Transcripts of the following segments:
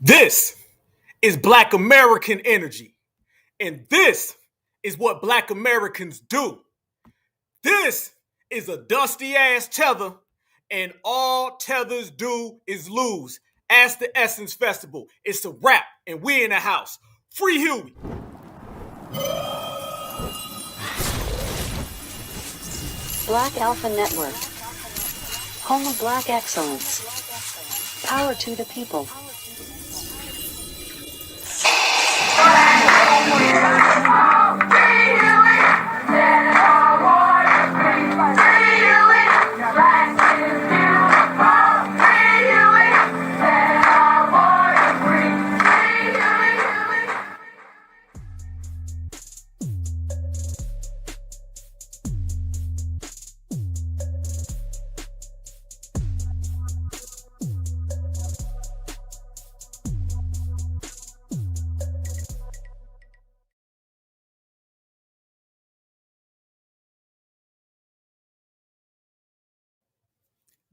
This is Black American energy. And this is what Black Americans do. This is a dusty ass tether, and all tethers do is lose. Ask the Essence Festival. It's a wrap, and we in the house. Free Huey. Black Alpha Network. Home of Black excellence. Power to the people.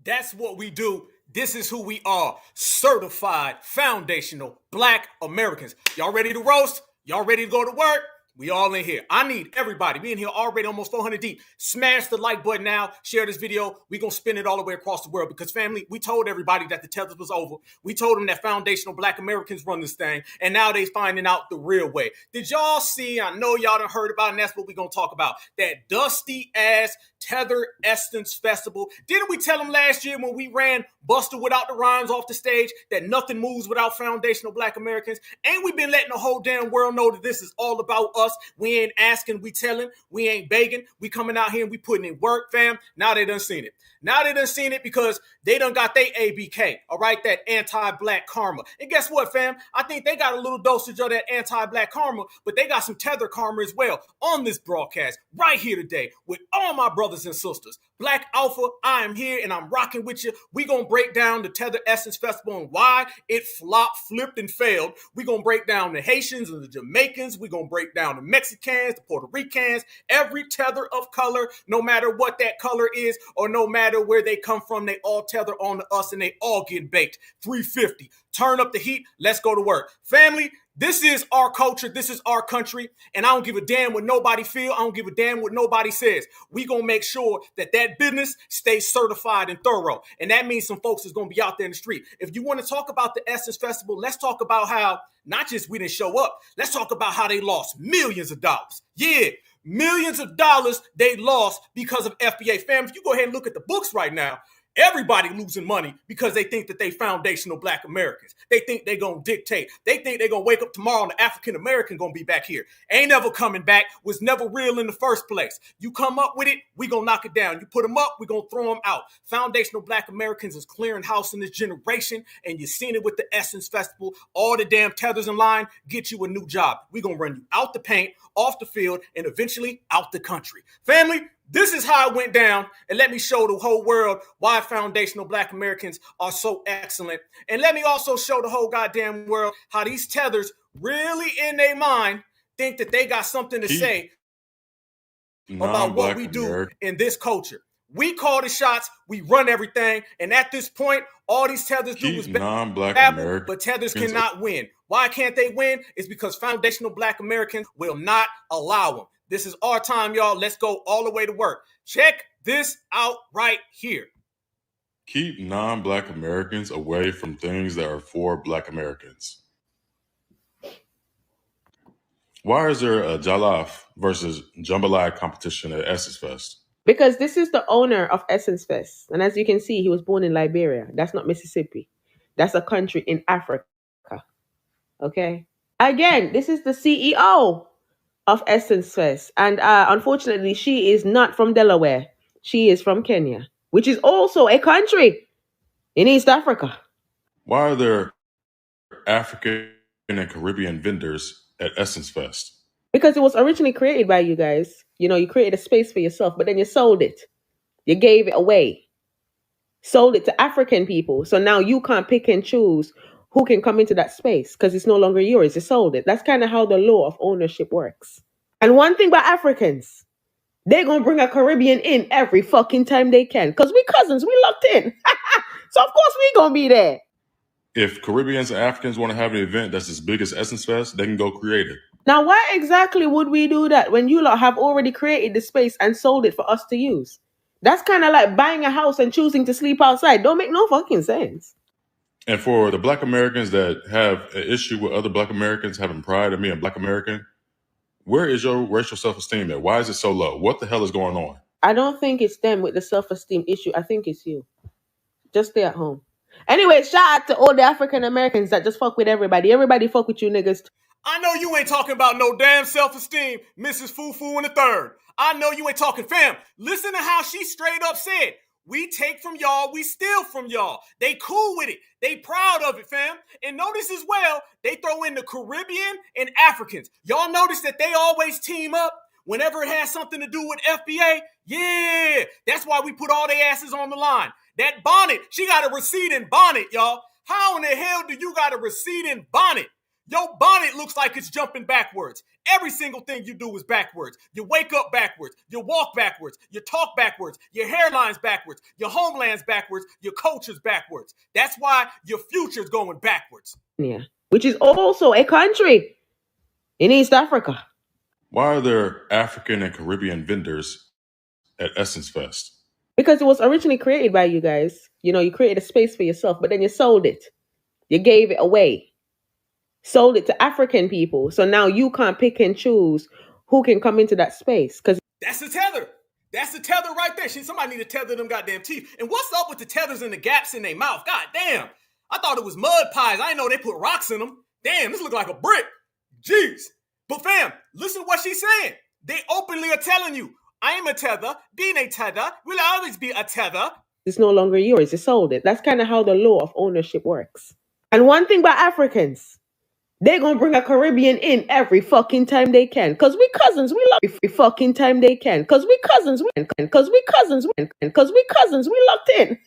That's what we do. This is who we are. Certified, foundational Black Americans. Y'all ready to roast? Y'all ready to go to work? We all in here. I need everybody. We in here already almost 400 deep. Smash the like button now. Share this video. We gonna spin it all the way across the world because, family, we told everybody that the tether was over. We told them that foundational Black Americans run this thing, and now they finding out the real way. Did y'all see? I know y'all done heard about, and that's what we gonna talk about. That dusty ass Tether Essence Festival. Didn't we tell them last year when we ran Buster Without the Rhymes off the stage that nothing moves without foundational Black Americans? Ain't we been letting the whole damn world know that this is all about us? We ain't asking, we telling, we ain't begging. We coming out here and we putting in work, fam. Now they done seen it. Now they done seen it because they done got their ABK, all right, that anti-Black karma. And guess what, fam? I think they got a little dosage of that anti-Black karma, but they got some tether karma as well on this broadcast right here today with all my brothers and sisters. Black Alpha, I am here and I'm rocking with you. We gonna break down the Tether Essence Festival and why it flopped, flipped, and failed. We gonna break down the Haitians and the Jamaicans. We gonna break down the Mexicans, the Puerto Ricans, every tether of color, no matter what that color is or no matter where they come from, they all tether on to us and they all get baked. 350. Turn up the heat. Let's go to work. Family, this is our culture. This is our country. And I don't give a damn what nobody feel. I don't give a damn what nobody says. We going to make sure that that business stays certified and thorough. And that means some folks is going to be out there in the street. If you want to talk about the Essence Festival, let's talk about how not just we didn't show up. Let's talk about how they lost millions of dollars. Yeah, millions of dollars they lost because of FBA. Fam, if you go ahead and look at the books right now, everybody losing money because they think that they foundational Black Americans. They think they gonna dictate. They think they gonna wake up tomorrow and the African American gonna be back here. Ain't never coming back. Was never real in the first place. You come up with it, we gonna knock it down. You put them up, we gonna throw them out. Foundational Black Americans is clearing house in this generation, and you seen it with the Essence Festival. All the damn tethers in line, get you a new job. We gonna run you out the paint, off the field, and eventually out the country. Family, this is how it went down, and let me show the whole world why foundational Black Americans are so excellent. And let me also show the whole goddamn world how these tethers really in their mind think that they got something to say about what we do in this culture. We call the shots, we run everything, and at this point, all these tethers do is babble, but tethers cannot win. Why can't they win? It's because foundational Black Americans will not allow them. This is our time, y'all. Let's go all the way to work. Check this out right here. Keep non-Black Americans away from things that are for Black Americans. Why is there a Jollof versus Jambalaya competition at Essence Fest? Because this is the owner of Essence Fest. And as you can see, he was born in Liberia. That's not Mississippi. That's a country in Africa. Okay? Again, this is the CEO of Essence Fest. And unfortunately, she is not from Delaware. She is from Kenya, which is also a country in East Africa. Why are there African and Caribbean vendors at Essence Fest? Because it was originally created by you guys. You know, you created a space for yourself, but then you sold it. You gave it away. Sold it to African people. So now you can't pick and choose who can come into that space because it's no longer yours. You sold it. That's kind of how the law of ownership works. And one thing about Africans, they're going to bring a Caribbean in every fucking time they can because we cousins, we locked in. So of course we going to be there. If Caribbeans and Africans want to have an event that's as big as Essence Fest, they can go create it. Now, why exactly would we do that when you lot have already created the space and sold it for us to use? That's kind of like buying a house and choosing to sleep outside. Don't make no fucking sense. And for the Black Americans that have an issue with other Black Americans having pride in being a Black American, where is your racial self-esteem at? Why is it so low? What the hell is going on? I don't think it's them with the self-esteem issue. I think it's you. Just stay at home. Anyway, shout out to all the African Americans that just fuck with everybody. Everybody fuck with you niggas. I know you ain't talking about no damn self-esteem, Mrs. Fufu in the third. I know you ain't talking, fam. Listen to how she straight up said, we take from y'all, we steal from y'all. They cool with it. They proud of it, fam. And notice as well, they throw in the Caribbean and Africans. Y'all notice that they always team up whenever it has something to do with FBA? Yeah, that's why we put all their asses on the line. That bonnet, she got a receding bonnet, y'all. How in the hell do you got a receding bonnet? Your bonnet looks like it's jumping backwards. Every single thing you do is backwards. You wake up backwards. You walk backwards. You talk backwards. Your hairline's backwards. Your homeland's backwards. Your culture's backwards. That's why your future's going backwards. Yeah, which is also a country in East Africa. Why are there African and Caribbean vendors at Essence Fest? Because it was originally created by you guys. You know, you created a space for yourself, but then you sold it. You gave it away. Sold it to African people. So now you can't pick and choose who can come into that space. Because that's the tether. That's the tether right there. Somebody need to tether them goddamn teeth. And what's up with the tethers and the gaps in their mouth? God damn. I thought it was mud pies. I didn't know they put rocks in them. Damn, this look like a brick. Jeez. But fam, listen to what she's saying. They openly are telling you, I am a tether, being a tether, will always be a tether. It's no longer yours. You sold it. That's kind of how the law of ownership works. And one thing about Africans, they're going to bring a Caribbean in every fucking time they can. Because we cousins, we love every fucking time they can. Because we cousins, we locked in.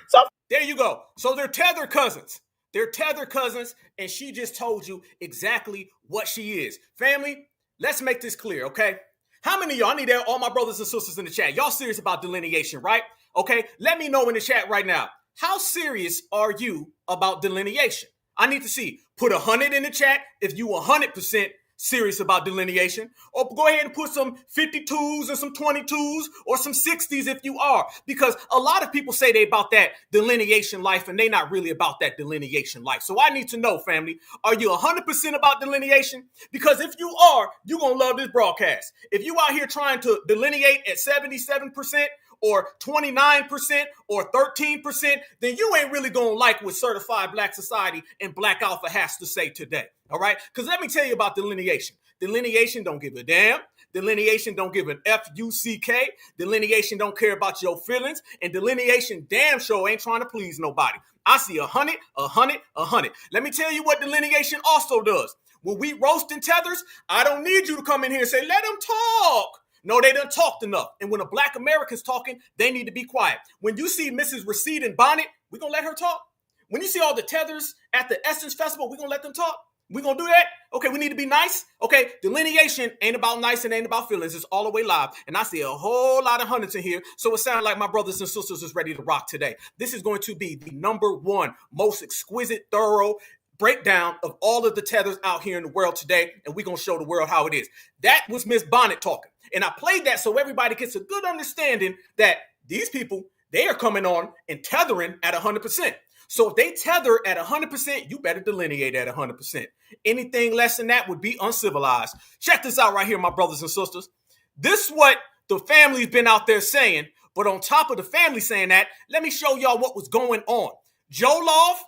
So there you go. So they're tether cousins. They're tether cousins, and she just told you exactly what she is. Family, let's make this clear, okay? How many of y'all, I need all my brothers and sisters in the chat, y'all serious about delineation, right? Okay, let me know in the chat right now. How serious are you about delineation? I need to see. Put 100 in the chat if you 100% serious about delineation, or go ahead and put some 52s and some 22s or some 60s if you are, because a lot of people say they about that delineation life and they not really about that delineation life. So I need to know, family, are you 100% about delineation? Because if you are, you're going to love this broadcast. If you out here trying to delineate at 77%, or 29% or 13%, then you ain't really gonna like what Certified Black Society and Black Alpha has to say today, all right? Because let me tell you about delineation. Delineation don't give a damn. Delineation don't give an F-U-C-K. Delineation don't care about your feelings. And delineation damn sure ain't trying to please nobody. I see 100, 100, 100. Let me tell you what delineation also does. When we roasting tethers, I don't need you to come in here and say, let them talk. No, they done talked enough. And when a Black American's talking, they need to be quiet. When you see Mrs. Receding Bonnet, we gonna let her talk. When you see all the tethers at the Essence Festival, we gonna let them talk. We gonna do that? Okay, we need to be nice. Okay, delineation ain't about nice and ain't about feelings. It's all the way live. And I see a whole lot of hundreds in here. So it sounds like my brothers and sisters is ready to rock today. This is going to be the #1 most exquisite, thorough breakdown of all of the tethers out here in the world today. And we're gonna show the world how it is. That was Miss Bonnet talking. And I played that so everybody gets a good understanding that these people, they are coming on and tethering at 100%. So if they tether at 100%, you better delineate at 100%. Anything less than that would be uncivilized. Check this out right here, my brothers and sisters. This is what the family's been out there saying. But on top of the family saying that, let me show y'all what was going on. Jollof,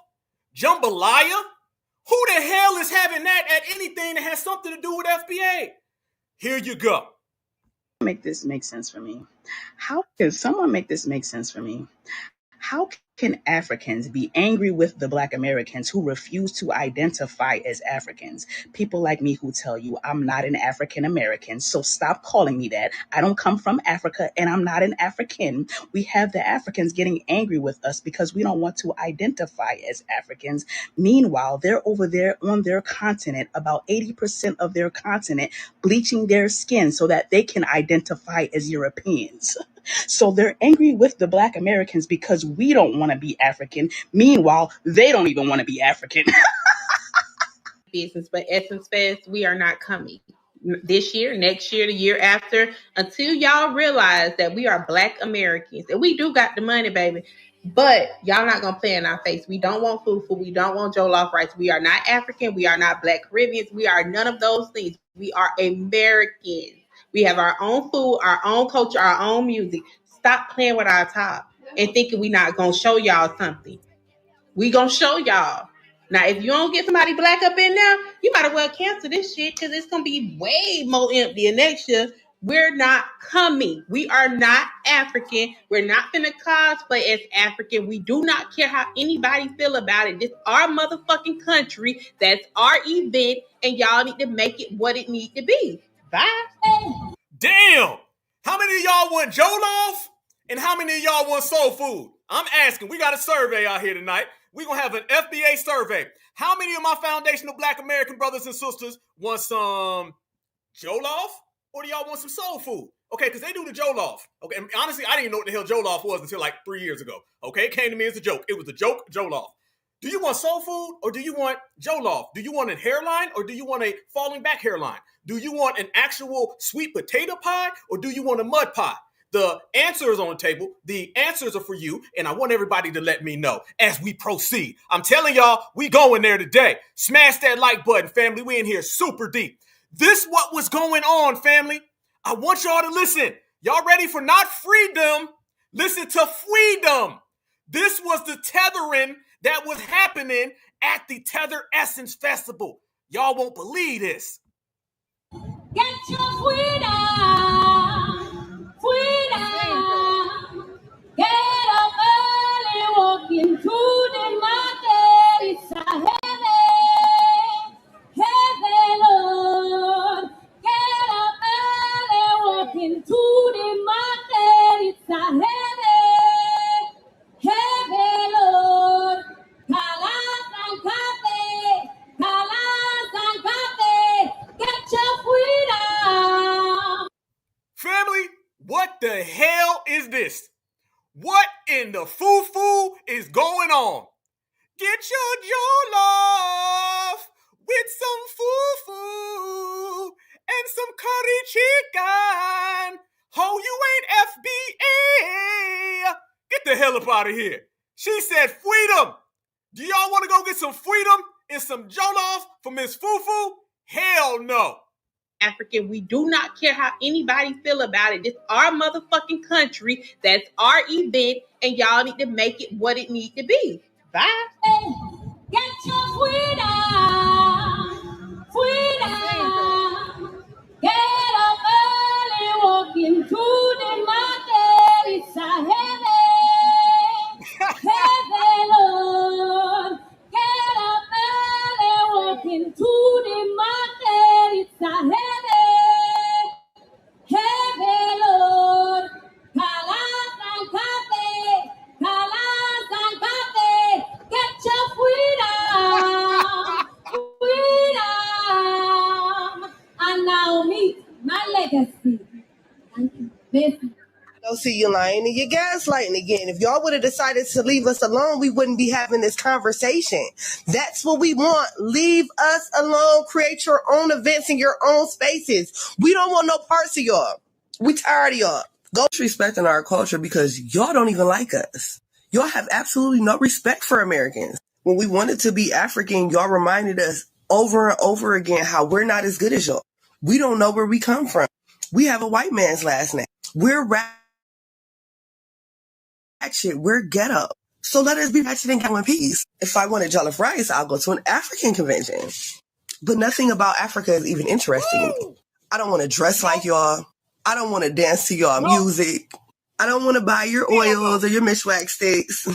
jambalaya, who the hell is having that at anything that has something to do with FBA? Here you go. Make this make sense for me. How can someone make this make sense for me? How can Africans be angry with the Black Americans who refuse to identify as Africans? People like me who tell you I'm not an African American, so stop calling me that. I don't come from Africa and I'm not an African. We have the Africans getting angry with us because we don't want to identify as Africans. Meanwhile, they're over there on their continent, about 80% of their continent, bleaching their skin so that they can identify as Europeans. So they're angry with the Black Americans because we don't want to be African. Meanwhile, they don't even want to be African. Business, but Essence Fest, we are not coming this year, next year, the year after, until y'all realize that we are Black Americans and we do got the money, baby. But y'all not gonna play in our face. We don't want fufu. We don't want jollof rice. We are not African. We are not Black Caribbeans. We are none of those things. We are Americans. We have our own food, our own culture, our own music. Stop playing with our top and thinking we not gonna show y'all something. We gonna show y'all. Now, if you don't get somebody Black up in there, you might as well cancel this shit because it's gonna be way more empty next year. We're not coming. We are not African. We're not finna cosplay as African. We do not care how anybody feel about it. This is our motherfucking country. That's our event, and y'all need to make it what it needs to be. Bye. Damn! How many of y'all want jollof? And how many of y'all want soul food? I'm asking. We got a survey out here tonight. We're going to have an FBA survey. How many of my foundational Black American brothers and sisters want some jollof? Or do y'all want some soul food? Okay, because they do the jollof. Okay, and honestly, I didn't even know what the hell jollof was until like 3 years ago. Okay, it came to me as a joke. It was a joke, jollof. Do you want soul food or do you want jollof? Do you want a hairline or do you want a falling back hairline? Do you want an actual sweet potato pie or do you want a mud pie? The answer is on the table. The answers are for you, and I want everybody to let me know as we proceed. I'm telling y'all, we going there today. Smash that like button, family. We in here super deep. This what was going on, family. I want y'all to listen. Y'all ready for not freedom? Listen to freedom. This was the tethering that was happening at the Tether Essence Festival. Y'all won't believe this. Get your freedom. Get up early, walk into the market. It's a heaven, Lord. Get up early, walk into the market. It's a heaven, Lord. Kalas and cafe. Get your freedom. Family, what the hell is this? What in the foo-foo is going on? Get your jollof with some foo-foo and some curry chicken. Ho, you ain't FBA. Get the hell up out of here. She said freedom. Do y'all want to go get some freedom and some jollof for Miss Foo-Foo? Hell no. African. We do not care how anybody feel about it. This is our motherfucking country. That's our event, and y'all need to make it what it needs to be. Bye. Get your freedom. Get up early, walk into the market. It's a heaven, Lord. Get up early, walk into the market. It's a heaven, Lord. Kalas and cafe. Get your freedom. And now meet my legacy. Thank you. Listen. Go see you lying and you're gaslighting again. If y'all would have decided to leave us alone, we wouldn't be having this conversation. That's what we want. Leave us alone. Create your own events in your own spaces. We don't want no parts of y'all. We tired of y'all. Go disrespecting our culture because y'all don't even like us. Y'all have absolutely no respect for Americans. When we wanted to be African, y'all reminded us over and over again how we're not as good as y'all. We don't know where we come from. We have a white man's last name. We're ratchet. We're ghetto. So let us be ratchet and go in peace. If I wanted jollof rice, I'll go to an African convention. But nothing about Africa is even interesting to me. I don't want to dress like y'all. I don't want to dance to y'all music. I don't want to buy your oils or your mishwak sticks.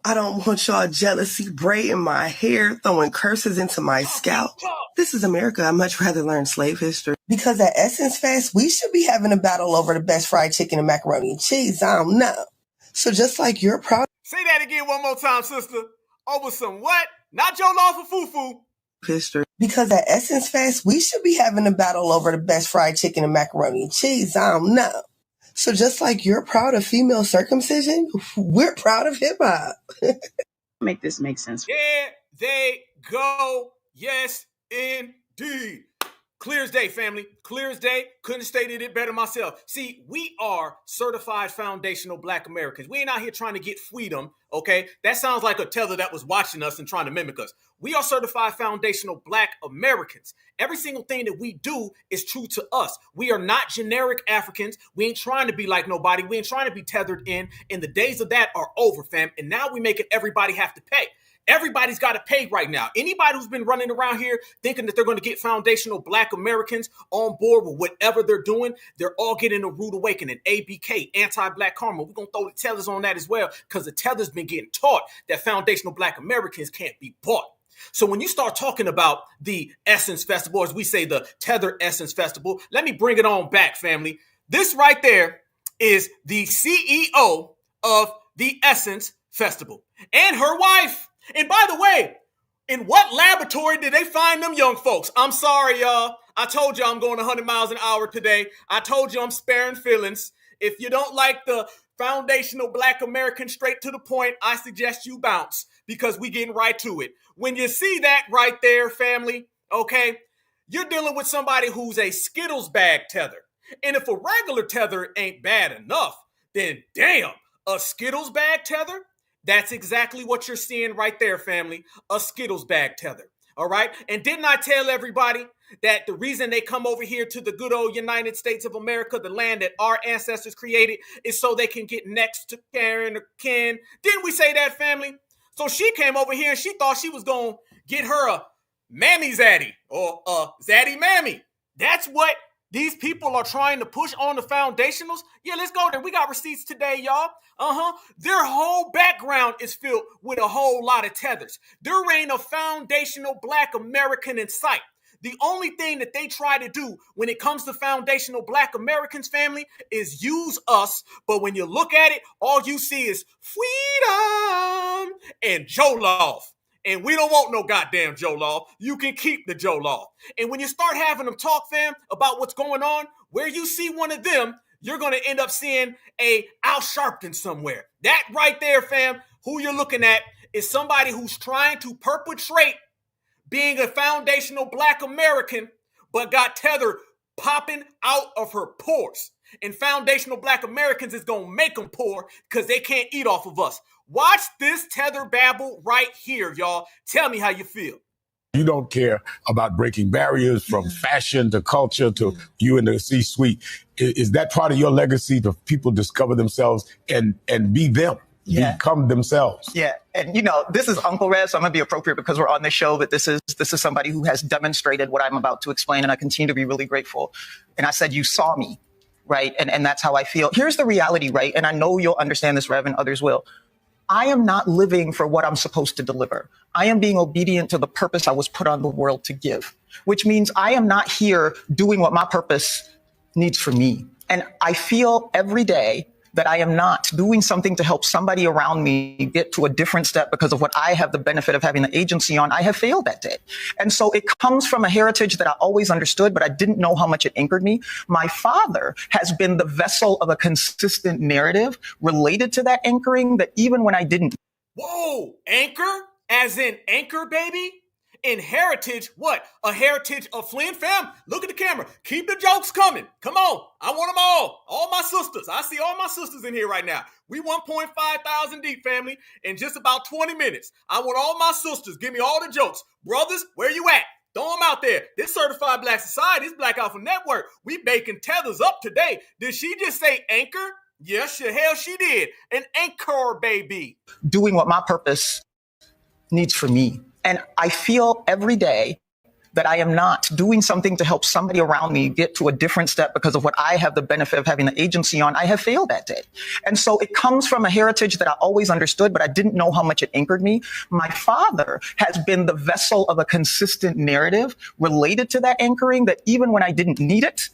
I don't want y'all jealousy braiding my hair, throwing curses into my scalp. This is America. I'd much rather learn slave history. Because at Essence Fest, we should be having a battle over the best fried chicken and macaroni and cheese. I don't know. So just like you're proud. Say that again one more time, sister. Over some what? Not jollof or foo-foo. History. Because at Essence Fest, we should be having a battle over the best fried chicken and macaroni and cheese. I don't know. So just like you're proud of female circumcision, we're proud of hip hop. Make this make sense. There they go. Yes, indeed. Clear as day, family. Clear as day. Couldn't have stated it better myself. See, we are certified foundational Black Americans. We ain't out here trying to get freedom, okay? That sounds like a Tether that was watching us and trying to mimic us. We are certified foundational Black Americans. Every single thing that we do is true to us. We are not generic Africans. We ain't trying to be like nobody. We ain't trying to be tethered in. And the days of that are over, fam. And now we make it everybody have to pay. Everybody's got to pay right now. Anybody who's been running around here thinking that they're going to get foundational Black Americans on board with whatever they're doing, they're all getting a rude awakening. ABK, anti-Black karma. We're going to throw the tethers on that as well, because the tether's been getting taught that foundational Black Americans can't be bought. So when you start talking about the Essence Festival, as we say, the Tether Essence Festival, let me bring it on back, family. This right there is the CEO of the Essence Festival and her wife. And by the way, in what laboratory did they find them young folks? I'm sorry, y'all. I told you I'm going 100 miles an hour today. I told you I'm sparing feelings. If you don't like the foundational Black American straight to the point, I suggest you bounce, because we getting right to it. When you see that right there, family, okay, you're dealing with somebody who's a Skittles bag tether. And if a regular tether ain't bad enough, then damn, a Skittles bag tether? That's exactly what you're seeing right there, family. A Skittles bag tether. All right? And didn't I tell everybody that the reason they come over here to the good old United States of America, the land that our ancestors created, is so they can get next to Karen or Ken? Didn't we say that, family? So she came over here and she thought she was going to get her a mammy zaddy or a zaddy mammy. That's what these people are trying to push on the foundationals. Yeah, let's go there. We got receipts today, y'all. Their whole background is filled with a whole lot of tethers. There ain't a foundational Black American in sight. The only thing that they try to do when it comes to foundational Black Americans, family, is use us. But when you look at it, all you see is freedom and Jollof. And we don't want no goddamn Jollof. You can keep the Jollof. And when you start having them talk, fam, about what's going on, where you see one of them, you're going to end up seeing a Al Sharpton somewhere. That right there, fam, who you're looking at is somebody who's trying to perpetrate being a foundational Black American, but got tether popping out of her pores. And foundational Black Americans is going to make them poor because they can't eat off of us. Watch this tether babble right here, y'all. Tell me how you feel. You don't care about breaking barriers from fashion to culture to you in the C-suite. Is that part of your legacy, to people discover themselves and be them, become themselves? Yeah. And, this is Uncle Rev, so I'm going to be appropriate because we're on this show, but this is somebody who has demonstrated what I'm about to explain, and I continue to be really grateful. And I said, you saw me, right? And that's how I feel. Here's the reality, right? And I know you'll understand this, Rev, and others will. I am not living for what I'm supposed to deliver. I am being obedient to the purpose I was put on the world to give, which means I am not here doing what my purpose needs for me. And I feel every day that I am not doing something to help somebody around me get to a different step because of what I have the benefit of having the agency on. I have failed that day. And so it comes from a heritage that I always understood, but I didn't know how much it anchored me. My father has been the vessel of a consistent narrative related to that anchoring, that even when I didn't. Whoa, anchor? As in anchor, baby? In heritage, what? A heritage of Flynn, fam? Look at the camera. Keep the jokes coming. Come on. I want them all. All my sisters. I see all my sisters in here right now. We 1.5 thousand deep, family, in just about 20 minutes. I want all my sisters. Give me all the jokes. Brothers, where you at? Throw them out there. This Certified Black Society, this Black Alpha Network, we baking tethers up today. Did she just say anchor? Yes, the hell she did. An anchor, baby. Doing what my purpose needs for me. And I feel every day that I am not doing something to help somebody around me get to a different step because of what I have the benefit of having the agency on. I have failed that day. And so it comes from a heritage that I always understood, but I didn't know how much it anchored me. My father has been the vessel of a consistent narrative related to that anchoring, that even when I didn't need it,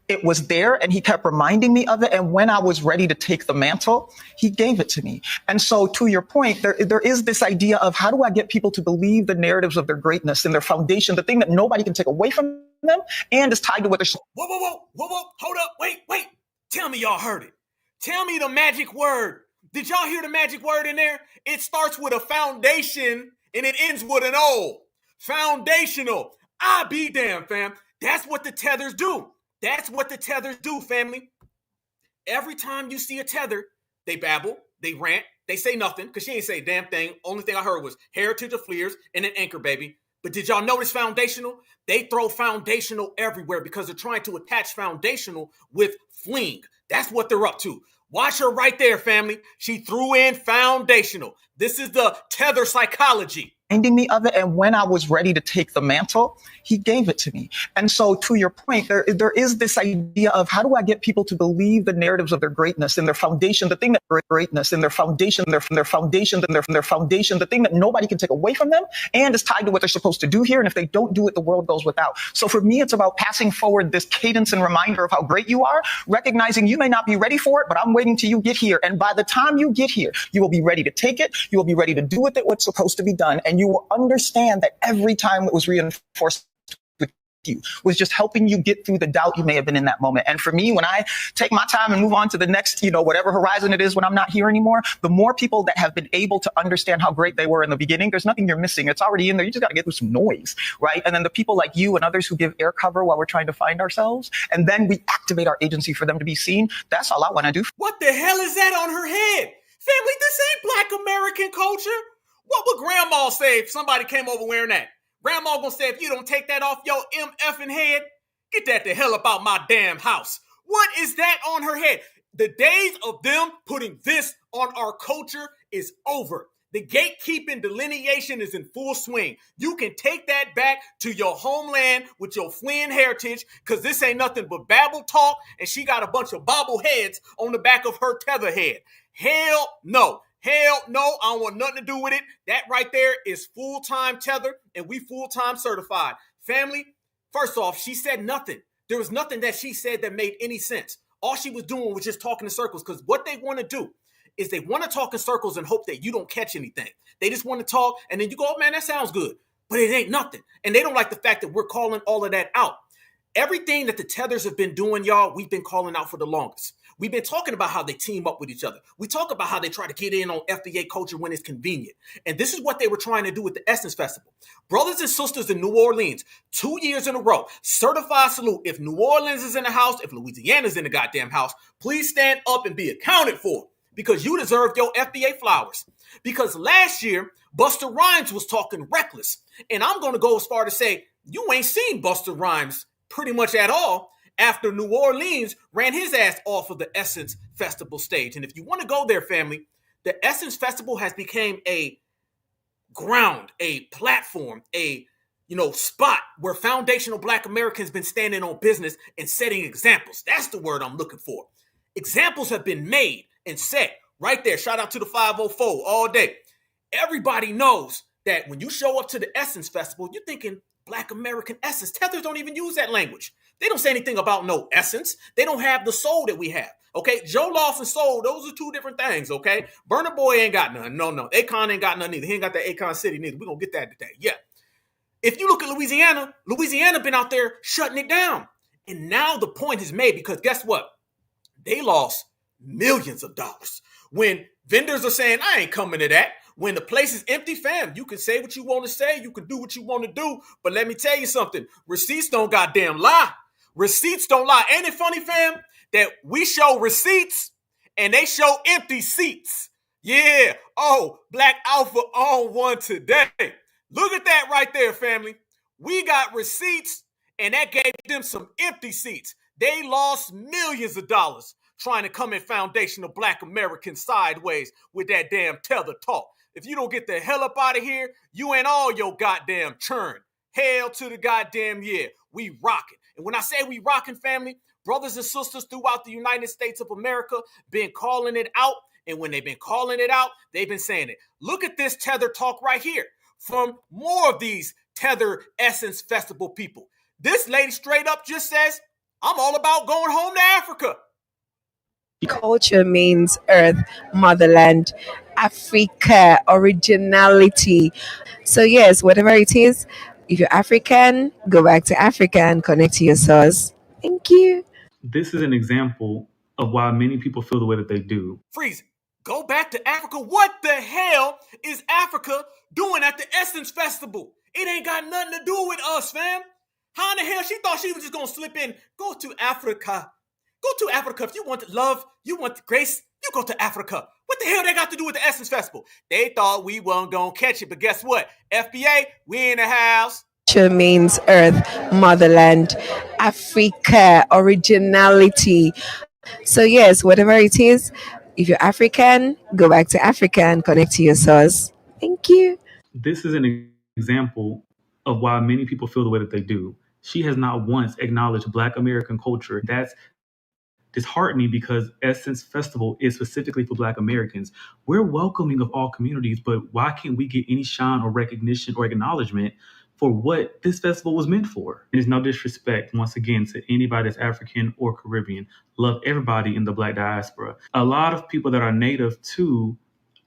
it was there, and he kept reminding me of it. And when I was ready to take the mantle, he gave it to me. And so to your point, there is this idea of how do I get people to believe the narratives of their greatness and their foundation, the thing that nobody can take away from them and is tied to what they're. Whoa. Hold up. Wait. Tell me y'all heard it. Tell me the magic word. Did y'all hear the magic word in there? It starts with a foundation and it ends with an O. Foundational. I be damn, fam. That's what the tethers do. That's what the tethers do, family. Every time you see a tether, they babble, they rant, they say nothing, because she ain't say a damn thing. Only thing I heard was heritage of fleers and an anchor, baby. But did y'all notice foundational? They throw foundational everywhere because they're trying to attach foundational with fleeing. That's what they're up to. Watch her right there, family. She threw in foundational. This is the tether psychology. Reminding me of it, and when I was ready to take the mantle, he gave it to me. And so, to your point, there is this idea of how do I get people to believe the narratives of their greatness and their foundation, the thing that greatness and their foundation, their foundation, and their foundation, the thing that nobody can take away from them, and is tied to what they're supposed to do here. And if they don't do it, the world goes without. So for me, it's about passing forward this cadence and reminder of how great you are, recognizing you may not be ready for it, but I'm waiting till you get here. And by the time you get here, you will be ready to take it. You will be ready to do with it what's supposed to be done, and you will understand that every time it was reinforced with you was just helping you get through the doubt you may have been in that moment. And for me, when I take my time and move on to the next, whatever horizon it is when I'm not here anymore, the more people that have been able to understand how great they were in the beginning, there's nothing you're missing. It's already in there. You just got to get through some noise, right? And then the people like you and others who give air cover while we're trying to find ourselves, and then we activate our agency for them to be seen. That's all I want to do. What the hell is that on her head? Family, this ain't Black American culture. What would grandma say if somebody came over wearing that? Grandma gonna say, if you don't take that off your MFing head, get that the hell about my damn house. What is that on her head? The days of them putting this on our culture is over. The gatekeeping delineation is in full swing. You can take that back to your homeland with your fleeing heritage, because this ain't nothing but babble talk, and she got a bunch of bobbleheads on the back of her tether head. Hell no. Hell no, I don't want nothing to do with it. That right there is full-time tether, and we full-time certified. Family, first off, she said nothing. There was nothing that she said that made any sense. All she was doing was just talking in circles, because what they want to do is they want to talk in circles and hope that you don't catch anything. They just want to talk, and then you go, oh, man, that sounds good. But it ain't nothing. And they don't like the fact that we're calling all of that out. Everything that the tethers have been doing, y'all, we've been calling out for the longest. We've been talking about how they team up with each other. We talk about how they try to get in on FBA culture when it's convenient. And this is what they were trying to do with the Essence Festival. Brothers and sisters in New Orleans, 2 years in a row, certified salute. If New Orleans is in the house, if Louisiana's in the goddamn house, please stand up and be accounted for, because you deserve your FBA flowers. Because last year, Busta Rhymes was talking reckless. And I'm going to go as far to say, you ain't seen Busta Rhymes pretty much at all after New Orleans ran his ass off of the Essence Festival stage. And if you want to go there, family, the Essence Festival has become a ground, a platform, a spot where foundational Black Americans been standing on business and setting examples. That's the word I'm looking for. Examples have been made and set right there. Shout out to the 504 all day. Everybody knows that when you show up to the Essence Festival, you're thinking Black American essence. Tethers don't even use that language. They don't say anything about no essence. They don't have the soul that we have. Okay, Joe Loss and soul, those are two different things. Okay, Burna Boy ain't got none. No. Acon ain't got none either. He ain't got that Acon City neither. We're gonna get that today. Yeah. If you look at Louisiana been out there shutting it down. And now the point is made, because guess what? They lost millions of dollars. When vendors are saying, I ain't coming to that. When the place is empty, fam, you can say what you want to say. You can do what you want to do. But let me tell you something. Receipts don't goddamn lie. Receipts don't lie. Ain't it funny, fam, that we show receipts and they show empty seats? Yeah. Oh, Black Alpha on one today. Look at that right there, family. We got receipts and that gave them some empty seats. They lost millions of dollars trying to come in foundational Black American sideways with that damn tether talk. If you don't get the hell up out of here, you ain't all your goddamn churn. Hell to the goddamn yeah. We rocking. And when I say we rocking, family, brothers and sisters throughout the United States of America been calling it out. And when they've been calling it out, they've been saying it. Look at this tether talk right here from more of these Tether Essence Festival people. This lady straight up just says, I'm all about going home to Africa. Culture means earth, motherland, Africa, originality. So yes, whatever it is, if you're African, go back to Africa and connect to your source. Thank you. This is an example of why many people feel the way that they do. Freeze. Go back to Africa. What the hell is Africa doing at the Essence Festival? It ain't got nothing to do with us, fam. How in the hell she thought she was just gonna slip in? Go to Africa. Go to Africa. If you want love, you want grace, you go to Africa. What the hell they got to do with the Essence Festival? They thought we weren't gonna catch it, but guess what? FBA, we in the house. Means earth, motherland, Africa, originality. So yes, whatever it is, if you're African, go back to Africa and connect to your source. Thank you. This is an example of why many people feel the way that they do. She has not once acknowledged Black American culture. That's disheartening because Essence Festival is specifically for Black Americans. We're welcoming of all communities, but why can't we get any shine or recognition or acknowledgement for what this festival was meant for? And there's no disrespect, once again, to anybody that's African or Caribbean. Love everybody in the Black diaspora. A lot of people that are native to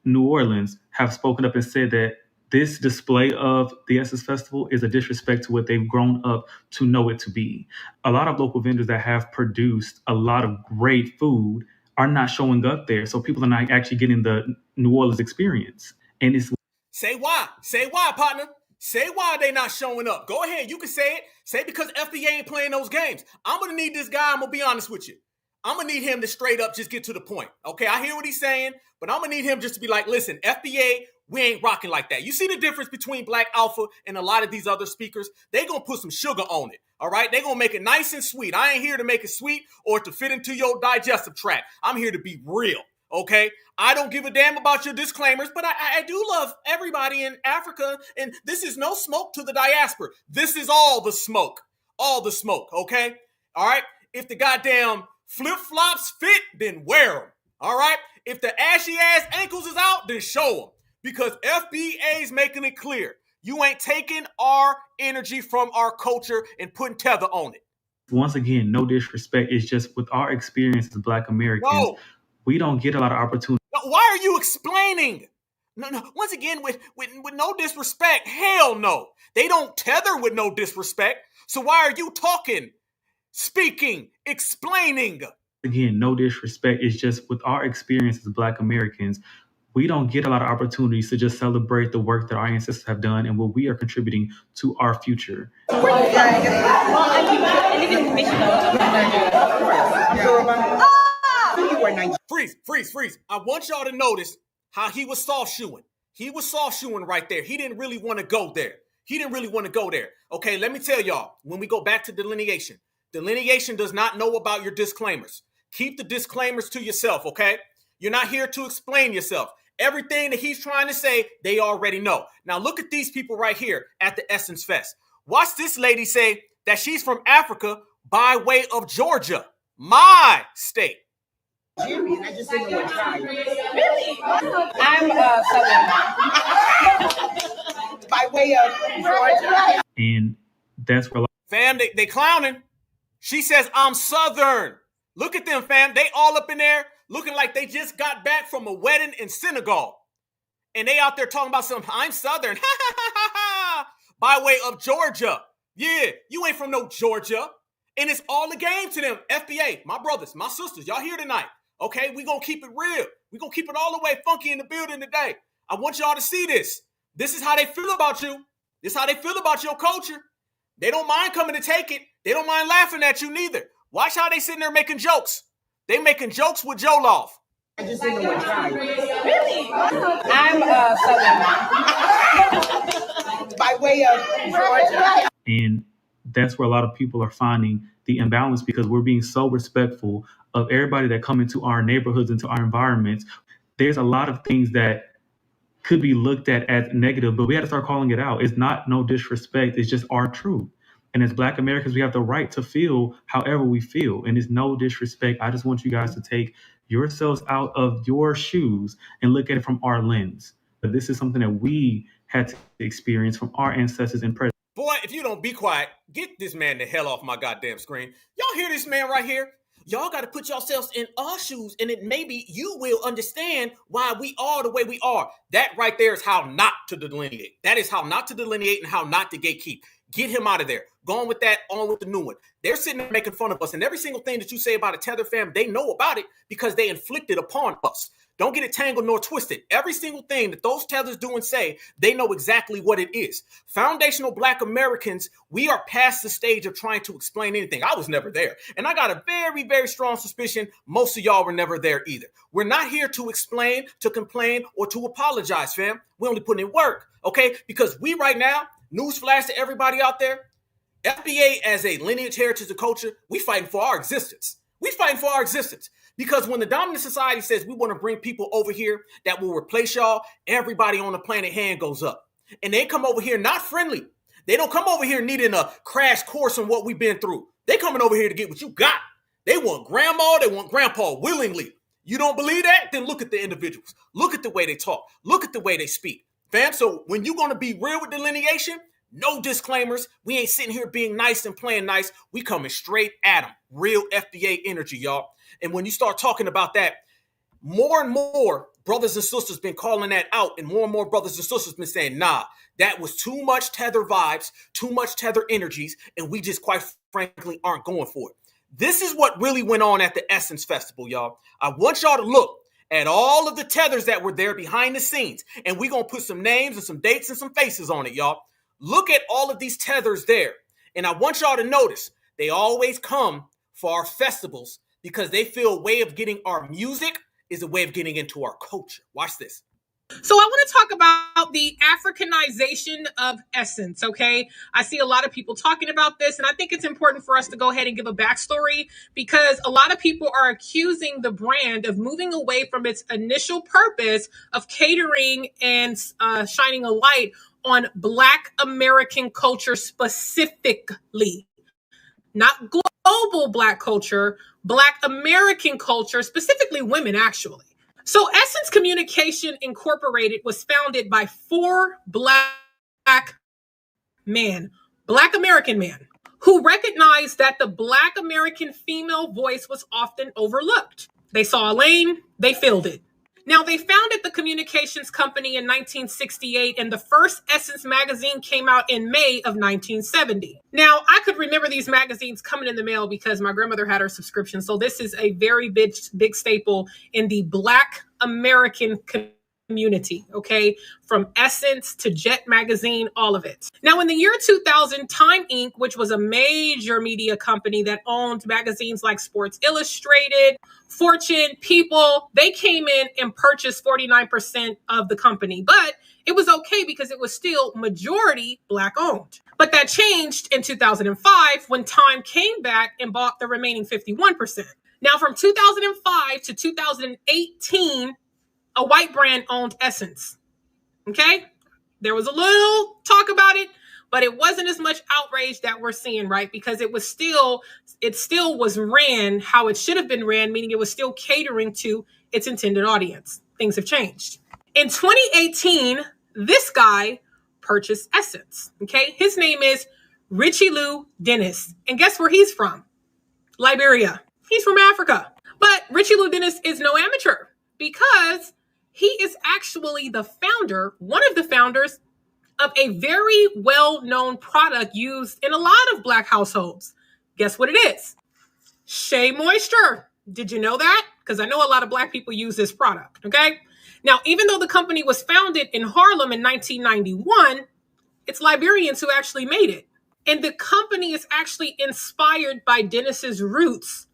New Orleans have spoken up and said that this display of the Essence Festival is a disrespect to what they've grown up to know it to be. A lot of local vendors that have produced a lot of great food are not showing up there. So people are not actually getting the New Orleans experience. And it's Say why. Say why, partner. Say why they not showing up. Go ahead. You can say it. Say because FBA ain't playing those games. I'm going to need this guy. I'm going to be honest with you. I'm going to need him to straight up just get to the point. Okay, I hear what he's saying, but I'm going to need him just to be like, listen, FBA, we ain't rocking like that. You see the difference between Black Alpha and a lot of these other speakers? They going to put some sugar on it, all right? They going to make it nice and sweet. I ain't here to make it sweet or to fit into your digestive tract. I'm here to be real, okay? I don't give a damn about your disclaimers, but I do love everybody in Africa, and this is no smoke to the diaspora. This is all the smoke, okay? All right? If the goddamn flip-flops fit, then wear them, all right? If the ashy-ass ankles is out, then show them. Because FBA's making it clear. You ain't taking our energy from our culture and putting Tether on it. Once again, no disrespect. It's just with our experience as Black Americans, we don't get a lot of opportunity. Why are you explaining? No. Once again, with no disrespect, hell no. They don't tether with no disrespect. So why are you talking, speaking, explaining? Again, no disrespect. It's just with our experience as Black Americans, we don't get a lot of opportunities to just celebrate the work that our ancestors have done and what we are contributing to our future. Freeze. I want y'all to notice how he was soft-shoeing. He was soft-shoeing right there. He didn't really want to go there. Okay, let me tell y'all, when we go back to delineation, delineation does not know about your disclaimers. Keep the disclaimers to yourself, okay? You're not here to explain yourself. Everything that he's trying to say, they already know. Now look at these people right here at the Essence Fest. Watch this lady say that she's from Africa by way of Georgia, my state. Really? I'm Southern. By way of Georgia. And that's where fam, they clowning. She says, I'm Southern. Look at them, fam. They all up in there looking like they just got back from a wedding in Senegal. And they out there talking about something, I'm Southern. By way of Georgia. Yeah, you ain't from no Georgia. And it's all a game to them. FBA, my brothers, my sisters, y'all here tonight. Okay, we gonna keep it real. We gonna keep it all the way funky in the building today. I want y'all to see this. This is how they feel about you. This is how they feel about your culture. They don't mind coming to take it. They don't mind laughing at you neither. Watch how they sitting there making jokes. They making jokes with Joloff. I just didn't know what tribe. Really? I'm Southern. By way of Georgia. And that's where a lot of people are finding the imbalance because we're being so respectful of everybody that come into our neighborhoods, into our environments. There's a lot of things that could be looked at as negative, but we have to start calling it out. It's not no disrespect. It's just our truth. And as Black Americans, we have the right to feel however we feel. And it's no disrespect. I just want you guys to take yourselves out of your shoes and look at it from our lens. But this is something that we had to experience from our ancestors and present. Boy, if you don't be quiet, get this man the hell off my goddamn screen. Y'all hear this man right here? Y'all got to put yourselves in our shoes, and then maybe you will understand why we are the way we are. That right there is how not to delineate. That is how not to delineate and how not to gatekeep. Get him out of there. Go on with that, on with the new one. They're sitting there making fun of us, and every single thing that you say about a Tether fam, they know about it because they inflicted upon us. Don't get it tangled nor twisted. Every single thing that those tethers do and say, they know exactly what it is. Foundational Black Americans, we are past the stage of trying to explain anything. I was never there. And I got a very, very strong suspicion most of y'all were never there either. We're not here to explain, to complain, or to apologize, fam. We're only putting in work, okay? Because we right now, newsflash to everybody out there, FBA as a lineage, heritage, and culture, we fighting for our existence. We fighting for our existence. Because when the dominant society says we want to bring people over here that will replace y'all, everybody on the planet hand goes up. And they come over here not friendly. They don't come over here needing a crash course on what we've been through. They coming over here to get what you got. They want grandma, they want grandpa willingly. You don't believe that? Then look at the individuals. Look at the way they talk. Look at the way they speak. Fam, so when you're going to be real with delineation, no disclaimers. We ain't sitting here being nice and playing nice. We coming straight at them. Real FBA energy, y'all. And when you start talking about that, more and more brothers and sisters been calling that out, and more brothers and sisters been saying, nah, that was too much Tether vibes, too much Tether energies, and we just quite frankly aren't going for it. This is what really went on at the Essence Festival, y'all. I want y'all to look at all of the tethers that were there behind the scenes, and we're going to put some names and some dates and some faces on it, y'all. Look at all of these tethers there, and I want y'all to notice they always come for our festivals because they feel a way of getting our music is a way of getting into our culture. Watch this. So I want to talk about the Africanization of Essence, okay? I see a lot of people talking about this, and I think it's important for us to go ahead and give a backstory because a lot of people are accusing the brand of moving away from its initial purpose of catering and shining a light on Black American culture specifically. Not global Black culture, Black American culture, specifically women, actually. So Essence Communication Incorporated was founded by 4 Black men, Black American men, who recognized that the Black American female voice was often overlooked. They saw a lane, they filled it. Now, they founded the communications company in 1968, and the first Essence magazine came out in May of 1970. Now, I could remember these magazines coming in the mail because my grandmother had her subscription, so this is a very big staple in the Black American community, okay? From Essence to Jet Magazine, all of it. Now, in the year 2000, Time Inc., which was a major media company that owned magazines like Sports Illustrated, Fortune, People, they came in and purchased 49% of the company. But it was okay because it was still majority Black owned. But that changed in 2005 when Time came back and bought the remaining 51%. Now, from 2005 to 2018, a white brand owned Essence. Okay? There was a little talk about it, but it wasn't as much outrage that we're seeing, right? Because it still was ran how it should have been ran, meaning it was still catering to its intended audience. Things have changed. In 2018, this guy purchased Essence. Okay? His name is Richie Lou Dennis. And guess where he's from? Liberia. He's from Africa. But Richie Lou Dennis is no amateur because he is actually the founder, one of the founders of a very well-known product used in a lot of Black households. Guess what it is? Shea Moisture. Did you know that? Because I know a lot of Black people use this product, okay? Now, even though the company was founded in Harlem in 1991, it's Liberians who actually made it. And the company is actually inspired by Dennis's roots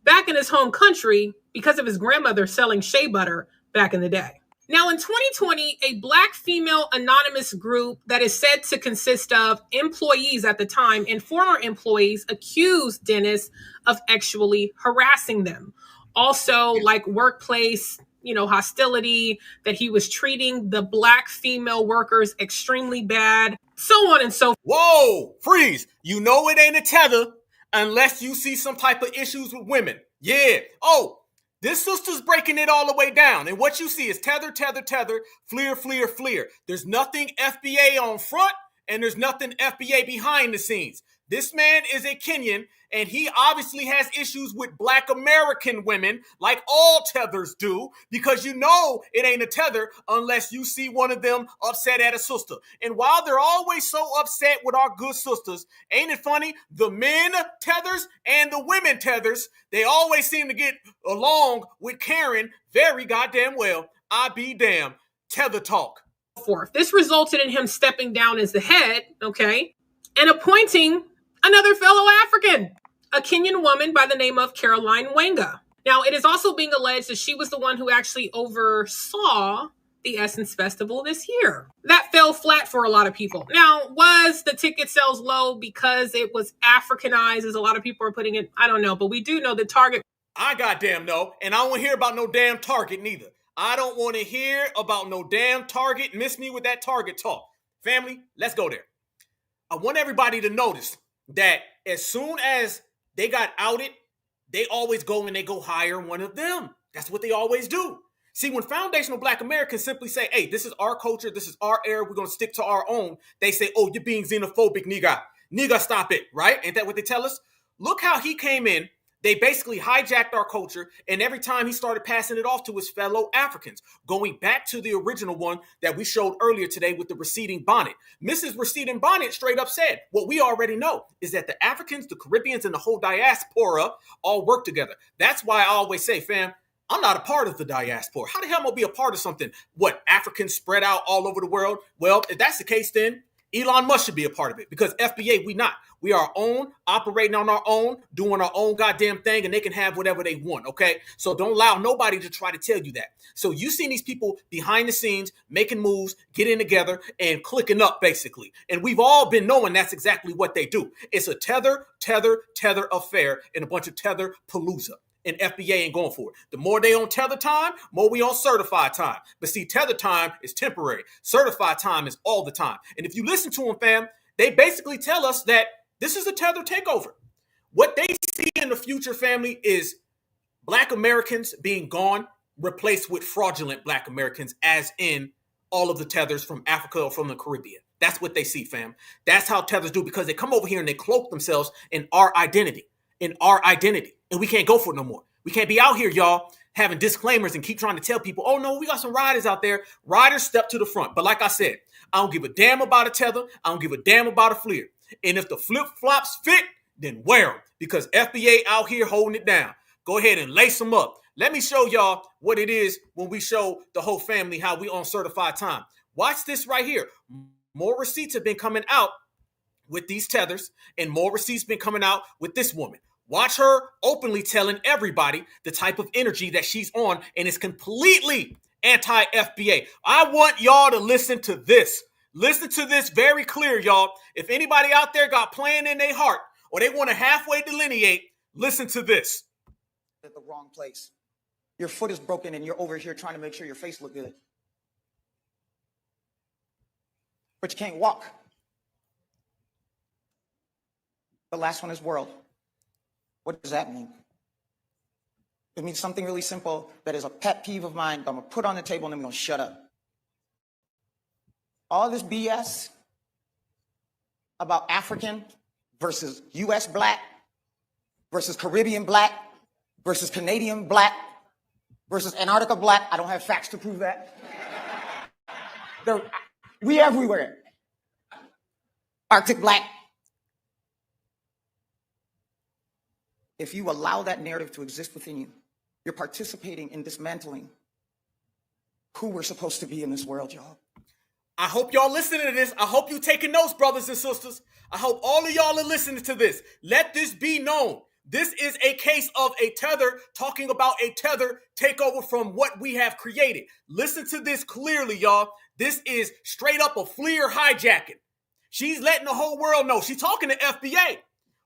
back in his home country because of his grandmother selling shea butter back in the day. Now, in 2020, a Black female anonymous group that is said to consist of employees at the time and former employees accused Dennis of actually harassing them. Also, like workplace, hostility, that he was treating the Black female workers extremely bad, so on and so forth. Whoa, freeze. You know it ain't a tether unless you see some type of issues with women. Yeah. Oh, this sister's breaking it all the way down. And what you see is tether, FLIR. There's nothing FBA on front and there's nothing FBA behind the scenes. This man is a Kenyan, and he obviously has issues with Black American women, like all tethers do, because you know it ain't a tether unless you see one of them upset at a sister. And while they're always so upset with our good sisters, ain't it funny? The men tethers and the women tethers, they always seem to get along with Karen very goddamn well. I be damn. Tether talk. Forth. This resulted in him stepping down as the head, okay, and appointing another fellow African, a Kenyan woman by the name of Caroline Wenga. Now, it is also being alleged that she was the one who actually oversaw the Essence Festival this year. That fell flat for a lot of people. Now, was the ticket sales low because it was Africanized, as a lot of people are putting it? I don't know, but we do know that Target. I goddamn know, and I don't want to hear about no damn Target neither. I don't want to hear about no damn Target. Miss me with that Target talk. Family, let's go there. I want everybody to notice that as soon as they got outed, they always go and they go hire one of them. That's what they always do. See, when foundational Black Americans simply say, hey, this is our culture, this is our era, we're going to stick to our own, they say, oh, you're being xenophobic, nigga. Nigga, stop it, right? Ain't that what they tell us? Look how he came in. They basically hijacked our culture, and every time he started passing it off to his fellow Africans, going back to the original one that we showed earlier today with the receding bonnet. Mrs. Receding Bonnet straight up said, what we already know is that the Africans, the Caribbeans, and the whole diaspora all work together. That's why I always say, fam, I'm not a part of the diaspora. How the hell am I going to be a part of something? What, Africans spread out all over the world? Well, if that's the case, then Elon Musk should be a part of it, because FBA, we not. We are our own, operating on our own, doing our own goddamn thing, and they can have whatever they want, okay? So don't allow nobody to try to tell you that. So you seen these people behind the scenes, making moves, getting together, and clicking up, basically. And we've all been knowing that's exactly what they do. It's a tether affair and a bunch of tether palooza. And FBA ain't going for it. The more they on tether time, more we on certified time. But see, tether time is temporary. Certified time is all the time. And if you listen to them, fam, they basically tell us that this is a tether takeover. What they see in the future, family, is Black Americans being gone, replaced with fraudulent Black Americans, as in all of the tethers from Africa or from the Caribbean. That's what they see, fam. That's how tethers do, because they come over here and they cloak themselves in our identity. And we can't go for it no more. We can't be out here, y'all, having disclaimers and keep trying to tell people, oh, no, we got some riders out there. Riders step to the front. But like I said, I don't give a damn about a tether. I don't give a damn about a FLIR. And if the flip-flops fit, then wear them, because FBA out here holding it down. Go ahead and lace them up. Let me show y'all what it is when we show the whole family how we on certified time. Watch this right here. More receipts have been coming out with these tethers, and more receipts been coming out with this woman. Watch her openly telling everybody the type of energy that she's on, and it's completely anti-FBA. I want y'all to listen to this. Listen to this very clear, y'all. If anybody out there got plan in their heart, or they want to halfway delineate, listen to this. At the wrong place. Your foot is broken and you're over here trying to make sure your face look good. But you can't walk. The last one is world. What does that mean? It means something really simple that is a pet peeve of mine that I'm going to put on the table and I'm going to shut up. All this BS about African versus U.S. Black versus Caribbean Black versus Canadian Black versus Antarctica Black. I don't have facts to prove that. We everywhere. Arctic Black. If you allow that narrative to exist within you, you're participating in dismantling who we're supposed to be in this world, y'all. I hope y'all listening to this. I hope you taking notes, brothers and sisters. I hope all of y'all are listening to this. Let this be known. This is a case of a tether talking about a tether takeover from what we have created. Listen to this clearly, y'all. This is straight up a FLIR hijacking. She's letting the whole world know. She's talking to FBA.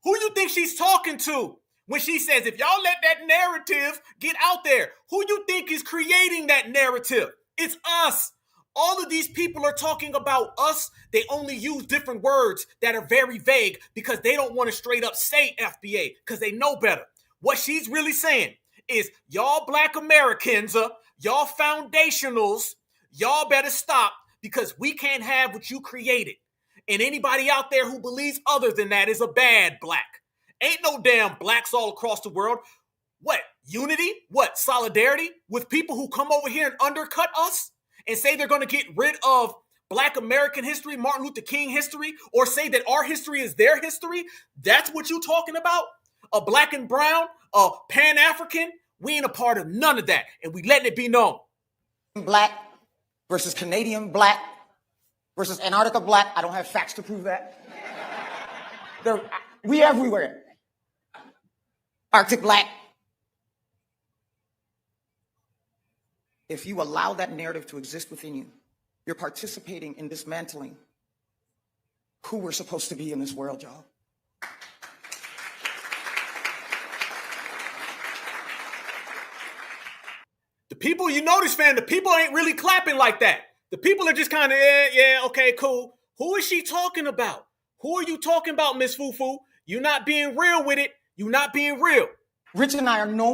Who you think she's talking to when she says, if y'all let that narrative get out there? Who you think is creating that narrative? It's us. All of these people are talking about us. They only use different words that are very vague because they don't want to straight up say FBA because they know better. What she's really saying is, y'all Black Americans, y'all foundationals, y'all better stop, because we can't have what you created. And anybody out there who believes other than that is a bad black. Ain't no damn blacks all across the world. What? Unity? What? Solidarity with people who come over here and undercut us and say they're going to get rid of Black American history, Martin Luther King history, or say that our history is their history? That's what you talking about? A black and brown, a Pan-African? We ain't a part of none of that, and we letting it be known. Black versus Canadian black versus Antarctica black. I don't have facts to prove that. We everywhere. Arctic black. If you allow that narrative to exist within you, you're participating in dismantling who we're supposed to be in this world, y'all. The people, you notice, fam, the people ain't really clapping like that. The people are just kind of, yeah, okay, cool. Who is she talking about? Who are you talking about, Miss Fufu? You're not being real with it. You're not being real. Rich and I are no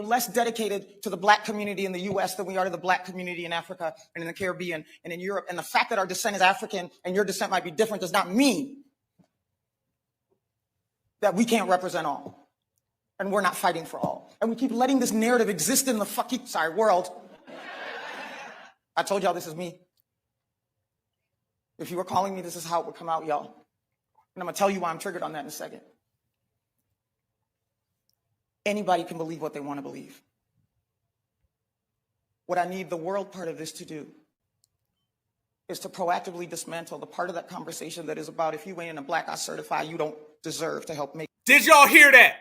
less dedicated to the black community in the US than we are to the black community in Africa and in the Caribbean and in Europe. And the fact that our descent is African and your descent might be different does not mean that we can't represent all. And we're not fighting for all. And we keep letting this narrative exist in the world. I told y'all this is me. If you were calling me, this is how it would come out, y'all. And I'm gonna tell you why I'm triggered on that in a second. Anybody can believe what they want to believe. What I need the world part of this to do is to proactively dismantle the part of that conversation that is about, if you ain't in a black, I certify you don't deserve to help make. Did y'all hear that?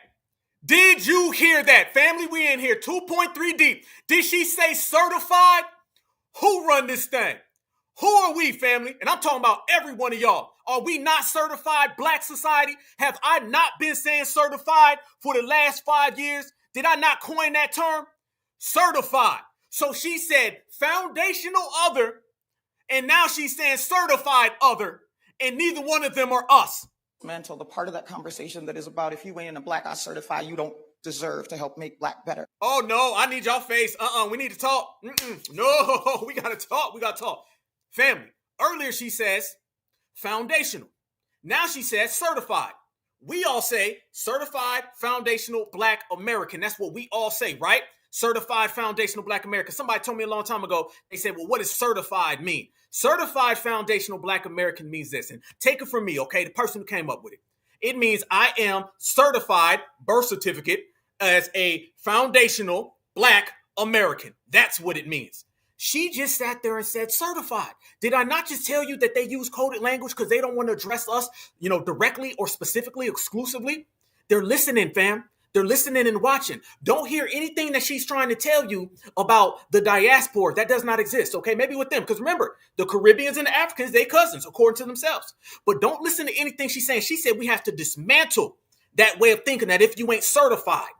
Did you hear that? Family, we in here 2.3 deep. Did she say certified? Who run this thing? Who are we, family? And I'm talking about every one of y'all. Are we not certified black society? Have I not been saying certified for the last 5 years? Did I not coin that term? Certified. So she said foundational other, and now she's saying certified other, and neither one of them are us. Dismantle the part of that conversation that is about, if you ain't in a black, I certify you don't deserve to help make black better. Oh no, I need y'all face. We need to talk. No, we gotta talk. We gotta talk. Family, earlier she says foundational. Now she says certified. We all say certified foundational black American. That's what we all say, right? Certified foundational black American. Somebody told me a long time ago, they said, well, what does certified mean? Certified foundational black American means this. And take it from me, okay? The person who came up with it. It means I am certified birth certificate as a foundational black American. That's what it means. She just sat there and said certified. Did I not just tell you that they use coded language because they don't want to address us, directly or specifically, exclusively? They're listening, fam. They're listening and watching. Don't hear anything that she's trying to tell you about the diaspora. That does not exist, okay? Maybe with them. Because remember, the Caribbeans and the Africans, they cousins, according to themselves. But don't listen to anything she's saying. She said we have to dismantle that way of thinking that if you ain't certified,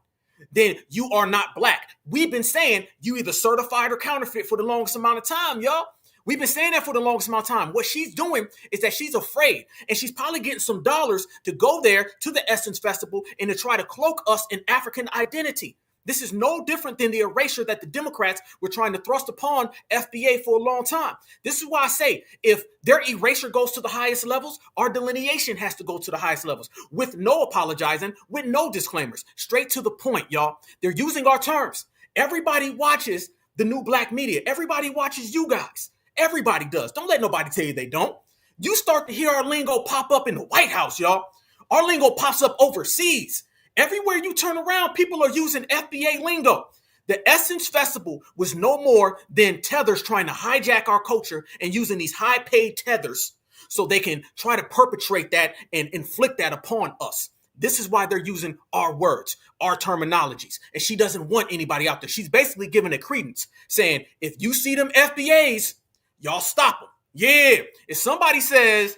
then you are not black. We've been saying you either certified or counterfeit for the longest amount of time, y'all. We've been saying that for the longest amount of time. What she's doing is that she's afraid, and she's probably getting some dollars to go there to the Essence Festival and to try to cloak us in African identity. This is no different than the erasure that the Democrats were trying to thrust upon FBA for a long time. This is why I say if their erasure goes to the highest levels, our delineation has to go to the highest levels with no apologizing, with no disclaimers, straight to the point, y'all. They're using our terms. Everybody watches the new black media. Everybody watches you guys. Everybody does. Don't let nobody tell you they don't. You start to hear our lingo pop up in the White House, y'all. Our lingo pops up overseas. Everywhere you turn around, people are using FBA lingo. The Essence Festival was no more than tethers trying to hijack our culture and using these high-paid tethers so they can try to perpetrate that and inflict that upon us. This is why they're using our words, our terminologies. And she doesn't want anybody out there. She's basically giving it credence, saying, if you see them FBAs, y'all stop them. Yeah. If somebody says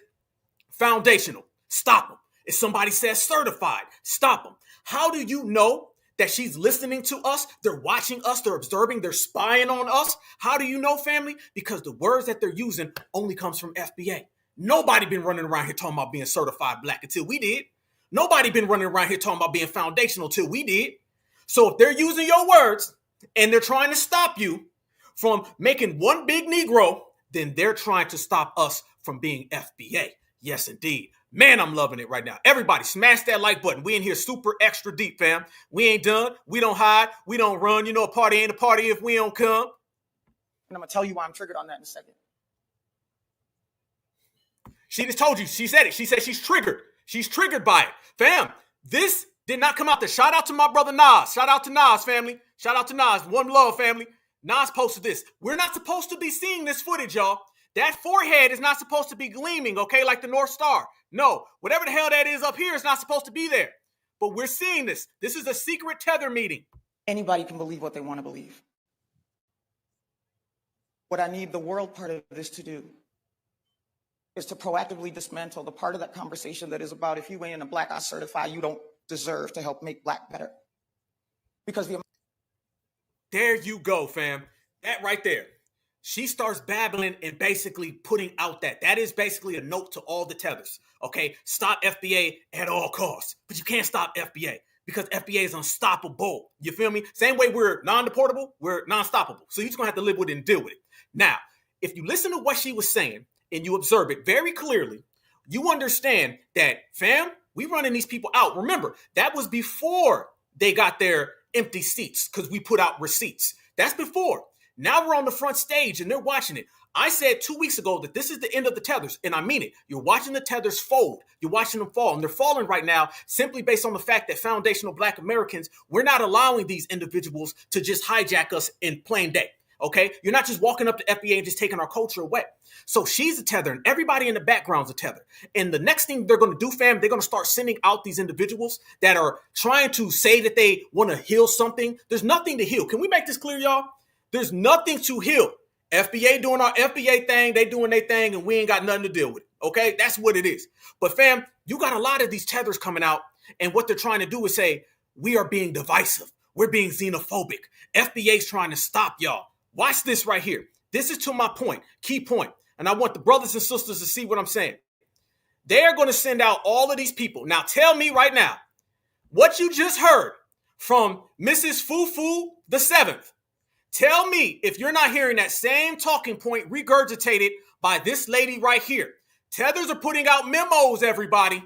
foundational, stop them. If somebody says certified, stop them. How do you know that she's listening to us? They're watching us. They're observing. They're spying on us. How do you know, family? Because the words that they're using only comes from FBA. Nobody been running around here talking about being certified black until we did. Nobody been running around here talking about being foundational till we did. So if they're using your words and they're trying to stop you from making one big Negro, then they're trying to stop us from being FBA. Yes, indeed. Man, I'm loving it right now. Everybody, smash that like button. We in here super extra deep, fam. We ain't done. We don't hide. We don't run. You know, a party ain't a party if we don't come. And I'm going to tell you why I'm triggered on that in a second. She just told you. She said it. She said she's triggered. She's triggered by it. Fam, this did not come out there. Shout out to my brother Nas. Shout out to Nas, family. Shout out to Nas. One love, family. Nas posted this. We're not supposed to be seeing this footage, y'all. That forehead is not supposed to be gleaming, okay, like the North Star. No, whatever the hell that is up here is not supposed to be there. But we're seeing this. This is a secret Tether meeting. Anybody can believe what they want to believe. What I need the world part of this to do is to proactively dismantle the part of that conversation that is about if you ain't a black, I certify you don't deserve to help make black better. Because there you go, fam. That right there. She starts babbling and basically putting out that is basically a note to all the tethers. Okay, stop FBA at all costs. But you can't stop FBA because FBA is unstoppable. You feel me? Same way we're non-deportable, we're non-stoppable. So you're just going to have to live with it and deal with it. Now, if you listen to what she was saying and you observe it very clearly, you understand that, fam, we running these people out. Remember, that was before they got their empty seats because we put out receipts. That's before. Now we're on the front stage and they're watching it. I said 2 weeks ago that this is the end of the tethers, and I mean it. You're watching the tethers fold. You're watching them fall, and they're falling right now simply based on the fact that foundational Black Americans, we're not allowing these individuals to just hijack us in plain day. Okay, you're not just walking up to FBA and just taking our culture away. So she's a tether, and everybody in the background's a tether. And the next thing they're going to do, fam, they're going to start sending out these individuals that are trying to say that they want to heal something. There's nothing to heal. Can we make this clear, y'all? There's nothing to heal. FBA doing our FBA thing, they doing their thing, and we ain't got nothing to deal with it. Okay, that's what it is. But fam, you got a lot of these tethers coming out, and what they're trying to do is say we are being divisive. We're being xenophobic. FBA's trying to stop y'all. Watch this right here. This is to my point, key point. And I want the brothers and sisters to see what I'm saying. They're going to send out all of these people. Now tell me right now, what you just heard from Mrs. Fufu the 7th. Tell me if you're not hearing that same talking point regurgitated by this lady right here. Tethers are putting out memos, everybody.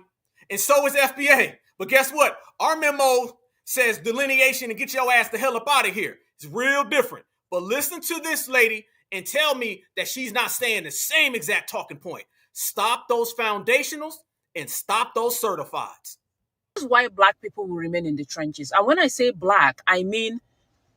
And so is FBA. But guess what? Our memo says delineation and get your ass the hell up out of here. It's real different. But listen to this lady and tell me that she's not saying the same exact talking point. Stop those foundationals and stop those certifieds. This is why Black people will remain in the trenches. And when I say Black, I mean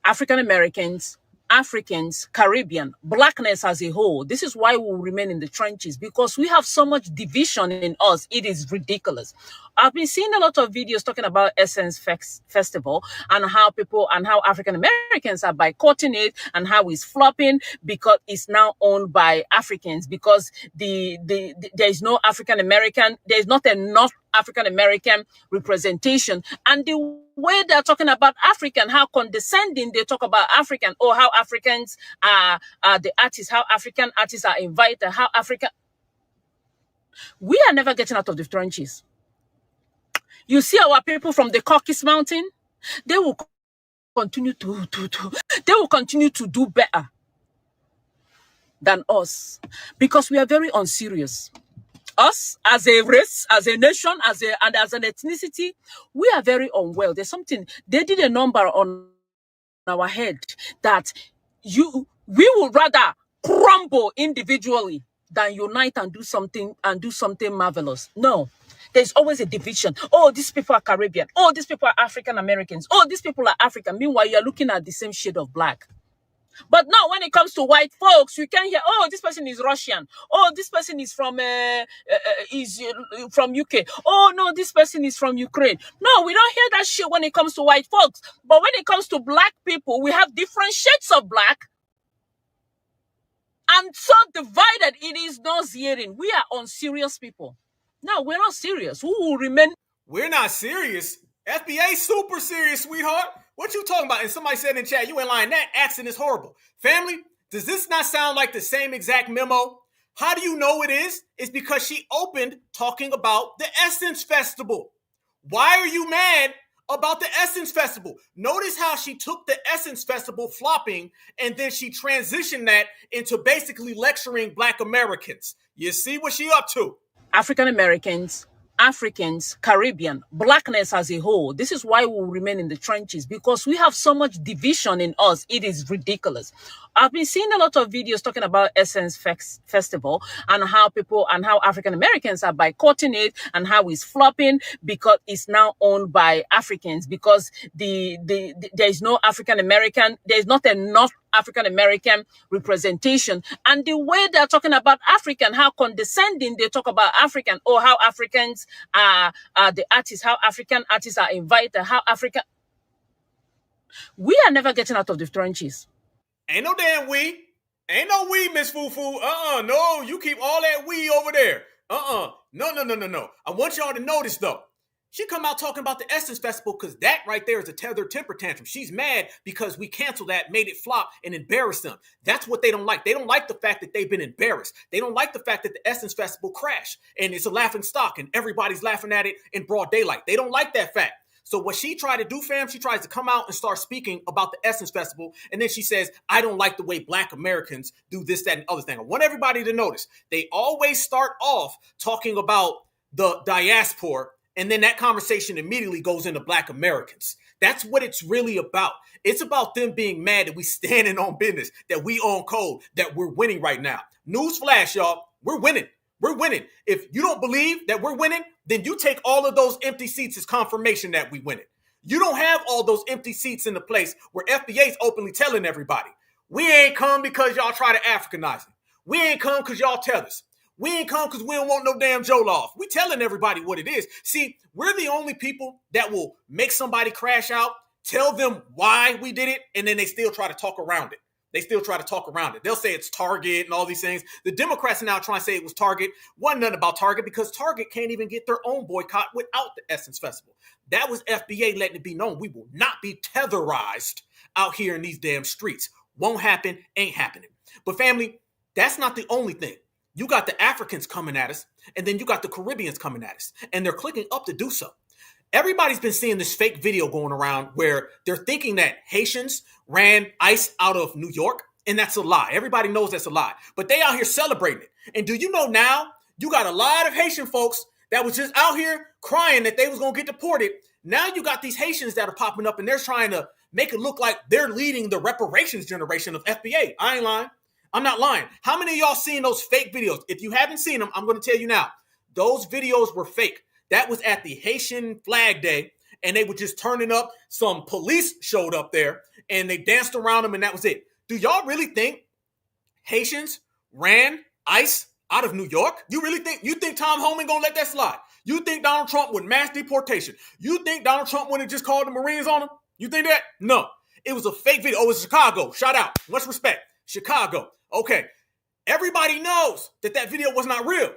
African Americans, Africans, Caribbean, Blackness as a whole. This is why we will remain in the trenches, because we have so much division in us. It is ridiculous. I've been seeing a lot of videos talking about Essence Festival and how people and how African Americans are boycotting it and how it's flopping because it's now owned by Africans, because there is no African American, there is not enough African American representation. And the way they're talking about African, how condescending they talk about African, or how Africans are the artists, how African artists are invited, how African. We are never getting out of the trenches. You see our people from the Caucasus Mountain, they will continue to do better than us, because we are very unserious. Us as a race, as a nation, as an ethnicity, we are very unwell. There's something, they did a number on our head that we would rather crumble individually than unite and do something marvelous. No. There's always a division. Oh, these people are Caribbean. Oh, these people are African Americans. Oh, these people are African. Meanwhile, you're looking at the same shade of black. But now when it comes to white folks, you can hear, oh, this person is Russian. Oh, this person is from UK. Oh, no, this person is from Ukraine. No, we don't hear that shit when it comes to white folks. But when it comes to black people, we have different shades of black. And so divided, it is nauseating. We are unserious people. No, we're not serious. Who will remain? We're not serious. FBA super serious, sweetheart. What you talking about? And somebody said in chat, you ain't lying. That accent is horrible. Family, does this not sound like the same exact memo? How do you know it is? It's because she opened talking about the Essence Festival. Why are you mad about the Essence Festival. Notice how she took the Essence Festival flopping and then she transitioned that into basically lecturing Black Americans. You see what she up to? African Americans, Africans, Caribbean, blackness as a whole. This is why we remain in the trenches, because we have so much division in us. It is ridiculous. I've been seeing a lot of videos talking about Essence Festival and how African Americans are boycotting it and how it's flopping because it's now owned by Africans, because there is no African American, there is not enough African American representation. And the way they're talking about African, how condescending they talk about African, or how Africans are the artists, how African artists are invited, how African. We are never getting out of the trenches. Ain't no damn we. Ain't no we, Miss Fufu. No, you keep all that we over there. No. I want y'all to notice, though. She come out talking about the Essence Festival because that right there is a Tether temper tantrum. She's mad because we canceled that, made it flop, and embarrassed them. That's what they don't like. They don't like the fact that they've been embarrassed. They don't like the fact that the Essence Festival crashed, and it's a laughing stock, and everybody's laughing at it in broad daylight. They don't like that fact. So what she tried to do, fam, she tries to come out and start speaking about the Essence Festival, and then she says, I don't like the way Black Americans do this, that, and other thing. I want everybody to notice, they always start off talking about the diaspora, and then that conversation immediately goes into Black Americans. That's what it's really about. It's about them being mad that we standing on business, that we on code, that we're winning right now. Newsflash, y'all, we're winning. We're winning. If you don't believe that we're winning, then you take all of those empty seats as confirmation that we winning. You don't have all those empty seats in the place where FBA is openly telling everybody, we ain't come because y'all try to Africanize it. We ain't come because y'all tell us. We ain't come because we don't want no damn Jollof. We telling everybody what it is. See, we're the only people that will make somebody crash out, tell them why we did it, and then they still try to talk around it. They'll say it's Target and all these things. The Democrats are now trying to say it was Target. Wasn't nothing about Target because Target can't even get their own boycott without the Essence Festival. That was FBA letting it be known we will not be tetherized out here in these damn streets. Won't happen, ain't happening. But family, that's not the only thing. You got the Africans coming at us, and then you got the Caribbeans coming at us, and they're clicking up to do so. Everybody's been seeing this fake video going around where they're thinking that Haitians ran ICE out of New York, and that's a lie. Everybody knows that's a lie, but they out here celebrating it. And do you know now you got a lot of Haitian folks that was just out here crying that they was going to get deported. Now you got these Haitians that are popping up, and they're trying to make it look like they're leading the reparations generation of FBA. I ain't lying. I'm not lying. How many of y'all seen those fake videos? If you haven't seen them, I'm going to tell you now. Those videos were fake. That was at the Haitian Flag Day, and they were just turning up. Some police showed up there, and they danced around them, and that was it. Do y'all really think Haitians ran ICE out of New York? You think Tom Homan going to let that slide? You think Donald Trump would mass deportation? You think Donald Trump would have just called the Marines on him? You think that? No. It was a fake video. Oh, it was Chicago. Shout out. Much respect. Chicago. Okay. Everybody knows that video was not real.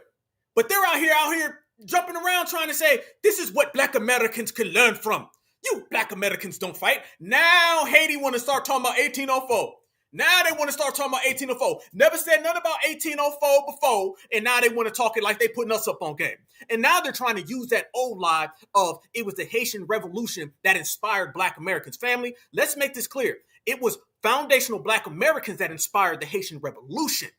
But they're out here jumping around trying to say, this is what Black Americans can learn from. You Black Americans don't fight. Now Haiti want to start talking about 1804. Now they want to start talking about 1804. Never said nothing about 1804 before, and now they want to talk it like they putting us up on game. And now they're trying to use that old lie of it was the Haitian Revolution that inspired Black Americans. Family, let's make this clear. It was foundational Black Americans that inspired the Haitian Revolution.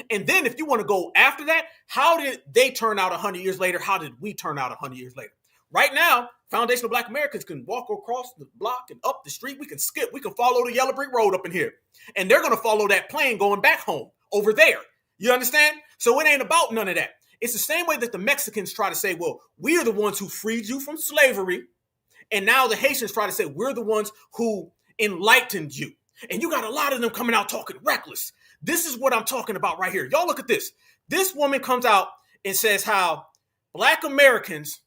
And then if you want to go after that, how did they turn out 100 years later? How did we turn out 100 years later? Right now, foundational Black Americans can walk across the block and up the street. We can skip. We can follow the yellow brick road up in here. And they're going to follow that plane going back home over there. You understand? So it ain't about none of that. It's the same way that the Mexicans try to say, well, we're the ones who freed you from slavery. And now the Haitians try to say, we're the ones who enlightened you. And you got a lot of them coming out talking reckless. This is what I'm talking about right here. Y'all look at this. This woman comes out and says how Black Americans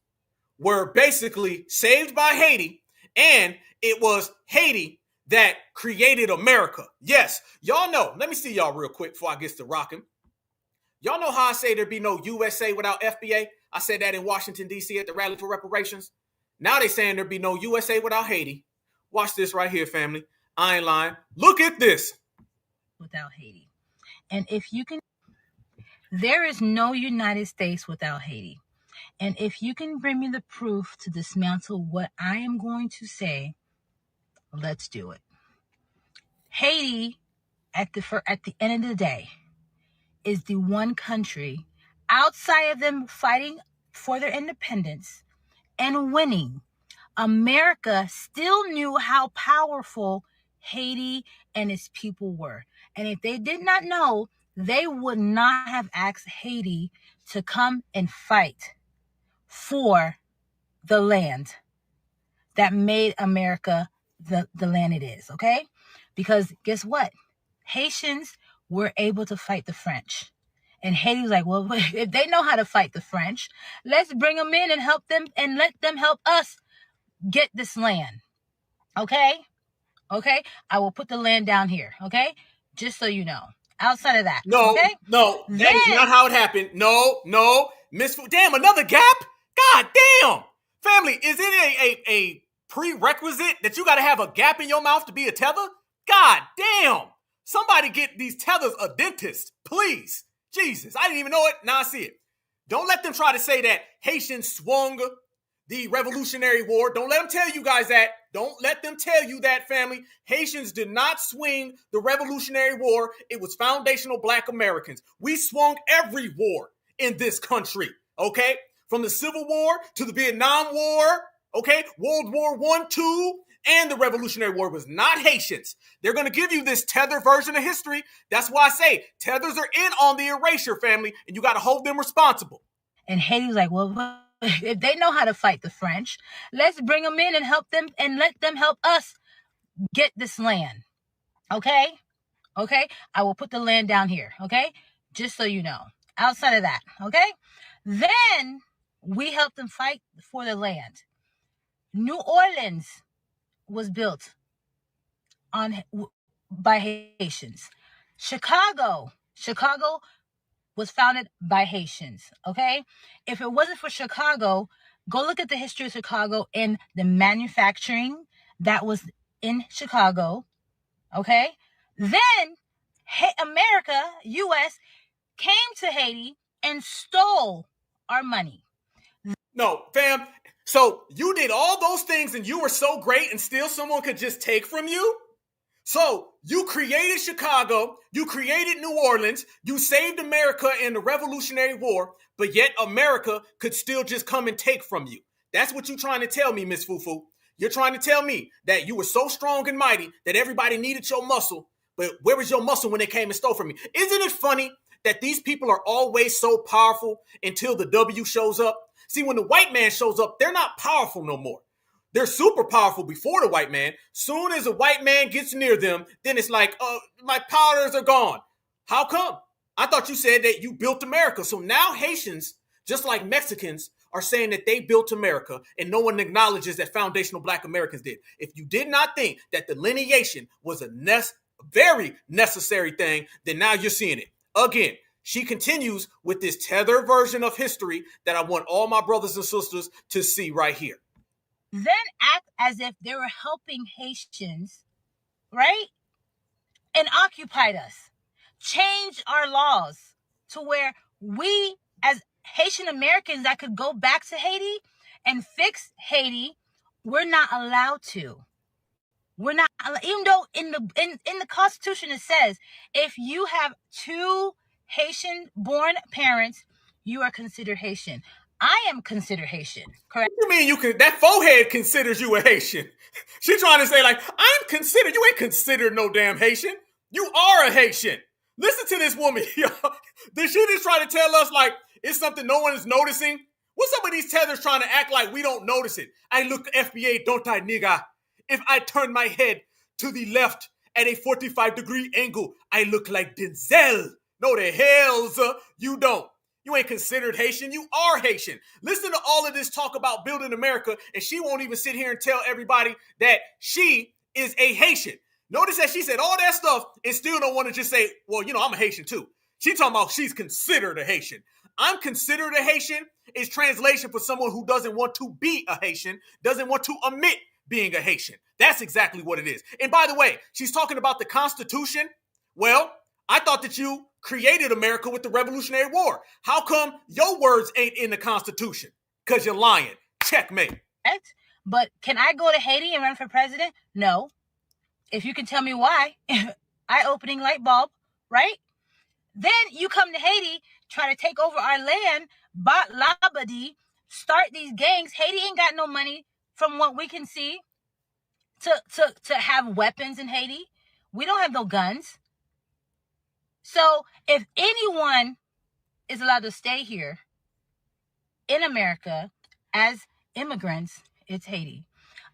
were basically saved by Haiti, and it was Haiti that created America. Yes, y'all know. Let me see y'all real quick before I get to rocking. Y'all know how I say there'd be no USA without FBA? I said that in Washington, D.C. at the Rally for Reparations. Now they saying there'd be no USA without Haiti. Watch this right here, family. I ain't lying. Look at this. Without Haiti. And if you can, there is no United States without Haiti. And if you can bring me the proof to dismantle what I am going to say, let's do it. Haiti, at the end of the day, is the one country outside of them fighting for their independence and winning. America still knew how powerful Haiti and its people were. And if they did not know, they would not have asked Haiti to come and fight for the land that made America the land it is, okay? Because guess what? Haitians were able to fight the French. And Haiti was like, well, if they know how to fight the French, let's bring them in and help them and let them help us get this land. Okay? Okay? I will put the land down here. Okay? Just so you know. Outside of that. No, okay? no, that is not how it happened. No, Miss. Damn, another gap. God damn, family. Is it a prerequisite that you got to have a gap in your mouth to be a tether? God damn. Somebody get these tethers a dentist, please. Jesus, I didn't even know it. Now I see it. Don't let them try to say that Haitians swung the Revolutionary War. Don't let them tell you guys that. Don't let them tell you that, family. Haitians did not swing the Revolutionary War. It was foundational Black Americans. We swung every war in this country, okay? From the Civil War to the Vietnam War, okay? World War I, II, and the Revolutionary War was not Haitians. They're going to give you this tether version of history. That's why I say tethers are in on the erasure, family, and you got to hold them responsible. And Haiti was like, well, if they know how to fight the French, let's bring them in and help them and let them help us get this land. Okay? Okay? I will put the land down here. Okay? Just so you know. Outside of that. Okay? Then we helped them fight for the land. New Orleans was built by Haitians. Chicago was founded by Haitians, okay? If it wasn't for Chicago, go look at the history of Chicago and the manufacturing that was in Chicago, okay? Then America, U.S., came to Haiti and stole our money. No, fam. So you did all those things and you were so great and still someone could just take from you? So you created Chicago, you created New Orleans, you saved America in the Revolutionary War, but yet America could still just come and take from you. That's what you're trying to tell me, Miss Fufu. You're trying to tell me that you were so strong and mighty that everybody needed your muscle, but where was your muscle when they came and stole from you? Isn't it funny that these people are always so powerful until the W shows up? See, when the white man shows up, they're not powerful no more. They're super powerful before the white man. Soon as a white man gets near them, then it's like, my powers are gone. How come? I thought you said that you built America. So now Haitians, just like Mexicans, are saying that they built America and no one acknowledges that foundational Black Americans did. If you did not think that delineation was a very necessary thing, then now you're seeing it. Again, she continues with this tether version of history that I want all my brothers and sisters to see right here. Then act as if they were helping Haitians, right? And occupied us. Change our laws to where we, as Haitian Americans that could go back to Haiti and fix Haiti, we're not allowed to. We're not, even though in the Constitution it says if you have two Haitian-born parents, you are considered Haitian. I am considered Haitian, correct? What you mean that forehead considers you a Haitian? She's trying to say, like, I'm considered. You ain't considered no damn Haitian. You are a Haitian. Listen to this woman. This shit is trying to tell us, like, it's something no one is noticing. What's up with these tethers trying to act like we don't notice it? I look FBA, don't I, nigga? If I turn my head to the left at a 45-degree angle, I look like Denzel. No, the hells you don't. You ain't considered Haitian. You are Haitian. Listen to all of this talk about building America, and she won't even sit here and tell everybody that she is a Haitian. Notice that she said all that stuff and still don't want to just say, well, I'm a Haitian too. She talking about she's considered a Haitian. I'm considered a Haitian is translation for someone who doesn't want to be a Haitian, doesn't want to admit being a Haitian. That's exactly what it is. And by the way, she's talking about the Constitution. Well, I thought that you created America with the Revolutionary War. How come your words ain't in the Constitution? Because you're lying. Checkmate. But can I go to Haiti and run for president? No. If you can tell me why, eye-opening light bulb, right? Then you come to Haiti, try to take over our land, labadi, start these gangs. Haiti ain't got no money, from what we can see, to have weapons in Haiti. We don't have no guns. So if anyone is allowed to stay here in America as immigrants, it's Haiti.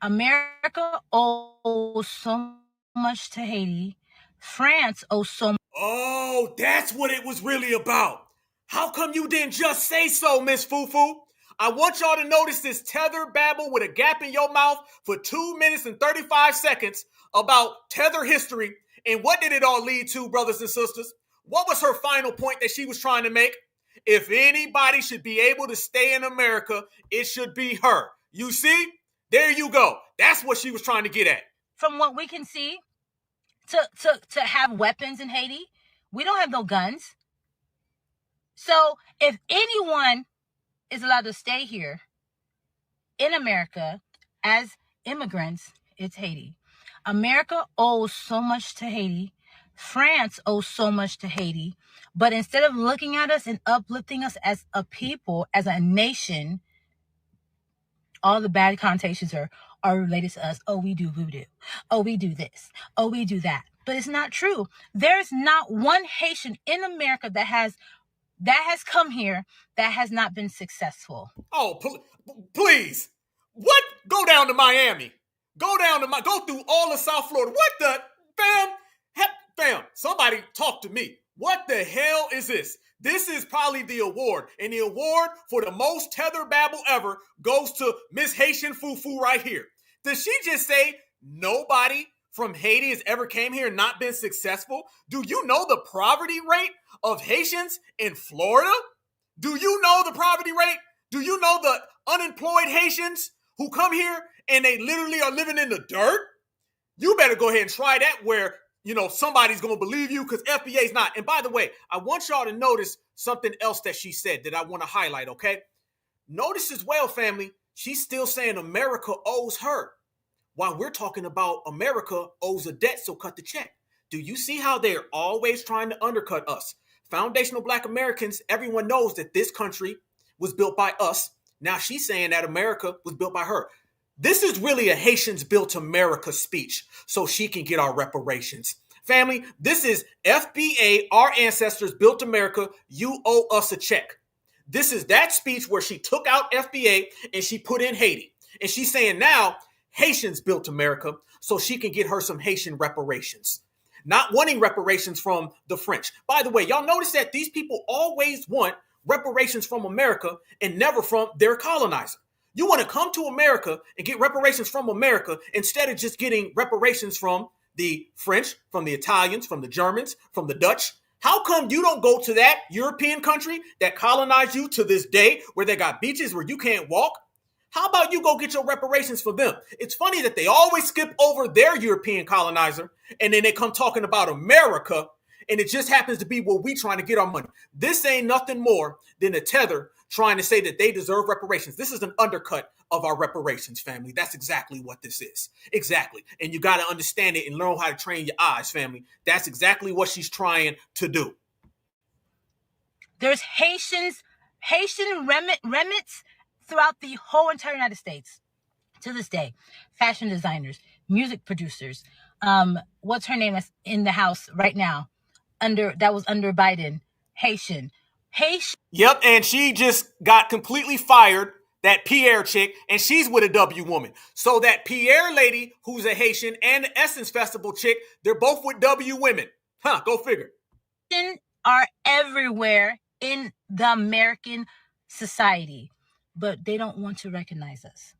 America owes so much to Haiti. France owes so much. Oh, that's what it was really about. How come you didn't just say so, Miss Fufu? I want y'all to notice this Tether babble with a gap in your mouth for 2 minutes and 35 seconds about Tether history. And what did it all lead to, brothers and sisters? What was her final point that she was trying to make? If anybody should be able to stay in America, it should be her. You see? There you go. That's what she was trying to get at. From what we can see, to have weapons in Haiti. We don't have no guns. So if anyone is allowed to stay here in America as immigrants, it's Haiti. America owes so much to Haiti. France owes so much to Haiti. But instead of looking at us and uplifting us as a people, as a nation, all the bad connotations are related to us. Oh, we do voodoo. Oh, we do this. Oh, we do that. But it's not true. There's not one Haitian in America that has come here that has not been successful. Oh, please. What? Go down to Miami. Go through all of South Florida. What the? Fam, somebody talk to me. What the hell is this? This is probably the award. And the award for the most Tether babble ever goes to Miss Haitian Fufu right here. Does she just say nobody from Haiti has ever came here and not been successful? Do you know the poverty rate of Haitians in Florida? Do you know the poverty rate? Do you know the unemployed Haitians who come here and they literally are living in the dirt? You better go ahead and try that where, somebody's going to believe you because FBA's not. And by the way, I want y'all to notice something else that she said that I want to highlight, okay? Notice as well, family, she's still saying America owes her while we're talking about America owes a debt, so cut the check. Do you see how they're always trying to undercut us? Foundational Black Americans, everyone knows that this country was built by us. Now she's saying that America was built by her. This is really a Haitians built America speech so she can get our reparations. Family, this is FBA, our ancestors built America, you owe us a check. This is that speech where she took out FBA and she put in Haiti. And she's saying now Haitians built America so she can get her some Haitian reparations. Not wanting reparations from the French. By the way, y'all notice that these people always want reparations from America and never from their colonizer. You want to come to America and get reparations from America instead of just getting reparations from the French, from the Italians, from the Germans, from the Dutch. How come you don't go to that European country that colonized you to this day where they got beaches where you can't walk? How about you go get your reparations for them? It's funny that they always skip over their European colonizer and then they come talking about America and it just happens to be where we trying to get our money. This ain't nothing more than a Tether trying to say that they deserve reparations. This is an undercut of our reparations, family. That's exactly what this is. Exactly. And you got to understand it and learn how to train your eyes, family. That's exactly what she's trying to do. There's Haitian remnants throughout the whole entire United States to this day. Fashion designers, music producers. What's her name that's in the house right now? That was under Biden. Haitian. Yep, and she just got completely fired, that Pierre chick, and she's with a W woman. So that Pierre lady, who's a Haitian, and the Essence Festival chick, they're both with W women. Go figure. Are everywhere in the American society, but they don't want to recognize us.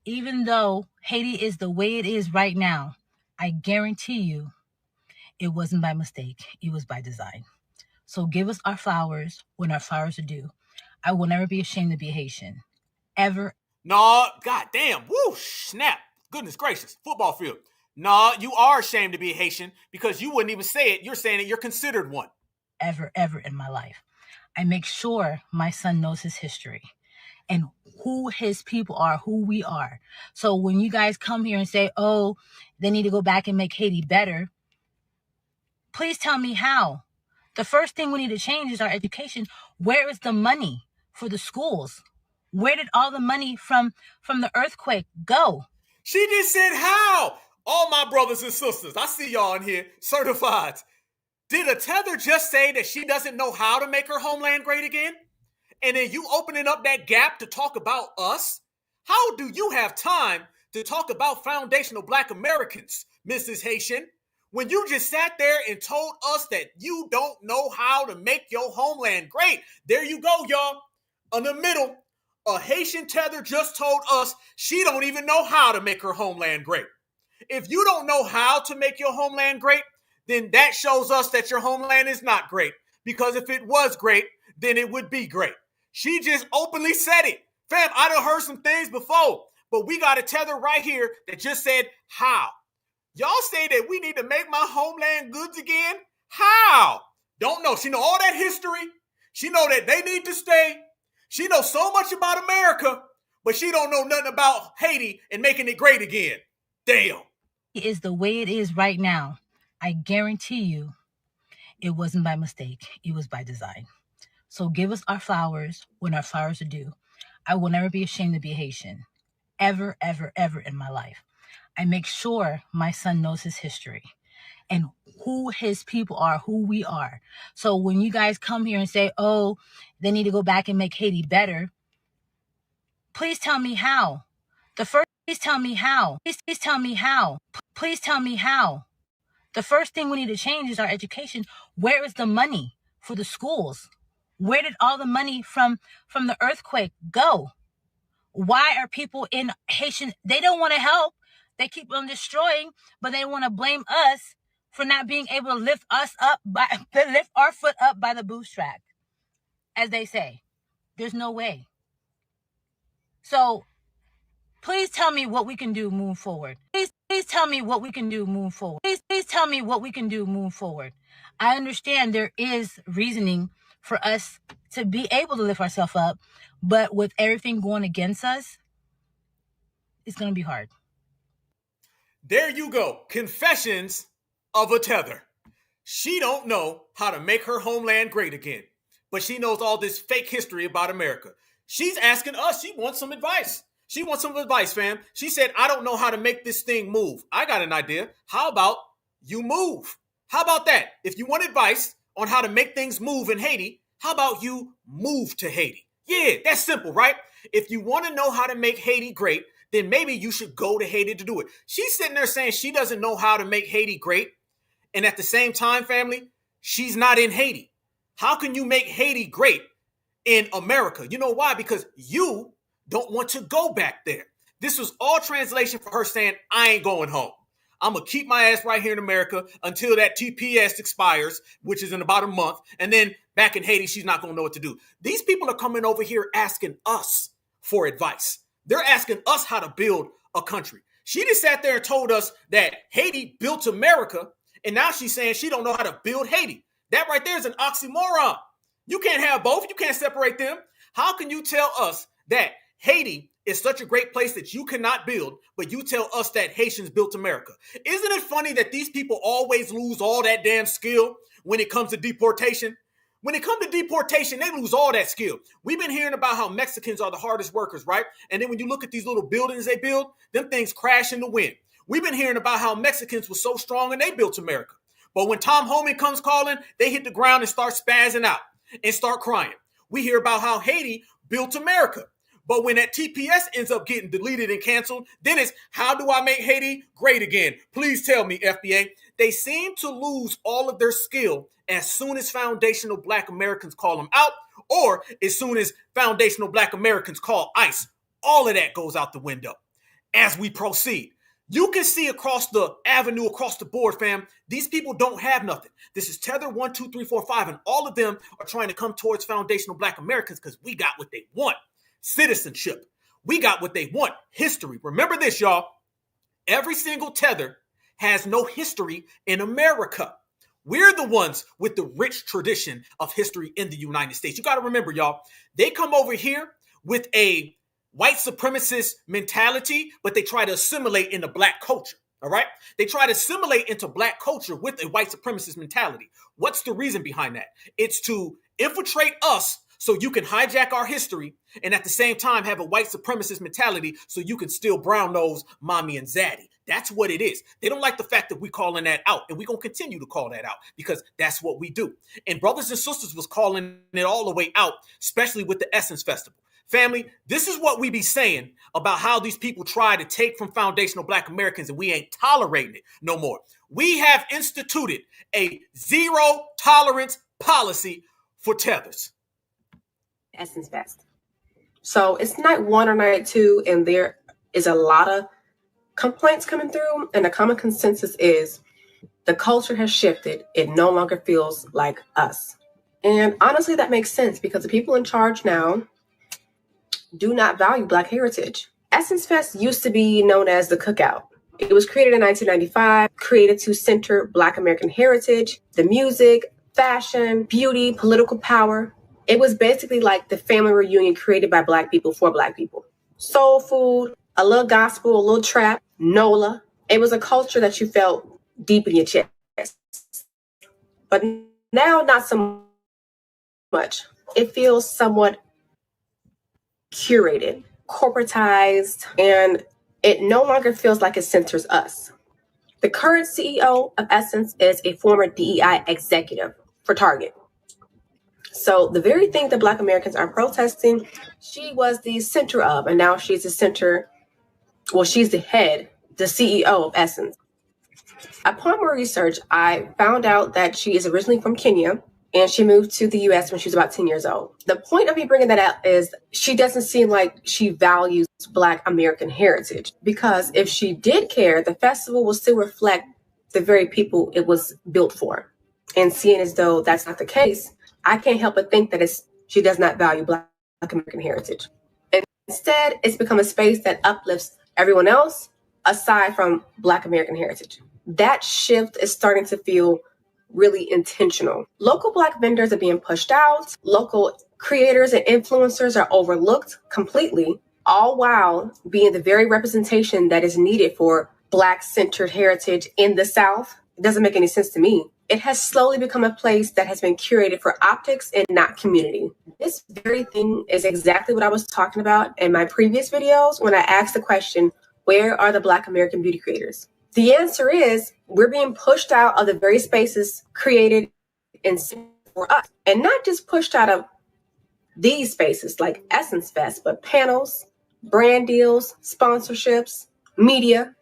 Even though Haiti is the way it is right now, I guarantee you it wasn't by mistake. It was by design. So give us our flowers when our flowers are due. I will never be ashamed to be Haitian. Ever. No, goddamn. Woo, snap. Goodness gracious. Football field. Nah, you are ashamed to be Haitian because you wouldn't even say it. You're saying that you're considered one. Ever in my life. I make sure my son knows his history and who his people are, who we are. So when you guys come here and say, oh, they need to go back and make Haiti better, please tell me how. The first thing we need to change is our education. Where is the money for the schools? Where did all the money from the earthquake go? She just said how. All my brothers and sisters, I see y'all in here, certified. Did a Tether just say that she doesn't know how to make her homeland great again? And then you opening up that gap to talk about us? How do you have time to talk about foundational Black Americans, Mrs. Haitian, when you just sat there and told us that you don't know how to make your homeland great? There you go, y'all. In the middle, a Haitian Tether just told us she don't even know how to make her homeland great. If you don't know how to make your homeland great, then that shows us that your homeland is not great. Because if it was great, then it would be great. She just openly said it. Fam, I done heard some things before, but we got a Tether right here that just said how. Y'all say that we need to make my homeland good again? How? Don't know. She know all that history. She know that they need to stay. She knows so much about America, but she don't know nothing about Haiti and making it great again. Damn. It is the way it is right now. I guarantee you it wasn't by mistake. It was by design. So give us our flowers when our flowers are due. I will never be ashamed to be Haitian. Ever in my life. I make sure my son knows his history and who his people are, who we are. So when you guys come here and say, oh, they need to go back and make Haiti better, please tell me how. Please tell me how. Please tell me how. Please tell me how. The first thing we need to change is our education. Where is the money for the schools? Where did all the money from the earthquake go? Why are people in Haitian? They don't want to help. They keep on destroying, but they want to blame us for not being able to lift our foot up by the bootstrap, as they say. There's no way. So please tell me what we can do moving forward. Please tell me what we can do moving forward. Please tell me what we can do moving forward. I understand there is reasoning for us to be able to lift ourselves up, but with everything going against us, it's going to be hard. There you go. Confessions of a Tether. She don't know how to make her homeland great again, but she knows all this fake history about America. She's asking us. She wants some advice. She wants some advice, fam. She said, I don't know how to make this thing move. I got an idea. How about you move? How about that? If you want advice on how to make things move in Haiti, how about you move to Haiti? Yeah, that's simple, right? If you want to know how to make Haiti great, then maybe you should go to Haiti to do it. She's sitting there saying she doesn't know how to make Haiti great. And at the same time, family, she's not in Haiti. How can you make Haiti great in America? You know why? Because you don't want to go back there. This was all translation for her saying, I ain't going home. I'm going to keep my ass right here in America until that TPS expires, which is in about a month. And then back in Haiti, she's not going to know what to do. These people are coming over here asking us for advice. They're asking us how to build a country. She just sat there and told us that Haiti built America, and now she's saying she don't know how to build Haiti. That right there is an oxymoron. You can't have both. You can't separate them. How can you tell us that Haiti is such a great place that you cannot build, but you tell us that Haitians built America? Isn't it funny that these people always lose all that damn skill when it comes to deportation? When it comes to deportation, they lose all that skill. We've been hearing about how Mexicans are the hardest workers, right? And then when you look at these little buildings they build, them things crash in the wind. We've been hearing about how Mexicans were so strong and they built America. But when Tom Homan comes calling, they hit the ground and start spazzing out and start crying. We hear about how Haiti built America. But when that TPS ends up getting deleted and canceled, then it's, how do I make Haiti great again? Please tell me, FBA. They seem to lose all of their skill as soon as foundational Black Americans call them out, or as soon as foundational Black Americans call ICE. All of that goes out the window as we proceed. You can see across the avenue, across the board, fam, these people don't have nothing. This is Tether 1, 2, 3, 4, 5, and all of them are trying to come towards foundational Black Americans because we got what they want. Citizenship. We got what they want. History. Remember this, y'all. Every single Tether has no history in America. We're the ones with the rich tradition of history in the United States. You got to remember, y'all, they come over here with a white supremacist mentality, but they try to assimilate into black culture. All right. They try to assimilate into black culture with a white supremacist mentality. What's the reason behind that? It's to infiltrate us so you can hijack our history and at the same time have a white supremacist mentality so you can steal brown nose mommy and zaddy. That's what it is. They don't like the fact that we're calling that out, and we're going to continue to call that out because that's what we do. And brothers and sisters was calling it all the way out, especially with the Essence Festival. Family, this is what we be saying about how these people try to take from foundational Black Americans, and we ain't tolerating it no more. We have instituted a zero tolerance policy for tethers. Essence Fest. So it's night 1 or night 2, and there is a lot of complaints coming through, and the common consensus is the culture has shifted. It no longer feels like us. And honestly, that makes sense because the people in charge now do not value Black heritage. Essence Fest used to be known as the Cookout. It was created in 1995, created to center Black American heritage, the music, fashion, beauty, political power. It was basically like the family reunion created by Black people for Black people. Soul food, a little gospel, a little trap, NOLA. It was a culture that you felt deep in your chest. But now, not so much. It feels somewhat curated, corporatized, and it no longer feels like it centers us. The current CEO of Essence is a former DEI executive for Target. So the very thing that Black Americans are protesting, she was the center of, and now she's the center, well, she's the head, the CEO of Essence. Upon more research, I found out that she is originally from Kenya, and she moved to the U.S. when she was about 10 years old. The point of me bringing that up is she doesn't seem like she values Black American heritage, because if she did care, the festival will still reflect the very people it was built for. And seeing as though that's not the case, I can't help but think that she does not value Black American heritage. Instead, it's become a space that uplifts everyone else aside from Black American heritage. That shift is starting to feel really intentional. Local Black vendors are being pushed out. Local creators and influencers are overlooked completely, all while being the very representation that is needed for Black-centered heritage in the South. It doesn't make any sense to me. It has slowly become a place that has been curated for optics and not community. This very thing is exactly what I was talking about in my previous videos when I asked the question, where are the Black American beauty creators? The answer is we're being pushed out of the very spaces created and for us. And not just pushed out of these spaces like Essence Fest, but panels, brand deals, sponsorships, media.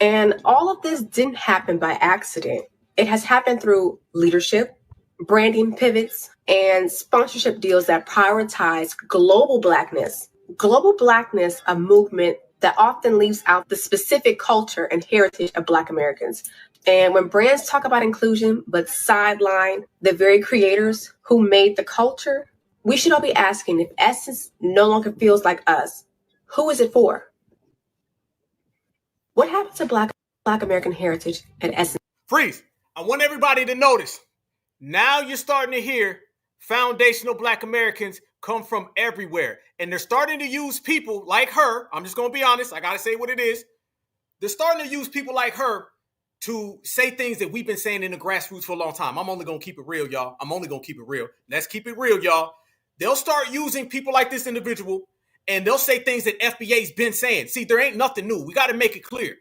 And all of this didn't happen by accident. It has happened through leadership, branding pivots, and sponsorship deals that prioritize global Blackness. Global Blackness, a movement that often leaves out the specific culture and heritage of Black Americans. And when brands talk about inclusion but sideline the very creators who made the culture, we should all be asking, if Essence no longer feels like us, who is it for? What happened to Black American heritage at Essence? Freeze. I want everybody to notice. Now you're starting to hear foundational Black Americans come from everywhere. And they're starting to use people like her. I'm just going to be honest. I got to say what it is. They're starting to use people like her to say things that we've been saying in the grassroots for a long time. I'm only going to keep it real, y'all. I'm only going to keep it real. Let's keep it real, y'all. They'll start using people like this individual, and they'll say things that FBA's been saying. See, there ain't nothing new. We got to make it clear.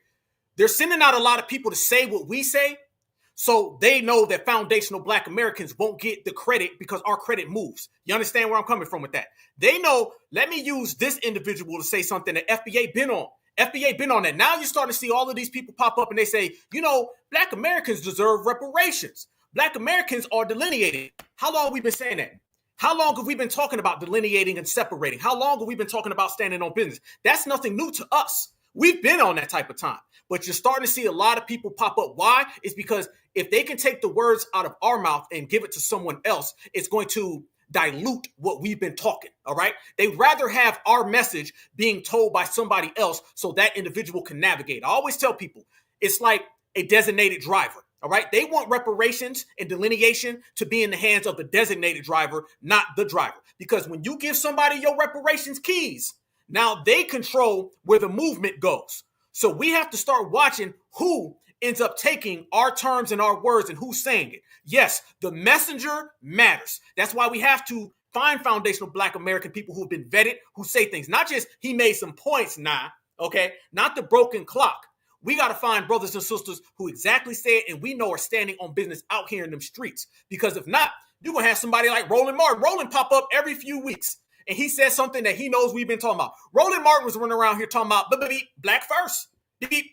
They're sending out a lot of people to say what we say, so they know that foundational Black Americans won't get the credit because our credit moves. You understand where I'm coming from with that? They know, let me use this individual to say something that FBA been on. FBA been on that. Now you're starting to see all of these people pop up and they say, you know, Black Americans deserve reparations. Black Americans are delineated. How long have we been saying that? How long have we been talking about delineating and separating? How long have we been talking about standing on business? That's nothing new to us. We've been on that type of time. But you're starting to see a lot of people pop up. Why? It's because if they can take the words out of our mouth and give it to someone else, it's going to dilute what we've been talking, all right? They'd rather have our message being told by somebody else so that individual can navigate. I always tell people, it's like a designated driver. All right. They want reparations and delineation to be in the hands of the designated driver, not the driver. Because when you give somebody your reparations keys, now they control where the movement goes. So we have to start watching who ends up taking our terms and our words and who's saying it. Yes, the messenger matters. That's why we have to find foundational Black American people who've been vetted, who say things, not just he made some points, okay? Not the broken clock. We got to find brothers and sisters who exactly say it and we know are standing on business out here in them streets. Because if not, you're going to have somebody like Roland Martin. Roland pop up every few weeks and he says something that he knows we've been talking about. Roland Martin was running around here talking about black first.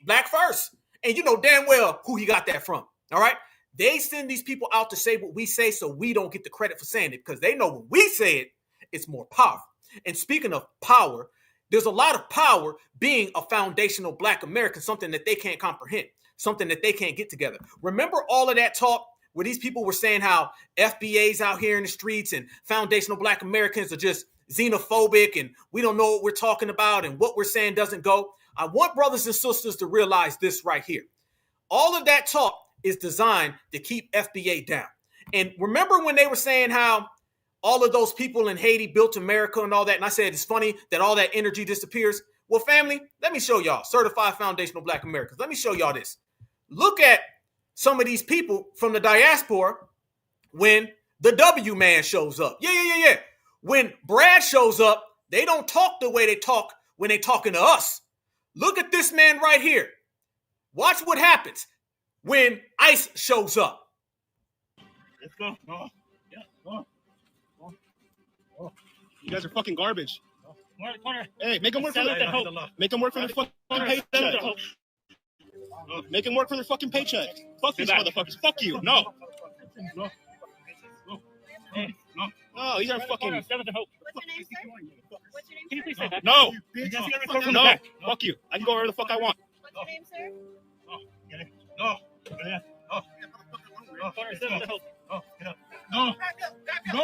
Black first. And you know damn well who he got that from. All right? They send these people out to say what we say so we don't get the credit for saying it because they know when we say it, it's more powerful. And speaking of power, there's a lot of power being a foundational Black American, something that they can't comprehend, something that they can't get together. Remember all of that talk where these people were saying how FBA's out here in the streets and foundational Black Americans are just xenophobic and we don't know what we're talking about and what we're saying doesn't go. I want brothers and sisters to realize this right here. All of that talk is designed to keep FBA down. And remember when they were saying how all of those people in Haiti built America and all that. And I said, it's funny that all that energy disappears. Well, family, let me show y'all. Certified Foundational Black Americans. Let me show y'all this. Look at some of these people from the diaspora when the W man shows up. Yeah. When Brad shows up, they don't talk the way they talk when they talking to us. Look at this man right here. Watch what happens when ICE shows up. Let's go. Go. You guys are fucking garbage. Hey, make them work for their fucking paycheck. Make them work for their fucking paycheck. Fuck these motherfuckers. Fuck you. No. No, these are fucking. What's your name, sir? What's your name? Can you please say that? No. No. Fuck you. I can go wherever the fuck I want. What's your name, sir? No.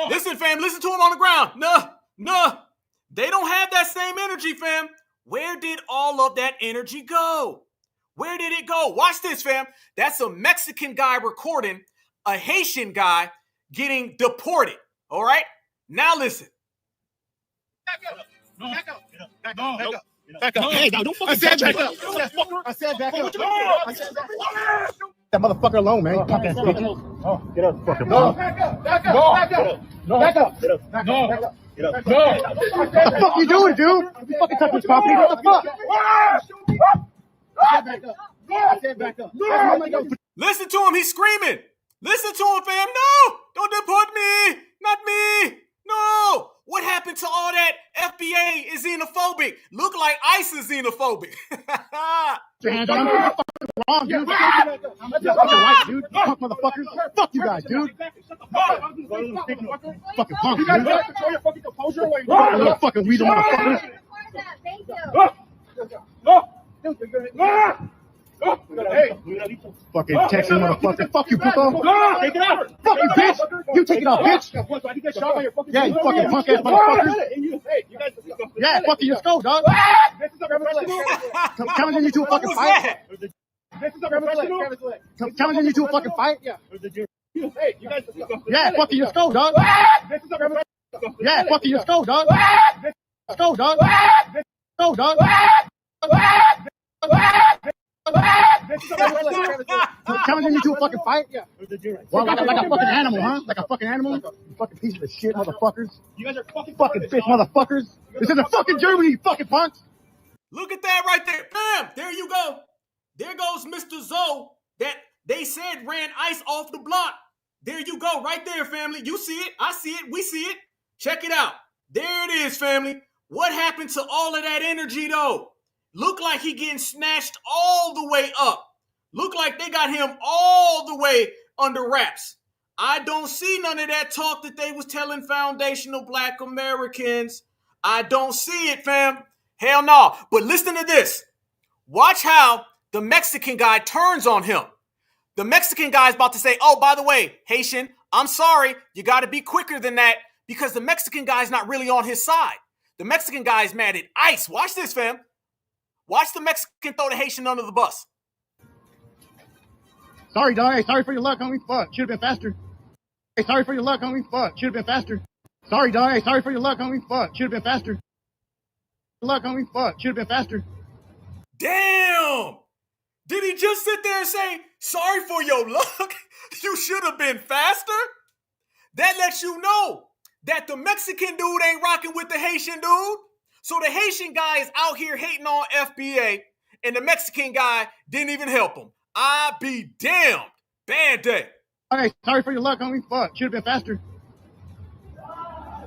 Listen, fam. Listen to him on the ground. No. They don't have that same energy, fam. Where did all of that energy go? Where did it go? Watch this, fam. That's a Mexican guy recording a Haitian guy getting deported. All right? Now listen. Back up. Hey, now don't fucking back up. I said back up. That motherfucker alone, man. Get up, fucking. No. Back up. Back up. What the fuck you doing, dude? You fucking touch this property. What the fuck? I said back up. Listen to him. He's screaming. Listen to him, fam. No. Don't deport me. Not me. No. What happened to all that FBA is xenophobic? Look like ICE is xenophobic. Wrong, dude. You're fucking white, dude. Fuck motherfuckers. Fuck you guys, dude. Fucking punk, dude. You guys gotta control your fucking composure while you're fucking weasel motherfuckers. Thank you. Hey, fucking Texas motherfucker. Fuck you, puto. Take it out. Fuck you, bitch. You take it out, bitch. Yeah, you fucking punk ass motherfuckers. Yeah, fucking your skull, dog. Challenging you to a fucking fight. Challenging you to a fucking fight. Yeah, fucking your skull, dog. Yeah, fucking your skull, dog. Skull, dog. Skull, dog. Challenging you to a fucking fight? Yeah. Well, like a fucking animal, huh? Like a fucking animal? You fucking piece of shit, motherfuckers. You guys are fucking bitch, motherfuckers. This is a fucking Germany, you fucking punks. Look at that right there. Bam! There you go. There goes Mr. Zoe that they said ran ICE off the block. There you go, right there, family. You see it. I see it. We see it. Check it out. There it is, family. What happened to all of that energy, though? Look like he getting snatched all the way up. Look like they got him all the way under wraps. I don't see none of that talk that they was telling foundational Black Americans. I don't see it, fam. Hell no. But listen to this. Watch how the Mexican guy turns on him. The Mexican guy is about to say, oh, by the way, Haitian, I'm sorry. You got to be quicker than that because the Mexican guy is not really on his side. The Mexican guy is mad at ICE. Watch this, fam. Watch the Mexican throw the Haitian under the bus. Sorry, dog. Hey, sorry for your luck, homie. Fuck. Should have been faster. Hey, sorry for your luck, homie. Fuck. Should have been faster. Sorry, dog. Hey, sorry for your luck, homie. Fuck. Should have been faster. Luck, homie. Fuck. Should have been faster. Damn! Did he just sit there and say, sorry for your luck? You should have been faster? That lets you know that the Mexican dude ain't rocking with the Haitian dude. So the Haitian guy is out here hating on FBA, and the Mexican guy didn't even help him. I be damned. Bad day. Hey, sorry for your luck, homie. Fuck. Should have been faster.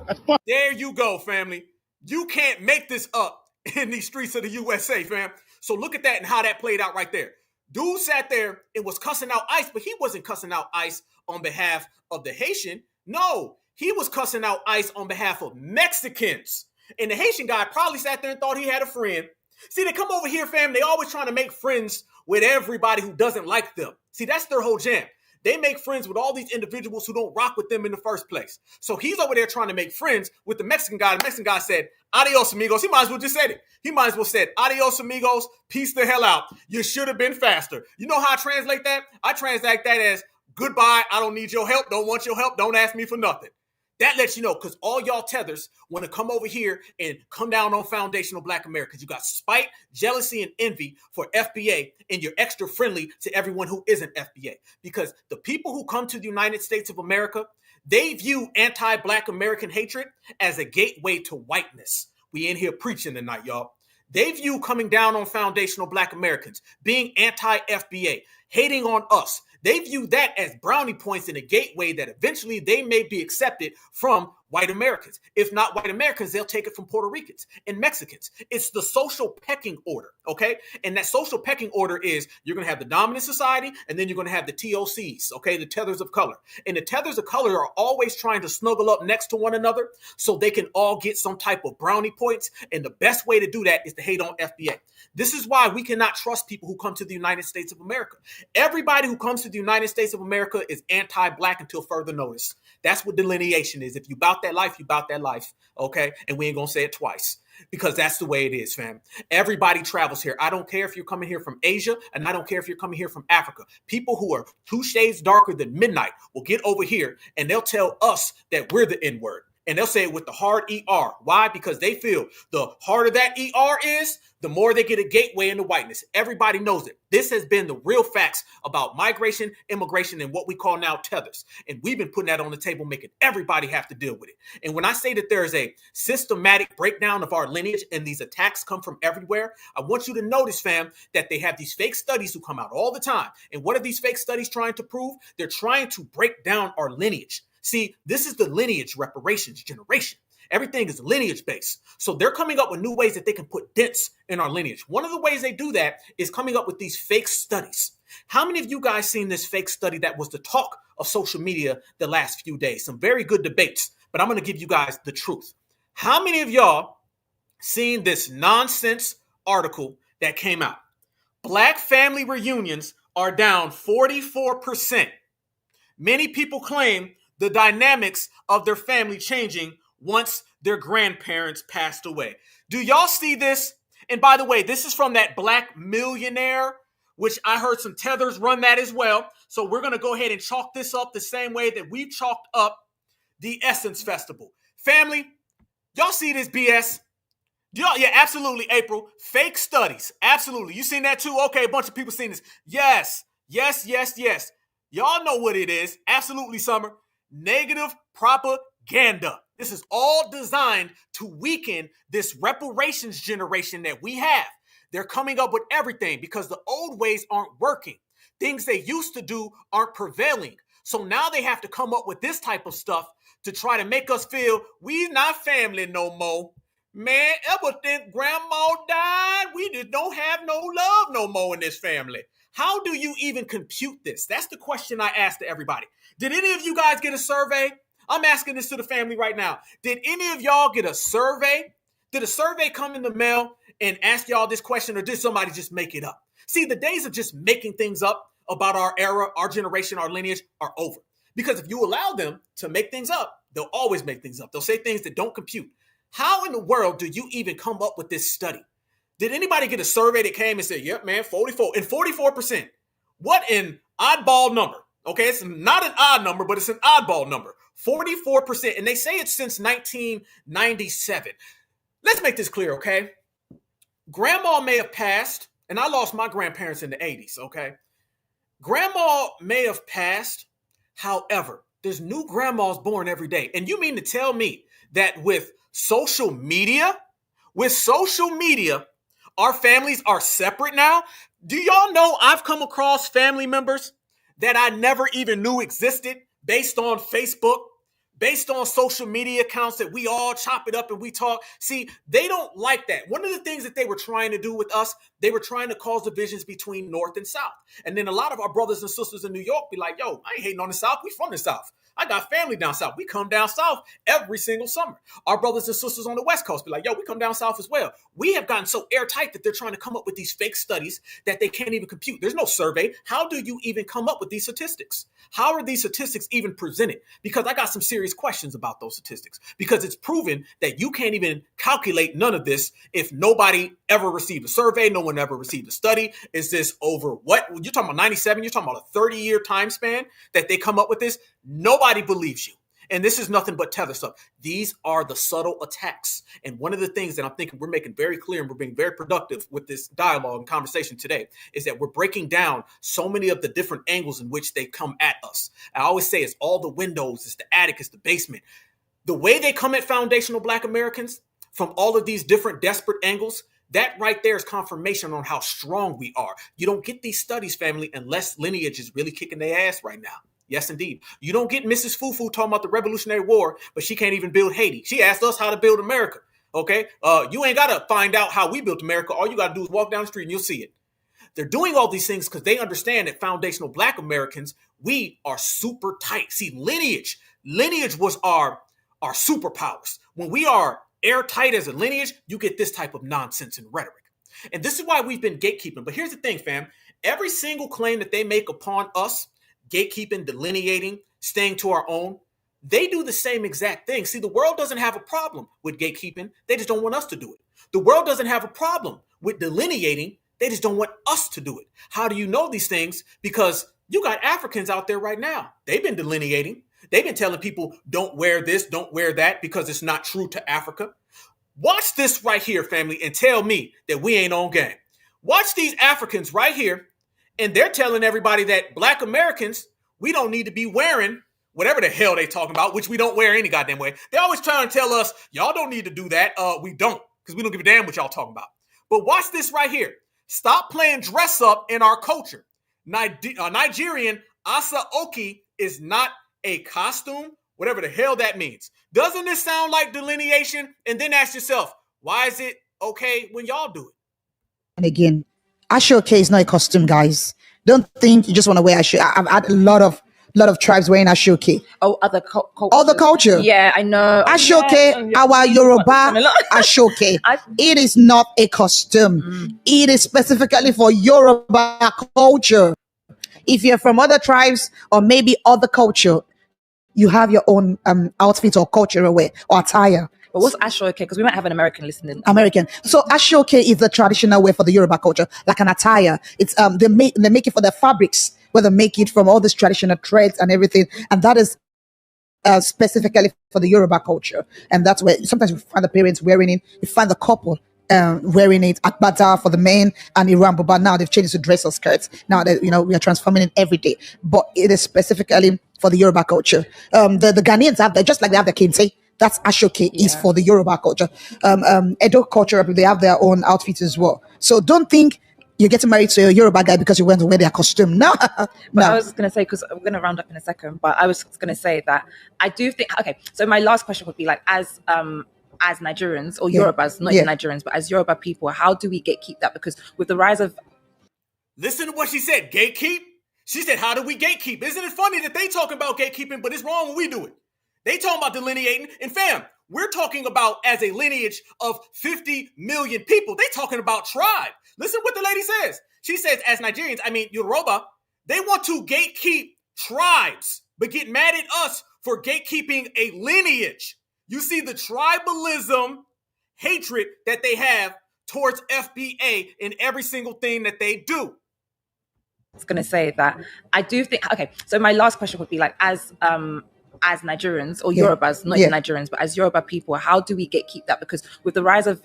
That's fuck. There you go, family. You can't make this up in these streets of the USA, fam. So look at that and how that played out right there. Dude sat there and was cussing out ICE, but he wasn't cussing out ICE on behalf of the Haitian. No, he was cussing out ICE on behalf of Mexicans. And the Haitian guy probably sat there and thought he had a friend. See, they come over here, fam. They always trying to make friends with everybody who doesn't like them. See, that's their whole jam. They make friends with all these individuals who don't rock with them in the first place. So he's over there trying to make friends with the Mexican guy. The Mexican guy said, adios, amigos. He might as well just said it. He might as well said, adios, amigos. Peace the hell out. You should have been faster. You know how I translate that? I translate that as, goodbye, I don't need your help. Don't want your help. Don't ask me for nothing. That lets you know, because all y'all tethers want to come over here and come down on foundational Black Americans. You got spite, jealousy, and envy for FBA, and you're extra friendly to everyone who isn't FBA. Because the people who come to the United States of America, they view anti-Black American hatred as a gateway to whiteness. We in here preaching tonight, y'all. They view coming down on foundational Black Americans, being anti-FBA, hating on us. They view that as brownie points in a gateway that eventually they may be accepted from white Americans. If not white Americans, they'll take it from Puerto Ricans and Mexicans. It's the social pecking order, okay? And that social pecking order is you're going to have the dominant society, and then you're going to have the TOCs, okay, the tethers of color. And the tethers of color are always trying to snuggle up next to one another so they can all get some type of brownie points. And the best way to do that is to hate on FBA. This is why we cannot trust people who come to the United States of America. Everybody who comes to the United States of America is anti-Black until further notice. That's what delineation is. If you bout that life, you bout that life, okay? And we ain't gonna say it twice because that's the way it is, fam. Everybody travels here. I don't care if you're coming here from Asia, and I don't care if you're coming here from Africa. People who are 2 shades darker than midnight will get over here and they'll tell us that we're the N-word. And they'll say it with the hard ER. Why? Because they feel the harder that ER is, the more they get a gateway into whiteness. Everybody knows it. This has been the real facts about migration, immigration, and what we call now tethers. And we've been putting that on the table, making everybody have to deal with it. And when I say that there is a systematic breakdown of our lineage and these attacks come from everywhere, I want you to notice, fam, that they have these fake studies who come out all the time. And what are these fake studies trying to prove? They're trying to break down our lineage. See, this is the lineage reparations generation. Everything is lineage based. So they're coming up with new ways that they can put dents in our lineage. One of the ways they do that is coming up with these fake studies. How many of you guys seen this fake study that was the talk of social media the last few days? Some very good debates, but I'm going to give you guys the truth. How many of y'all seen this nonsense article that came out? Black family reunions are down 44%. Many people claim the dynamics of their family changing once their grandparents passed away. Do y'all see this? And by the way, this is from that Black Millionaire, which I heard some tethers run that as well. So we're going to go ahead and chalk this up the same way that we chalked up the Essence Festival. Family, y'all see this BS? Yeah, absolutely, April. Fake studies. Absolutely. You seen that too? Okay, a bunch of people seen this. Yes. Y'all know what it is. Absolutely, Summer. Negative propaganda. This is all designed to weaken this reparations generation that we have. They're coming up with everything because the old ways aren't working. Things they used to do aren't prevailing. So now they have to come up with this type of stuff to try to make us feel we not family no more. Man, ever think grandma died? We just don't have no love no more in this family. How do you even compute this? That's the question I asked to everybody. Did any of you guys get a survey? I'm asking this to the family right now. Did any of y'all get a survey? Did a survey come in the mail and ask y'all this question, or did somebody just make it up? See, the days of just making things up about our era, our generation, our lineage are over. Because if you allow them to make things up, they'll always make things up. They'll say things that don't compute. How in the world do you even come up with this study? Did anybody get a survey that came and said, yep, man, 44 and 44%? What in Oddball number. Okay, it's not an odd number, but it's an oddball number. 44%. And they say it's since 1997. Let's make this clear, okay? Grandma may have passed, and I lost my grandparents in the 80s, okay? Grandma may have passed. However, there's new grandmas born every day. And you mean to tell me that with social media, our families are separate now? Do y'all know I've come across family members that I never even knew existed based on Facebook, based on social media accounts that we all chop it up and we talk? See, they don't like that. One of the things that they were trying to do with us, they were trying to cause divisions between North and South. And then a lot of our brothers and sisters in New York be like, yo, I ain't hating on the South. We from the South. I got family down South. We come down South every single summer. Our brothers and sisters on the West Coast be like, yo, we come down South as well. We have gotten so airtight that they're trying to come up with these fake studies that they can't even compute. There's no survey. How do you even come up with these statistics? How are these statistics even presented? Because I got some serious questions about those statistics, because it's proven that you can't even calculate none of this if nobody ever received a survey, no one ever received a study. Is this over what? You're talking about 97, you're talking about a 30-year time span that they come up with this. Nobody believes you. And this is nothing but Tether stuff. These are the subtle attacks. And one of the things that I'm thinking we're making very clear, and we're being very productive with this dialogue and conversation today, is that we're breaking down so many of the different angles in which they come at us. I always say it's all the windows, it's the attic, it's the basement. The way they come at foundational Black Americans from all of these different desperate angles, that right there is confirmation on how strong we are. You don't get these studies, family, unless lineage is really kicking their ass right now. Yes, indeed. You don't get Mrs. Fufu talking about the Revolutionary War, but she can't even build Haiti. She asked us how to build America. Okay? You ain't got to find out how we built America. All you got to do is walk down the street and you'll see it. They're doing all these things because they understand that foundational Black Americans, we are super tight. See, lineage was our superpowers. When we are airtight as a lineage, you get this type of nonsense and rhetoric. And this is why we've been gatekeeping. But here's the thing, fam. Every single claim that they make upon us, gatekeeping, delineating, staying to our own, they do the same exact thing. See, the world doesn't have a problem with gatekeeping. They just don't want us to do it. The world doesn't have a problem with delineating. They just don't want us to do it. How do you know these things? Because you got Africans out there right now. They've been delineating. They've been telling people, don't wear this, don't wear that, because it's not true to Africa. Watch this right here, family, and tell me that we ain't on game. Watch these Africans right here. And they're telling everybody that Black Americans, we don't need to be wearing whatever the hell they talking about, which we don't wear any goddamn way. They always trying to tell us, y'all don't need to do that. We don't, because we don't give a damn what y'all talking about. But watch this right here. Stop playing dress up in our culture. Nigerian Asa Oki is not a costume, whatever the hell that means. Doesn't this sound like delineation? And then ask yourself, why is it okay when y'all do it? And again, Ashoke is not a costume, guys. Don't think you just want to wear Ashoke. I've had a lot of tribes wearing Ashoke. Oh, other cultures. Other culture. Yeah, I know. Ashoke, yeah. our Yoruba Ashoke. It is not a costume. It is specifically for Yoruba culture. If you're from other tribes or maybe other culture, you have your own outfit or cultural wear or attire. But what's Ashoke? Because we might have an American listening. American. So Ashoke is the traditional wear for the Yoruba culture, like an attire. It's they make it for the fabrics, where they make it from all these traditional threads and everything, and that is specifically for the Yoruba culture. And that's where sometimes you find the parents wearing it, you find the couple wearing it, Akbata for the men and Iran, but now they've changed it to dress or skirts. Now that we are transforming it every day, but it is specifically for the Yoruba culture. The Ghanaians have that, just like they have the kente. That's Ashoke is for the Yoruba culture. Edo culture, they have their own outfits as well. So don't think you're getting married to a Yoruba guy because you went to wear their costume. No, no. I was going to say, because I'm going to round up in a second, but I was going to say that I do think, okay, so my last question would be like, as Nigerians or Yorubas, not even Nigerians, but as Yoruba people, how do we gatekeep that? Because with the rise of... Listen to what she said, gatekeep. She said, how do we gatekeep? Isn't it funny that they talking about gatekeeping, but it's wrong when we do it? They talking about delineating. And fam, we're talking about as a lineage of 50 million people. They talking about tribe. Listen what the lady says. She says, as Nigerians, I mean Yoruba, they want to gatekeep tribes, but get mad at us for gatekeeping a lineage. You see the tribalism, hatred that they have towards FBA in every single thing that they do. going to say that I do think. Okay, so my last question would be like, as Nigerians or Yorubas, not even Nigerians, but as Yoruba people, how do we gatekeep that? Because with the rise of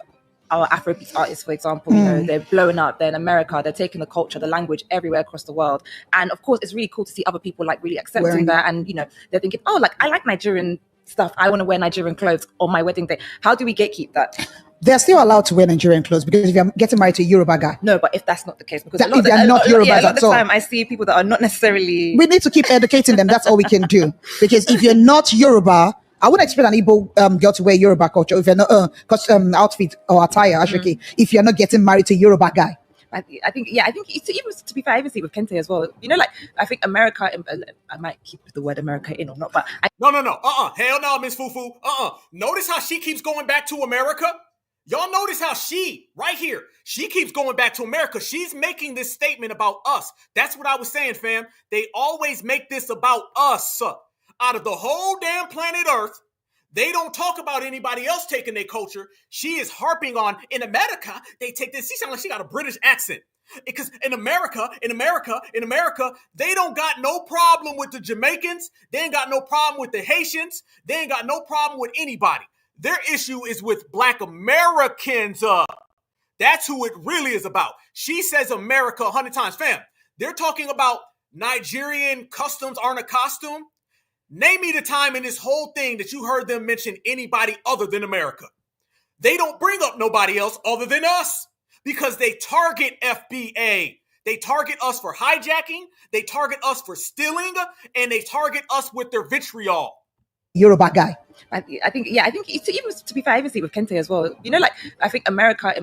our Afrobeat artists, for example, you know, they're blowing up. They're in America. They're taking the culture, the language everywhere across the world. And of course, it's really cool to see other people like really accepting that. And you know, they're thinking, oh, like I like Nigerian stuff. I want to wear Nigerian clothes on my wedding day. How do we gatekeep that? They're still allowed to wear Nigerian clothes because if you're getting married to a Yoruba guy. No, but if that's not the case, because if they're not Yorubas a lot of at the all. time I see people that are not necessarily. We need to keep educating them. That's all we can do. Because if you're not Yoruba, I wouldn't expect an Igbo girl to wear Yoruba culture if you're not outfit or attire. Actually, if you're not getting married to a Yoruba guy. I think it's, even to be fair, I even see it with Kente as well. You know, like I think America. I might keep the word America in or not, but no. Hell no, Miss Fufu. Notice how she keeps going back to America. Y'all notice how she, right here, she keeps going back to America. She's making this statement about us. That's what I was saying, fam. They always make this about us. Out of the whole damn planet Earth, they don't talk about anybody else taking their culture. She is harping on, in America, they take this. She sounds like she got a British accent. Because in America, they don't got no problem with the Jamaicans. They ain't got no problem with the Haitians. They ain't got no problem with anybody. Their issue is with Black Americans. That's who it really is about. She says America 100 times. Fam, they're talking about Nigerian customs aren't a costume. Name me the time in this whole thing that you heard them mention anybody other than America. They don't bring up nobody else other than us because they target FBA. They target us for hijacking. They target us for stealing, and they target us with their vitriol. Yoruba guy. I think it's, even to be fair, I even see it with Kente as well. You know, like I think America.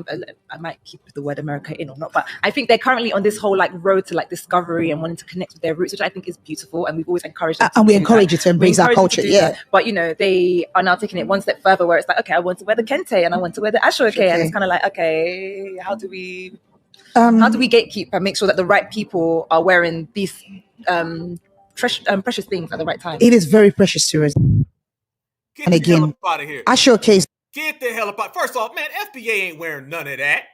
I might keep the word America in or not, but I think they're currently on this whole like road to like discovery and wanting to connect with their roots, which I think is beautiful, and we've always encouraged them. And we encourage you to embrace our culture, But you know, they are now taking it one step further, where it's like, okay, I want to wear the Kente and I want to wear the Ashoke, and it's kind of like, okay, how do we gatekeep and make sure that the right people are wearing these precious things at the right time? It is very precious to us. Get the hell up out of here. I showcase. Get the hell up out. First off, man, FBA ain't wearing none of that.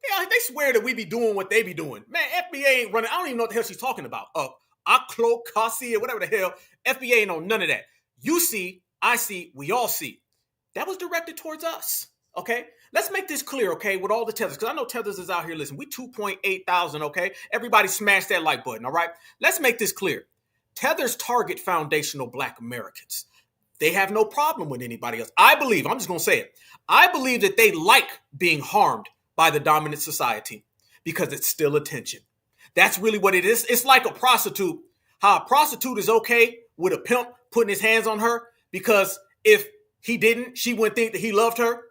They swear that we be doing what they be doing. Man, FBA ain't running. I don't even know what the hell she's talking about. Aklo, Kasi, or whatever the hell. FBA ain't on none of that. You see, I see, we all see. That was directed towards us. Okay? Let's make this clear, okay, with all the tethers. Because I know tethers is out here listening. We 2.8 thousand, okay? Everybody smash that like button, all right? Let's make this clear. Tethers target foundational Black Americans. They have no problem with anybody else. I believe, I'm just going to say it. I believe that they like being harmed by the dominant society because it's still attention. That's really what it is. It's like a prostitute. How a prostitute is okay with a pimp putting his hands on her because if he didn't, she wouldn't think that he loved her.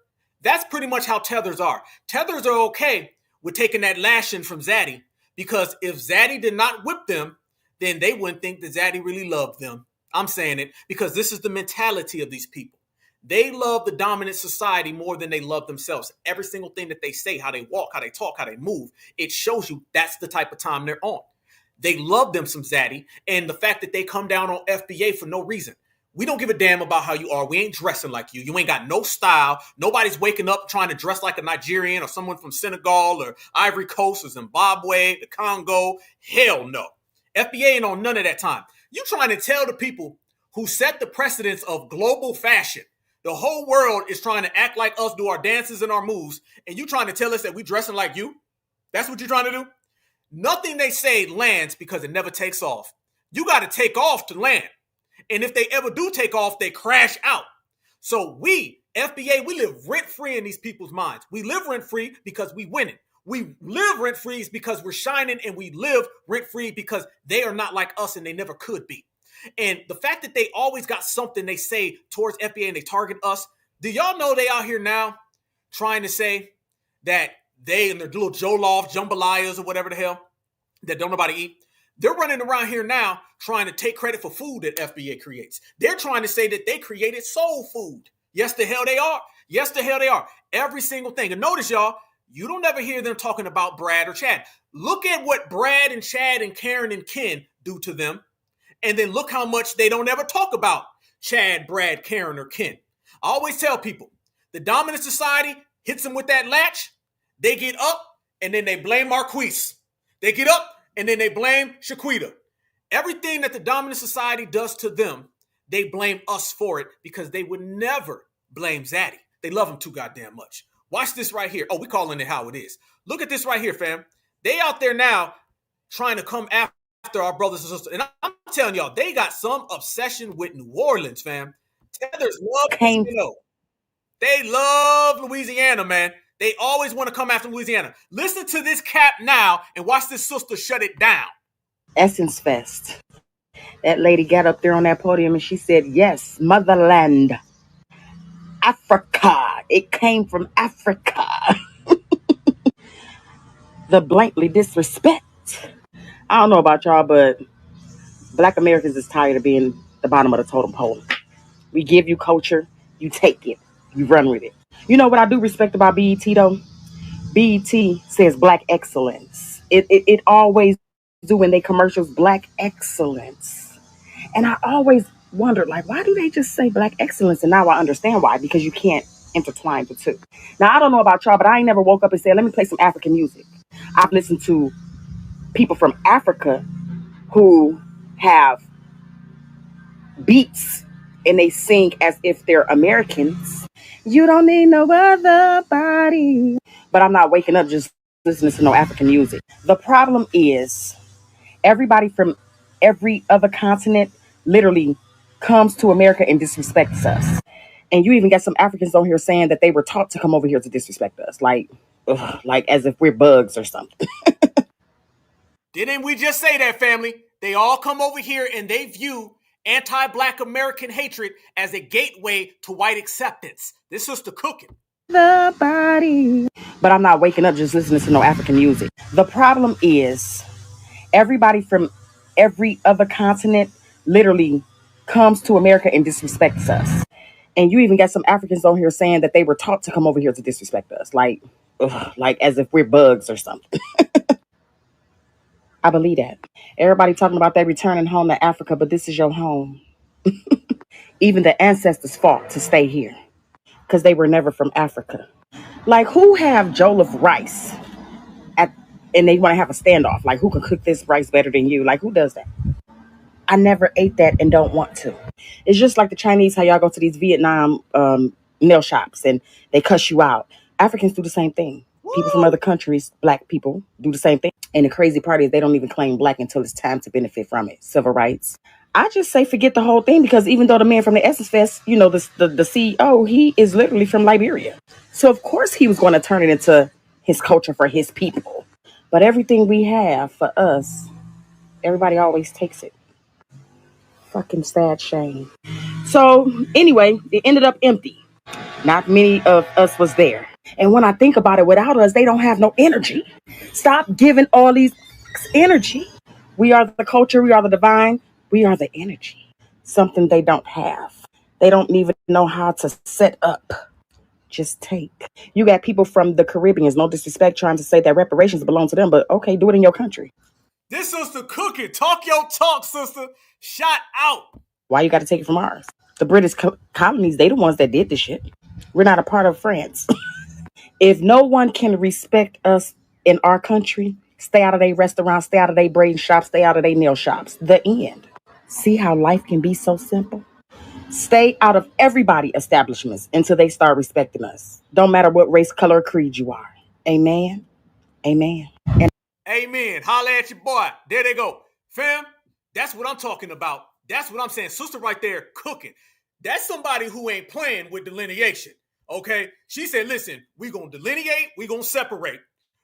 That's pretty much how tethers are. Tethers are okay with taking that lashing from Zaddy because if Zaddy did not whip them, then they wouldn't think that Zaddy really loved them. I'm saying it because this is the mentality of these people. They love the dominant society more than they love themselves. Every single thing that they say, how they walk, how they talk, how they move, it shows you that's the type of time they're on. They love them some Zaddy, and the fact that they come down on FBA for no reason. We don't give a damn about how you are. We ain't dressing like you. You ain't got no style. Nobody's waking up trying to dress like a Nigerian or someone from Senegal or Ivory Coast or Zimbabwe, the Congo. Hell no. FBA ain't on none of that time. You trying to tell the people who set the precedence of global fashion, the whole world is trying to act like us, do our dances and our moves, and you trying to tell us that we dressing like you? That's what you're trying to do? Nothing they say lands because it never takes off. You got to take off to land. And if they ever do take off, they crash out. So we, FBA, we live rent-free in these people's minds. We live rent-free because we winning. We live rent-free because we're shining, and we live rent-free because they are not like us and they never could be. And the fact that they always got something they say towards FBA and they target us, do y'all know they out here now trying to say that they and their little Jollof, jambalayas or whatever the hell that don't nobody eat, they're running around here now trying to take credit for food that FBA creates. They're trying to say that they created soul food. Yes, the hell they are. Yes, the hell they are. Every single thing. And notice, y'all, you don't ever hear them talking about Brad or Chad. Look at what Brad and Chad and Karen and Ken do to them. And then look how much they don't ever talk about Chad, Brad, Karen, or Ken. I always tell people, the dominant society hits them with that latch. They get up and then they blame Marquise. They get up and then they blame Shaquita. Everything that the dominant society does to them, they blame us for it because they would never blame Zaddy. They love him too goddamn much. Watch this right here. Oh, we calling it how it is. Look at this right here, fam. They out there now trying to come after our brothers and sisters. And I'm telling y'all, they got some obsession with New Orleans, fam. Tethers love Louisiana. They love Louisiana, man. They always want to come after Louisiana. Listen to this cap now and watch this sister shut it down. Essence Fest. That lady got up there on that podium and she said, yes, motherland, Africa. It came from Africa. The blankly disrespect. I don't know about y'all, but Black Americans is tired of being the bottom of the totem pole. We give you culture, you take it, you run with it. You know what I do respect about BET though? BET says Black excellence. It always do in their commercials, Black excellence. And I always wondered, like, why do they just say Black excellence? And now I understand why, because you can't intertwine the two. Now, I don't know about y'all, but I ain't never woke up and said, let me play some African music. I've listened to people from Africa who have beats and they sing as if they're Americans. You don't need no other body. But I'm not waking up just listening to no African music. The problem is everybody from every other continent literally comes to America and disrespects us. And you even got some Africans on here saying that they were taught to come over here to disrespect us. Like as if we're bugs or something. Didn't we just say that, family? They all come over here and they view anti-Black American hatred as a gateway to white acceptance. This sister cooking. The body. But I'm not waking up just listening to no African music. The problem is everybody from every other continent literally comes to America and disrespects us. And you even got some Africans on here saying that they were taught to come over here to disrespect us. Like as if we're bugs or something. I believe that. Everybody talking about they returning home to Africa, but this is your home. Even the ancestors fought to stay here because they were never from Africa. Like, who have jollof rice and they want to have a standoff? Like, who can cook this rice better than you? Like, who does that? I never ate that and don't want to. It's just like the Chinese, how y'all go to these Vietnam nail shops and they cuss you out. Africans do the same thing. People from other countries, Black people, do the same thing. And the crazy part is they don't even claim Black until it's time to benefit from it. Civil rights. I just say forget the whole thing because even though the man from the Essence Fest, you know, the CEO, he is literally from Liberia. So of course he was going to turn it into his culture for his people. But everything we have for us, everybody always takes it. Fucking sad shame. So anyway, it ended up empty. Not many of us was there. And when I think about it, without us, they don't have no energy. Stop giving all these energy. We are the culture. We are the divine. We are the energy. Something they don't have. They don't even know how to set up. Just take. You got people from the Caribbeans, no disrespect, trying to say that reparations belong to them, but okay, do it in your country. This sister cooking. Talk your talk, sister. Shout out. Why you got to take it from ours? The British colonies, they the ones that did this shit. We're not a part of France. If no one can respect us in our country, stay out of their restaurants, stay out of their braiding shops, stay out of their nail shops. The end. See how life can be so simple? Stay out of everybody's establishments until they start respecting us. Don't matter what race, color, or creed you are. Amen. Amen. Amen. Holla at your boy. There they go. Fam, that's what I'm talking about. That's what I'm saying. Sister right there cooking. That's somebody who ain't playing with delineation. Okay? She said, listen, we going to delineate. We going to separate.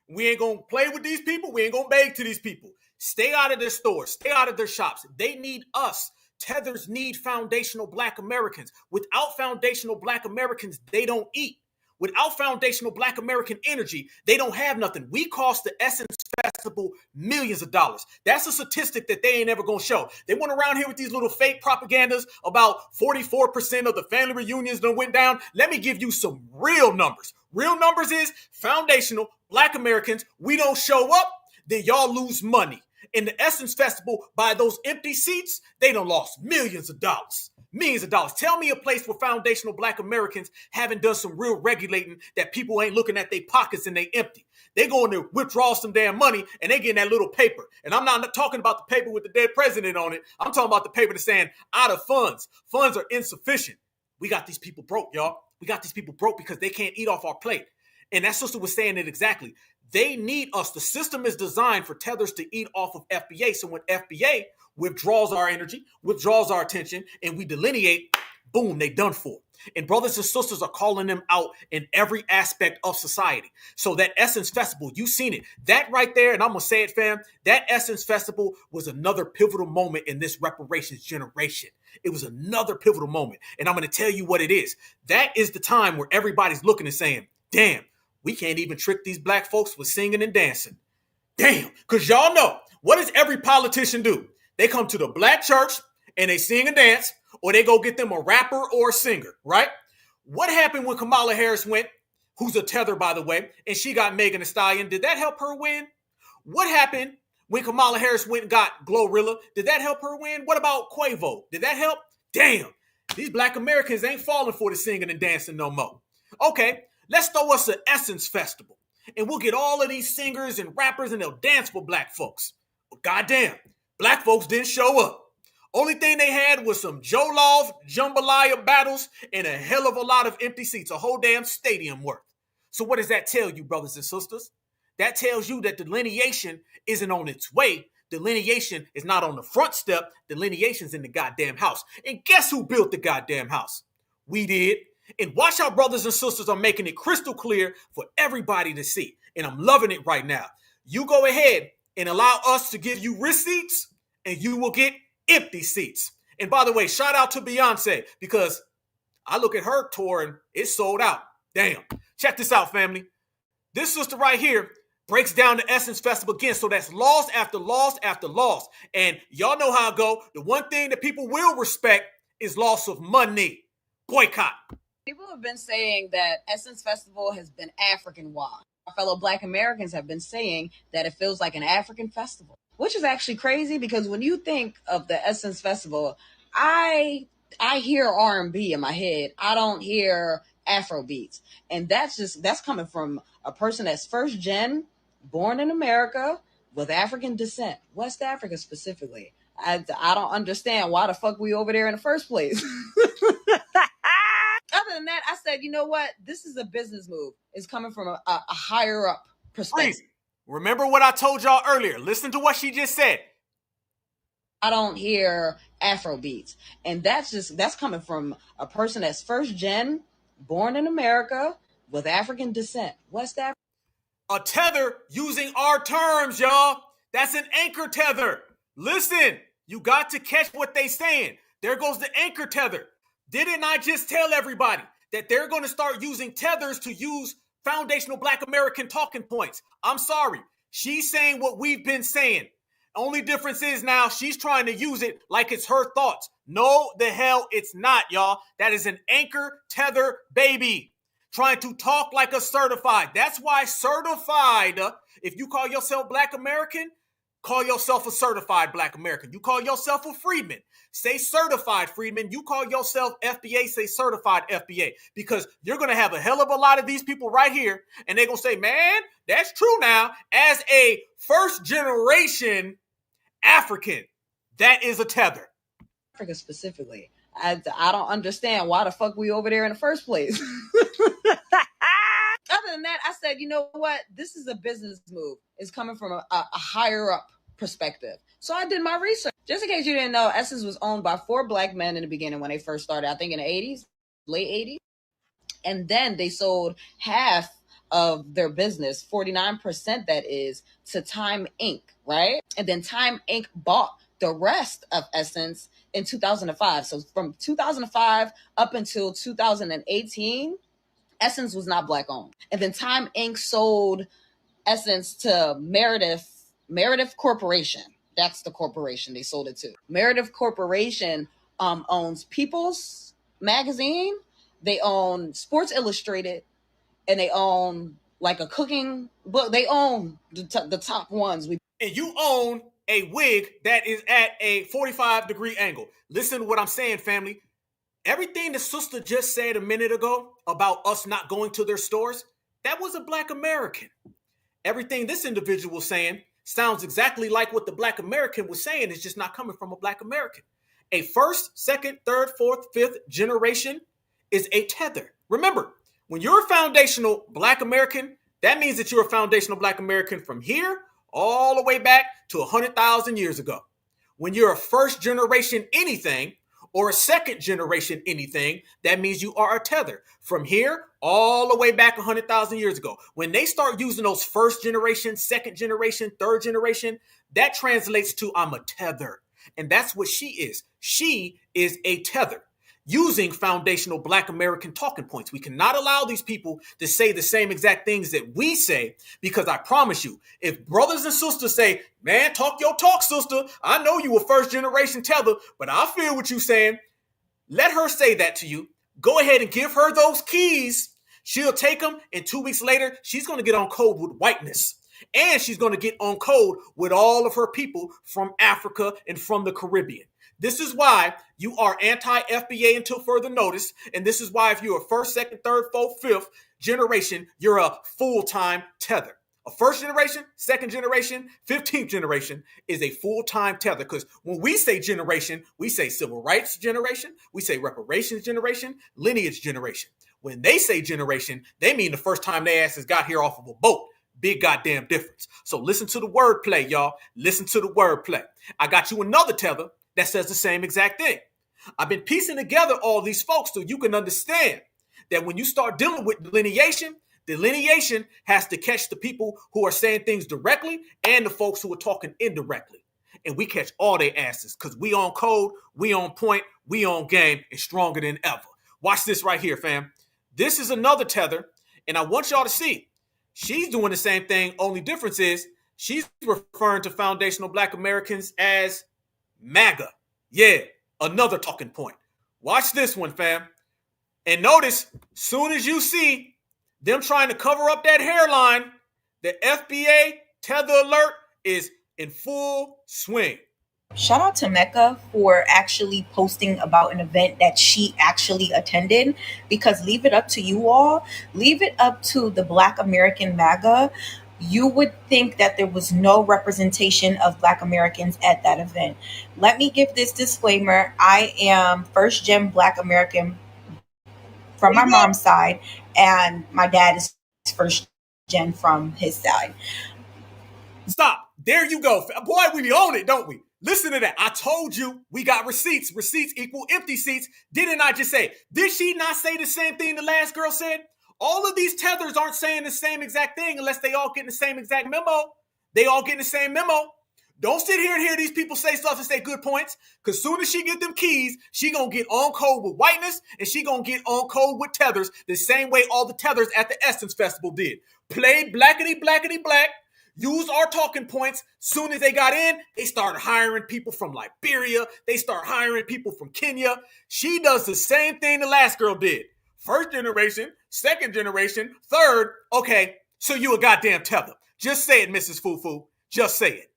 We ain't going to play with these people. We ain't going to beg to these people. Stay out of their stores. Stay out of their shops. They need us. Tethers need foundational Black Americans. Without foundational Black Americans, they don't eat. Without foundational Black American energy, they don't have nothing. We cost the Essence Festival millions of dollars. That's a statistic that they ain't ever going to show. They went around here with these little fake propagandas about 44% of the family reunions that went down. Let me give you some real numbers. Real numbers is foundational Black Americans. We don't show up, then y'all lose money. In the Essence Festival, by those empty seats, they done lost millions of dollars. Millions of dollars. Tell me a place where foundational black Americans haven't done some real regulating that people ain't looking at their pockets and they empty. They going to withdraw some damn money and they getting that little paper. And I'm not talking about the paper with the dead president on it. I'm talking about the paper that's saying out of funds. Funds are insufficient. We got these people broke, y'all. We got these people broke because they can't eat off our plate. And that sister was saying it exactly. They need us. The system is designed for tethers to eat off of FBA. So when FBA withdraws our energy, withdraws our attention, and we delineate, boom, they done for. And brothers and sisters are calling them out in every aspect of society. So that Essence Festival, you seen it. That right there, and I'm going to say it, fam, that Essence Festival was another pivotal moment in this reparations generation. It was another pivotal moment. And I'm going to tell you what it is. That is the time where everybody's looking and saying, damn, we can't even trick these black folks with singing and dancing. Damn, because y'all know, what does every politician do? They come to the black church and they sing and dance, or they go get them a rapper or a singer, right? What happened when Kamala Harris went, who's a tether, by the way, and she got Megan Thee Stallion? Did that help her win? What happened when Kamala Harris went and got Glorilla? Did that help her win? What about Quavo? Did that help? Damn, these black Americans ain't falling for the singing and dancing no more. Okay, let's throw us an Essence Festival, and we'll get all of these singers and rappers, and they'll dance for black folks. Well, goddamn, black folks didn't show up. Only thing they had was some Jollof jambalaya battles and a hell of a lot of empty seats, a whole damn stadium worth. So what does that tell you, brothers and sisters? That tells you that delineation isn't on its way. Delineation is not on the front step. Delineation's in the goddamn house. And guess who built the goddamn house? We did. And watch how brothers and sisters are making it crystal clear for everybody to see. And I'm loving it right now. You go ahead and allow us to give you receipts, and you will get empty seats. And by the way, shout out to Beyonce, because I look at her tour and it's sold out. Damn. Check this out, family. This sister right here breaks down the Essence Festival again. So that's loss after loss after loss. And y'all know how it go. The one thing that people will respect is loss of money. Boycott. People have been saying that Essence Festival has been African-wide. Our fellow Black Americans have been saying that it feels like an African festival, which is actually crazy because when you think of the Essence Festival, I hear R&B in my head. I don't hear Afro beats. And that's coming from a person that's first gen, born in America, with African descent, West Africa specifically. I don't understand why the fuck we over there in the first place. Other than that, I said, you know what? This is a business move. It's coming from a higher up perspective. Please, remember what I told y'all earlier. Listen to what she just said. I don't hear Afro beats. And that's coming from a person that's first gen, born in America, with African descent, West Africa. A tether using our terms, y'all. That's an anchor tether. Listen, you got to catch what they saying. There goes the anchor tether. Didn't I just tell everybody that they're going to start using tethers to use foundational Black American talking points? I'm sorry. She's saying what we've been saying. Only difference is now she's trying to use it like it's her thoughts. No, the hell it's not, y'all. That is an anchor tether baby. Trying to talk like a certified. That's why certified, if you call yourself Black American, call yourself a certified Black American. You call yourself a freedman, say certified freedman. You call yourself FBA, say certified FBA. Because you're going to have a hell of a lot of these people right here, and they're going to say, man, that's true now. As a first generation African, that is a tether. Africa specifically. I don't understand why the fuck we over there in the first place. Other than that, I said, you know what? This is a business move. It's coming from a higher up perspective. So I did my research. Just in case you didn't know, Essence was owned by 4 Black men in the beginning when they first started, I think in the 80s, late 80s. And then they sold half of their business, 49% that is, to Time Inc., right? And then Time Inc. bought the rest of Essence in 2005. So from 2005 up until 2018, Essence was not Black owned. And then Time Inc. sold Essence to Meredith Corporation. That's the corporation they sold it to. Meredith Corporation owns People's Magazine. They own Sports Illustrated, and they own like a cooking book. They own the top ones. And you own a wig that is at a 45-degree angle. Listen to what I'm saying, family. Everything the sister just said a minute ago about us not going to their stores, that was a Black American. Everything this individual was saying sounds exactly like what the Black American was saying. It's just not coming from a Black American. A first, second, third, fourth, fifth generation is a tether. Remember, when you're a foundational Black American, that means that you're a foundational Black American from here all the way back to 100,000 years ago. When you're a first generation anything or a second generation anything, that means you are a tether from here all the way back 100,000 years ago. When they start using those first generation, second generation, third generation, that translates to I'm a tether. And that's what she is. She is a tether using foundational Black American talking points. We cannot allow these people to say the same exact things that we say, because I promise you, if brothers and sisters say, man, talk your talk, sister, I know you a first generation tether, but I feel what you're saying, let her say that to you. Go ahead and give her those keys. She'll take them, and 2 weeks later, she's going to get on code with whiteness. And she's going to get on code with all of her people from Africa and from the Caribbean. This is why you are anti-FBA until further notice. And this is why if you're a first, second, third, fourth, fifth generation, you're a full-time tether. A first generation, second generation, 15th generation is a full-time tether. Because when we say generation, we say civil rights generation, we say reparations generation, lineage generation. When they say generation, they mean the first time their asses got here off of a boat. Big goddamn difference. So listen to the wordplay, y'all. Listen to the wordplay. I got you another tether that says the same exact thing. I've been piecing together all these folks so you can understand that when you start dealing with delineation, delineation has to catch the people who are saying things directly and the folks who are talking indirectly. And we catch all their asses because we on code, we on point, we on game, and stronger than ever. Watch this right here, fam. This is another tether, and I want y'all to see. She's doing the same thing. Only difference is she's referring to foundational Black Americans as MAGA. Yeah, another talking point. Watch this one, fam. And notice, soon as you see them trying to cover up that hairline, the FBA tether alert is in full swing. Shout out to Mecca for actually posting about an event that she actually attended, because leave it up to you all, leave it up to the Black American MAGA. You would think that there was no representation of Black Americans at that event. Let me give this disclaimer. I am first gen Black American from my mom's side, and my dad is first gen from his side. Stop. There you go. Boy, we own it, don't we? Listen to that. I told you we got receipts. Receipts equal empty seats. Didn't I just say? Did she not say the same thing the last girl said? All of these tethers aren't saying the same exact thing unless they all get the same exact memo. They all get the same memo. Don't sit here and hear these people say stuff and say good points, because soon as she get them keys, she going to get on code with whiteness, and she going to get on code with tethers the same way all the tethers at the Essence Festival did. Play blackity black. Use our talking points. Soon as they got in, they started hiring people from Liberia. They start hiring people from Kenya. She does the same thing the last girl did. First generation, second generation, third. Okay, so you a goddamn tether. Just say it, Mrs. Fufu. Just say it.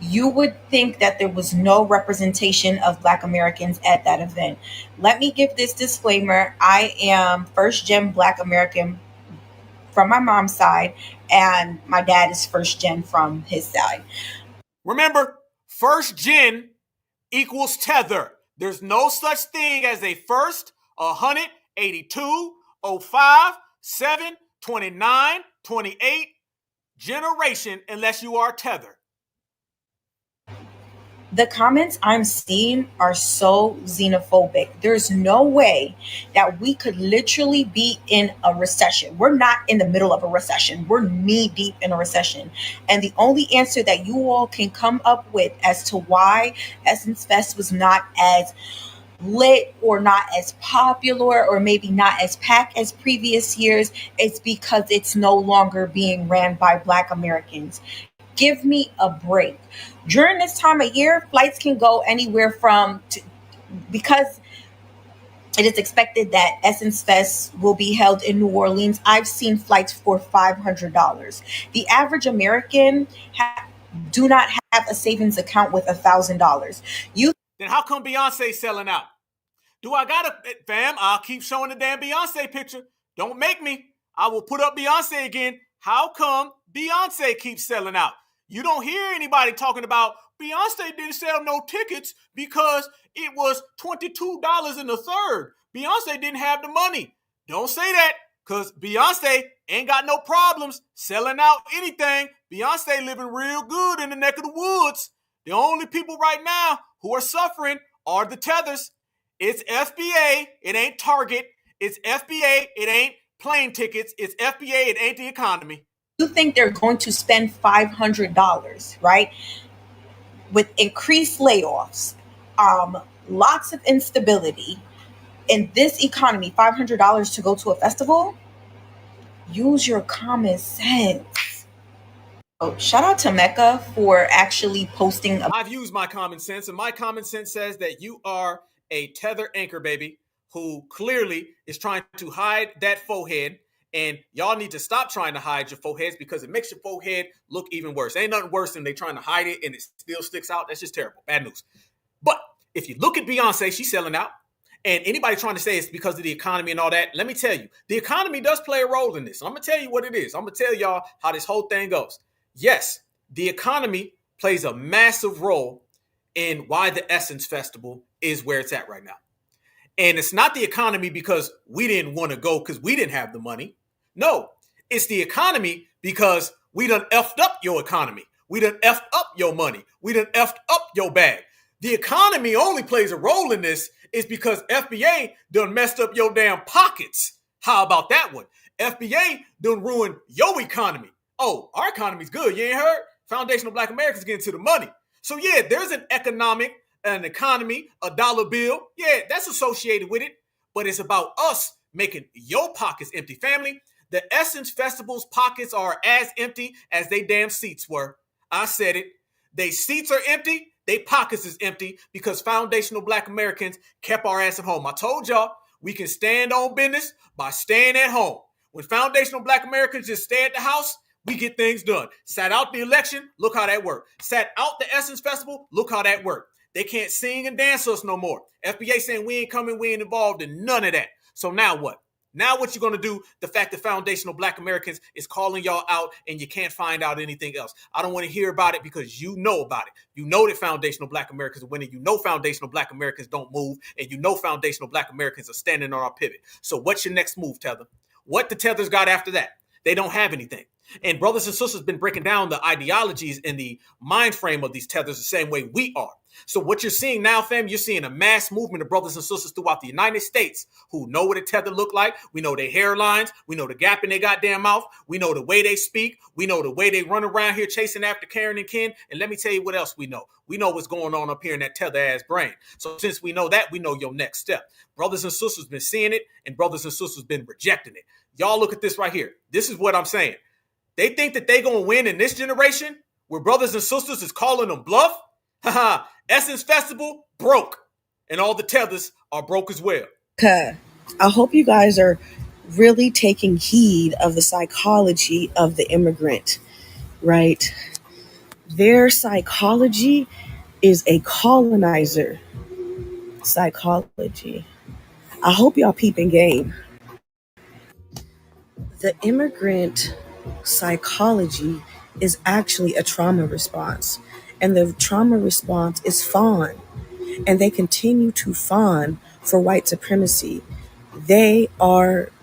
You would think that there was no representation of Black Americans at that event. Let me give this disclaimer. I am first gen Black American from my mom's side, and my dad is first gen from his side. Remember, first gen equals tether. There's no such thing as a first, 100, 82, 05, 7, 29, 28 generation unless you are tether. The comments I'm seeing are so xenophobic. There's no way that we could literally be in a recession. We're not in the middle of a recession. We're knee deep in a recession. And the only answer that you all can come up with as to why Essence Fest was not as lit or not as popular or maybe not as packed as previous years is because it's no longer being ran by Black Americans. Give me a break. During this time of year, flights can go anywhere from, because it is expected that Essence Fest will be held in New Orleans. I've seen flights for $500. The average American do not have a savings account with $1,000. Then how come Beyonce's selling out? Do I gotta, fam? I'll keep showing the damn Beyonce picture. Don't make me. I will put up Beyonce again. How come Beyonce keeps selling out? You don't hear anybody talking about Beyonce didn't sell no tickets because it was $22 in the third. Beyonce didn't have the money. Don't say that, because Beyonce ain't got no problems selling out anything. Beyonce living real good in the neck of the woods. The only people right now who are suffering are the Tethers. It's FBA, it ain't Target. It's FBA, it ain't plane tickets. It's FBA, it ain't the economy. You think they're going to spend $500, right? With increased layoffs, lots of instability in this economy, $500 to go to a festival? Use your common sense. Oh, shout out to Mecca for actually posting. I've used my common sense, and my common sense says that you are a Tether anchor baby who clearly is trying to hide that forehead. And y'all need to stop trying to hide your foreheads, because it makes your forehead look even worse. Ain't nothing worse than they trying to hide it and it still sticks out. That's just terrible. Bad news. But if you look at Beyonce, she's selling out. And anybody trying to say it's because of the economy and all that, let me tell you, the economy does play a role in this. I'm going to tell you what it is. I'm going to tell y'all how this whole thing goes. Yes, the economy plays a massive role in why the Essence Festival is where it's at right now. And it's not the economy because we didn't want to go because we didn't have the money. No, it's the economy because we done effed up your economy. We done effed up your money. We done effed up your bag. The economy only plays a role in this is because FBA done messed up your damn pockets. How about that one? FBA done ruined your economy. Oh, our economy's good. You ain't heard? Foundational Black Americans getting to the money. So yeah, there's an economy, a dollar bill. Yeah, that's associated with it. But it's about us making your pockets empty. Family, the Essence Festival's pockets are as empty as they damn seats were. I said it. They seats are empty. They pockets is empty because foundational Black Americans kept our ass at home. I told y'all we can stand on business by staying at home. When foundational Black Americans just stay at the house, we get things done. Sat out the election, look how that worked. Sat out the Essence Festival, look how that worked. They can't sing and dance us no more. FBA saying we ain't coming, we ain't involved in none of that. So now what? Now what you going to do, the fact that foundational Black Americans is calling y'all out and you can't find out anything else. I don't want to hear about it because you know about it. You know that foundational Black Americans are winning. You know foundational Black Americans don't move. And you know foundational Black Americans are standing on our pivot. So what's your next move, Tether? What the Tethers got after that? They don't have anything. And brothers and sisters been breaking down the ideologies and the mind frame of these Tethers the same way we are. So what you're seeing now, fam, you're seeing a mass movement of brothers and sisters throughout the United States who know what a Tether look like. We know their hairlines. We know the gap in their goddamn mouth. We know the way they speak. We know the way they run around here chasing after Karen and Ken. And let me tell you what else we know. We know what's going on up here in that Tether ass brain. So since we know that, we know your next step. Brothers and sisters been seeing it, and brothers and sisters been rejecting it. Y'all look at this right here. This is what I'm saying. They think that they gonna win in this generation where brothers and sisters is calling them bluff? Haha, Essence Festival broke, and all the Tethers are broke as well. I hope you guys are really taking heed of the psychology of the immigrant, right? Their psychology is a colonizer psychology. I hope y'all peeping game. The immigrant psychology is actually a trauma response, and the trauma response is fawn, and they continue to fawn for white supremacy. They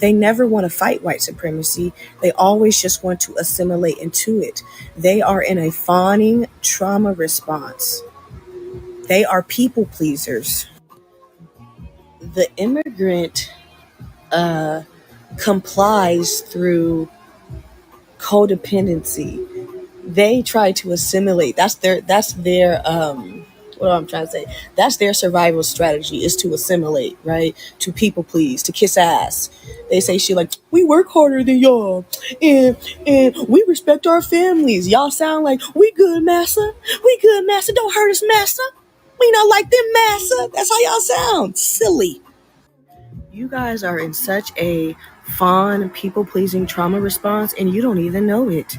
never want to fight white supremacy. They always just want to assimilate into it. They are in a fawning trauma response. They are people pleasers. The immigrant complies through codependency. They try to assimilate. That's their what I'm trying to say. That's their survival strategy, is to assimilate, right? To people please, to kiss ass. They say shit like, we work harder than y'all, and we respect our families. Y'all sound like, we good, massa. We good, massa. Don't hurt us, massa. We not like them, massa. That's how y'all sound. Silly. You guys are in such a fawn, people-pleasing trauma response, and you don't even know it.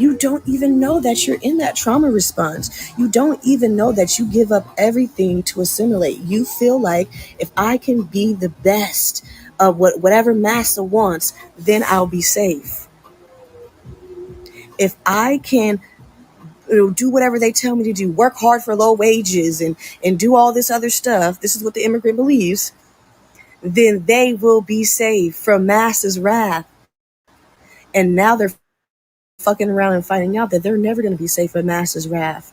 You don't even know that you're in that trauma response. You don't even know that you give up everything to assimilate. You feel like if I can be the best of whatever master wants, then I'll be safe. If I can do whatever they tell me to do, work hard for low wages and do all this other stuff, this is what the immigrant believes, then they will be saved from master's wrath. And now they're fucking around and finding out that they're never going to be safe from master's wrath.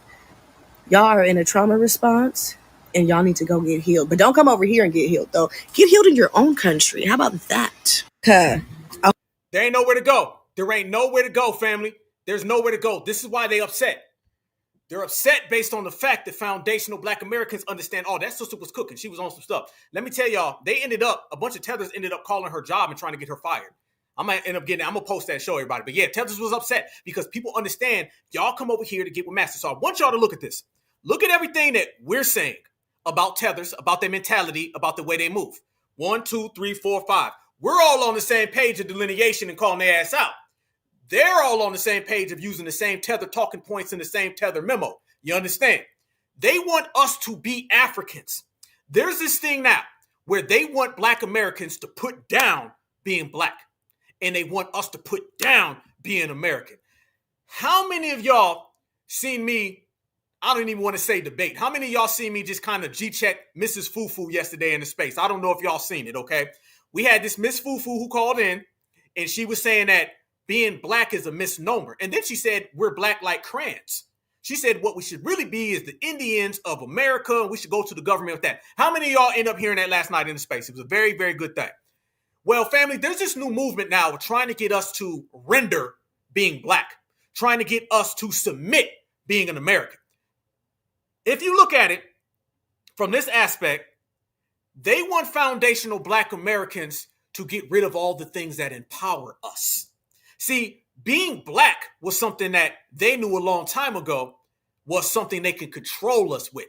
Y'all are in a trauma response and y'all need to go get healed. But don't come over here and get healed, though. Get healed in your own country. How about that? There ain't nowhere to go. There ain't nowhere to go, family. There's nowhere to go. This is why they upset. They're upset based on the fact that foundational Black Americans understand, oh, that sister was cooking. She was on some stuff. Let me tell y'all, a bunch of Tethers ended up calling her job and trying to get her fired. I'm going to post that and show everybody. But yeah, Tethers was upset because people understand y'all come over here to get with Master. So I want y'all to look at this. Look at everything that we're saying about Tethers, about their mentality, about the way they move. 1, 2, 3, 4, 5. We're all on the same page of delineation and calling their ass out. They're all on the same page of using the same Tether talking points in the same Tether memo. You understand? They want us to be Africans. There's this thing now where they want Black Americans to put down being Black. And they want us to put down being American. How many of y'all seen me, I don't even want to say debate. How many of y'all seen me just kind of G-check Mrs. Fufu yesterday in the space? I don't know if y'all seen it, okay? We had this Miss Fufu who called in, and she was saying that being Black is a misnomer. And then she said, we're Black like crayons. She said what we should really be is the Indians of America, and we should go to the government with that. How many of y'all end up hearing that last night in the space? It was a very, very good thing. Well, family, there's this new movement now of trying to get us to render being Black, trying to get us to submit being an American. If you look at it from this aspect, they want foundational Black Americans to get rid of all the things that empower us. See, being Black was something that they knew a long time ago was something they could control us with.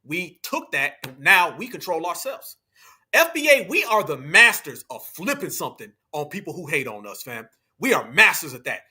We took that, and now we control ourselves. FBA, we are the masters of flipping something on people who hate on us, fam. We are masters at that.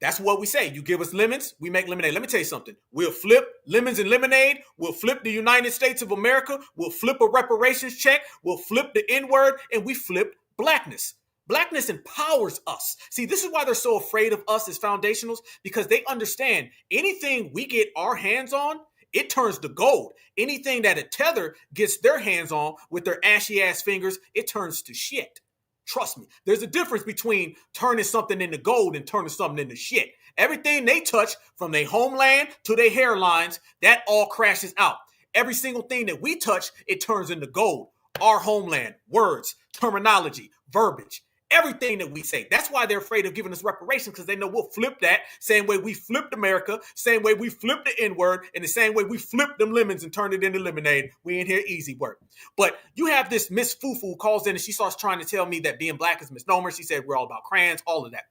That's what we say. You give us lemons, we make lemonade. Let me tell you something. We'll flip lemons and lemonade. We'll flip the United States of America. We'll flip a reparations check. We'll flip the N-word, and we flip Blackness. Blackness empowers us. See, this is why they're so afraid of us as foundationals, because they understand anything we get our hands on, it turns to gold. Anything that a Tether gets their hands on with their ashy ass fingers, it turns to shit. Trust me. There's a difference between turning something into gold and turning something into shit. Everything they touch, from their homeland to their hairlines, that all crashes out. Every single thing that we touch, it turns into gold. Our homeland, words, terminology, verbiage, everything that we say. That's why they're afraid of giving us reparations, because they know we'll flip that same way we flipped America, same way we flipped the N-word, and the same way we flipped them lemons and turned it into lemonade. We in here easy work. But you have this Miss Fufu who calls in and she starts trying to tell me that being Black is a misnomer. She said we're all about crayons, all of that.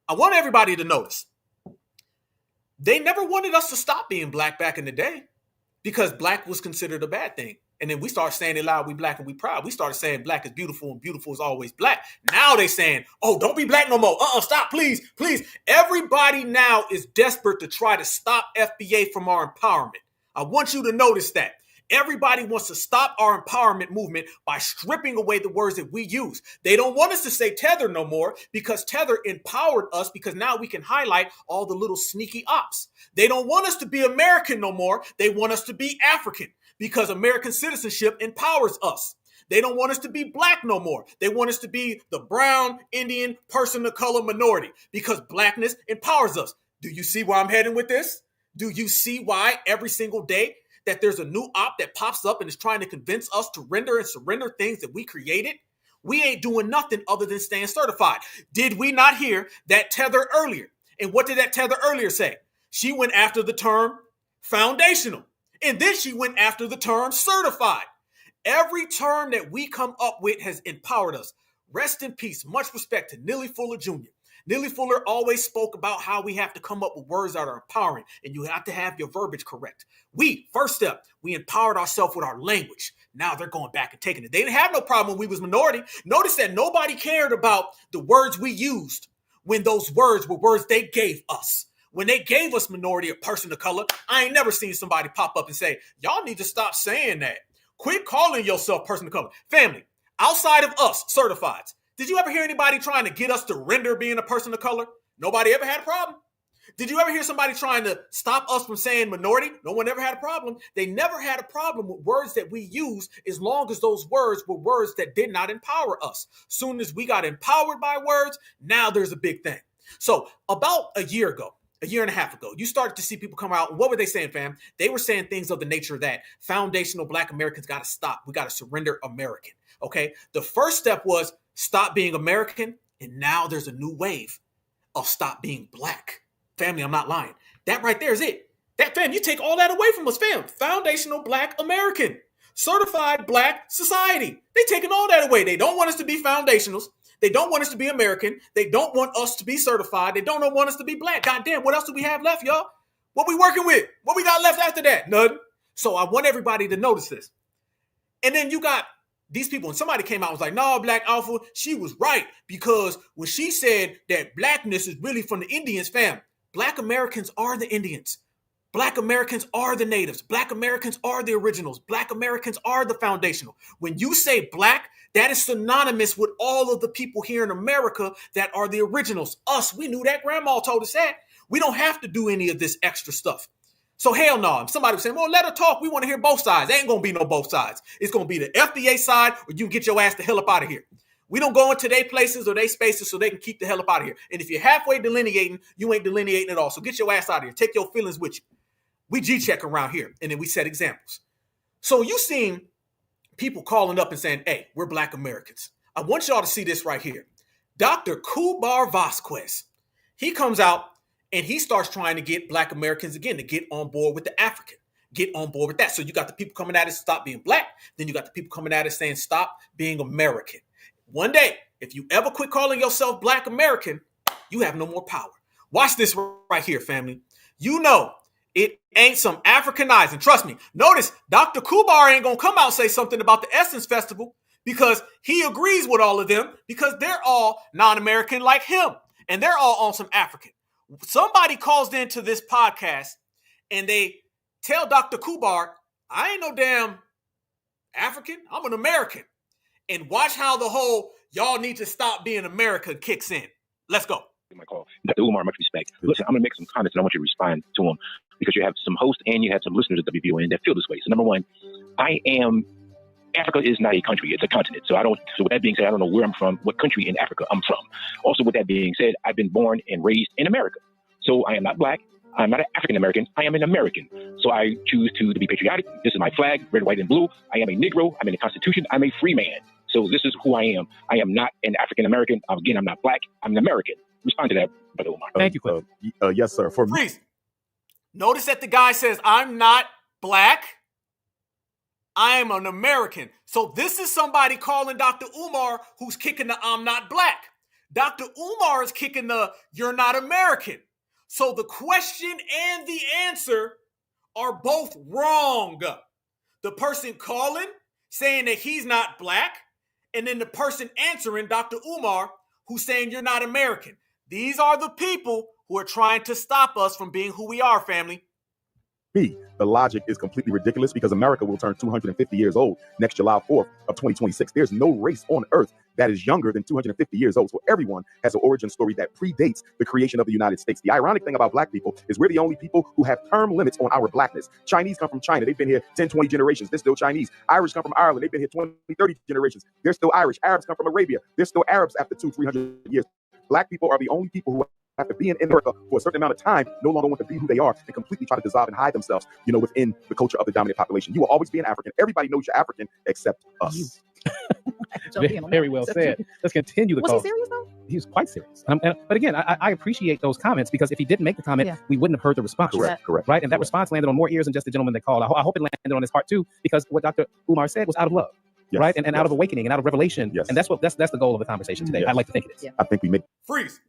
I want everybody to notice, they never wanted us to stop being Black back in the day, because Black was considered a bad thing. And then we started saying it loud, we Black and we proud. We started saying Black is beautiful and beautiful is always Black. Now they saying, oh, don't be Black no more. Stop, please, please. Everybody now is desperate to try to stop FBA from our empowerment. I want you to notice that. Everybody wants to stop our empowerment movement by stripping away the words that we use. They don't want us to say Tether no more, because Tether empowered us, because now we can highlight all the little sneaky ops. They don't want us to be American no more. They want us to be African, because American citizenship empowers us. They don't want us to be Black no more. They want us to be the brown, Indian, person of color minority, because Blackness empowers us. Do you see where I'm heading with this? Do you see why every single day that there's a new op that pops up and is trying to convince us to render and surrender things that we created? We ain't doing nothing other than staying certified. Did we not hear that Tether earlier? And what did that Tether earlier say? She went after the term foundational. And then she went after the term certified. Every term that we come up with has empowered us. Rest in peace. Much respect to Neely Fuller Jr. Neely Fuller always spoke about how we have to come up with words that are empowering, and you have to have your verbiage correct. First step, we empowered ourselves with our language. Now they're going back and taking it. They didn't have no problem when we was minority. Notice that nobody cared about the words we used when those words were words they gave us. When they gave us minority or person of color, I ain't never seen somebody pop up and say, y'all need to stop saying that. Quit calling yourself person of color. Family, outside of us, certifieds, did you ever hear anybody trying to get us to render being a person of color? Nobody ever had a problem. Did you ever hear somebody trying to stop us from saying minority? No one ever had a problem. They never had a problem with words that we use as long as those words were words that did not empower us. Soon as we got empowered by words, now there's a big thing. So about a year and a half ago, you started to see people come out. And what were they saying, fam? They were saying things of the nature that foundational Black Americans got to stop. We got to surrender American. Okay. The first step was stop being American. And now there's a new wave of stop being Black. Family, I'm not lying. That right there is it. That, fam, you take all that away from us, fam. Foundational Black American. Certified Black society. They taking all that away. They don't want us to be foundationals. They don't want us to be American. They don't want us to be certified. They don't want us to be Black. Goddamn, what else do we have left, y'all? What we working with? What we got left after that? None. So I want everybody to notice this. And then you got these people, and somebody came out and was like, no, Black Alpha, she was right. Because when she said that Blackness is really from the Indians, fam, Black Americans are the Indians. Black Americans are the natives. Black Americans are the originals. Black Americans are the foundational. When you say Black, that is synonymous with all of the people here in America that are the originals. Us, we knew that. Grandma told us that. We don't have to do any of this extra stuff. So hell no. Somebody was saying, well, let her talk. We want to hear both sides. There ain't going to be no both sides. It's going to be the FBA side, or you can get your ass the hell up out of here. We don't go into their places or their spaces so they can keep the hell up out of here. And if you're halfway delineating, you ain't delineating at all. So get your ass out of here. Take your feelings with you. We G-check around here, and then we set examples. So you seen people calling up and saying, hey, we're Black Americans. I want y'all to see this right here. Dr. Kubar Vasquez, he comes out and he starts trying to get Black Americans again to get on board with the African. Get on board with that. So you got the people coming at us, stop being Black. Then you got the people coming at us saying, stop being American. One day, if you ever quit calling yourself Black American, you have no more power. Watch this right here, family. You know it ain't some Africanizing. Trust me. Notice Dr. Kubar ain't going to come out and say something about the Essence Festival because he agrees with all of them because they're all non-American like him. And they're all on some African. Somebody calls into this podcast and they tell Dr. Kubar, I ain't no damn African. I'm an American. And watch how the whole y'all need to stop being America kicks in. Let's go. My call. Dr. Umar, much respect. Listen, I'm going to make some comments and I want you to respond to them because you have some hosts and you have some listeners at WBON that feel this way. So number one, Africa is not a country, it's a continent. So with that being said, I don't know where I'm from, what country in Africa I'm from. Also, with that being said, I've been born and raised in America. So I am not Black. I'm not an African American. I am an American. So I choose to be patriotic. This is my flag, red, white, and blue. I am a Negro. I'm in the Constitution. I'm a free man. So this is who I am. I am not an African American. Again, I'm not Black. I'm an American. Respond to that, Brother Omar. Thank you, Cliff. Yes, sir. For Please. Notice that the guy says, I'm not Black. I am an American. So this is somebody calling Dr. Umar who's kicking the I'm not Black. Dr. Umar is kicking the you're not American. So the question and the answer are both wrong. The person calling, saying that he's not Black, and then the person answering, Dr. Umar, who's saying you're not American. These are the people who are trying to stop us from being who we are, family. The logic is completely ridiculous because America will turn 250 years old next July 4th of 2026. There's no race on earth that is younger than 250 years old. So everyone has an origin story that predates the creation of the United States. The ironic thing about Black people is we're the only people who have term limits on our Blackness. Chinese come from China. They've been here 10, 20 generations. They're still Chinese. Irish come from Ireland. They've been here 20, 30 generations. They're still Irish. Arabs come from Arabia. They're still Arabs after 200, 300 years. Black people are the only people who after being in America for a certain amount of time, no longer want to be who they are and completely try to dissolve and hide themselves, within the culture of the dominant population. You will always be an African. Everybody knows you're African except us. Very well said. Let's continue the call. Was he serious though? He was quite serious. But again, I appreciate those comments because if he didn't make the comment, we wouldn't have heard the response. Correct. Right? And that response landed on more ears than just the gentleman that called. I hope it landed on his heart too, because what Dr. Umar said was out of love. Yes, right? And out of awakening and out of revelation. Yes. And that's the goal of the conversation today. Yes. I'd like to think it is. I think we make Freeze.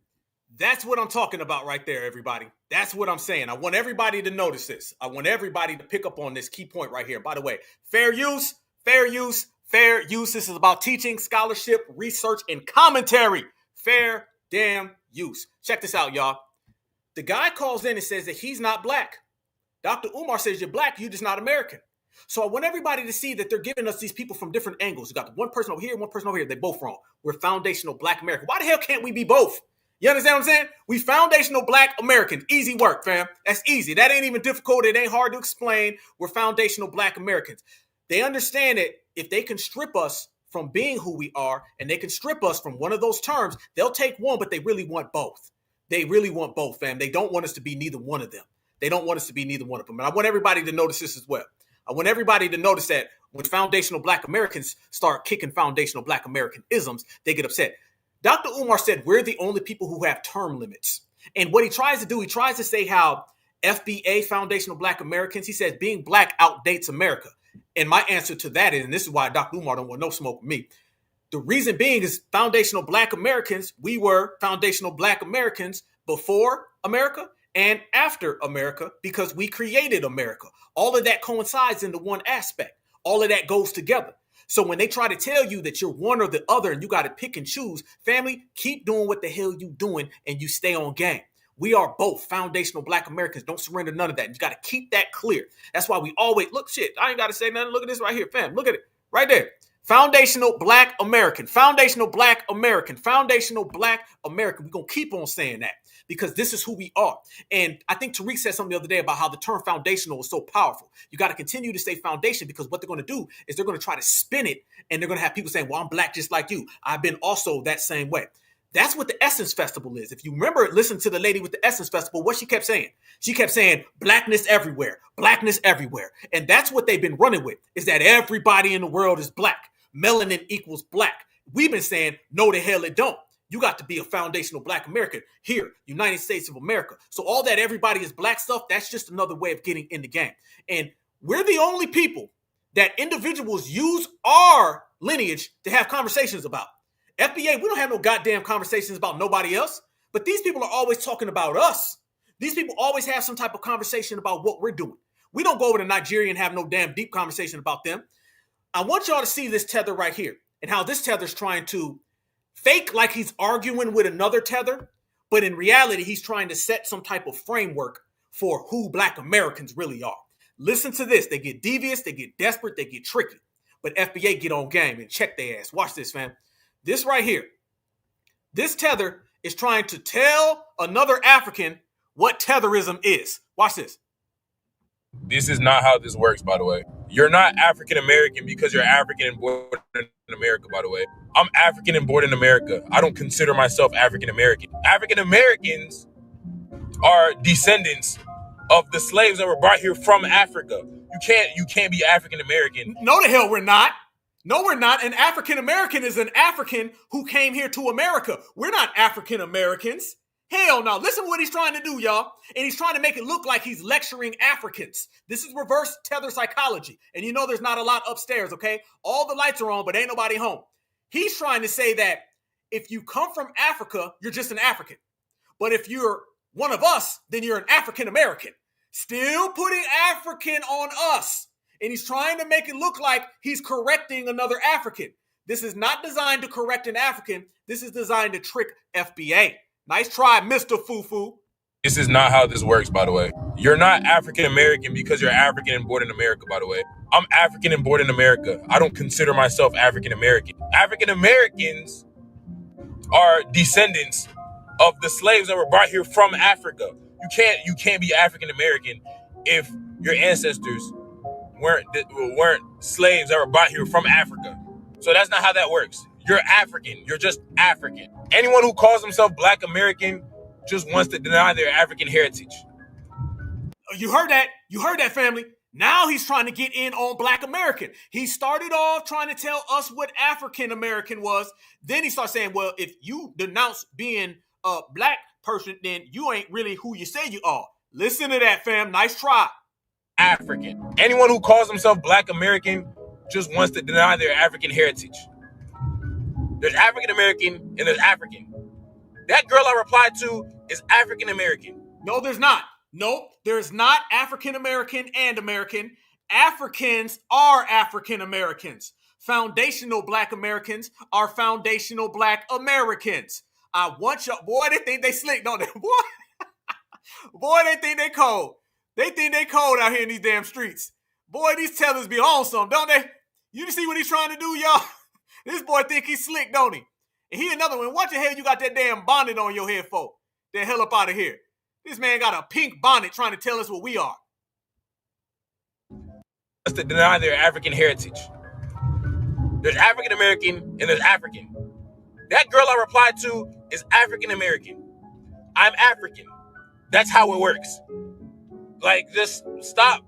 That's what I'm talking about right there, everybody. That's what I'm saying. I want everybody to notice this. I want everybody to pick up on this key point right here. By the way, fair use. This is about teaching, scholarship, research, and commentary. Fair damn use. Check this out, y'all. The guy calls in and says that he's not black. Dr. Umar says you're black, you're just not American. So I want everybody to see that they're giving us these people from different angles. You got the one person over here, one person over here. They're both wrong. We're foundational black American. Why the hell can't we be both? You understand what I'm saying? We foundational black Americans. Easy work, fam. That's easy. That ain't even difficult. It ain't hard to explain. We're foundational black Americans. They understand that if they can strip us from being who we are and they can strip us from one of those terms, they'll take one, but they really want both. They really want both, fam. They don't want us to be neither one of them. They don't want us to be neither one of them. And I want everybody to notice this as well. I want everybody to notice that when foundational black Americans start kicking foundational black American isms, they get upset. Dr. Umar said we're the only people who have term limits. And what he tries to do, he tries to say how FBA, foundational black Americans, he says being black outdates America. And my answer to that is, and this is why Dr. Umar don't want no smoke with me, the reason being is foundational black Americans, we were foundational black Americans before America and after America because we created America. All of that coincides into one aspect. All of that goes together. So when they try to tell you that you're one or the other and you got to pick and choose, family, keep doing what the hell you doing and you stay on game. We are both foundational black Americans. Don't surrender none of that. You got to keep that clear. That's why we always, look, shit, I ain't got to say nothing. Look at this right here, fam. Look at it right there. Foundational black American, foundational black American, foundational black American. We're going to keep on saying that because this is who we are. And I think Tariq said something the other day about how the term foundational is so powerful. You got to continue to say foundation because what they're going to do is they're going to try to spin it and they're going to have people saying, well, I'm black just like you. I've been also that same way. That's what the Essence Festival is. If you remember, listen to the lady with the Essence Festival, what she kept saying. She kept saying blackness everywhere, blackness everywhere. And that's what they've been running with, is that everybody in the world is black. Melanin equals black. We've been saying, no, the hell it don't. You got to be a foundational black American here, United States of America. So all that everybody is black stuff, that's just another way of getting in the game. And we're the only people that individuals use our lineage to have conversations about. FBA, we don't have no goddamn conversations about nobody else, but these people are always talking about us. These people always have some type of conversation about what we're doing. We don't go over to Nigeria and have no damn deep conversation about them. I want y'all to see this tether right here and how this tether's trying to fake like he's arguing with another tether, but in reality, he's trying to set some type of framework for who black Americans really are. Listen to this. They get devious, they get desperate, they get tricky, but FBA get on game and check their ass. Watch this, fam. This right here, this tether is trying to tell another African what tetherism is. Watch this. This is not how this works, by the way. You're not African American because you're African and born in America, by the way. I'm African and born in America. I don't consider myself African American. African Americans are descendants of the slaves that were brought here from Africa. You can't be African American. No, the hell we're not. No, we're not. An African American is an African who came here to America. We're not African Americans. Hell no. Listen to what he's trying to do, y'all. And he's trying to make it look like he's lecturing Africans. This is reverse tether psychology. And you know there's not a lot upstairs, okay? All the lights are on, but ain't nobody home. He's trying to say that if you come from Africa, you're just an African. But if you're one of us, then you're an African American. Still putting African on us. And he's trying to make it look like he's correcting another African. This is not designed to correct an African. This is designed to trick FBA. Nice try, Mr. Fufu. This is not how this works, by the way. You're not African American because you're African and born in America, by the way. I'm African and born in America. I don't consider myself African American. African Americans are descendants of the slaves that were brought here from Africa. You can't be African American if your ancestors weren't slaves that were brought here from Africa. So that's not how that works. You're African. You're just African. Anyone who calls himself Black American just wants to deny their African heritage. You heard that? You heard that, family? Now he's trying to get in on Black American. He started off trying to tell us what African American was. Then he starts saying, well, if you denounce being a Black person, then you ain't really who you say you are. Listen to that, fam. Nice try. African. Anyone who calls himself Black American just wants to deny their African heritage. There's African American and there's African. That girl I replied to is African American. No, there's not. No, there's not African American and American. Africans are African Americans. Foundational Black Americans are foundational Black Americans. I want y'all, boy, they think they slick, don't they? Boy, Boy, they think they cold. They think they cold out here in these damn streets. Boy, these tellers be on some, don't they? You see what he's trying to do, y'all? This boy think he's slick, don't he? And he another one. What the hell you got that damn bonnet on your head for? The hell up out of here. This man got a pink bonnet trying to tell us what we are. To deny their African heritage. There's African American and there's African. That girl I replied to is African American. I'm African. That's how it works. Like, just stop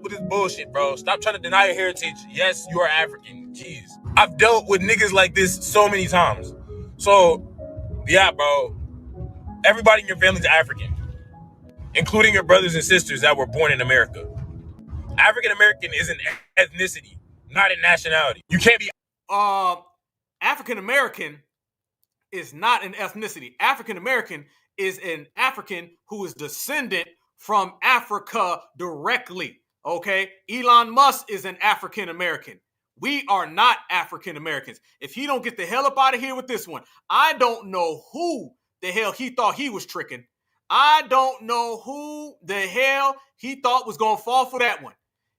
with this bullshit, bro. Stop trying to deny your heritage. Yes, you are African. Jeez. I've dealt with niggas like this so many times. So, yeah, bro. Everybody in your family's African, including your brothers and sisters that were born in America. African American is an ethnicity, not a nationality. You can't be. African American is not an ethnicity. African American is an African who is descendant from Africa directly. Okay, Elon Musk is an African American. We are not African Americans. If he don't get the hell up out of here with this one, I don't know who the hell he thought he was tricking. I don't know who the hell he thought was going to fall for that one.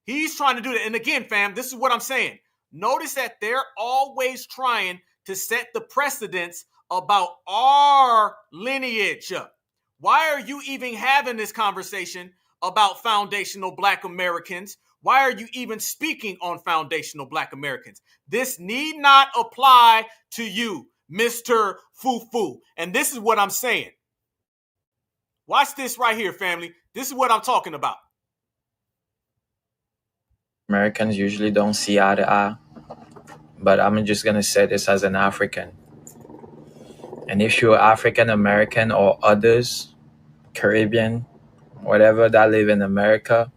He's trying to do that. And again, fam, this is what I'm saying. Notice that they're always trying to set the precedence about our lineage. Why are you even having this conversation about foundational Black Americans? Why are you even speaking on foundational Black Americans? This need not apply to you, Mr. Fufu. And this is what I'm saying. Watch this right here, family. This is what I'm talking about. Americans usually don't see eye to eye, but I'm just going to say this as an African. And if you're African American or others, Caribbean, whatever, that live in America,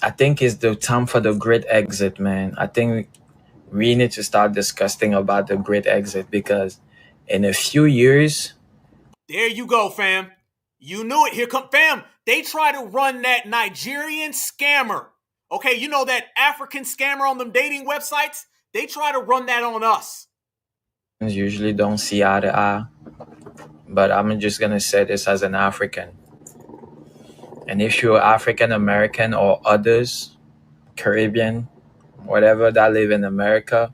I think it's the time for the great exit, man. I think we need to start discussing about the great exit, because in a few years... There you go, fam. You knew it. Here come, fam. They try to run that Nigerian scammer. Okay, you know that African scammer on them dating websites? They try to run that on us. Usually don't see eye to eye, but I'm just going to say this as an African. And if you're African American or others, Caribbean, whatever, that live in America,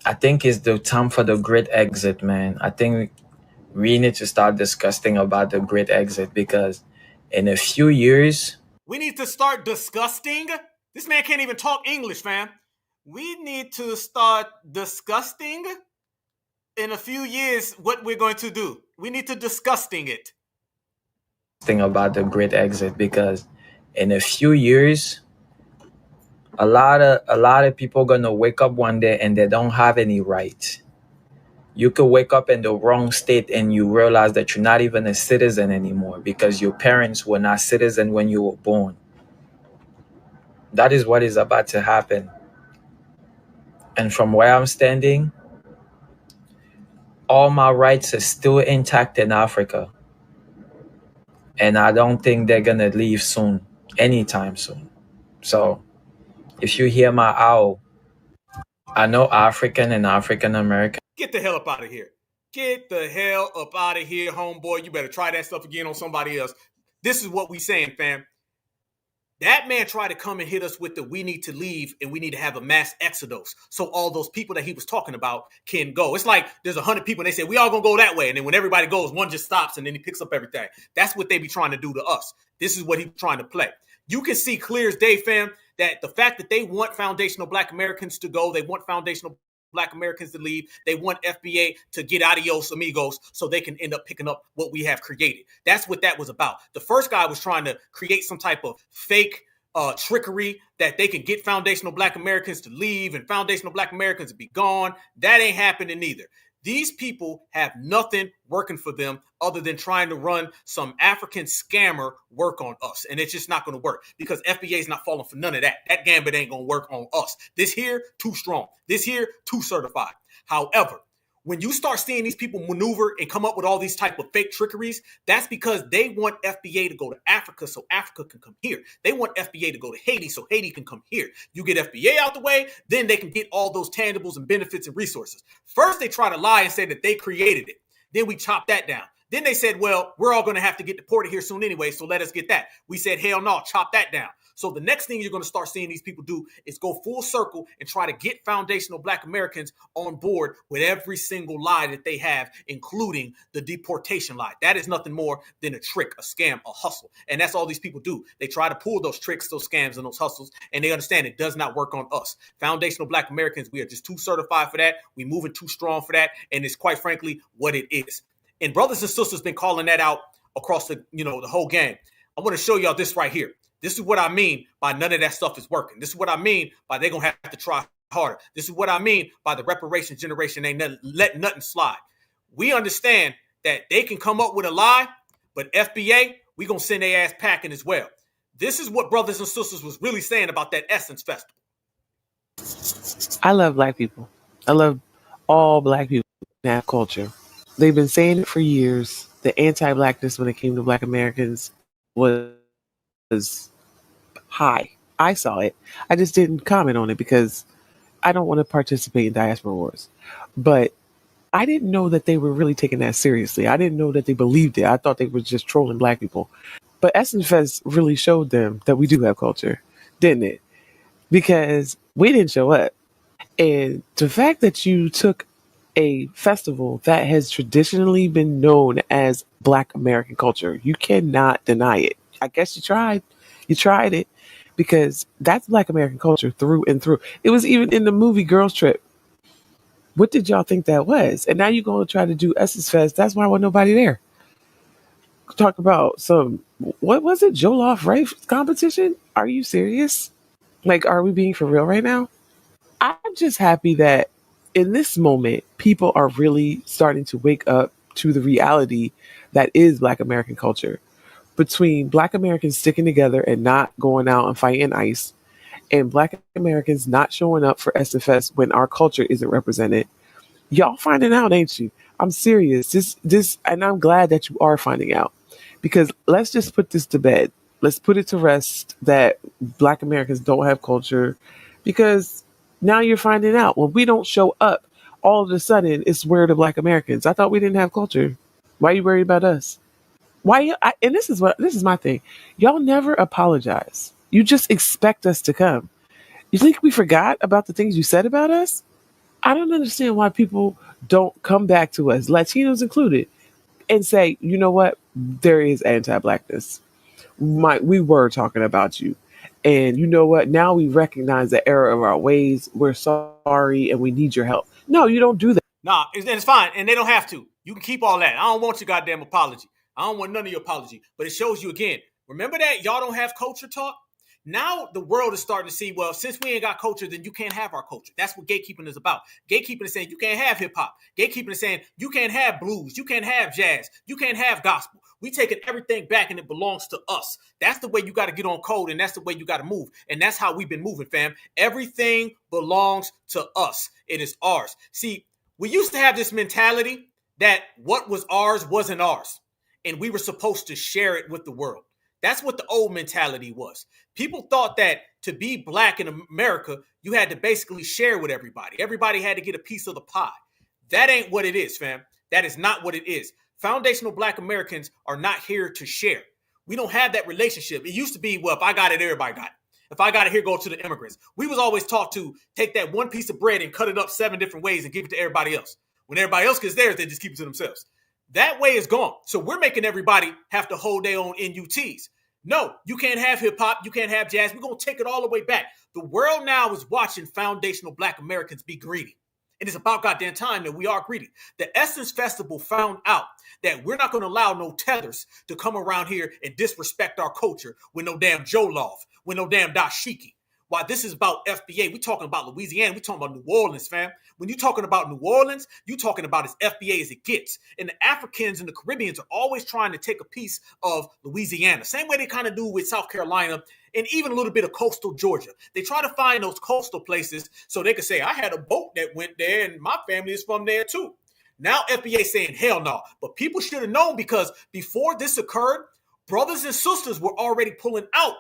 I think it's the time for the great exit, man. I think we need to start discussing about the great exit, because in a few years... We need to start disgusting? This man can't even talk English, fam. We need to start disgusting in a few years what we're going to do. We need to disgusting it. Thing about the great exit, because in a few years, a lot of people gonna wake up one day and they don't have any rights. You could wake up in the wrong state and you realize that you're not even a citizen anymore because your parents were not citizens when you were born. That is what is about to happen. And from where I'm standing, all my rights are still intact in Africa. And I don't think they're gonna leave soon, anytime soon. So if you hear my owl, I know African and African American. Get the hell up out of here. Get the hell up out of here, homeboy. You better try that stuff again on somebody else. This is what we saying, fam. That man tried to come and hit us with the we need to leave and we need to have a mass exodus so all those people that he was talking about can go. It's like there's 100 people and they say, we all gonna go that way. And then when everybody goes, one just stops and then he picks up everything. That's what they be trying to do to us. This is what he's trying to play. You can see clear as day, fam, that the fact that they want foundational Black Americans to go, they want foundational Black Americans to leave, they want FBA to get adios amigos so they can end up picking up what we have created. That's what that was about. The first guy was trying to create some type of fake trickery that they can get foundational Black Americans to leave and foundational Black Americans to be gone. That ain't happening either. These people have nothing working for them other than trying to run some African scammer work on us. And it's just not going to work because FBA is not falling for none of that. That gambit ain't going to work on us. This here, too strong. This here, too certified. However, when you start seeing these people maneuver and come up with all these type of fake trickeries, that's because they want FBA to go to Africa so Africa can come here. They want FBA to go to Haiti so Haiti can come here. You get FBA out the way, then they can get all those tangibles and benefits and resources. First, they try to lie and say that they created it. Then we chop that down. Then they said, well, we're all going to have to get deported here soon anyway, so let us get that. We said, hell no, chop that down. So the next thing you're going to start seeing these people do is go full circle and try to get foundational Black Americans on board with every single lie that they have, including the deportation lie. That is nothing more than a trick, a scam, a hustle. And that's all these people do. They try to pull those tricks, those scams, and those hustles, and they understand it does not work on us. Foundational Black Americans, we are just too certified for that. We're moving too strong for that. And it's quite frankly what it is. And brothers and sisters been calling that out across the whole game. I want to show y'all this right here. This is what I mean by none of that stuff is working. This is what I mean by they're going to have to try harder. This is what I mean by the reparation generation ain't let nothing slide. We understand that they can come up with a lie, but FBA, we going to send their ass packing as well. This is what brothers and sisters was really saying about that Essence Festival. I love Black people. I love all Black people in that culture. They've been saying it for years. The anti-Blackness when it came to Black Americans was high. I saw it. I just didn't comment on it because I don't want to participate in diaspora wars. But I didn't know that they were really taking that seriously. I didn't know that they believed it. I thought they were just trolling Black people. But Essence Fest really showed them that we do have culture, didn't it? Because we didn't show up. And the fact that you took a festival that has traditionally been known as Black American culture, you cannot deny it. I guess you tried. You tried it because that's Black American culture through and through. It was even in the movie Girls Trip. What did y'all think that was? And now you're going to try to do Essence Fest. That's why there wasn't nobody there. Talk about some, what was it? Jollof rice competition? Are you serious? Like, are we being for real right now? I'm just happy that in this moment, people are really starting to wake up to the reality that is Black American culture. Between Black Americans sticking together and not going out and fighting ICE, and Black Americans not showing up for SFS when our culture isn't represented. Y'all finding out, ain't you? I'm serious. This, and I'm glad that you are finding out. Because let's just put this to bed. Let's put it to rest that Black Americans don't have culture. Because now you're finding out. When we don't show up, all of a sudden, it's where the Black Americans. I thought we didn't have culture. Why are you worried about us? And this is my thing. Y'all never apologize. You just expect us to come. You think we forgot about the things you said about us? I don't understand why people don't come back to us, Latinos included, and say, you know what? There is anti-Blackness. We were talking about you. And you know what? Now we recognize the error of our ways. We're sorry and we need your help. No, you don't do that. Nah, it's fine. And they don't have to. You can keep all that. I don't want your goddamn apology. I don't want none of your apology. But it shows you again. Remember that y'all don't have culture talk? Now the world is starting to see, well, since we ain't got culture, then you can't have our culture. That's what gatekeeping is about. Gatekeeping is saying you can't have hip hop. Gatekeeping is saying you can't have blues. You can't have jazz. You can't have gospel. We taking everything back and it belongs to us. That's the way you got to get on code and that's the way you got to move. And that's how we've been moving, fam. Everything belongs to us. It is ours. See, we used to have this mentality that what was ours wasn't ours. And we were supposed to share it with the world. That's what the old mentality was. People thought that to be Black in America, you had to basically share with everybody. Everybody had to get a piece of the pie. That ain't what it is, fam. That is not what it is. Foundational Black Americans are not here to share. We don't have that relationship. It used to be, well, if I got it, everybody got it. If I got it here, go to the immigrants. We was always taught to take that one piece of bread and cut it up 7 different ways and give it to everybody else. When everybody else gets theirs, they just keep it to themselves. That way is gone. So we're making everybody have to hold their own NUTs. No, you can't have hip hop. You can't have jazz. We're going to take it all the way back. The world now is watching foundational Black Americans be greedy. It is about goddamn time that we are greedy. The Essence Festival found out that we're not going to allow no tethers to come around here and disrespect our culture with no damn Jollof, with no damn dashiki. Why this is about FBA. We're talking about Louisiana. We're talking about New Orleans, fam. When you're talking about New Orleans, you're talking about as FBA as it gets. And the Africans and the Caribbeans are always trying to take a piece of Louisiana. Same way they kind of do with South Carolina and even a little bit of coastal Georgia. They try to find those coastal places so they can say, I had a boat that went there and my family is from there too. Now FBA saying, hell no. But people should have known because before this occurred, brothers and sisters were already pulling out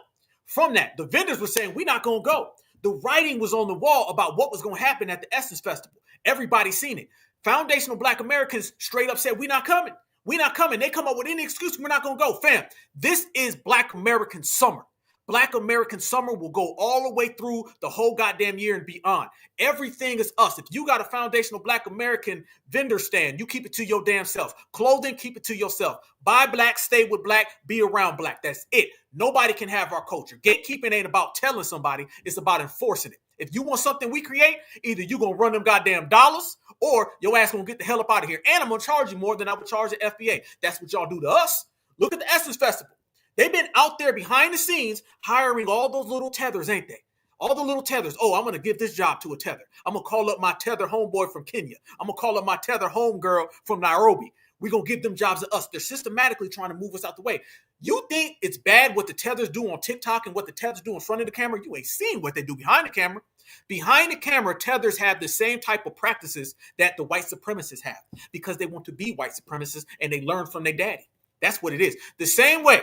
from that. The vendors were saying, we're not going to go. The writing was on the wall about what was going to happen at the Essence Festival. Everybody seen it. Foundational Black Americans straight up said, we're not coming. We not coming. They come up with any excuse. We're not going to go. Fam, this is Black American summer. Black American summer will go all the way through the whole goddamn year and beyond. Everything is us. If you got a foundational Black American vendor stand, you keep it to your damn self. Clothing, keep it to yourself. Buy Black, stay with Black, be around Black. That's it. Nobody can have our culture. Gatekeeping ain't about telling somebody. It's about enforcing it. If you want something we create, either you going to run them goddamn dollars or your ass going to get the hell up out of here. And I'm going to charge you more than I would charge the FBA. That's what y'all do to us. Look at the Essence Festival. They've been out there behind the scenes hiring all those little tethers, ain't they? All the little tethers. Oh, I'm going to give this job to a tether. I'm going to call up my tether homeboy from Kenya. I'm going to call up my tether homegirl from Nairobi. We're going to give them jobs to us. They're systematically trying to move us out the way. You think it's bad what the tethers do on TikTok and what the tethers do in front of the camera? You ain't seen what they do behind the camera. Behind the camera, tethers have the same type of practices that the white supremacists have because they want to be white supremacists and they learn from their daddy. That's what it is. The same way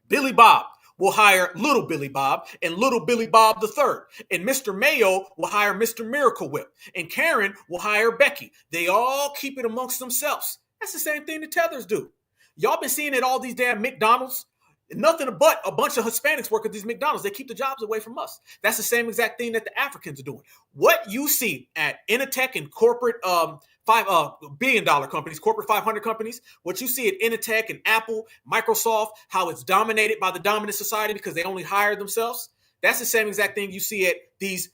Billy Bob will hire Little Billy Bob and Little Billy Bob III. And Mr. Mayo will hire Mr. Miracle Whip. And Karen will hire Becky. They all keep it amongst themselves. That's the same thing the tethers do. Y'all been seeing it all these damn McDonald's. Nothing but a bunch of Hispanics work at these McDonald's. They keep the jobs away from us. That's the same exact thing that the Africans are doing. What you see at Initech and corporate $5 billion companies, corporate 500 companies, what you see at Initech and Apple, Microsoft, how it's dominated by the dominant society because they only hire themselves. That's the same exact thing you see at these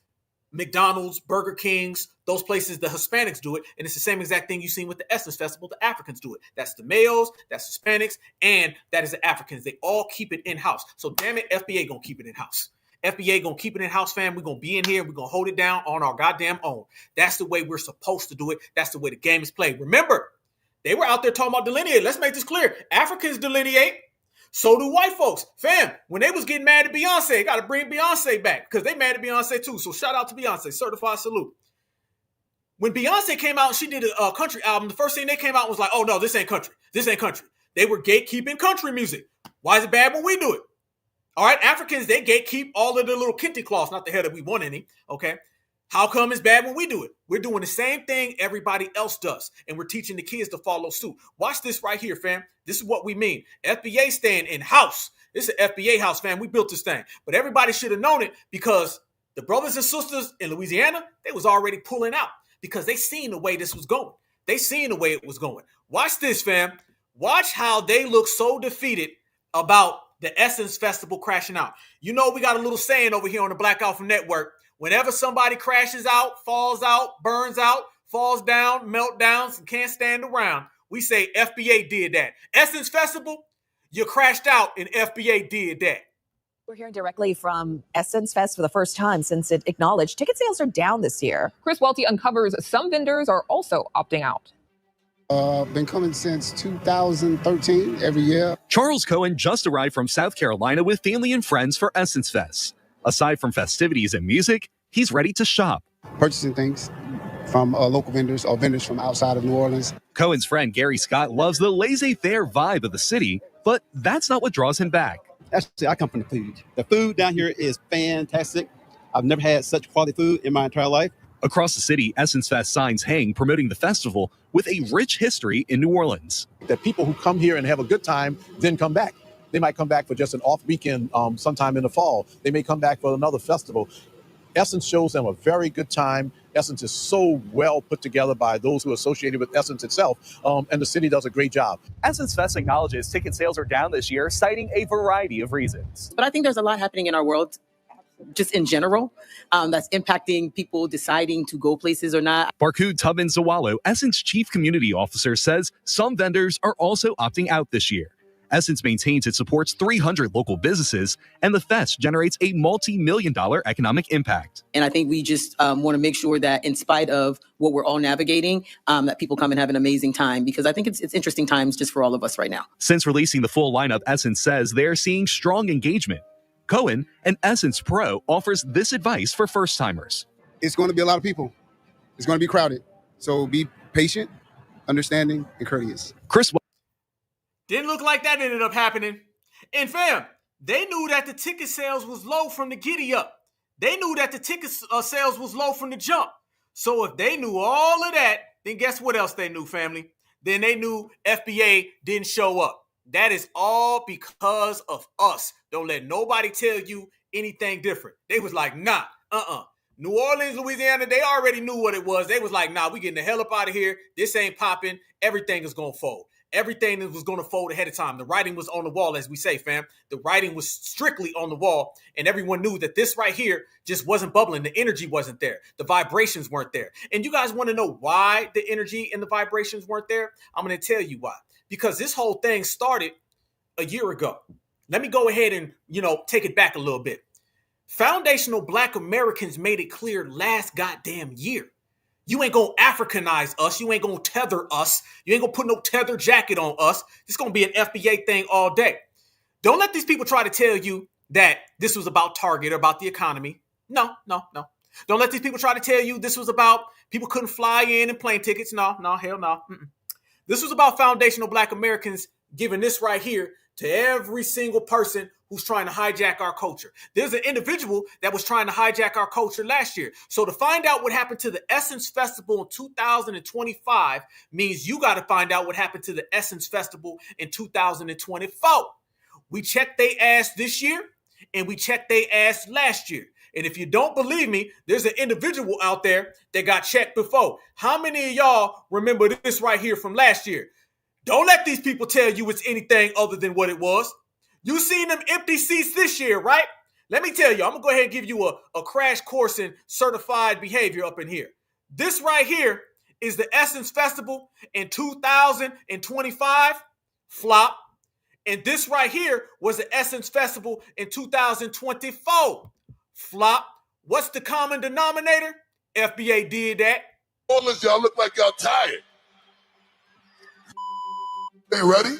McDonald's, Burger Kings, those places, the Hispanics do it. And it's the same exact thing you've seen with the Essence Festival. The Africans do it. That's the Mayos, that's Hispanics, and that is the Africans. They all keep it in-house. So damn it, FBA gonna keep it in-house. FBA gonna keep it in-house, fam. We're gonna be in here. We're gonna hold it down on our goddamn own. That's the way we're supposed to do it. That's the way the game is played. Remember, they were out there talking about delineate. Let's make this clear. Africans delineate. So do white folks. Fam, when they was getting mad at Beyonce, got to bring Beyonce back because they mad at Beyonce too. So shout out to Beyonce. Certified salute. When Beyonce came out and she did a country album, the first thing they came out was like, oh, no, this ain't country. This ain't country. They were gatekeeping country music. Why is it bad when we do it? All right, Africans, they gatekeep all of the little kente cloths. Not the hell that we want any, okay? How come it's bad when we do it? We're doing the same thing everybody else does, and we're teaching the kids to follow suit. Watch this right here, fam. This is what we mean. FBA staying in-house. This is an FBA house, fam. We built this thing. But everybody should have known it because the brothers and sisters in Louisiana, they was already pulling out because they seen the way this was going. They seen the way it was going. Watch this, fam. Watch how they look so defeated about the Essence Festival crashing out. You know we got a little saying over here on the Black Alpha Network. Whenever somebody crashes out, falls out, burns out, falls down, meltdowns, and can't stand around, we say FBA did that. Essence Festival, you crashed out and FBA did that. We're hearing directly from Essence Fest for the first time since it acknowledged ticket sales are down this year. Chris Welty uncovers some vendors are also opting out. Been coming since 2013 every year. Charles Cohen just arrived from South Carolina with family and friends for Essence Fest. Aside from festivities and music, he's ready to shop. Purchasing things from local vendors or vendors from outside of New Orleans. Cohen's friend Gary Scott loves the laissez-faire vibe of the city, but that's not what draws him back. Actually, I come from the food. The food down here is fantastic. I've never had such quality food in my entire life. Across the city, Essence Fest signs hang promoting the festival with a rich history in New Orleans. That people who come here and have a good time then come back. They might come back for just an off weekend sometime in the fall. They may come back for another festival. Essence shows them a very good time. Essence is so well put together by those who are associated with Essence itself, and the city does a great job. Essence Fest acknowledges ticket sales are down this year, citing a variety of reasons. But I think there's a lot happening in our world, just in general, that's impacting people deciding to go places or not. Barkud Tubman Zawalo, Essence Chief Community Officer, says some vendors are also opting out this year. Essence maintains it supports 300 local businesses, and the fest generates a multi-million-dollar economic impact. And I think we just want to make sure that in spite of what we're all navigating, that people come and have an amazing time, because I think it's interesting times just for all of us right now. Since releasing the full lineup, Essence says they're seeing strong engagement. Cohen, an Essence Pro, offers this advice for first-timers. It's going to be a lot of people. It's going to be crowded. So be patient, understanding, and courteous. Chris Didn't look like that ended up happening. And fam, they knew that the ticket sales was low from the giddy up. They knew that the ticket sales was low from the jump. So if they knew all of that, then guess what else they knew, family? then they knew FBA didn't show up. That is all because of us. Don't let nobody tell you anything different. They was like, nah, New Orleans, Louisiana, they already knew what it was. They was like, nah, we getting the hell up out of here. This ain't popping. Everything is going to fold. Everything was going to fold ahead of time. The writing was on the wall, as we say, fam. The writing was strictly on the wall, and everyone knew that this right here just wasn't bubbling. The energy wasn't there. The vibrations weren't there. And you guys want to know why the energy and the vibrations weren't there? I'm going to tell you why. Because this whole thing started a year ago. Let me go ahead and, take it back a little bit. Foundational Black Americans made it clear last goddamn year. You ain't gonna Africanize us. You ain't gonna tether us. You ain't gonna put no tether jacket on us. It's gonna be an FBA thing all day. Don't let these people try to tell you that this was about Target or about the economy. No. Don't let these people try to tell you this was about people couldn't fly in and plane tickets. No, hell no. This was about foundational Black Americans giving this right here to every single person who's trying to hijack our culture. There's an individual that was trying to hijack our culture last year. So to find out what happened to the Essence Festival in 2025 means you got to find out what happened to the Essence Festival in 2024. We checked they ass this year and we checked they ass last year. And if you don't believe me, there's an individual out there that got checked before. How many of y'all remember this right here from last year? Don't let these people tell you it's anything other than what it was. You seen them empty seats this year, right? Let me tell you, I'm going to go ahead and give you a crash course in certified behavior up in here. This right here is the Essence Festival in 2025, flop. And this right here was the Essence Festival in 2024, flop. What's the common denominator? FBA did that. Orleans, y'all look like y'all tired. They ready?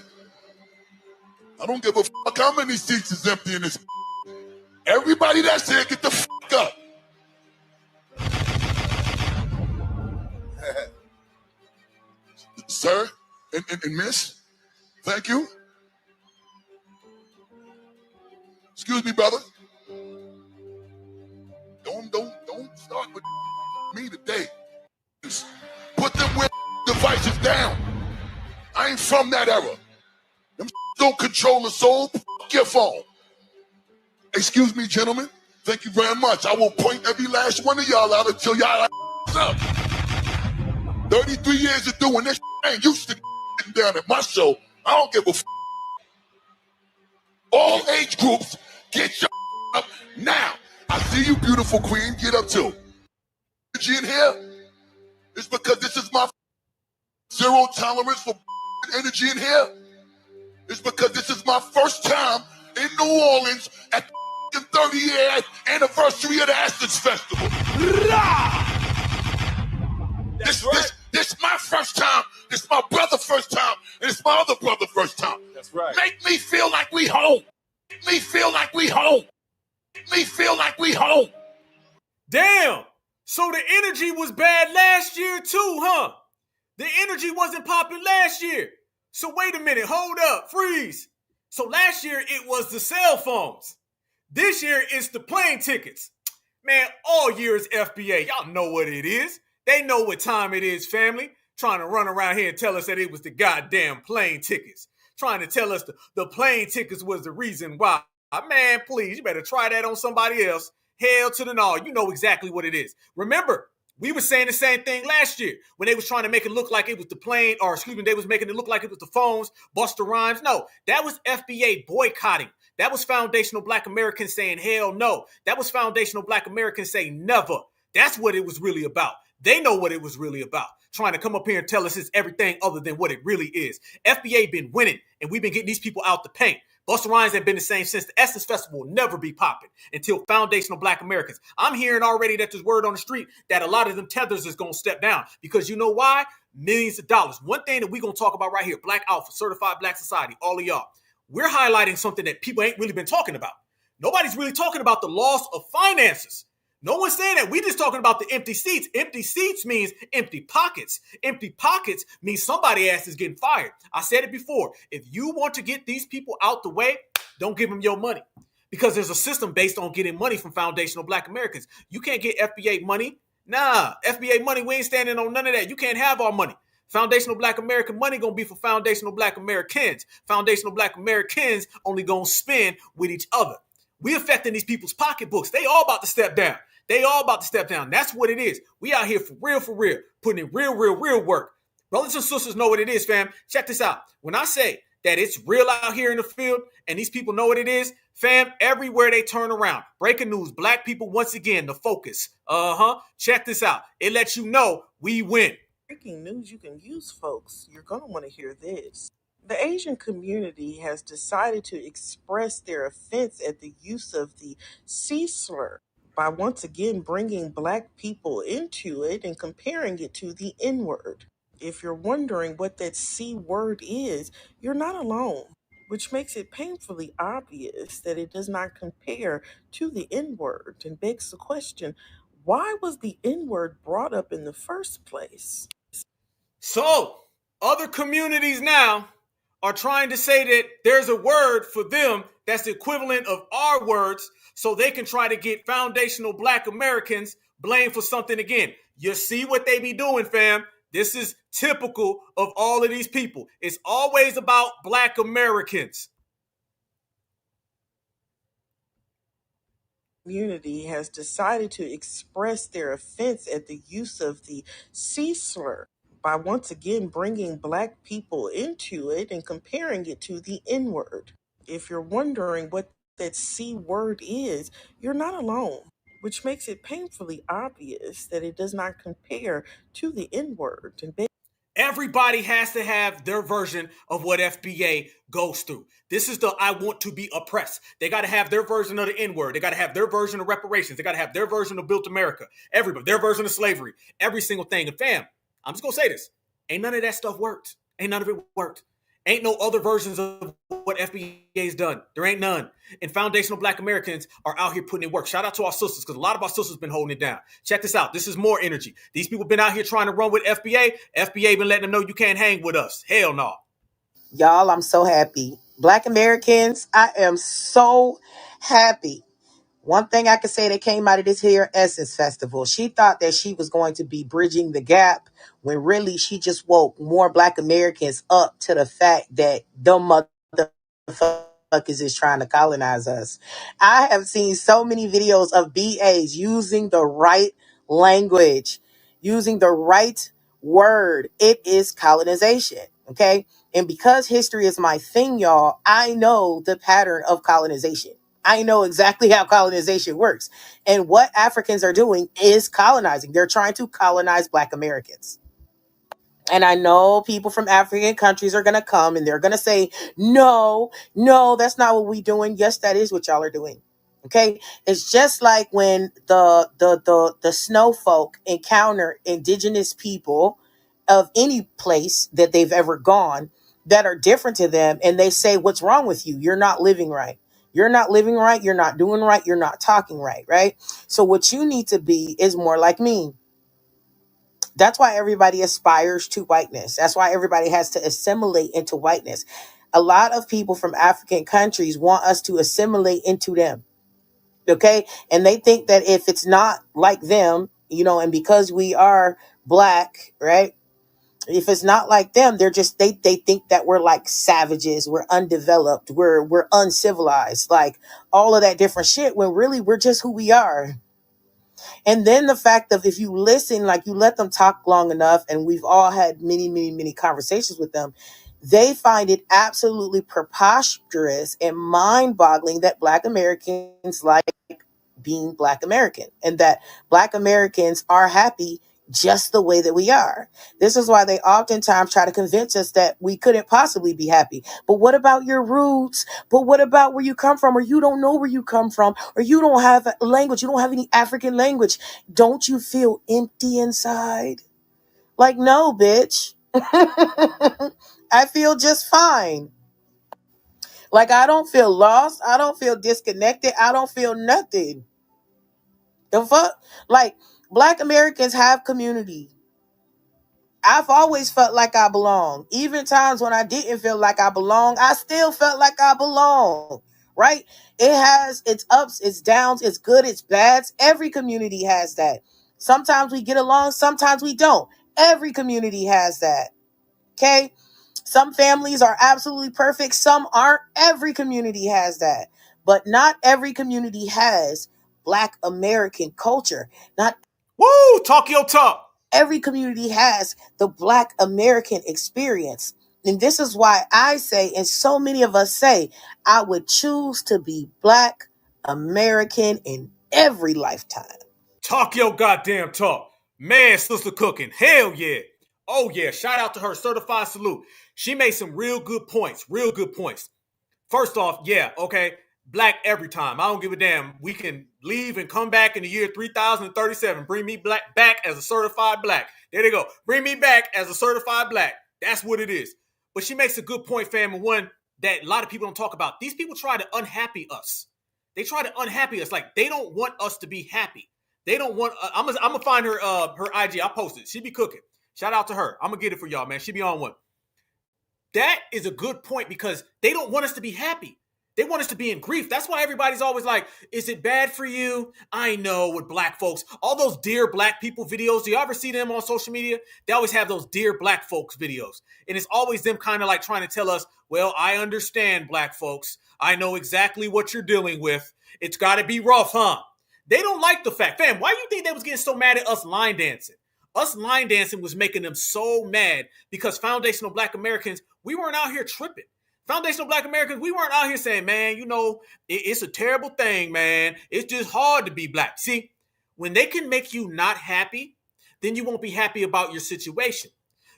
I don't give a fuck how many seats is empty in this. Everybody that's here, get the fuck up. Sir and miss, thank you. Excuse me, brother. Don't start with me today. Just put them devices down. I ain't from that era. Them don't control the soul. Fuck your phone. Excuse me, gentlemen. Thank you very much. I will point every last one of y'all out until y'all up. 33 years of doing this. I ain't used to getting down at my show. I don't give a f. All age groups, get your up now. I see you, beautiful queen. Get up too. Energy in here? It's because this is my zero tolerance for energy in here. It's because this is my first time in New Orleans at the 30-year anniversary of the Essence Festival. This my first time. This my brother's first time. And it's my other brother's first time. That's right. Make me feel like we home. Make me feel like we home. Make me feel like we home. Damn. So the energy was bad last year too, huh? The energy wasn't popping last year. So wait a minute, hold up, freeze. So last year it was the cell phones. This year it's the plane tickets. Man, all year is FBA. Y'all know what it is. They know what time it is, family. Trying to run around here and tell us that it was the goddamn plane tickets. Trying to tell us the plane tickets was the reason why. Man, please, you better try that on somebody else. Hell to the no. You know exactly what it is. Remember, we were saying the same thing last year when they was trying to make it look like it was the plane, or excuse me, they was making it look like it was the phones, Busta Rhymes. No, that was FBA boycotting. That was foundational Black Americans saying hell no. That was foundational Black Americans saying never. That's what it was really about. They know what it was really about. Trying to come up here and tell us it's everything other than what it really is. FBA been winning, and we've been getting these people out the paint. Busta Rhymes have been the same since the Essence Festival will never be popping until foundational Black Americans. I'm hearing already that there's word on the street that a lot of them tethers is going to step down because you know why? Millions of dollars. One thing that we're going to talk about right here, Black Alpha, Certified Black Society, all of y'all. We're highlighting something that people ain't really been talking about. Nobody's really talking about the loss of finances. No one's saying that. We're just talking about the empty seats. Empty seats means empty pockets. Empty pockets means somebody ass is getting fired. I said it before. If you want to get these people out the way, don't give them your money. Because there's a system based on getting money from foundational Black Americans. You can't get FBA money. Nah, FBA money, we ain't standing on none of that. You can't have our money. Foundational Black American money gonna be for foundational Black Americans. Foundational Black Americans only gonna spend with each other. We affecting these people's pocketbooks. They all about to step down. They all about to step down. That's what it is. We out here for real, putting in real work. Brothers and sisters know what it is, fam. Check this out. When I say that it's real out here in the field and these people know what it is, fam, everywhere they turn around. Breaking news, Black people once again, the focus. Check this out. It lets you know we win. Breaking news you can use, folks. You're going to want to hear this. The Asian community has decided to express their offense at the use of the C slur by once again bringing Black people into it and comparing it to the N word. If you're wondering what that C word is, you're not alone, which makes it painfully obvious that it does not compare to the N word and begs the question, why was the N word brought up in the first place? So, other communities now are trying to say that there's a word for them that's the equivalent of our words so they can try to get foundational Black Americans blamed for something again. You see what they be doing, fam? This is typical of all of these people. It's always about Black Americans. Community has decided to express their offense at the use of the C slur by once again bringing Black people into it and comparing it to the N word. If you're wondering what that C word is, you're not alone, which makes it painfully obvious that it does not compare to the N word. Everybody has to have their version of what FBA goes through. This is the I want to be oppressed. They got to have their version of the N-word. They got to have their version of reparations. They got to have their version of Built America. Everybody, their version of slavery. Every single thing. And fam, I'm just going to say this. Ain't none of that stuff worked. Ain't none of it worked. Ain't no other versions of what FBA's done. There ain't none. And foundational Black Americans are out here putting in work. Shout out to our sisters, because a lot of our sisters been holding it down. Check this out. This is more energy. These people been out here trying to run with FBA. FBA been letting them know you can't hang with us. Hell no. Y'all, I'm so happy. Black Americans, I am so happy. One thing I could say that came out of this here Essence Festival, she thought that she was going to be bridging the gap when really she just woke more Black Americans up to the fact that them motherfuckers is trying to colonize us. I have seen so many videos of BAs using the right language, using the right word. It is colonization, okay? And because history is my thing, y'all, I know the pattern of colonization. I know exactly how colonization works. And what Africans are doing is colonizing. They're trying to colonize Black Americans. And I know people from African countries are going to come and they're going to say, no, that's not what we're doing. Yes, that is what y'all are doing. Okay. It's just like when the snow folk encounter indigenous people of any place that they've ever gone that are different to them. And they say, what's wrong with you? You're not living right. You're not living right. You're not doing right. You're not talking right. Right. So what you need to be is more like me. That's why everybody aspires to whiteness. That's why everybody has to assimilate into whiteness. A lot of people from African countries want us to assimilate into them. Okay. And they think that if it's not like them, and because we are Black, right? If it's not like them, they're just, they think that we're like savages. We're undeveloped. We're uncivilized, like all of that different shit, when really we're just who we are. And then the fact of, if you listen, like you let them talk long enough, and we've all had many conversations with them, they find it absolutely preposterous and mind-boggling that Black Americans like being Black American, and that Black Americans are happy just the way that we are. This is why they oftentimes try to convince us that we couldn't possibly be happy. But what about your roots? But what about where you come from? Or you don't know where you come from, or you don't have a language. You don't have any African language. Don't you feel empty inside? Like, no, bitch. I feel just fine. Like, I don't feel lost. I don't feel disconnected. I don't feel nothing. The fuck? Like, Black Americans have community. I've always felt like I belong. Even times when I didn't feel like I belong, I still felt like I belong. Right? It has its ups, its downs, its good, its bads. Every community has that. Sometimes we get along, sometimes we don't. Every community has that. Okay? Some families are absolutely perfect, some aren't. Every community has that. But not every community has Black American culture. Not Woo! Talk your talk. every community has the Black American experience. And this is why I say, and so many of us say, I would choose to be Black American in every lifetime. Talk your goddamn talk. Man, Sister Cooking. Hell yeah. Oh yeah. Shout out to her. Certified salute. She made some real good points. Real good points. First off, yeah, okay. Black every time. I don't give a damn. We can leave and come back in the year 3037. Bring me back as a certified Black. There they go. Bring me back as a certified Black. That's what it is. But she makes a good point, fam, and one that a lot of people don't talk about. These people try to unhappy us. They try to unhappy us. Like, they don't want us to be happy. They don't want. I'm gonna find her IG. I'll post it. She be cooking. Shout out to her. I'm gonna get it for y'all, man. She be on one. That is a good point because they don't want us to be happy. They want us to be in grief. That's why everybody's always like, is it bad for you? I know with Black folks, all those Dear Black People videos, do you ever see them on social media? They always have those Dear Black Folks videos. And it's always them kind of like trying to tell us, well, I understand Black folks. I know exactly what you're dealing with. It's got to be rough, huh? They don't like the fact. Fam, why do you think they was getting so mad at us line dancing? Us line dancing was making them so mad because foundational Black Americans, we weren't out here tripping. Foundational Black Americans, we weren't out here saying, man, you know, it's a terrible thing, man. It's just hard to be Black. See, when they can make you not happy, then you won't be happy about your situation.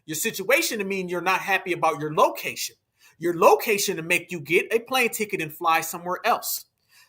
Your situation to mean you're not happy about your location. Your location to make you get a plane ticket and fly somewhere else.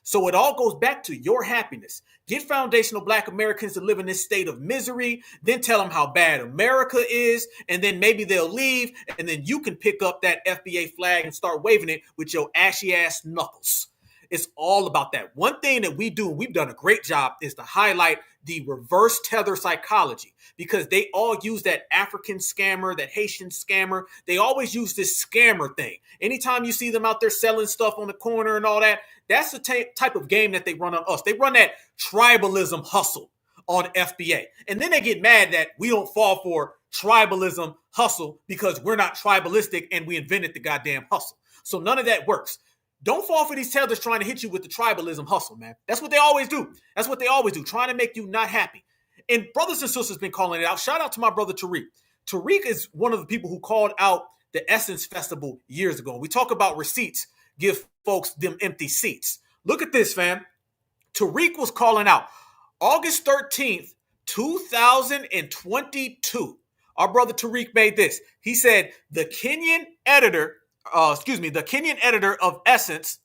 So it all goes back to your happiness. Get foundational Black Americans to live in this state of misery, then tell them how bad America is, and then maybe they'll leave, and then you can pick up that FBA flag and start waving it with your ashy ass knuckles. It's all about that. One thing that we do, and we've done a great job, is to highlight the reverse tether psychology because they all use that African scammer, that Haitian scammer. They always use this scammer thing. Anytime you see them out there selling stuff on the corner and all that, that's the type of game that they run on us. They run that tribalism hustle on FBA. And then they get mad that we don't fall for tribalism hustle because we're not tribalistic and we invented the goddamn hustle. So none of that works. Don't fall for these tethers trying to hit you with the tribalism hustle, man. That's what they always do. That's what they always do, trying to make you not happy. And brothers and sisters been calling it out. Shout out to my brother Tariq. Tariq is one of the people who called out the Essence Festival years ago. We talk about receipts, give folks them empty seats. Look at this, fam. Tariq was calling out August 13th, 2022. Our brother Tariq made this. He said the Kenyan editor of Essence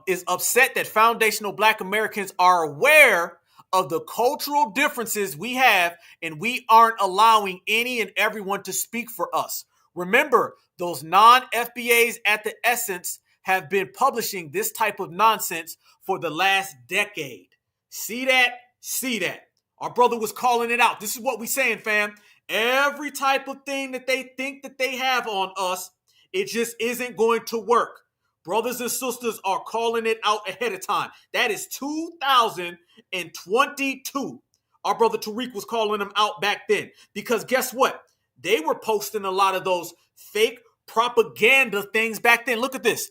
is upset that foundational Black Americans are aware of the cultural differences we have, and we aren't allowing any and everyone to speak for us. Remember, those non-FBAs at the Essence have been publishing this type of nonsense for the last decade. See that? See that. Our brother was calling it out. This is what we saying, fam. Every type of thing that they think that they have on us, it just isn't going to work. Brothers and sisters are calling it out ahead of time. That is 2022. Our brother Tariq was calling them out back then. Because guess what? They were posting a lot of those fake propaganda things back then. Look at this.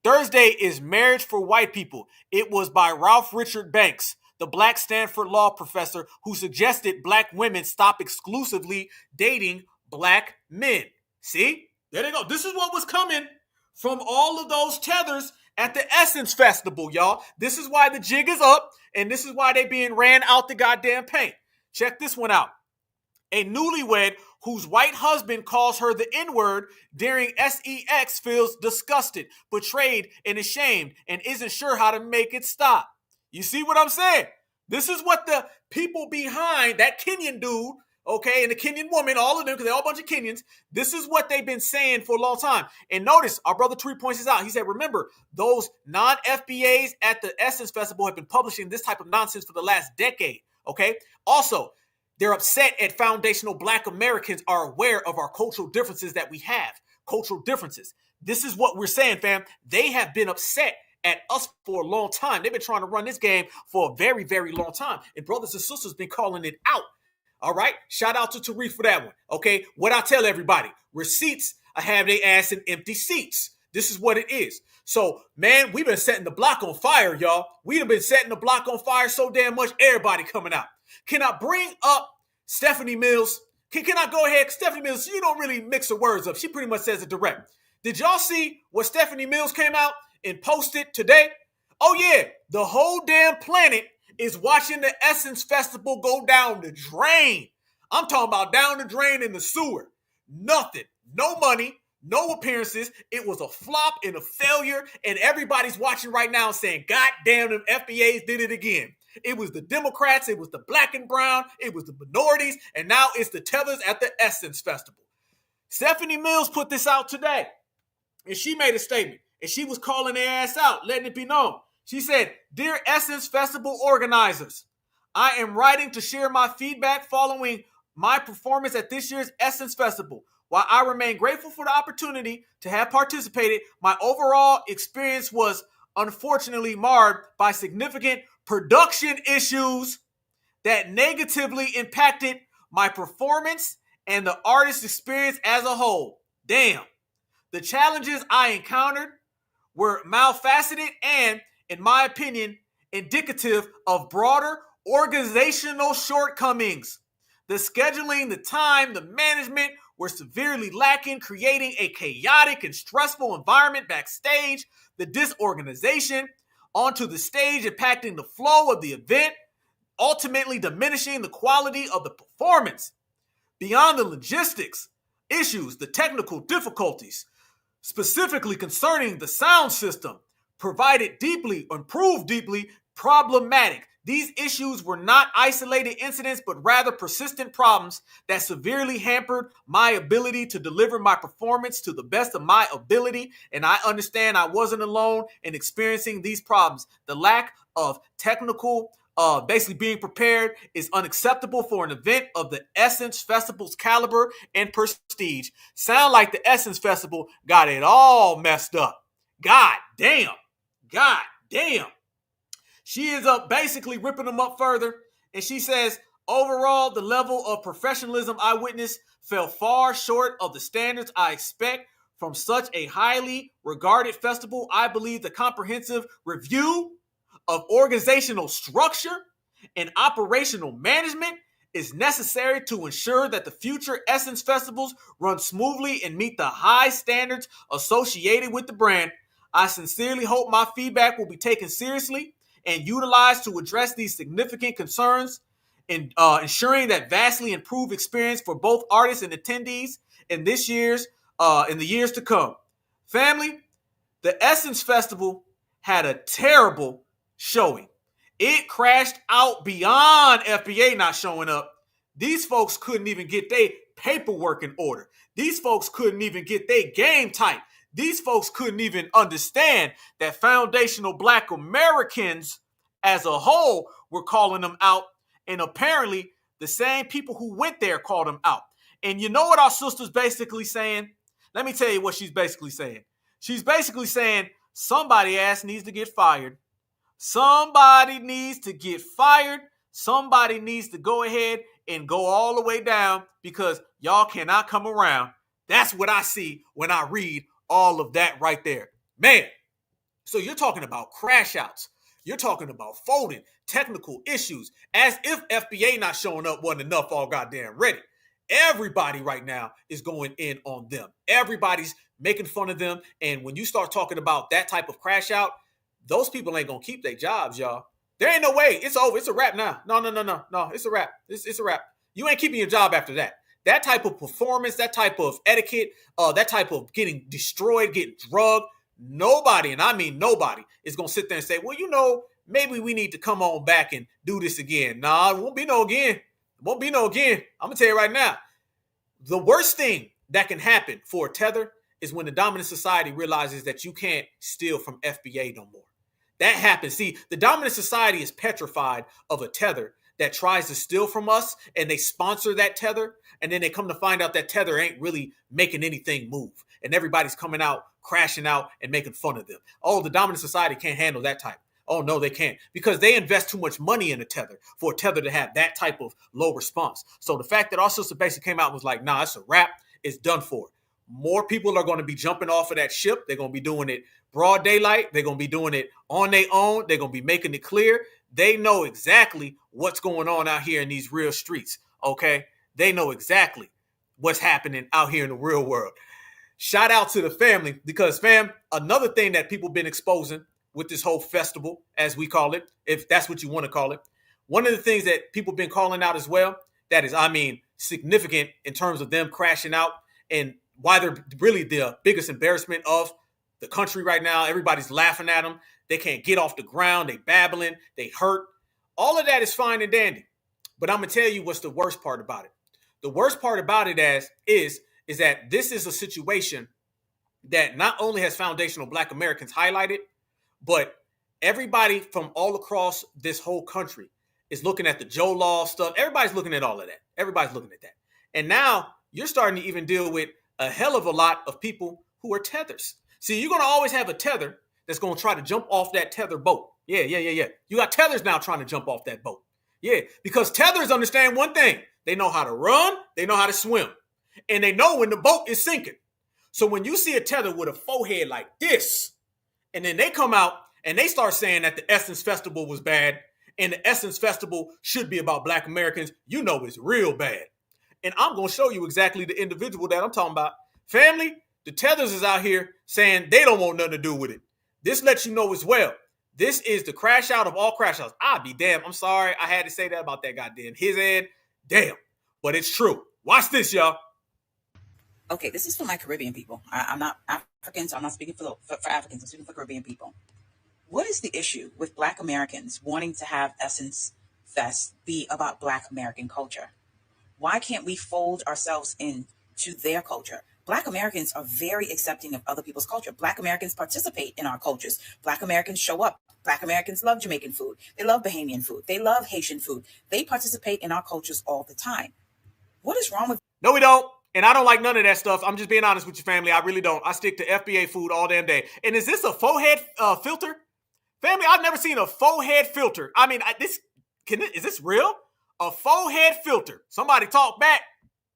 Thursday is Marriage for White People. It was by Ralph Richard Banks, the Black Stanford law professor who suggested Black women stop exclusively dating Black men. See? There they go. This is what was coming from all of those tethers at the Essence Festival, y'all. This is why the jig is up, and this is why they being ran out the goddamn paint. Check this one out. A newlywed whose white husband calls her the N-word during sex feels disgusted, betrayed, and ashamed, and isn't sure how to make it stop. You see what I'm saying? This is what the people behind that Kenyan dude, okay, and the Kenyan woman, all of them, because they're all a bunch of Kenyans, this is what they've been saying for a long time. And notice, our brother Tariq points this out. He said, remember, those non-FBAs at the Essence Festival have been publishing this type of nonsense for the last decade, okay? Also, they're upset at foundational Black Americans are aware of our cultural differences that we have. Cultural differences. This is what we're saying, fam. They have been upset at us for a long time. They've been trying to run this game for a very, very long time. And brothers and sisters been calling it out. All right. Shout out to Tariq for that one. Okay. What I tell everybody, receipts, I have their ass in empty seats. This is what it is. So, man, we've been setting the block on fire, y'all. We've been setting the block on fire so damn much, everybody coming out. Can I bring up Stephanie Mills? Can I go ahead? Stephanie Mills, you don't really mix her words up. She pretty much says it direct. Did y'all see what Stephanie Mills came out and posted today? Oh, yeah. The whole damn planet is watching the Essence Festival go down the drain. I'm talking about down the drain in the sewer. Nothing. No money. No appearances. It was a flop and a failure. And everybody's watching right now saying, God damn, them FBAs did it again. It was the Democrats. It was the black and brown. It was the minorities. And now it's the Tethers at the Essence Festival. Stephanie Mills put this out today. And she made a statement. And she was calling their ass out, letting it be known. She said, Dear Essence Festival organizers, I am writing to share my feedback following my performance at this year's Essence Festival. While I remain grateful for the opportunity to have participated, my overall experience was unfortunately marred by significant production issues that negatively impacted my performance and the artist's experience as a whole. Damn. The challenges I encountered were multifaceted and, in my opinion, indicative of broader organizational shortcomings. The scheduling, the time, the management were severely lacking, creating a chaotic and stressful environment backstage. The disorganization onto the stage impacting the flow of the event, ultimately diminishing the quality of the performance. Beyond the logistics issues, the technical difficulties, specifically concerning the sound system, proved deeply problematic. These issues were not isolated incidents, but rather persistent problems that severely hampered my ability to deliver my performance to the best of my ability. And I understand I wasn't alone in experiencing these problems. The lack of technical, basically being prepared is unacceptable for an event of the Essence Festival's caliber and prestige. Sound like the Essence Festival got it all messed up. God damn. God damn. She is basically ripping them up further. And she says, overall, the level of professionalism I witnessed fell far short of the standards I expect from such a highly regarded festival. I believe the comprehensive review of organizational structure and operational management is necessary to ensure that the future Essence Festivals run smoothly and meet the high standards associated with the brand. I sincerely hope my feedback will be taken seriously and utilized to address these significant concerns in ensuring that vastly improved experience for both artists and attendees in the years to come. Family, the Essence Festival had a terrible showing. It crashed out beyond FBA not showing up. These folks couldn't even get their paperwork in order. These folks couldn't even get their game tight. These folks couldn't even understand that foundational Black Americans as a whole were calling them out. And apparently the same people who went there called them out. And you know what our sister's basically saying? Let me tell you what she's basically saying. She's basically saying somebody ass needs to get fired. Somebody needs to get fired. Somebody needs to go ahead and go all the way down because y'all cannot come around. That's what I see when I read all of that right there. Man, so you're talking about crash outs. You're talking about folding, technical issues, as if FBA not showing up wasn't enough all goddamn ready. Everybody right now is going in on them. Everybody's making fun of them. And when you start talking about that type of crash out, those people ain't going to keep their jobs, y'all. There ain't no way. It's over. It's a wrap now. No. It's a wrap. It's a wrap. You ain't keeping your job after that. That type of performance, that type of etiquette, that type of getting destroyed, getting drugged, nobody, and I mean nobody, is going to sit there and say, well, you know, maybe we need to come on back and do this again. Nah, it won't be no again. It won't be no again. I'm going to tell you right now, the worst thing that can happen for a Tether is when the dominant society realizes that you can't steal from FBA no more. That happens. See, the dominant society is petrified of a Tether that tries to steal from us, and they sponsor that Tether, and then they come to find out that Tether ain't really making anything move, and everybody's coming out, crashing out, and making fun of them. Oh, the dominant society can't handle that type. Oh, no, they can't, because they invest too much money in a Tether for a Tether to have that type of low response. So the fact that our sister basically came out and was like, nah, it's a wrap, it's done for. More people are going to be jumping off of that ship. They're going to be doing it broad daylight. They're going to be doing it on their own. They're going to be making it clear. They know exactly what's going on out here in these real streets, okay? They know exactly what's happening out here in the real world. Shout out to the family, because, fam, another thing that people been exposing with this whole festival, as we call it, if that's what you want to call it, one of the things that people been calling out as well, that is, I mean, significant in terms of them crashing out and why they're really the biggest embarrassment of the country right now. Everybody's laughing at them. They can't get off the ground. They babbling. They hurt. All of that is fine and dandy. But I'm going to tell you what's the worst part about it. The worst part about it is that this is a situation that not only has foundational Black Americans highlighted, but everybody from all across this whole country is looking at the Joe Law stuff. Everybody's looking at all of that. Everybody's looking at that. And now you're starting to even deal with a hell of a lot of people who are tethers. See, you're going to always have a tether that's going to try to jump off that tether boat. Yeah. You got tethers now trying to jump off that boat. Yeah, because tethers understand one thing. They know how to run. They know how to swim. And they know when the boat is sinking. So when you see a tether with a forehead like this, and then they come out and they start saying that the Essence Festival was bad and the Essence Festival should be about Black Americans, you know it's real bad. And I'm going to show you exactly the individual that I'm talking about. Family, the tethers is out here saying they don't want nothing to do with it. This lets you know as well. This is the crash out of all crash outs. I'll be damned. I'm sorry. I had to say that about that goddamn his head. Damn. But it's true. Watch this, y'all. Okay, this is for my Caribbean people. I'm not African, so I'm not speaking for Africans. I'm speaking for Caribbean people. What is the issue with Black Americans wanting to have Essence Fest be about Black American culture? Why can't we fold ourselves into their culture? Black Americans are very accepting of other people's culture. Black Americans participate in our cultures. Black Americans show up. Black Americans love Jamaican food. They love Bahamian food. They love Haitian food. They participate in our cultures all the time. What is wrong with... No, we don't. And I don't like none of that stuff. I'm just being honest with your family. I really don't. I stick to FBA food all damn day. And is this a forehead filter? Family, I've never seen a forehead filter. I mean, is this real? A forehead filter. Somebody talk back.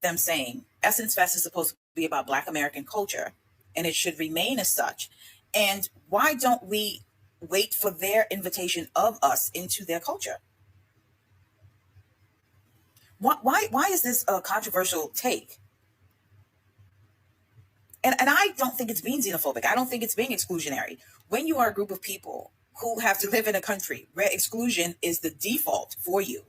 Them saying Essence Fest is supposed to be about Black American culture, and it should remain as such. And why don't we wait for their invitation of us into their culture? Why is this a controversial take? And I don't think it's being xenophobic. I don't think it's being exclusionary. When you are a group of people who have to live in a country where exclusion is the default for you,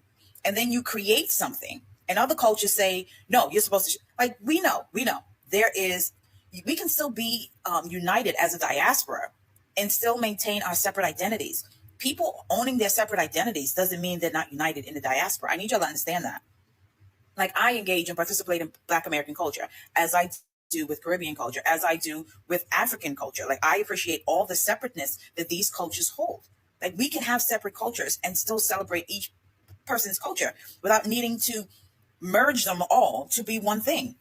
and then you create something, and other cultures say, no, you're supposed to, we know, we can still be united as a diaspora and still maintain our separate identities. People owning their separate identities doesn't mean they're not united in the diaspora. I need y'all to understand that. I engage and participate in Black American culture as I do with Caribbean culture, as I do with African culture. I appreciate all the separateness that these cultures hold. We can have separate cultures and still celebrate each person's culture without needing to merge them all to be one thing.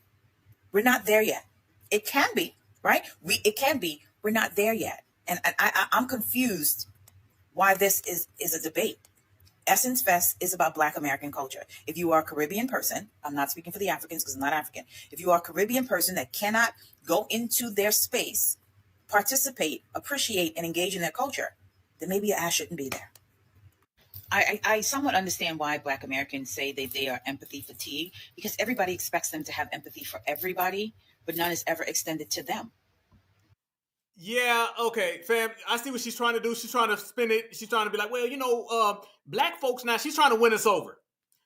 We're not there yet. It can be, right? It can be. We're not there yet. And I'm confused why this is a debate. Essence Fest is about Black American culture. If you are a Caribbean person, I'm not speaking for the Africans because I'm not African. If you are a Caribbean person that cannot go into their space, participate, appreciate, and engage in their culture, then maybe your ass shouldn't be there. I somewhat understand why Black Americans say that they are empathy fatigued, because everybody expects them to have empathy for everybody, but none is ever extended to them. Yeah, okay, fam. I see what she's trying to do. She's trying to spin it. She's trying to be like, well, Black folks now, she's trying to win us over.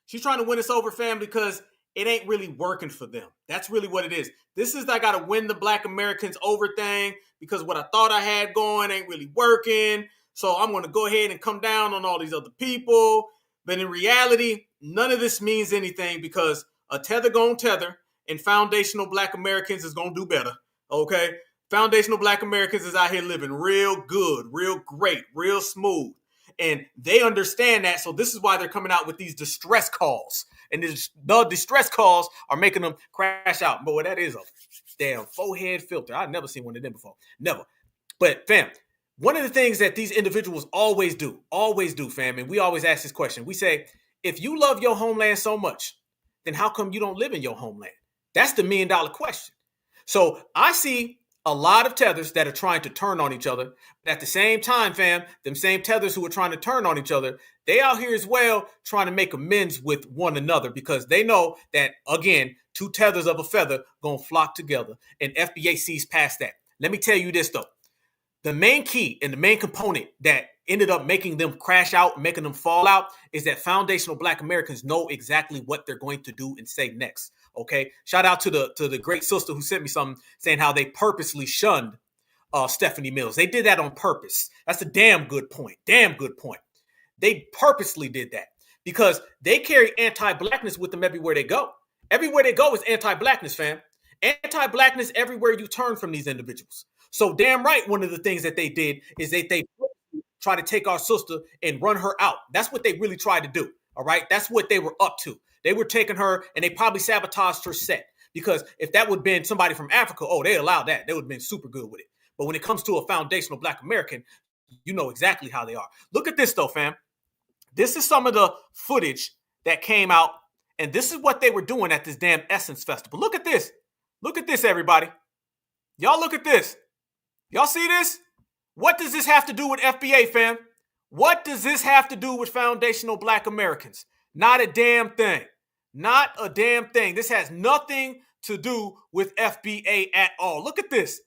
She's trying to win us over, fam, because it ain't really working for them. That's really what it is. This is I got to win the Black Americans over thing because what I thought I had going ain't really working. So I'm going to go ahead and come down on all these other people. But in reality, none of this means anything because a tether gonna tether and foundational Black Americans is going to do better, okay? Foundational Black Americans is out here living real good, real great, real smooth. And they understand that. So this is why they're coming out with these distress calls. And the distress calls are making them crash out. Boy, that is a damn forehead filter. I've never seen one of them before. Never. But fam, one of the things that these individuals always do, fam, and we always ask this question. We say, if you love your homeland so much, then how come you don't live in your homeland? That's the $1 million question. So I see a lot of tethers that are trying to turn on each other. But at the same time, fam, them same tethers who are trying to turn on each other, they out here as well trying to make amends with one another because they know that, again, two tethers of a feather going to flock together. And FBA sees past that. Let me tell you this, though. The main key and the main component that ended up making them crash out, making them fall out, is that foundational Black Americans know exactly what they're going to do and say next. Okay, shout out to the great sister who sent me something saying how they purposely shunned Stephanie Mills. They did that on purpose. That's a damn good point. Damn good point. They purposely did that because they carry anti-Blackness with them everywhere they go. Everywhere they go is anti-Blackness, fam. Anti-Blackness everywhere you turn from these individuals. So damn right, one of the things that they did is they try to take our sister and run her out. That's what they really tried to do. All right, that's what they were up to. They were taking her and they probably sabotaged her set because if that would have been somebody from Africa, oh, they allowed that. They would have been super good with it. But when it comes to a foundational Black American, you know exactly how they are. Look at this though, fam. This is some of the footage that came out, and this is what they were doing at this damn Essence Festival. Look at this. Look at this, everybody. Y'all look at this. Y'all see this? What does this have to do with FBA, fam? What does this have to do with foundational Black Americans? Not a damn thing. Not a damn thing. This has nothing to do with FBA at all. Look at this.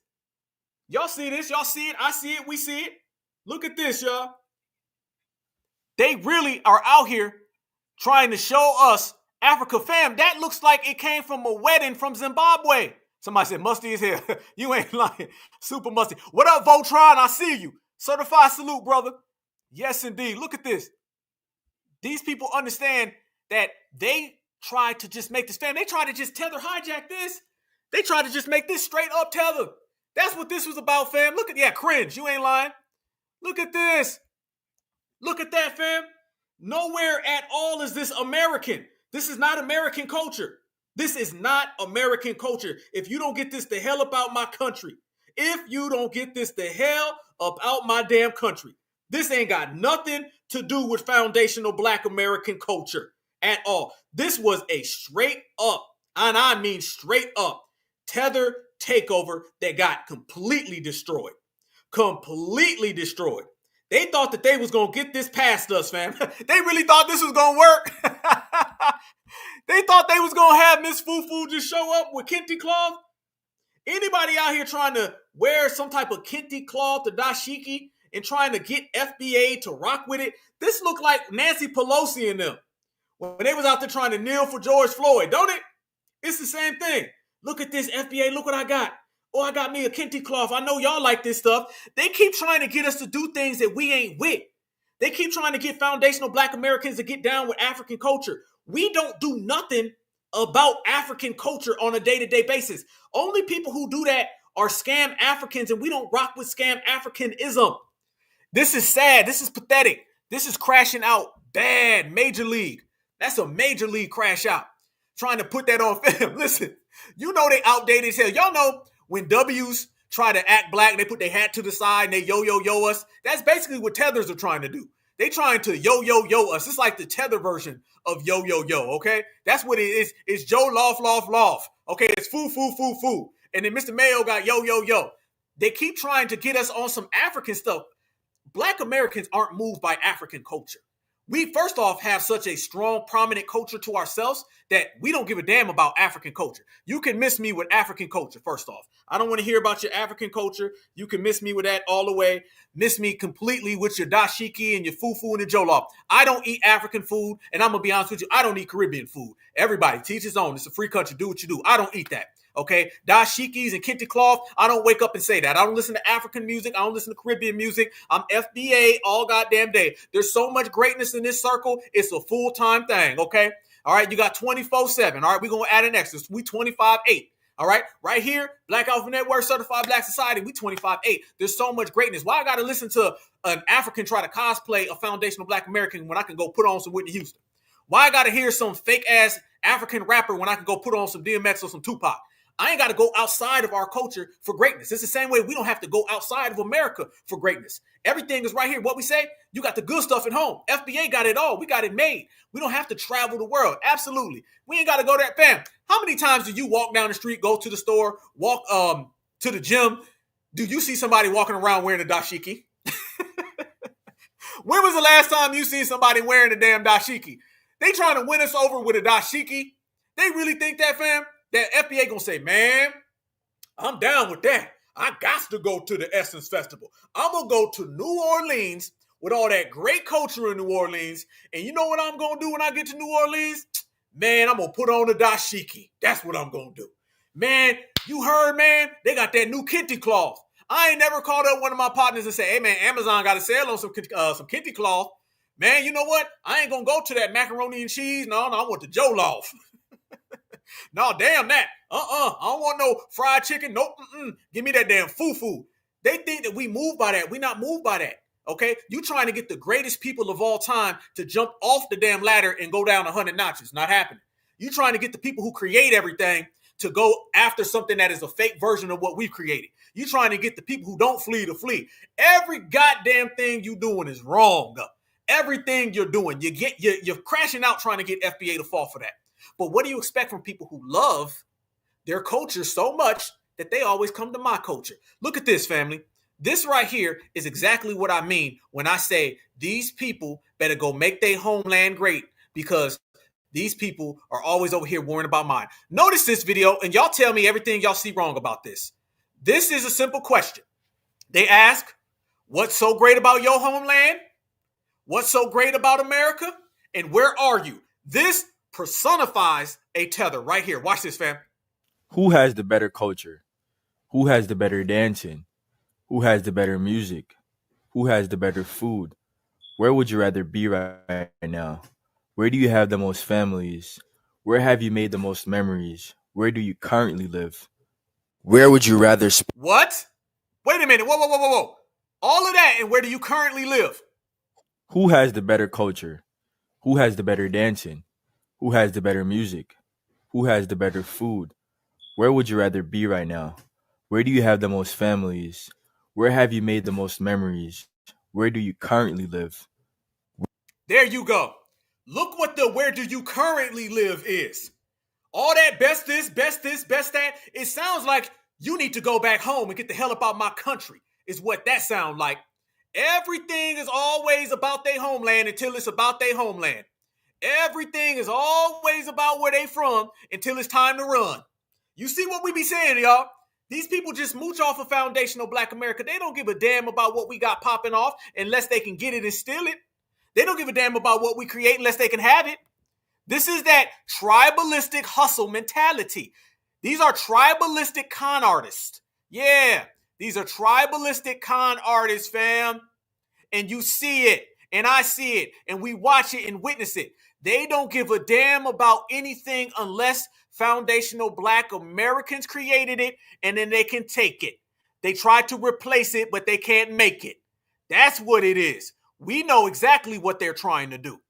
Y'all see this? Y'all see it? I see it. We see it. Look at this, y'all. They really are out here trying to show us Africa, fam. That looks like it came from a wedding from Zimbabwe. Somebody said musty as hell. You ain't lying. Super musty. What up, Voltron? I see you. Certified salute, brother. Yes, indeed. Look at this. These people understand that they try to just make this, fam. They try to just tether hijack this. They try to just make this straight up tether. That's what this was about, fam. Look at, yeah, cringe. You ain't lying. Look at this. Look at that, fam. Nowhere at all is this American. This is not American culture. This is not American culture. If you don't get this the hell up out my country, if you don't get this the hell up out my damn country, this ain't got nothing to do with foundational Black American culture at all. This was a straight up, and I mean straight up, tether takeover that got completely destroyed. Completely destroyed. They thought that they was going to get this past us, fam. They really thought this was going to work. They thought they was going to have Miss Fufu just show up with kente cloth. Anybody out here trying to wear some type of kente cloth or dashiki and trying to get FBA to rock with it, this looked like Nancy Pelosi and them when they was out there trying to kneel for George Floyd, don't it? It's the same thing. Look at this, FBA. Look what I got. Oh, I got me a kente cloth. I know y'all like this stuff. They keep trying to get us to do things that we ain't with. They keep trying to get foundational Black Americans to get down with African culture. We don't do nothing about African culture on a day-to-day basis. Only people who do that are scam Africans, and we don't rock with scam Africanism. This is sad. This is pathetic. This is crashing out bad. Major league. That's a major league crash out. Trying to put that on film. Listen, you know they outdated as hell. Y'all know when W's try to act black, they put their hat to the side and they yo us. That's basically what tethers are trying to do. They trying to yo us. It's like the tether version of yo, okay? That's what it is. It's Joe loft. Okay, it's foo. And then Mr. Mayo got yo. They keep trying to get us on some African stuff. Black Americans aren't moved by African culture. We, first off, have such a strong, prominent culture to ourselves that we don't give a damn about African culture. You can miss me with African culture, first off. I don't want to hear about your African culture. You can miss me with that all the way. Miss me completely with your dashiki and your fufu and your jollof. I don't eat African food, and I'm going to be honest with you, I don't eat Caribbean food. Everybody, teach his own. It's a free country. Do what you do. I don't eat that. Okay, dashikis and kente cloth, I don't wake up and say that. I don't listen to African music. I don't listen to Caribbean music. I'm FBA all goddamn day. There's so much greatness in this circle. It's a full-time thing, okay? All right, you got 24/7. All right, we're going to add an extra. We 25/8. All right, right here, Black Alpha Network, Certified Black Society, we 25/8. There's so much greatness. Why I got to listen to an African try to cosplay a foundational Black American when I can go put on some Whitney Houston? Why I got to hear some fake-ass African rapper when I can go put on some DMX or some Tupac? I ain't got to go outside of our culture for greatness. It's the same way we don't have to go outside of America for greatness. Everything is right here. What we say, you got the good stuff at home. FBA got it all. We got it made. We don't have to travel the world. Absolutely. We ain't got to go there. Fam, how many times do you walk down the street, go to the store, walk to the gym? Do you see somebody walking around wearing a dashiki? When was the last time you seen somebody wearing a damn dashiki? They trying to win us over with a dashiki. They really think that, fam? That FBA gonna say, man, I'm down with that. I got to go to the Essence Festival. I'm gonna go to New Orleans with all that great culture in New Orleans. And you know what I'm gonna do when I get to New Orleans? Man, I'm gonna put on the dashiki. That's what I'm gonna do. Man, you heard, man? They got that new kente cloth. I ain't never called up one of my partners and say, hey, man, Amazon got a sale on some kente cloth. Man, you know what? I ain't gonna go to that macaroni and cheese. No, I want the jollof. No, damn that. I don't want no fried chicken. Nope. Give me that damn fufu. They think that we move by that. We not moved by that. Okay? You trying to get the greatest people of all time to jump off the damn ladder and go down 100 notches. Not happening. You trying to get the people who create everything to go after something that is a fake version of what we've created. You trying to get the people who don't flee to flee. Every goddamn thing you doing is wrong. Everything you're doing, you're crashing out trying to get FBA to fall for that. But what do you expect from people who love their culture so much that they always come to my culture? Look at this, family. This right here is exactly what I mean when I say these people better go make their homeland great, because these people are always over here worrying about mine. Notice this video and y'all tell me everything y'all see wrong about this. This is a simple question. They ask, what's so great about your homeland? What's so great about America? And where are you? This personifies a tether right here. Watch this, fam. Who has the better culture? Who has the better dancing? Who has the better music? Who has the better food? Where would you rather be right now? Where do you have the most families? Where have you made the most memories? Where do you currently live? Where would you rather What? Wait a minute. Whoa. All of that, and where do you currently live? Who has the better culture? Who has the better dancing? Who has the better music? Who has the better food? Where would you rather be right now? Where do you have the most families? Where have you made the most memories? Where do you currently live? There you go. Look what the where do you currently live is. All that best this, best that. It sounds like you need to go back home and get the hell up out my country is what that sounds like. Everything is always about their homeland until it's about their homeland. Everything is always about where they from until it's time to run. You see what we be saying, y'all? These people just mooch off of foundational Black America. They don't give a damn about what we got popping off unless they can get it and steal it. They don't give a damn about what we create unless they can have it. This is that tribalistic hustle mentality. These are tribalistic con artists. Yeah, these are tribalistic con artists, fam. And you see it, and I see it, and we watch it and witness it. They don't give a damn about anything unless foundational Black Americans created it, and then they can take it. They try to replace it, but they can't make it. That's what it is. We know exactly what they're trying to do.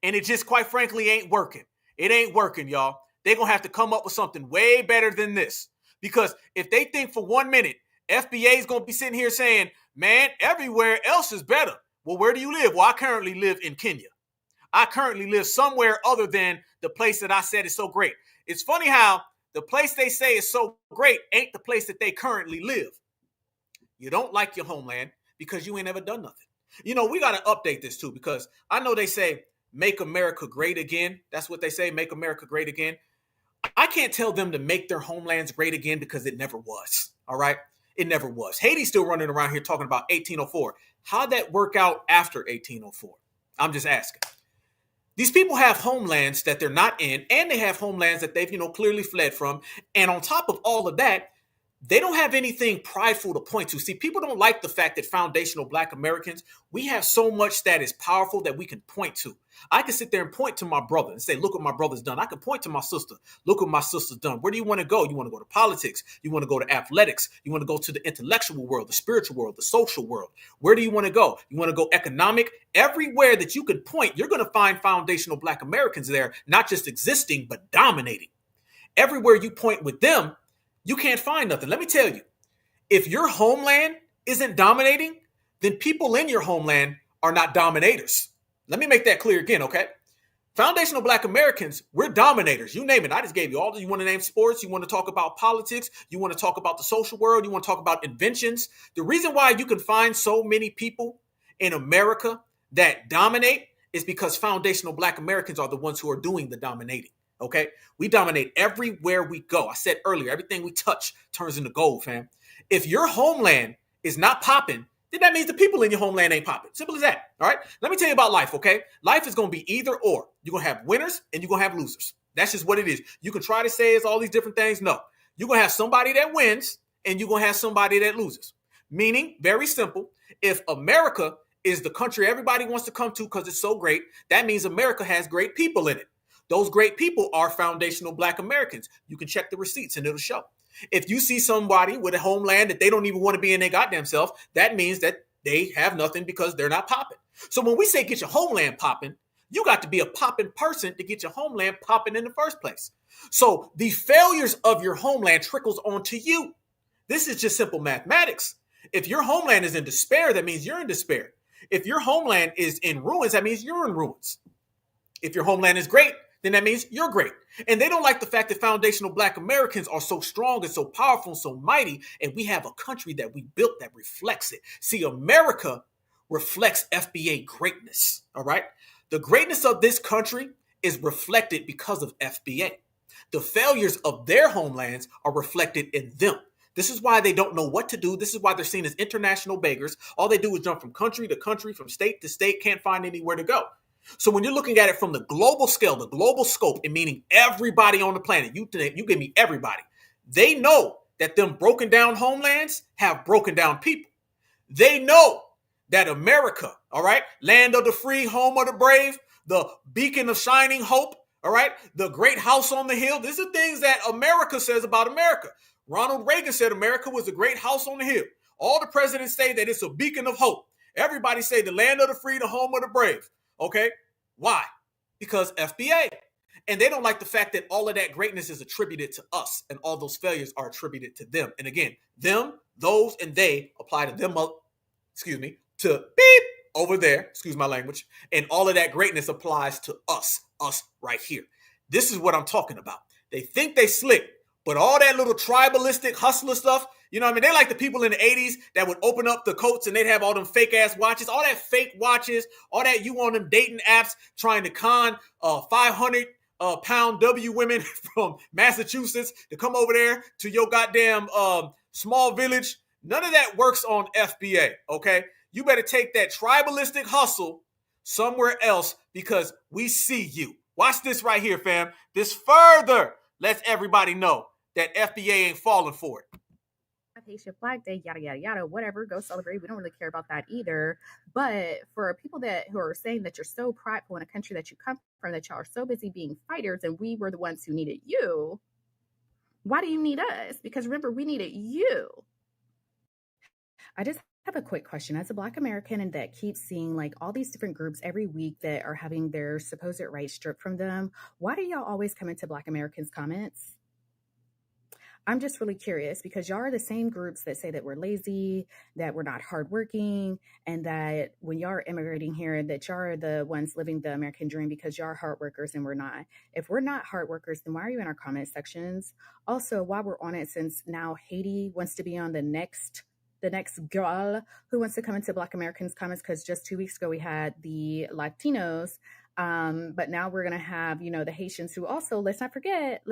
And it just, quite frankly, ain't working. It ain't working, y'all. They're going to have to come up with something way better than this. Because if they think for 1 minute, FBA is going to be sitting here saying, man, everywhere else is better. Well, where do you live? Well, I currently live in Kenya. I currently live somewhere other than the place that I said is so great. It's funny how the place they say is so great ain't the place that they currently live. You don't like your homeland because you ain't ever done nothing. You know, we got to update this too, because I know they say, make America great again. That's what they say, make America great again. I can't tell them to make their homelands great again because it never was. All right? It never was. Haiti's still running around here talking about 1804. How'd that work out after 1804? I'm just asking. These people have homelands that they're not in, and they have homelands that they've, clearly fled from. And on top of all of that, they don't have anything prideful to point to. See, people don't like the fact that foundational Black Americans, we have so much that is powerful that we can point to. I can sit there and point to my brother and say, look what my brother's done. I can point to my sister. Look what my sister's done. Where do you want to go? You want to go to politics. You want to go to athletics. You want to go to the intellectual world, the spiritual world, the social world. Where do you want to go? You want to go economic? Everywhere that you can point, you're going to find foundational Black Americans there, not just existing, but dominating. Everywhere you point with them, You can't find nothing. Let me tell you, if your homeland isn't dominating, then people in your homeland are not dominators. Let me make that clear again, okay? Foundational Black Americans, we're dominators. You name it. I just gave you all. You want to name sports. You want to talk about politics. You want to talk about the social world. You want to talk about inventions. The reason why you can find so many people in America that dominate is because foundational Black Americans are the ones who are doing the dominating. Okay? We dominate everywhere we go. I said earlier, everything we touch turns into gold, fam. If your homeland is not popping, then that means the people in your homeland ain't popping. Simple as that. All right. Let me tell you about life, okay? Life is going to be either or. You're going to have winners and you're going to have losers. That's just what it is. You can try to say it's all these different things. No. You're going to have somebody that wins and you're going to have somebody that loses. Meaning, very simple, if America is the country everybody wants to come to because it's so great, that means America has great people in it. Those great people are foundational Black Americans. You can check the receipts and it'll show. If you see somebody with a homeland that they don't even want to be in their goddamn self, that means that they have nothing because they're not popping. So when we say get your homeland popping, you got to be a popping person to get your homeland popping in the first place. So the failures of your homeland trickles onto you. This is just simple mathematics. If your homeland is in despair, that means you're in despair. If your homeland is in ruins, that means you're in ruins. If your homeland is great, then that means you're great. And they don't like the fact that foundational Black Americans are so strong and so powerful and so mighty, and we have a country that we built that reflects it. See, America reflects FBA greatness, all right? The greatness of this country is reflected because of FBA. The failures of their homelands are reflected in them. This is why they don't know what to do. This is why they're seen as international beggars. All they do is jump from country to country, from state to state, can't find anywhere to go. So when you're looking at it from the global scale, the global scope, and meaning everybody on the planet, you give me everybody, they know that them broken down homelands have broken down people. They know that America, all right, land of the free, home of the brave, the beacon of shining hope, all right, the great house on the hill. These are things that America says about America. Ronald Reagan said America was the great house on the hill. All the presidents say that it's a beacon of hope. Everybody say the land of the free, the home of the brave. Okay, why? Because FBA. And they don't like the fact that all of that greatness is attributed to us and all those failures are attributed to them. And again, them, those, and they apply to them, to beep over there, excuse my language. And all of that greatness applies to us right here. This is what I'm talking about. They think they slick, but all that little tribalistic hustler stuff, you know what I mean? They like the people in the 80s that would open up the coats and they'd have all them fake ass watches, all that fake watches, all that you on them dating apps trying to con 500 pound W women from Massachusetts to come over there to your goddamn small village. None of that works on FBA, okay? You better take that tribalistic hustle somewhere else because we see you. Watch this right here, fam. This further lets everybody know that FBA ain't falling for it. Haitian Flag Day, yada yada yada, whatever, go celebrate. We don't really care about that either. But for people who are saying that you're so prideful in a country that you come from, that y'all are so busy being fighters and we were the ones who needed you, why do you need us? Because remember, we needed you. I just have a quick question. As a Black American and that keeps seeing like all these different groups every week that are having their supposed rights stripped from them, why do y'all always come into Black Americans' comments? I'm just really curious because y'all are the same groups that say that we're lazy, that we're not hardworking, and that when y'all are immigrating here, that y'all are the ones living the American dream because y'all are hard workers and we're not. If we're not hard workers, then why are you in our comment sections? Also, while we're on it, since now Haiti wants to be on the next girl who wants to come into Black Americans' comments, because just 2 weeks ago we had the Latinos, but now we're gonna have, the Haitians who also, let's not forget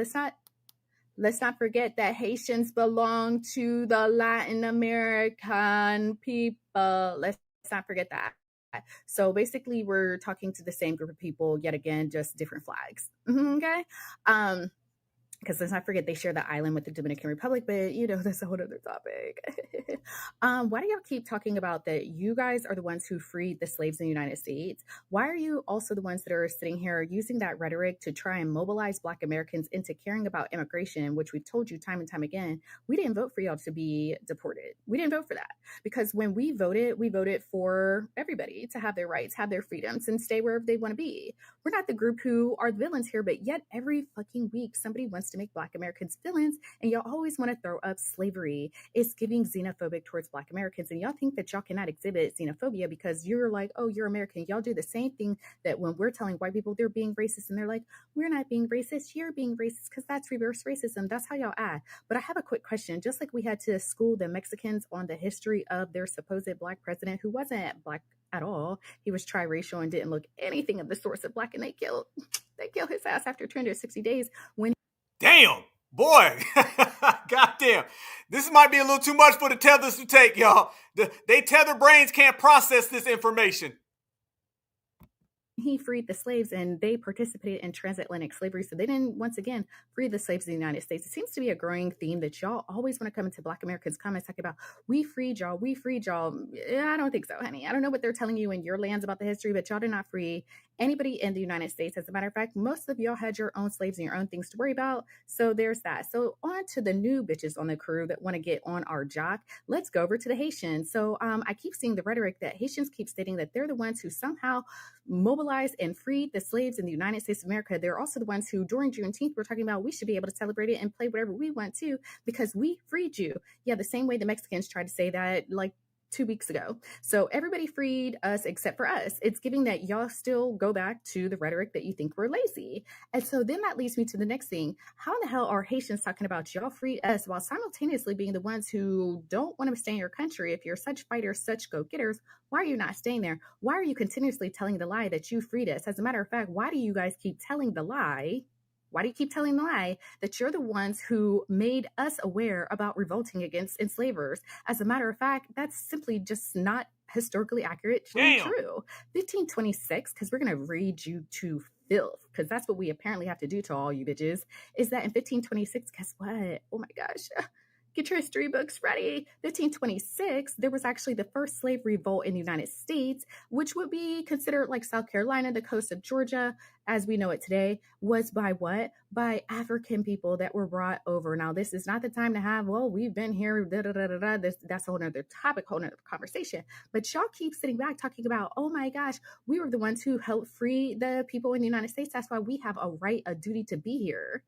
that Haitians belong to the Latin American people. Let's not forget that. So basically, we're talking to the same group of people yet again, just different flags. Okay. Because let's not forget they share the island with the Dominican Republic, but that's a whole other topic. Why do y'all keep talking about that you guys are the ones who freed the slaves in the United States? Why are you also the ones that are sitting here using that rhetoric to try and mobilize Black Americans into caring about immigration, which we've told you time and time again, we didn't vote for y'all to be deported. We didn't vote for that because when we voted for everybody to have their rights, have their freedoms, and stay wherever they want to be. We're not the group who are the villains here, but yet every fucking week somebody wants wants to make Black Americans villains, and y'all always want to throw up slavery. It's giving xenophobic towards Black Americans, and y'all think that y'all cannot exhibit xenophobia because you're like, oh, you're American. Y'all do the same thing that when we're telling white people they're being racist, and they're like, we're not being racist, you're being racist, because that's reverse racism. That's how y'all act. But I have a quick question. Just like we had to school the Mexicans on the history of their supposed Black president who wasn't Black at all. He was triracial and didn't look anything of the sorts of Black, and they killed his ass after 260 days when Damn, boy. Goddamn. This might be a little too much for the tethers to take, y'all. They tether brains can't process this information. he freed the slaves, and they participated in transatlantic slavery. So they didn't, once again, free the slaves in the United States. It seems to be a growing theme that y'all always want to come into Black Americans' comments talking about, we freed y'all, we freed y'all. I don't think so, honey. I don't know what they're telling you in your lands about the history, but y'all did not free anybody in the United States. As a matter of fact, most of y'all had your own slaves and your own things to worry about. So there's that. So on to the new bitches on the crew that want to get on our jock. Let's go over to the Haitians. So I keep seeing the rhetoric that Haitians keep stating that they're the ones who somehow mobilized and freed the slaves in the United States of America. They're also the ones who, during Juneteenth, were talking about we should be able to celebrate it and play whatever we want to because we freed you. Yeah, the same way the Mexicans tried to say that like 2 weeks ago. So everybody freed us except for us. It's giving that y'all still go back to the rhetoric that you think we're lazy. And so then that leads me to the next thing. How in the hell are Haitians talking about y'all freed us while simultaneously being the ones who don't want to stay in your country? If you're such fighters, such go-getters, why are you not staying there? Why are you continuously telling the lie that you freed us? As a matter of fact, why do you guys keep telling the lie? Why do you keep telling the lie that you're the ones who made us aware about revolting against enslavers? As a matter of fact, that's simply just not historically accurate and true. 1526, because we're going to read you to filth, because that's what we apparently have to do to all you bitches, is that in 1526, guess what? Oh my gosh. Get your history books ready. 1526, there was actually the first slave revolt in the United States, which would be considered like South Carolina, the coast of Georgia, as we know it today, was by what? By African people that were brought over. Now, this is not the time to have, well, we've been here, that's a whole nother topic, whole nother conversation. But y'all keep sitting back talking about, oh my gosh, we were the ones who helped free the people in the United States. That's why we have a right, a duty to be here.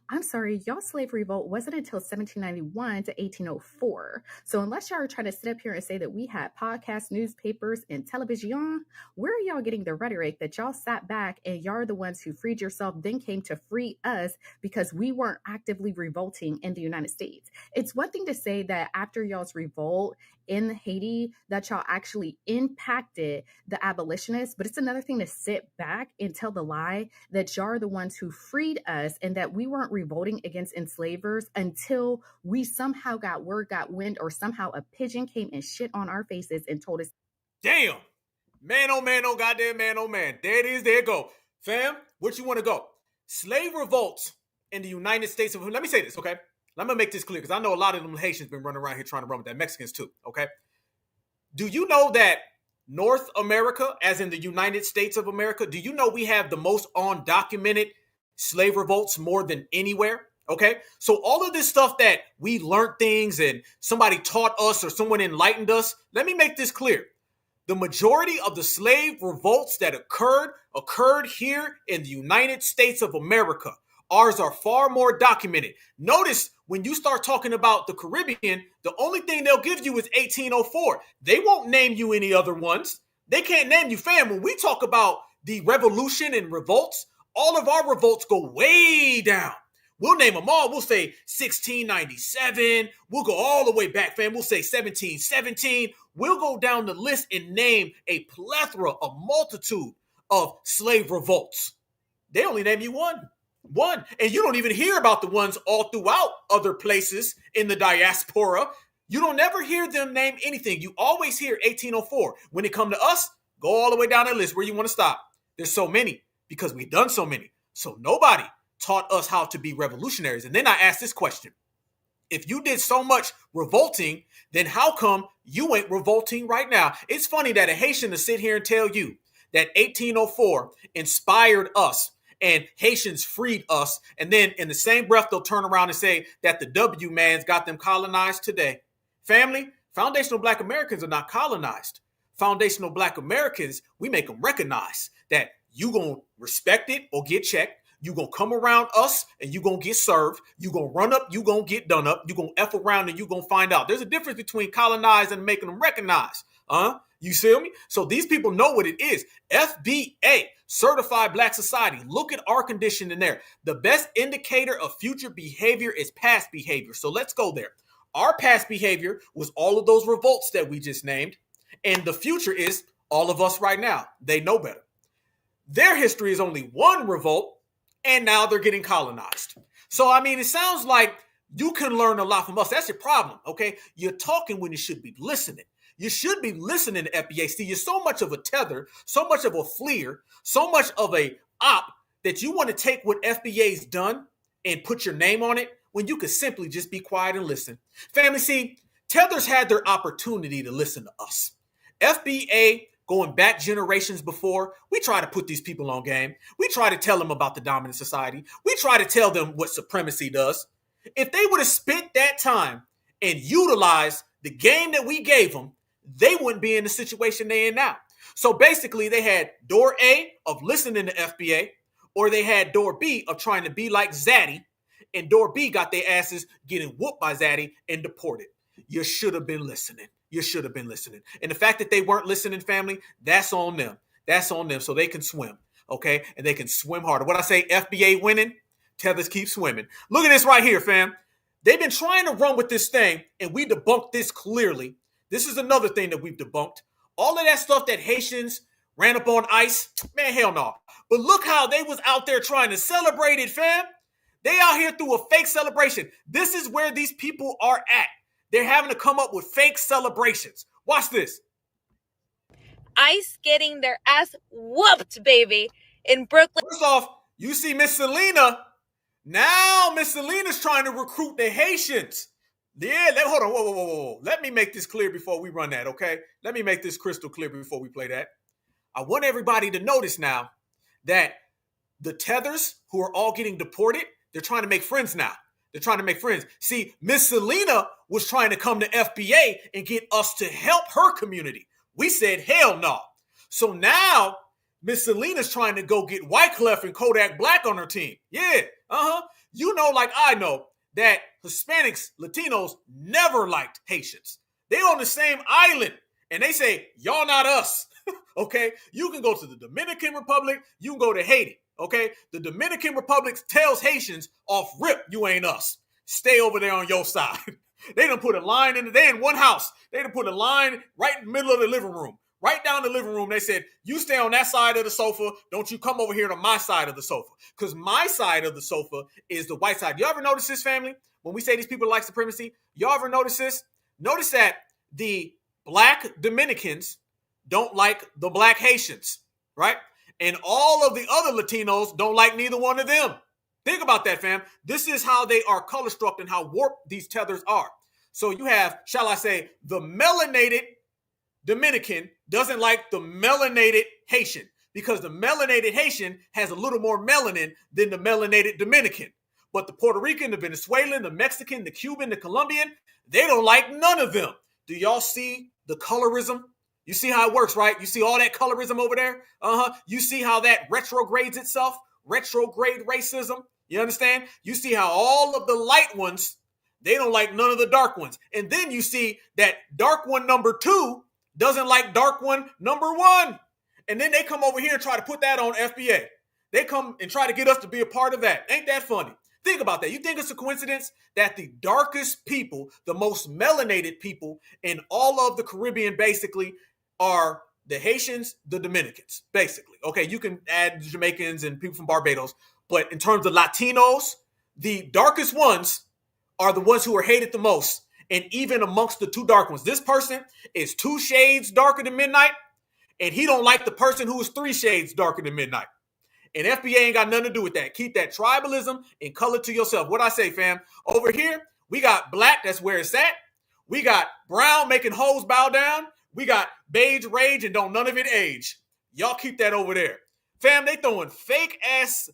I'm sorry, y'all slave revolt wasn't until 1791 to 1804. So unless y'all are trying to sit up here and say that we had podcasts, newspapers, and television, where are y'all getting the rhetoric that y'all sat back and y'all are the ones who freed yourself, then came to free us because we weren't actively revolting in the United States? It's one thing to say that after y'all's revolt in Haiti that y'all actually impacted the abolitionists, but it's another thing to sit back and tell the lie that y'all are the ones who freed us and that we weren't revolting against enslavers until we somehow got word, got wind, or somehow a pigeon came and shit on our faces and told us. Damn. Man, oh man, oh goddamn man, oh man. There it is, there it go. Fam, where you want to go? Slave revolts in the United States of... Let me say this, okay? Let me make this clear, because I know a lot of them Haitians been running around here trying to run with that. Mexicans too, okay? Do you know that North America, as in the United States of America, do you know we have the most undocumented slave revolts more than anywhere? Okay, so all of this stuff that we learned things and somebody taught us or someone enlightened us, let me make this clear. The majority of the slave revolts that occurred here in the United States of America. Ours are far more documented. Notice when you start talking about the Caribbean, the only thing they'll give you is 1804. They won't name you any other ones. They can't name you, fam. When we talk about the revolution and revolts, all of our revolts go way down. We'll name them all. We'll say 1697. We'll go all the way back, fam. We'll say 1717. We'll go down the list and name a plethora, a multitude of slave revolts. They only name you one. And you don't even hear about the ones all throughout other places in the diaspora. You don't never hear them name anything. You always hear 1804. When it come to us, go all the way down that list where you want to stop. There's so many because we've done so many. So nobody taught us how to be revolutionaries. And then I asked this question. If you did so much revolting, then how come you ain't revolting right now? It's funny that a Haitian to sit here and tell you that 1804 inspired us and Haitians freed us. And then in the same breath, they'll turn around and say that the W man's got them colonized today. Family, foundational Black Americans are not colonized. Foundational Black Americans, we make them recognize that you gonna respect it or get checked. You gonna come around us and you gonna get served. You gonna run up, you gonna get done up. You gonna F around and you gonna find out. There's a difference between colonize and making them recognize. You see me? So these people know what it is. FBA, Certified Black Society. Look at our condition in there. The best indicator of future behavior is past behavior. So let's go there. Our past behavior was all of those revolts that we just named. And the future is all of us right now. They know better. Their history is only one revolt, and now they're getting colonized. So, I mean, it sounds like you can learn a lot from us. That's your problem, okay? You're talking when you should be listening. You should be listening to FBA. See, you're so much of a tether, so much of a fleer, so much of a op that you want to take what FBA's done and put your name on it when you could simply just be quiet and listen. Family, see, tethers had their opportunity to listen to us. FBA, going back generations before, we try to put these people on game. We try to tell them about the dominant society. We try to tell them what supremacy does. If they would have spent that time and utilized the game that we gave them, they wouldn't be in the situation they're in now. So basically, they had door A of listening to FBA, or they had door B of trying to be like Zaddy, and door B got their asses getting whooped by Zaddy and deported. You should have been listening. You should have been listening. And the fact that they weren't listening, family, that's on them. That's on them so they can swim, okay? And they can swim harder. What I say, FBA winning, tethers keep swimming. Look at this right here, fam. They've been trying to run with this thing, and we debunked this clearly. This is another thing that we've debunked. All of that stuff that Haitians ran up on ICE, man, hell no. But look how they was out there trying to celebrate it, fam. They out here through a fake celebration. This is where these people are at. They're having to come up with fake celebrations. Watch this. ICE getting their ass whooped, baby, in Brooklyn. First off, you see Miss Selena. Now Miss Selena's trying to recruit the Haitians. Yeah, hold on. Whoa. Let me make this clear before we run that, okay? Let me make this crystal clear before we play that. I want everybody to notice now that the tethers who are all getting deported, they're trying to make friends now. They're trying to make friends. See, Miss Selena was trying to come to FBA and get us to help her community. We said, hell no. So now Miss Selena's trying to go get Wyclef and Kodak Black on her team. Yeah, You know, like I know, that Hispanics, Latinos never liked Haitians. They on the same island, and they say, y'all not us, okay? You can go to the Dominican Republic, you can go to Haiti, okay? The Dominican Republic tells Haitians off rip, you ain't us. Stay over there on your side. They done put a line in, they in one house. They done put a line right in the middle of the living room. Right down the living room, they said, you stay on that side of the sofa. Don't you come over here to my side of the sofa. Because my side of the sofa is the white side. You ever notice this, family? When we say these people like supremacy, y'all ever notice this? Notice that the black Dominicans don't like the black Haitians, right? And all of the other Latinos don't like neither one of them. Think about that, fam. This is how they are color struck and how warped these tethers are. So you have, shall I say, the melanated Dominican doesn't like the melanated Haitian because the melanated Haitian has a little more melanin than the melanated Dominican. But the Puerto Rican, the Venezuelan, the Mexican, the Cuban, the Colombian, they don't like none of them. Do y'all see the colorism? You see how it works, right? You see all that colorism over there? You see how that retrogrades itself? Retrograde racism. You understand? You see how all of the light ones, they don't like none of the dark ones. And then you see that dark one number 2 doesn't like dark one number 1. And then they come over here and try to put that on FBA. They come and try to get us to be a part of that. Ain't that funny? Think about that. You think it's a coincidence that the darkest people, the most melanated people in all of the Caribbean basically are the Haitians, the Dominicans, basically. Okay, you can add Jamaicans and people from Barbados. But in terms of Latinos, the darkest ones are the ones who are hated the most. And even amongst the 2 dark ones, this person is 2 shades darker than midnight, and he don't like the person who is 3 shades darker than midnight. And FBA ain't got nothing to do with that. Keep that tribalism and color to yourself. What I say, fam? Over here, we got black, that's where it's at. We got brown making hoes bow down. We got beige rage and don't none of it age. Y'all keep that over there. Fam, they throwing fake ass,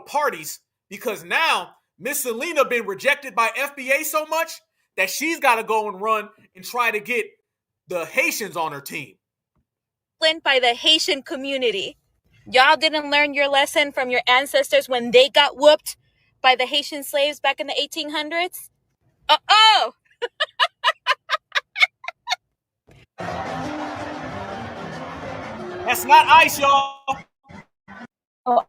parties because now Miss Selena been rejected by FBA so much that she's got to go and run and try to get the Haitians on her team. By the Haitian community. Y'all didn't learn your lesson from your ancestors when they got whooped by the Haitian slaves back in the 1800s? Uh-oh! That's not ICE, y'all. Oh,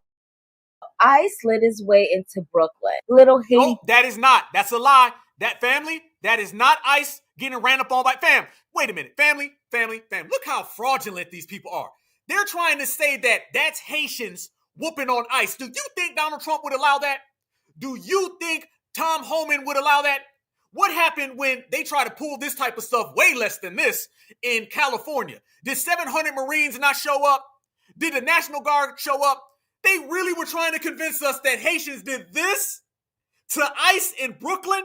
ICE slid his way into Brooklyn. Little Haiti. Nope, that is not. That's a lie. That family, that is not ICE getting ran up on by fam. Wait a minute. Family. Look how fraudulent these people are. They're trying to say that that's Haitians whooping on ICE. Do you think Donald Trump would allow that? Do you think Tom Homan would allow that? What happened when they try to pull this type of stuff way less than this in California? Did 700 Marines not show up? Did the National Guard show up? They really were trying to convince us that Haitians did this to ICE in Brooklyn.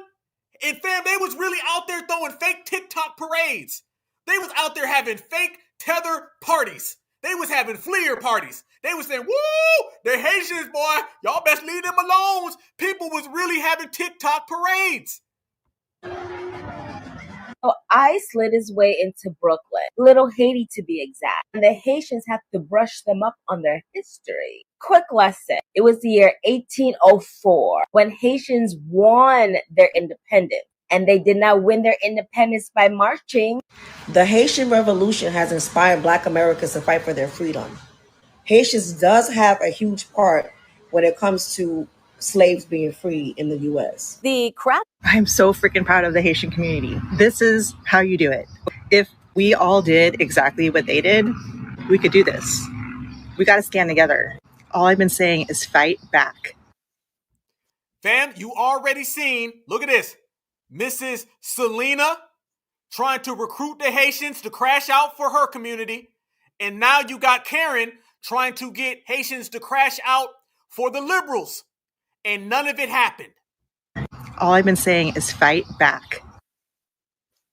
And fam, they was really out there throwing fake TikTok parades. They was out there having fake Tether parties. They was having FLIR parties. They was saying, woo, the Haitians, boy, y'all best leave them alone. People was really having TikTok parades. So ICE slid his way into Brooklyn, Little Haiti to be exact, and the Haitians had to brush them up on their history. Quick lesson. It was the year 1804 when Haitians won their independence, and they did not win their independence by marching. The Haitian Revolution has inspired Black Americans to fight for their freedom. Haitians does have a huge part when it comes to slaves being free in the U.S. The crap. I'm so freaking proud of the Haitian community. This is how you do it. If we all did exactly what they did, we could do this. We got to stand together. All I've been saying is fight back. Fam, you already seen, look at this, Mrs. Selena trying to recruit the Haitians to crash out for her community. And now you got Karen trying to get Haitians to crash out for the liberals. And none of it happened. All I've been saying is fight back.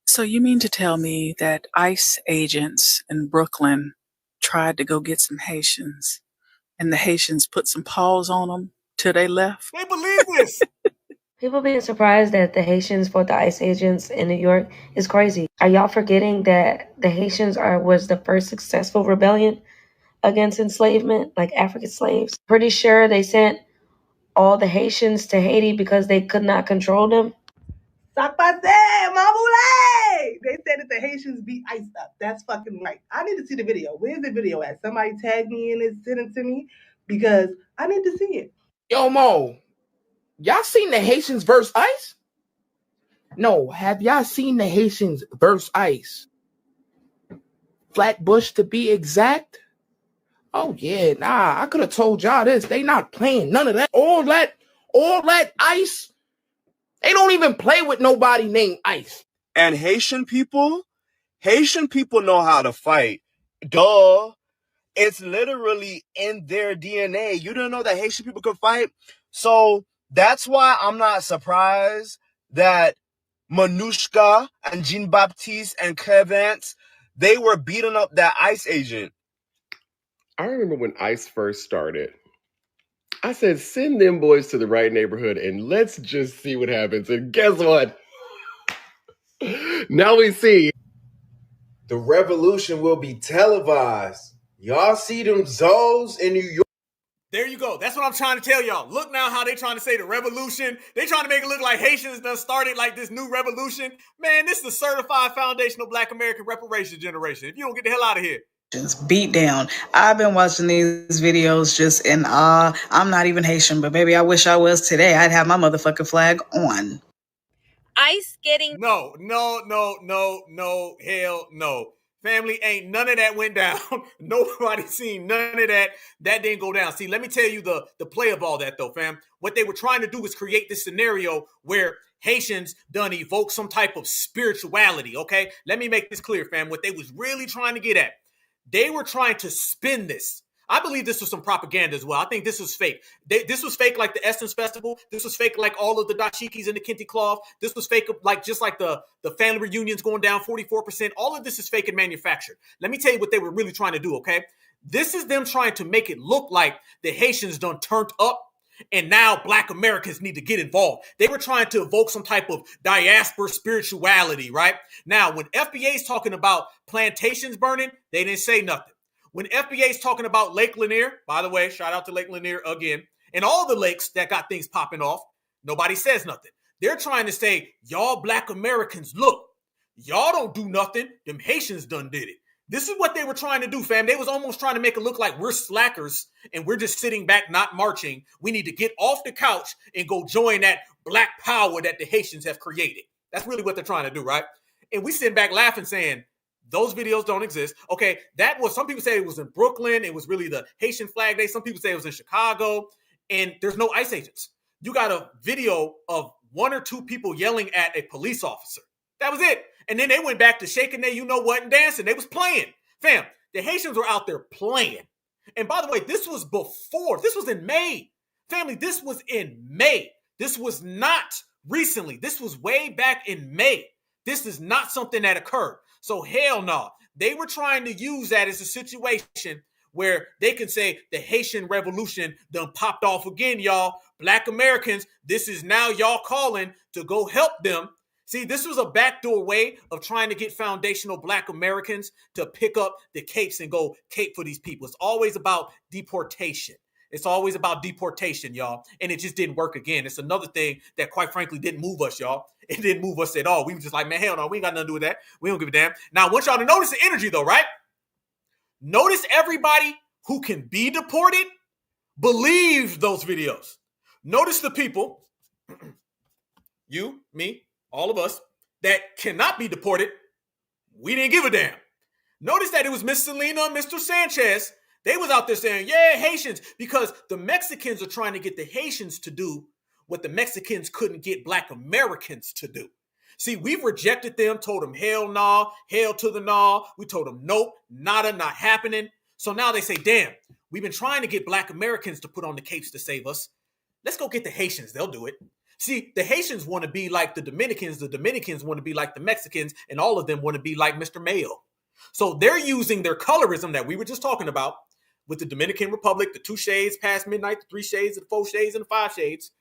So you mean to tell me that ICE agents in Brooklyn tried to go get some Haitians and the Haitians put some paws on them till they left? They believe this. People being surprised that the Haitians fought the ICE agents in New York is crazy. Are y'all forgetting that the Haitians was the first successful rebellion against enslavement, like African slaves? Pretty sure they sent all the Haitians to Haiti because they could not control them. They said that the Haitians beat ICE up. That's fucking right. I need to see the video. Where's the video at? Somebody tag me in and send it to me because I need to see it. Yo, Mo, y'all seen the Haitians versus ICE? No, have y'all seen the Haitians versus ICE? Flatbush to be exact? Oh yeah, nah, I could have told y'all this. They not playing none of that. All that ICE. They don't even play with nobody named ICE. And Haitian people know how to fight. Duh. It's literally in their DNA. You didn't know that Haitian people could fight? So that's why I'm not surprised that Manushka and Jean-Baptiste and Clevance, they were beating up that ICE agent. I remember when ICE first started, I said, send them boys to the right neighborhood and let's just see what happens. And guess what? Now we see. The revolution will be televised. Y'all see them zoes in New York? There you go. That's what I'm trying to tell y'all. Look now how they trying to say the revolution. They trying to make it look like Haitians done started like this new revolution. Man, this is the certified foundational Black American reparation generation. If you don't get the hell out of here. Beat down. I've been watching these videos just in awe. I'm not even Haitian, but baby, I wish I was today. I'd have my motherfucking flag on. ICE getting... No, hell no. Family, ain't none of that went down. Nobody seen none of that. That didn't go down. See, let me tell you the play of all that though, fam. What they were trying to do is create this scenario where Haitians done evoke some type of spirituality, okay? Let me make this clear, fam. What they was really trying to get at, they were trying to spin this. I believe this was some propaganda as well. I think this was fake. This was fake like the Essence Festival. This was fake like all of the dashikis and the kente cloth. This was fake like just like the family reunions going down 44%. All of this is fake and manufactured. Let me tell you what they were really trying to do, okay? This is them trying to make it look like the Haitians done turned up and now Black Americans need to get involved. They were trying to evoke some type of diaspora spirituality, right? Now, when FBA is talking about plantations burning, they didn't say nothing. When FBA is talking about Lake Lanier, by the way, shout out to Lake Lanier again, and all the lakes that got things popping off, nobody says nothing. They're trying to say, y'all Black Americans, look, y'all don't do nothing. Them Haitians done did it. This is what they were trying to do, fam. They was almost trying to make it look like we're slackers and we're just sitting back, not marching. We need to get off the couch and go join that Black power that the Haitians have created. That's really what they're trying to do, right? And we sitting back laughing saying, those videos don't exist. Okay, that was, some people say it was in Brooklyn. It was really the Haitian Flag Day. Some people say it was in Chicago. And there's no ICE agents. You got a video of one or two people yelling at a police officer. That was it. And then they went back to shaking their you-know-what and dancing. They was playing. Fam, the Haitians were out there playing. And by the way, this was before. This was in May. Family, this was in May. This was not recently. This was way back in May. This is not something that occurred. So hell no. They were trying to use that as a situation where they can say the Haitian Revolution done popped off again, y'all. Black Americans, this is now y'all calling to go help them. See, this was a backdoor way of trying to get foundational Black Americans to pick up the capes and go cape for these people. It's always about deportation. It's always about deportation, y'all. And it just didn't work again. It's another thing that, quite frankly, didn't move us, y'all. It didn't move us at all. We were just like, man, hell no, we ain't got nothing to do with that. We don't give a damn. Now, I want y'all to notice the energy, though, right? Notice everybody who can be deported believed those videos. Notice the people, you, me, all of us, that cannot be deported. We didn't give a damn. Notice that it was Miss Selena and Mr. Sanchez. They was out there saying, yeah, Haitians, because the Mexicans are trying to get the Haitians to do what the Mexicans couldn't get Black Americans to do. See, we've rejected them, told them hell nah, hell to the nah. We told them nope, nada, not happening. So now they say, damn, we've been trying to get Black Americans to put on the capes to save us. Let's go get the Haitians. They'll do it. See, the Haitians want to be like the Dominicans want to be like the Mexicans, and all of them want to be like Mr. Mayo. So they're using their colorism that we were just talking about with the Dominican Republic, the 2 shades past midnight, the 3 shades, the 4 shades, and the 5 shades.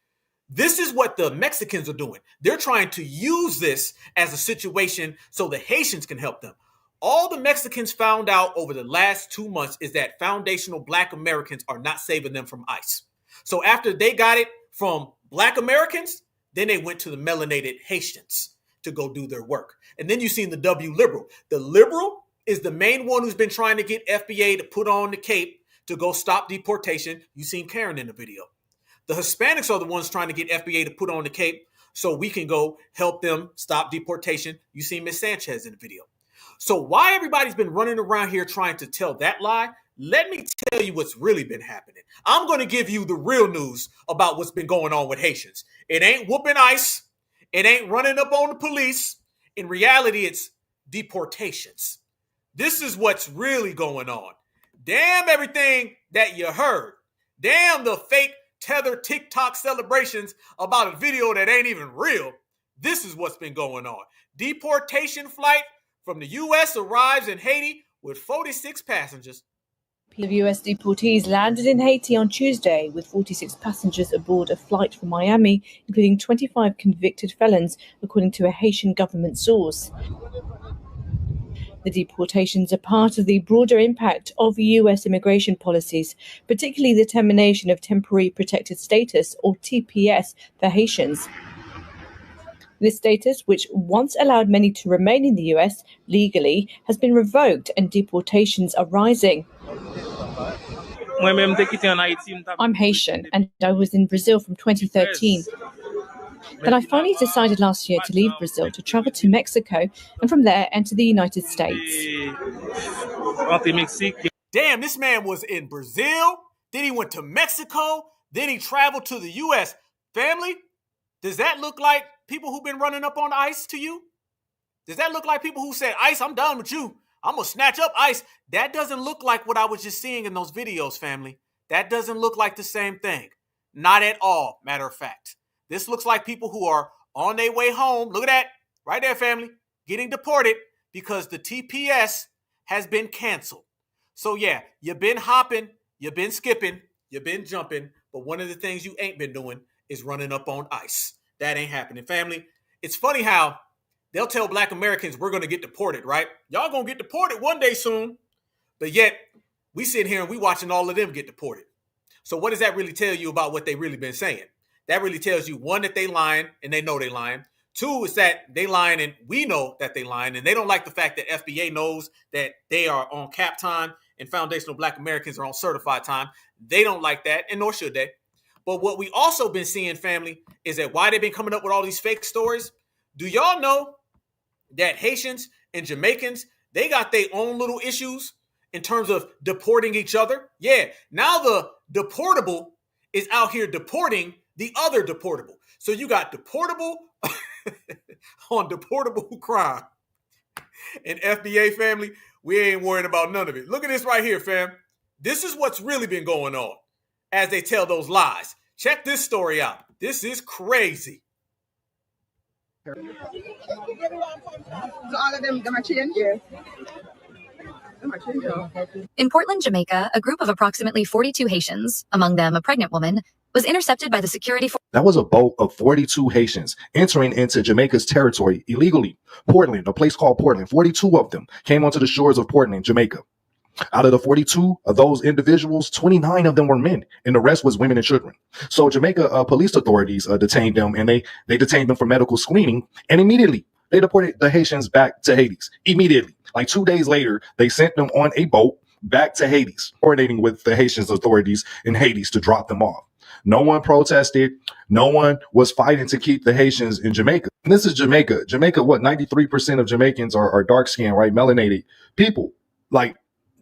This is what the Mexicans are doing. They're trying to use this as a situation so the Haitians can help them. All the Mexicans found out over the last 2 months is that foundational Black Americans are not saving them from ICE. So after they got it from Black Americans, then they went to the melanated Haitians to go do their work. And then you seen the W liberal. The liberal is the main one who's been trying to get FBA to put on the cape to go stop deportation. You seen Karen in the video. The Hispanics are the ones trying to get FBA to put on the cape so we can go help them stop deportation. You see Miss Sanchez in the video. So why everybody's been running around here trying to tell that lie? Let me tell you what's really been happening. I'm going to give you the real news about what's been going on with Haitians. It ain't whooping ICE. It ain't running up on the police. In reality, it's deportations. This is what's really going on. Damn everything that you heard. Damn the fake Tether TikTok celebrations about a video that ain't even real. This is what's been going on. Deportation flight from the U.S. arrives in Haiti with 46 passengers. Of US deportees landed in Haiti on Tuesday, with 46 passengers aboard a flight from Miami, including 25 convicted felons, according to a Haitian government source. The deportations are part of the broader impact of US immigration policies, particularly the termination of temporary protected status, or TPS, for Haitians. This status, which once allowed many to remain in the US legally, has been revoked and deportations are rising. I'm Haitian and I was in Brazil from 2013. Then I finally decided last year to leave Brazil to travel to Mexico and from there enter the United States. Damn, this man was in Brazil, then he went to Mexico, then he traveled to the U.S. Family, does that look like people who've been running up on ICE to you? Does that look like people who said, ICE, I'm done with you. I'm going to snatch up ICE. That doesn't look like what I was just seeing in those videos, family. That doesn't look like the same thing. Not at all, matter of fact. This looks like people who are on their way home. Look at that. Right there, family. Getting deported because the TPS has been canceled. So, yeah, you've been hopping, you've been skipping, you've been jumping. But one of the things you ain't been doing is running up on ICE. That ain't happening, family. It's funny how they'll tell Black Americans we're going to get deported, right? Y'all going to get deported one day soon. But yet, we sit here and we watching all of them get deported. So what does that really tell you about what they really been saying? That really tells you, one, that they lying and they know they lying. Two, is that they lying and we know that they lying, and they don't like the fact that FBA knows that they are on cap time and foundational Black Americans are on certified time. They don't like that, and nor should they. But what we also been seeing, family, is that why they've been coming up with all these fake stories. Do y'all know that Haitians and Jamaicans, they got their own little issues in terms of deporting each other? Yeah, now the deportable is out here deporting the other deportable. So you got deportable on deportable crime. And FBA, family, we ain't worried about none of it. Look at this right here, fam. This is what's really been going on as they tell those lies. Check this story out. This is crazy. So all of them are change? Yeah. In Portland, Jamaica, a group of approximately 42 Haitians, among them a pregnant woman, was intercepted by the security force. That was a boat of 42 Haitians entering into Jamaica's territory illegally. Portland, a place called Portland, 42 of them came onto the shores of Portland, Jamaica. Out of the 42 of those individuals, 29 of them were men, and the rest was women and children. So Jamaica police authorities detained them, and they detained them for medical screening, and immediately they deported the Haitians back to Hades. Immediately, like 2 days later, they sent them on a boat back to Hades, coordinating with the Haitian authorities in Hades to drop them off. No one protested. No one was fighting to keep the Haitians in Jamaica. And this is Jamaica. Jamaica, what, 93% of Jamaicans are dark-skinned, right? Melanated people. Like,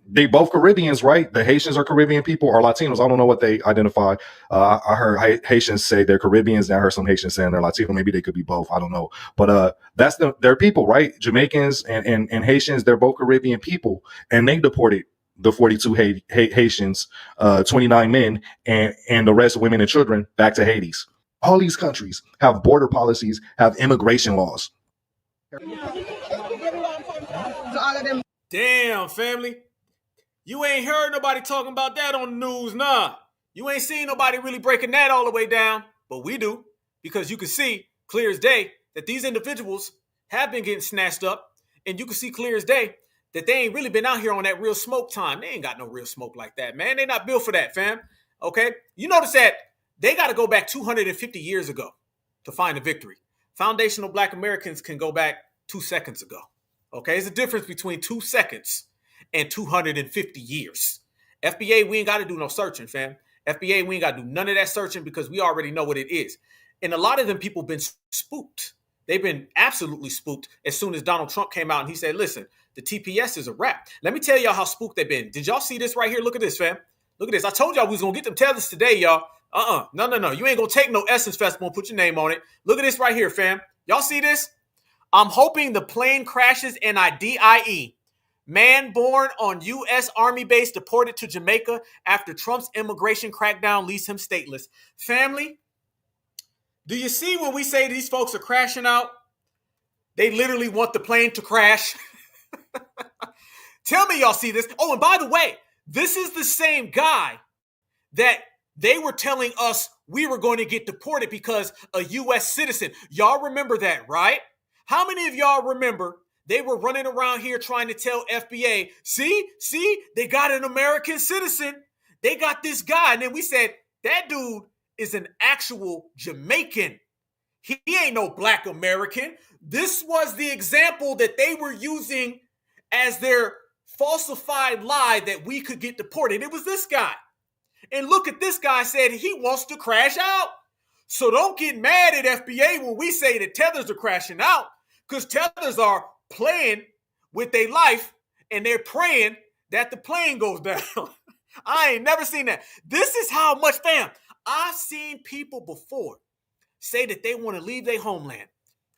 they both Caribbeans, right? The Haitians are Caribbean people or Latinos. I don't know what they identify. I heard Haitians say they're Caribbeans, and I heard some Haitians saying they're Latino. Maybe they could be both. I don't know. But that's their people, right? Jamaicans and Haitians, they're both Caribbean people, and they deported the 42 Haitians, 29 men, and the rest women and children back to Hades. All these countries have border policies, have immigration laws. So all of them. Damn, family. You ain't heard nobody talking about that on the news, nah. You ain't seen nobody really breaking that all the way down, but we do, because you can see clear as day that these individuals have been getting snatched up, and you can see clear as day that they ain't really been out here on that real smoke time. They ain't got no real smoke like that, man. They not built for that, fam. Okay? You notice that they got to go back 250 years ago to find a victory. Foundational Black Americans can go back 2 seconds ago. Okay? There's a difference between 2 seconds and 250 years. FBA, we ain't got to do no searching, fam. FBA, we ain't got to do none of that searching because we already know what it is. And a lot of them people been spooked. They've been absolutely spooked as soon as Donald Trump came out and he said, listen, the TPS is a wrap. Let me tell y'all how spooked they've been. Did y'all see this right here? Look at this, fam. Look at this. I told y'all we was going to get them tethers today, y'all. No. You ain't going to take no Essence Festival and put your name on it. Look at this right here, fam. Y'all see this? I'm hoping the plane crashes NIDIE. Man born on U.S. Army base deported to Jamaica after Trump's immigration crackdown leaves him stateless. Family, do you see when we say these folks are crashing out? They literally want the plane to crash. Tell me y'all see this. Oh, and by the way, this is the same guy that they were telling us we were going to get deported because a U.S. citizen. Y'all remember that, right? How many of y'all remember they were running around here trying to tell FBA, see, they got an American citizen. They got this guy. And then we said, that dude is an actual Jamaican. He ain't no Black American. This was the example that they were using as their falsified lie that we could get deported. It was this guy. And look at this guy said he wants to crash out. So don't get mad at FBA when we say that tethers are crashing out, because tethers are playing with their life and they're praying that the plane goes down. I ain't never seen that. This is how much, fam. I've seen people before say that they want to leave their homeland.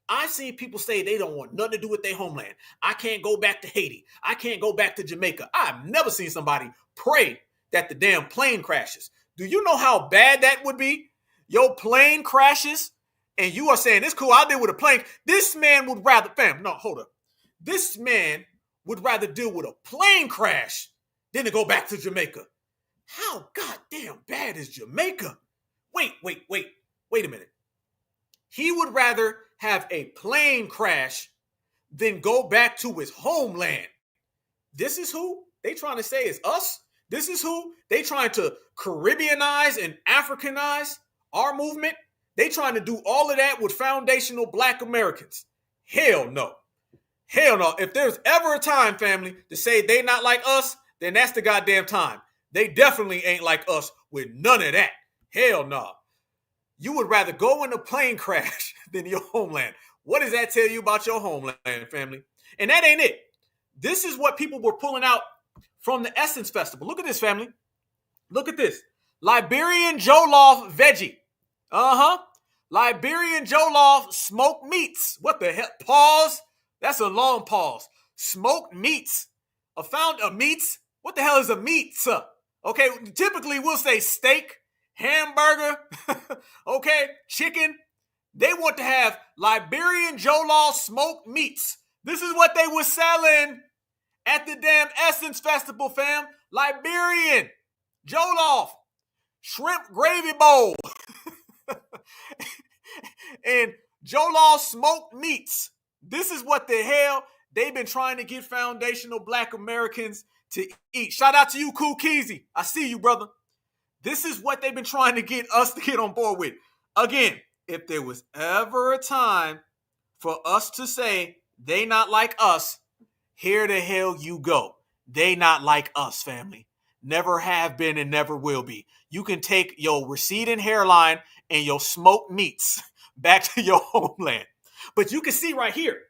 I've seen people say they don't want nothing to do with their homeland. I can't go back to Haiti. I can't go back to Jamaica. I've never seen somebody pray that the damn plane crashes. Do you know how bad that would be? Your plane crashes and you are saying, it's cool, I'll deal with a plane. This man would rather, fam, no, hold up. This man would rather deal with a plane crash than to go back to Jamaica. How goddamn bad is Jamaica? Wait a minute. He would rather have a plane crash than go back to his homeland. This is who they trying to say is us? This is who they trying to Caribbeanize and Africanize our movement. They trying to do all of that with foundational Black Americans. Hell no. Hell no. If there's ever a time, family, to say they not like us, then that's the goddamn time. They definitely ain't like us with none of that. Hell no. You would rather go in a plane crash than your homeland. What does that tell you about your homeland, family? And that ain't it. This is what people were pulling out from the Essence Festival. Look at this, family. Look at this. Liberian Jollof veggie. Liberian Jollof smoked meats. What the hell? Pause. That's a long pause. Smoked meats. A meats. What the hell is a meat? Okay, typically we'll say steak, hamburger, okay, chicken. They want to have Liberian Jollof smoked meats. This is what they were selling at the damn Essence Festival, fam. Liberian Jollof shrimp gravy bowl and Jollof smoked meats. This is what the hell they've been trying to get foundational Black Americans to eat. Shout out to you, Cool Keezy. I see you, brother. This is what they've been trying to get us to get on board with. Again, if there was ever a time for us to say they not like us, here the hell you go. They not like us, family. Never have been and never will be. You can take your receding hairline and your smoked meats back to your homeland. But you can see right here,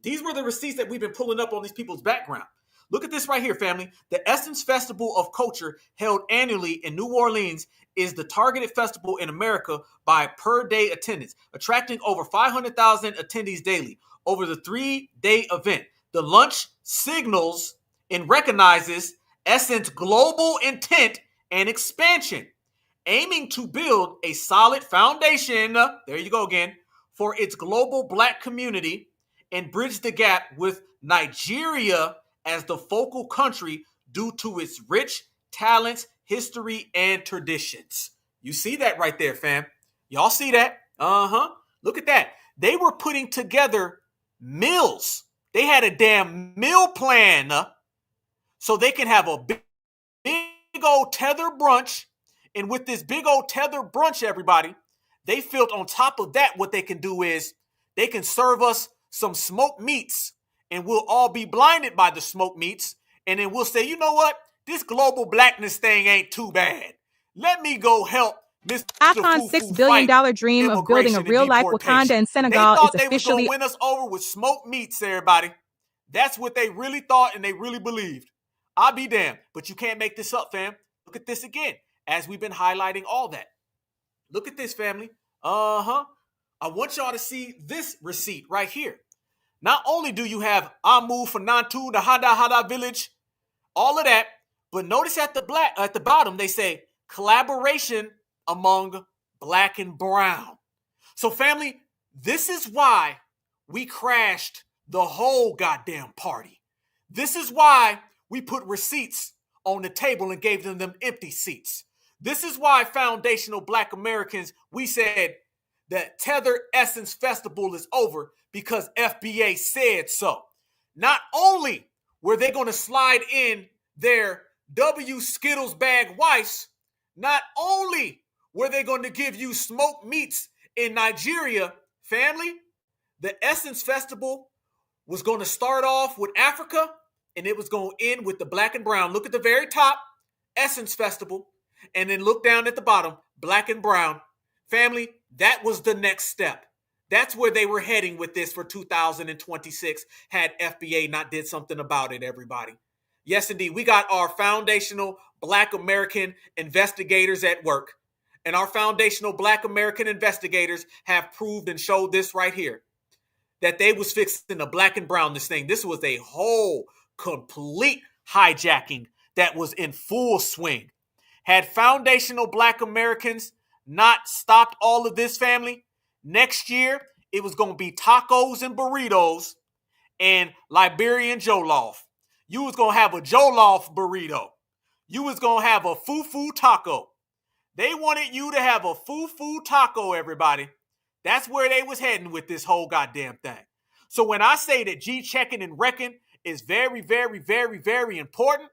these were the receipts that we've been pulling up on these people's background. Look at this right here, family. The Essence Festival of Culture, held annually in New Orleans, is the targeted festival in America by per-day attendance, attracting over 500,000 attendees daily. Over the 3-day event, the lunch signals and recognizes Essence global intent and expansion, aiming to build a solid foundation, there you go again, for its global Black community and bridge the gap with Nigeria as the focal country due to its rich talents, history, and traditions. You see that right there, fam. Y'all see that? Look at that. They were putting together meals. They had a damn meal plan so they can have a big old Tether brunch. And with this big old Tether brunch, everybody, they felt on top of that, what they can do is they can serve us some smoked meats, and we'll all be blinded by the smoked meats. And then we'll say, you know what? This global Blackness thing ain't too bad. Let me go help Mr. Acon's $6 billion dream of building a real-life Wakanda in Senegal is officially... They thought they was going to win us over with smoked meats, everybody. That's what they really thought and they really believed. I'll be damned. But you can't make this up, fam. Look at this again, as we've been highlighting all that. Look at this, family. I want y'all to see this receipt right here. Not only do you have Amu, Fanantu, the Hada village, all of that, but notice at the bottom, they say collaboration among Black and brown. So family, this is why we crashed the whole goddamn party. This is why we put receipts on the table and gave them empty seats. This is why foundational Black Americans, we said that Tether Essence Festival is over because FBA said so. Not only were they going to slide in their W Skittles bag wives, not only were they going to give you smoked meats in Nigeria, family, the Essence Festival was going to start off with Africa and it was going to end with the Black and brown. Look at the very top, Essence Festival, and then look down at the bottom, Black and brown. Family, that was the next step. That's where they were heading with this for 2026 had FBA not did something about it, everybody. Yes, indeed. We got our foundational Black American investigators at work. And our foundational Black American investigators have proved and showed this right here, that they was fixing the Black and brown this thing. This was a whole complete hijacking that was in full swing. Had foundational Black Americans not stopped all of this, family, next year it was going to be tacos and burritos and Liberian jollof. You was going to have a jollof burrito. You was going to have a fufu taco. They wanted you to have a fufu taco, everybody. That's where they was heading with this whole goddamn thing. So when I say that G-checking and wrecking is very, very, very, very important,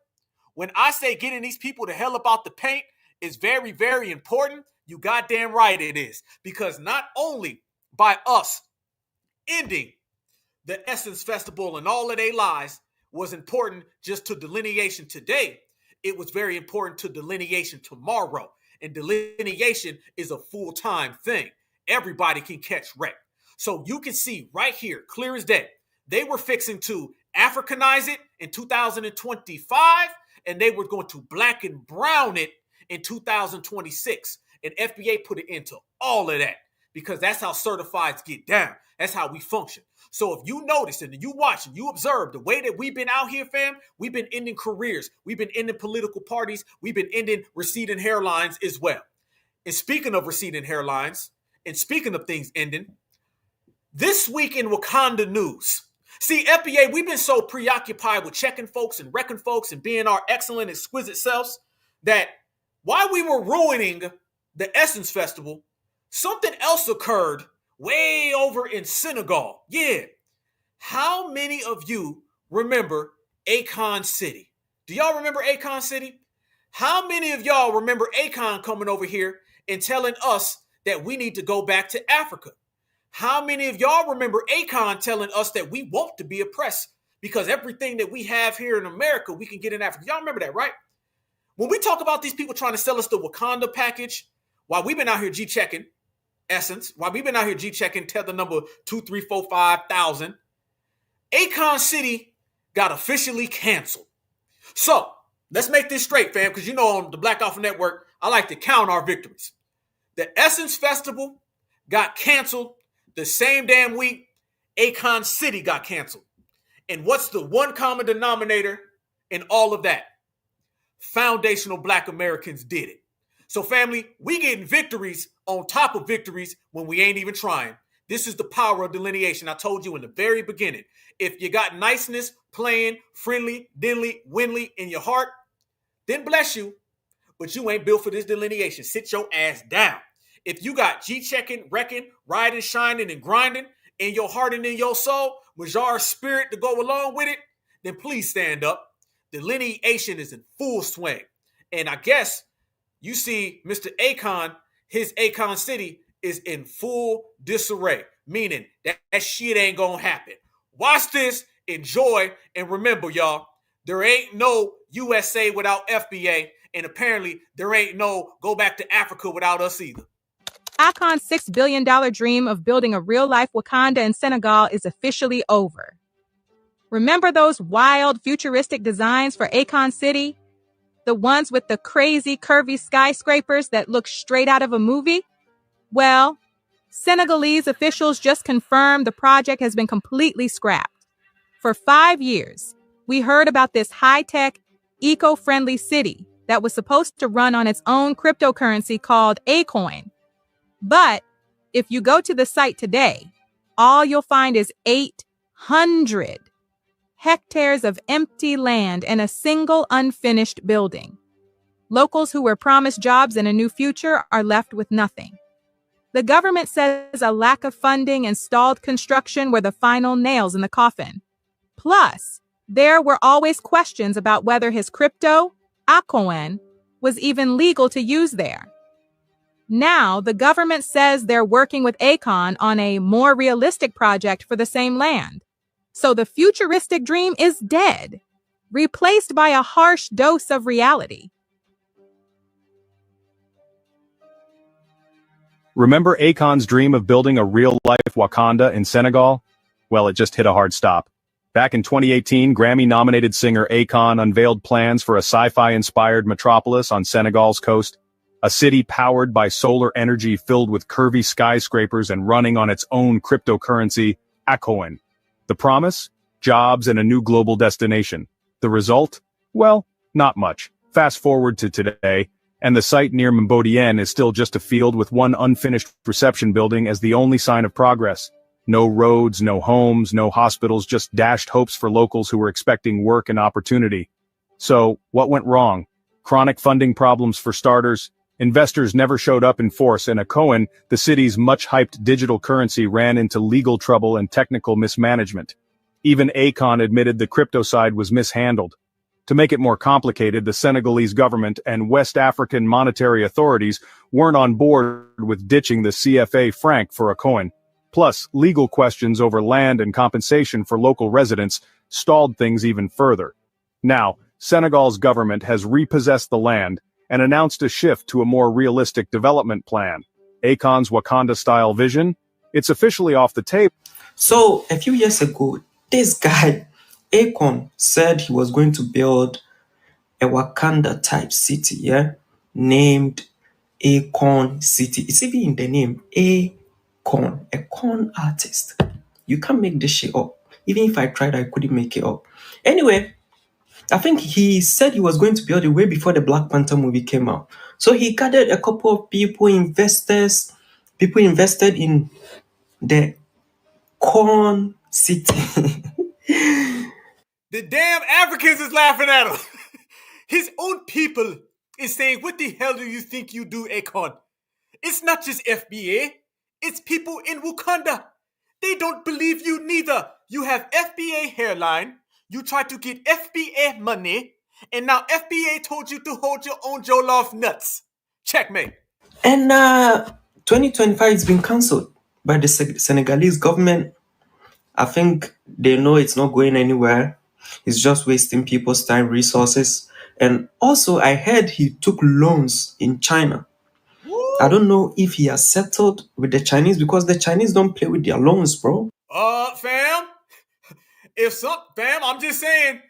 When I say getting these people to hell up out the paint is very, very important, you goddamn right it is. Because not only by us ending the Essence Festival and all of their lies was important just to delineation today, it was very important to delineation tomorrow. And delineation is a full-time thing. Everybody can catch wreck. So you can see right here, clear as day, they were fixing to Africanize it in 2025, and they were going to black and brown it in 2026. And FBA put it into all of that because that's how certifieds get down. That's how we function. So if you notice and you watch and you observe the way that we've been out here, fam, we've been ending careers. We've been ending political parties. We've been ending receding hairlines as well. And speaking of receding hairlines, and speaking of things ending, this week in Wakanda news. See, FBA, we've been so preoccupied with checking folks and wrecking folks and being our excellent, exquisite selves that while we were ruining the Essence Festival, something else occurred way over in Senegal. Yeah. How many of you remember Acon City? Do y'all remember Acon City? How many of y'all remember Acon coming over here and telling us that we need to go back to Africa? How many of y'all remember Acon telling us that we want to be oppressed because everything that we have here in America, we can get in Africa? Y'all remember that, right? When we talk about these people trying to sell us the Wakanda package, while we've been out here G-checking Essence, while we've been out here G-checking Tether number 2345000, Acon City got officially canceled. So let's make this straight, fam, because you know on the Black Alpha Network, I like to count our victories. The Essence Festival got canceled the same damn week Acon City got canceled. And what's the one common denominator in all of that? Foundational Black Americans did it. So family, we getting victories on top of victories when we ain't even trying. This is the power of delineation. I told you in the very beginning. If you got niceness, playing, friendly, diddly, winly in your heart, then bless you. But you ain't built for this delineation. Sit your ass down. If you got G-checking, wrecking, riding, shining, and grinding in your heart and in your soul, Majar's spirit to go along with it, then please stand up. Delineation is in full swing. And I guess you see Mr. Acon, his Acon City is in full disarray, meaning that shit ain't gonna happen. Watch this, enjoy, and remember, y'all, there ain't no USA without FBA, and apparently there ain't no go back to Africa without us either. Akon's $6 billion dream of building a real-life Wakanda in Senegal is officially over. Remember those wild, futuristic designs for Acon City? The ones with the crazy, curvy skyscrapers that look straight out of a movie? Well, Senegalese officials just confirmed the project has been completely scrapped. For 5 years, we heard about this high-tech, eco-friendly city that was supposed to run on its own cryptocurrency called Acon. But if you go to the site today, all you'll find is 800 hectares of empty land and a single unfinished building. Locals who were promised jobs and a new future are left with nothing. The government says a lack of funding and stalled construction were the final nails in the coffin. Plus, there were always questions about whether his crypto, Acon, was even legal to use there. Now, the government says they're working with Acon on a more realistic project for the same land. So the futuristic dream is dead, replaced by a harsh dose of reality. Remember Akon's dream of building a real-life Wakanda in Senegal? Well, it just hit a hard stop. Back in 2018, Grammy-nominated singer Acon unveiled plans for a sci-fi-inspired metropolis on Senegal's coast. A city powered by solar energy filled with curvy skyscrapers and running on its own cryptocurrency, Acon. The promise? Jobs and a new global destination. The result? Well, not much. Fast forward to today, and the site near Mbodien is still just a field with one unfinished reception building as the only sign of progress. No roads, no homes, no hospitals, just dashed hopes for locals who were expecting work and opportunity. So, what went wrong? Chronic funding problems for starters. Investors never showed up in force, and Acon, the city's much-hyped digital currency, ran into legal trouble and technical mismanagement. Even Acon admitted the crypto side was mishandled. To make it more complicated, the Senegalese government and West African monetary authorities weren't on board with ditching the CFA franc for a coin. Plus, legal questions over land and compensation for local residents stalled things even further. Now, Senegal's government has repossessed the land and announced a shift to a more realistic development plan. Acon's Wakanda-style vision? It's officially off the table. So, a few years ago, this guy, Acon, said he was going to build a Wakanda-type city, named Acon City. It's even in the name, Acon, a con artist. You can't make this shit up. Even if I tried, I couldn't make it up. Anyway, I think he said he was going to build it way before the Black Panther movie came out. So he gathered a couple of people invested in the Corn City. The damn Africans is laughing at him. His own people is saying, what the hell do you think you do, Acon? It's not just FBA. It's people in Wakanda. They don't believe you neither. You have FBA hairline. You try to get FBA money. And now FBA told you to hold your own Jollof nuts. Checkmate. And 2025 has been cancelled by the Senegalese government. I think they know it's not going anywhere. It's just wasting people's time, resources. And also, I heard he took loans in China. Woo! I don't know if he has settled with the Chinese because the Chinese don't play with their loans, bro. Fam, I'm just saying,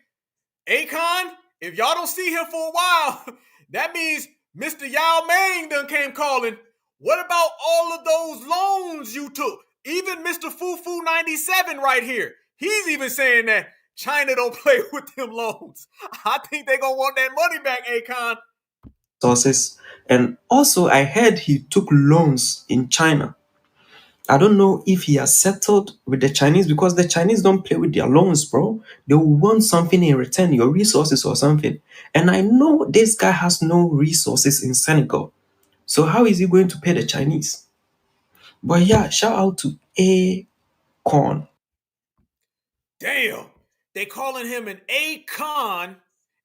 Acon, if y'all don't see him for a while, that means Mr. Yao Ming done came calling. What about all of those loans you took? Even Mr. Fufu 97 right here. He's even saying that China don't play with them loans. I think they're going to want that money back, Acon. Sources. And also, I heard he took loans in China. I don't know if he has settled with the Chinese because the Chinese don't play with their loans, bro. They want something in return, your resources or something. And I know this guy has no resources in Senegal. So how is he going to pay the Chinese? But yeah, shout out to Acon. Damn, they calling him an Acon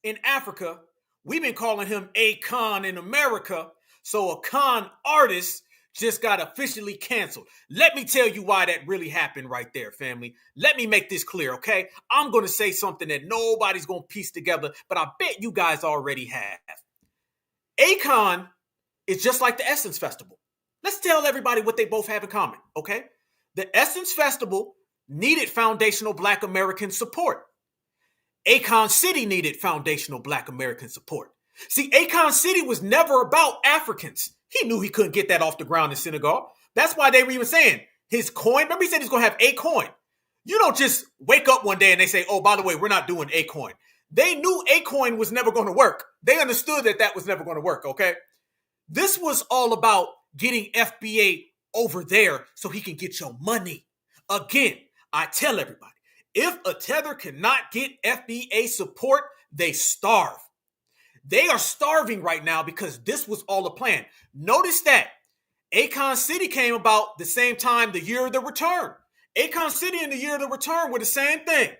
in Africa. We've been calling him Acon in America. So a con artist just got officially canceled. Let me tell you why that really happened right there, family. Let me make this clear, okay? I'm going to say something that nobody's going to piece together, but I bet you guys already have. Acon is just like the Essence Festival. Let's tell everybody what they both have in common, okay? The Essence Festival needed foundational Black American support. Acon City needed foundational Black American support. See, Acon City was never about Africans. He knew he couldn't get that off the ground in Senegal. That's why they were even saying his coin. Remember, he said he's going to have a coin. You don't just wake up one day and they say, oh, by the way, we're not doing a coin. They knew a coin was never going to work. They understood that that was never going to work, okay? This was all about getting FBA over there so he can get your money. Again, I tell everybody, if a Tether cannot get FBA support, they starve. They are starving right now because this was all a plan. Notice that Acon City came about the same time, the year of the return. Acon City and the year of the return were the same thing.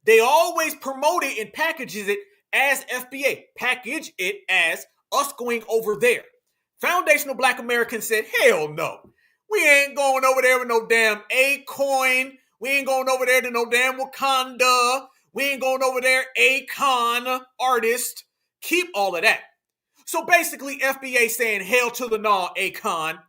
They always promote it and packages it as FBA. Package it as us going over there. Foundational Black Americans said, hell no. We ain't going over there with no damn A-coin. We ain't going over there to no damn Wakanda. We ain't going over there, Acon artist. Keep all of that. So basically, FBA saying hell to the gnaw, Acon,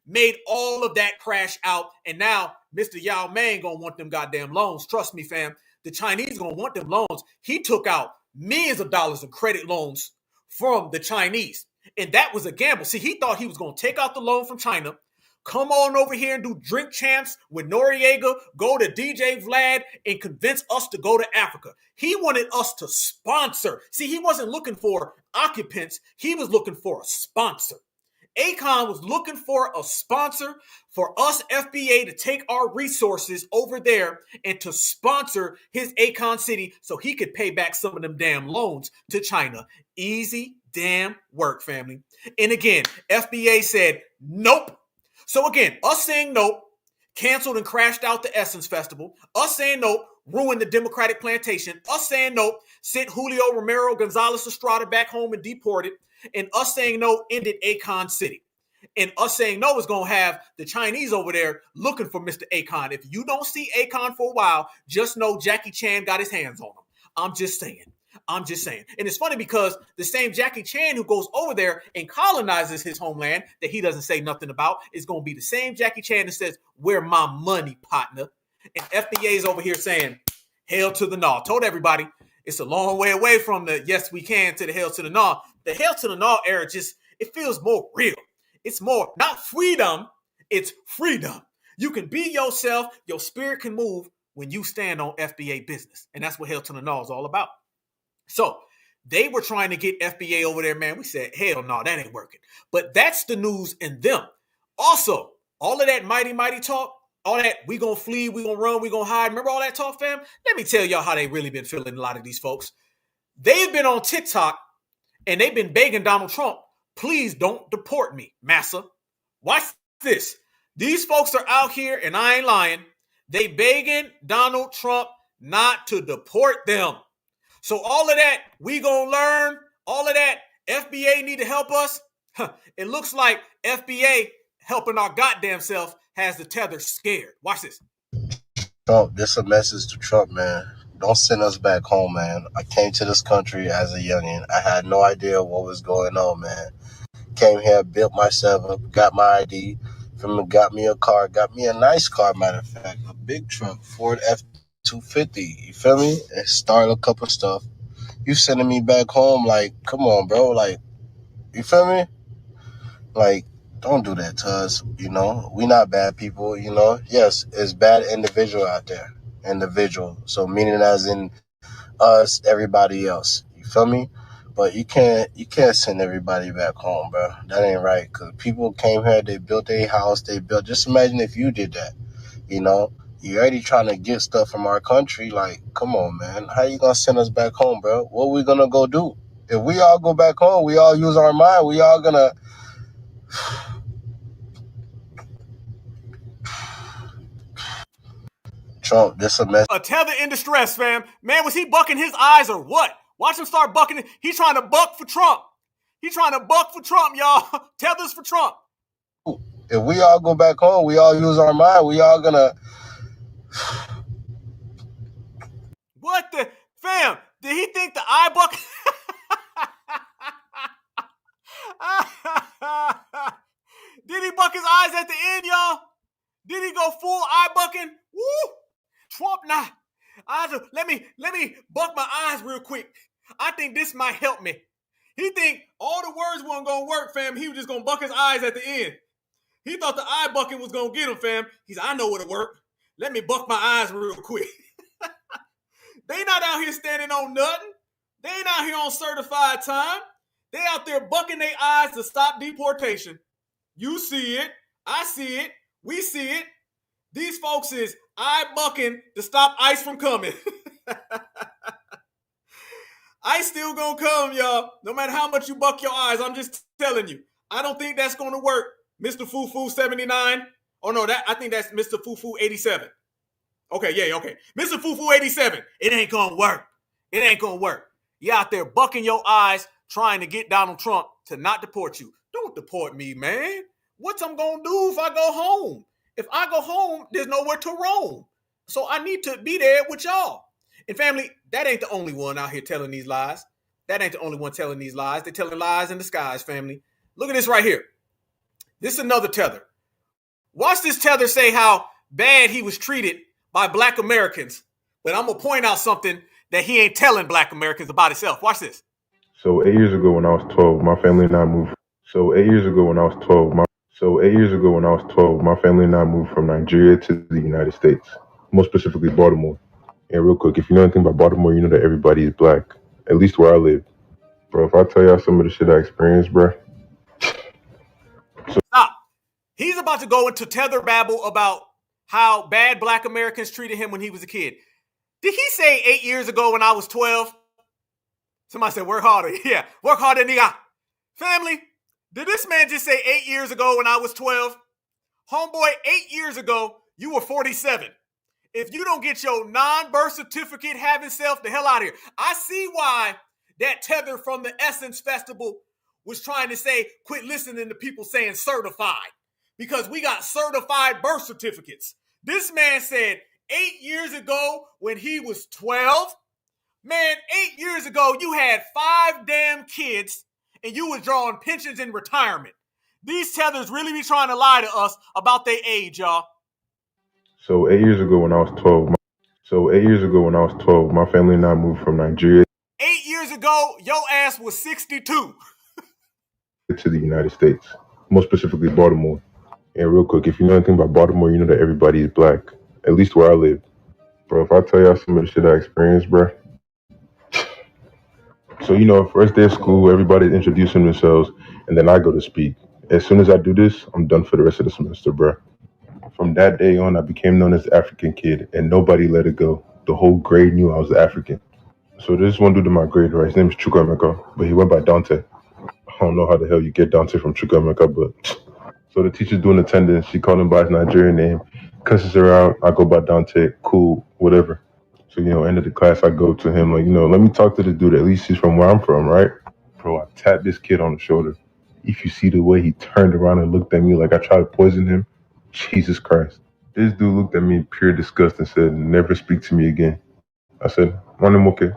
made all of that crash out. And now Mr. Yao Ming gonna want them goddamn loans. Trust me, fam. The Chinese gonna want them loans. He took out millions of dollars in credit loans from the Chinese. And that was a gamble. See, he thought he was gonna take out the loan from China, come on over here and do drink champs with Noriega, go to DJ Vlad, and convince us to go to Africa. He wanted us to sponsor. See, he wasn't looking for occupants. He was looking for a sponsor. Acon was looking for a sponsor for us, FBA, to take our resources over there and to sponsor his Acon City so he could pay back some of them damn loans to China. Easy damn work, family. And again, FBA said, nope. So again, us saying nope, canceled and crashed out the Essence Festival. Us saying nope, ruined the Democratic Plantation. Us saying nope, sent Julio Romero Gonzalez Estrada back home and deported. And us saying no ended Acon City. And us saying no is going to have the Chinese over there looking for Mr. Acon. If you don't see Acon for a while, just know Jackie Chan got his hands on him. I'm just saying. And it's funny because the same Jackie Chan who goes over there and colonizes his homeland that he doesn't say nothing about is going to be the same Jackie Chan that says, where my money, partner? And FBA is over here saying, hell to the gnaw. Told everybody it's a long way away from the yes we can to the hell to the gnaw. The hell to the gnaw era just, it feels more real. It's more, not freedom, it's freedom. You can be yourself, your spirit can move when you stand on FBA business. And that's what hell to the gnaw is all about. So they were trying to get FBA over there, man. We said, hell no, that ain't working. But that's the news in them. Also, all of that mighty talk, all that we gonna flee, we gonna run, we gonna hide. Remember all that talk, fam? Let me tell y'all how they really been feeling, a lot of these folks. They've been on TikTok and they've been begging Donald Trump, please don't deport me, massa. Watch this. These folks are out here, and I ain't lying. They begging Donald Trump not to deport them. So all of that, we gonna learn, all of that, FBA need to help us. It looks like FBA helping our goddamn self has the Tether scared. Watch this. Trump, this a message to Trump, man. Don't send us back home, man. I came to this country as a youngin'. I had no idea what was going on, man. Came here, built myself up, got my ID, got me a car, got me a nice car, matter of fact, a big truck, Ford F-250, you feel me? And started a couple stuff. You sending me back home, like, come on, bro, like, you feel me? Like, don't do that to us, you know? We not bad people, you know? Yes, it's bad individual out there, individual. So meaning as in us, everybody else, you feel me? But you can't send everybody back home, bro. That ain't right. Cause people came here, they built a house, just imagine if you did that, you know? You're already trying to get stuff from our country. Like, come on, man. How you gonna send us back home, bro? What we gonna go do? If we all go back home, we all use our mind, we all gonna... Trump, this a mess. A Tether in distress, fam. Man, was he bucking his eyes or what? Watch him start bucking it. He's trying to buck for Trump. He's trying to buck for Trump, y'all. Tether's for Trump. If we all go back home, we all use our mind, we all gonna... What the? Fam, did he think the eye buck? Did he buck his eyes at the end, y'all? Did he go full eye bucking? Woo! Trump not. Let me buck my eyes real quick. I think this might help me. He think all the words weren't gonna work, fam. He was just gonna buck his eyes at the end. He thought the eye bucking was gonna get him, fam. He said, I know what'll work. Let me buck my eyes real quick. They not out here standing on nothing. They ain't out here on certified time. They out there bucking their eyes to stop deportation. You see it. I see it. We see it. These folks is eye bucking to stop ICE from coming. ICE still gonna come, y'all. No matter how much you buck your eyes, I'm just telling you. I don't think that's gonna work, Mr. Fufu 79. Oh no, I think that's Mr. Fufu 87. Okay, yeah, okay. Mr. Fufu 87. It ain't gonna work. It ain't gonna work. You out there bucking your eyes trying to get Donald Trump to not deport you. Don't deport me, man. What's I'm gonna do if I go home? If I go home, there's nowhere to roam. So I need to be there with y'all. And family, that ain't the only one out here telling these lies. That ain't the only one telling these lies. They're telling lies in disguise, family. Look at this right here. This is another Tether. Watch this Tether say how bad he was treated by Black Americans. But I'm going to point out something that he ain't telling Black Americans about himself. Watch this. So 8 years ago when I was 12, my family and I moved. So 8 years ago when I was 12, my family and I moved from Nigeria to the United States, more specifically Baltimore. And real quick, if you know anything about Baltimore, you know that everybody is Black, at least where I live. Bro, if I tell y'all some of the shit I experienced, bro. Stop. He's about to go into Tether babble about how bad Black Americans treated him when he was a kid. Did he say 8 years ago when I was 12? Somebody said, work harder. Yeah, work harder, nigga. Family, did this man just say 8 years ago when I was 12? Homeboy, 8 years ago, you were 47. If you don't get your non-birth certificate having self the hell out of here. I see why that Tether from the Essence Festival was trying to say, quit listening to people saying certified. Because we got certified birth certificates. This man said 8 years ago when he was 12, man, 8 years ago you had 5 damn kids and you was drawing pensions in retirement. These Tethers really be trying to lie to us about their age, y'all. So 8 years ago when I was 12, my family and I moved from Nigeria 8 years ago, your ass was 62. to the United States, more specifically Baltimore. And real quick, if you know anything about Baltimore, you know that everybody is black, at least where I live. Bro, if I tell y'all some of the shit I experienced, bro. So, first day of school, everybody's introducing themselves, and then I go to speak. As soon as I do this, I'm done for the rest of the semester, bro. From that day on, I became known as the African kid, and nobody let it go. The whole grade knew I was African. So there's one dude in my grade, right? His name is Chukwemeka, but he went by Dante. I don't know how the hell you get Dante from Chukwemeka, but... So the teacher's doing attendance. She called him by his Nigerian name, cusses her out. I go by Dante. Cool, whatever. So, end of the class, I go to him like, let me talk to the dude. At least he's from where I'm from, right? Bro, I tapped this kid on the shoulder. If you see the way he turned around and looked at me like I tried to poison him, Jesus Christ. This dude looked at me in pure disgust and said, never speak to me again. I said, I'm okay.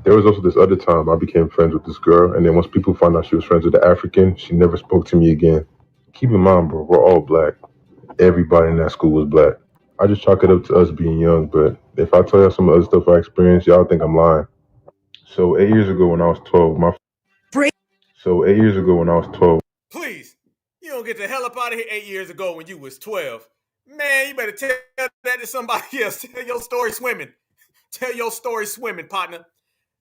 There was also this other time I became friends with this girl, and then once people found out she was friends with the African, she never spoke to me again. Keep in mind, bro, we're all black. Everybody in that school was black. I just chalk it up to us being young, but if I tell y'all some of the other stuff I experienced, y'all think I'm lying. So 8 years ago when I was 12, Please, you don't get the hell up out of here 8 years ago when you was 12. Man, you better tell that to somebody else. Tell your story swimming. Tell your story swimming, partner.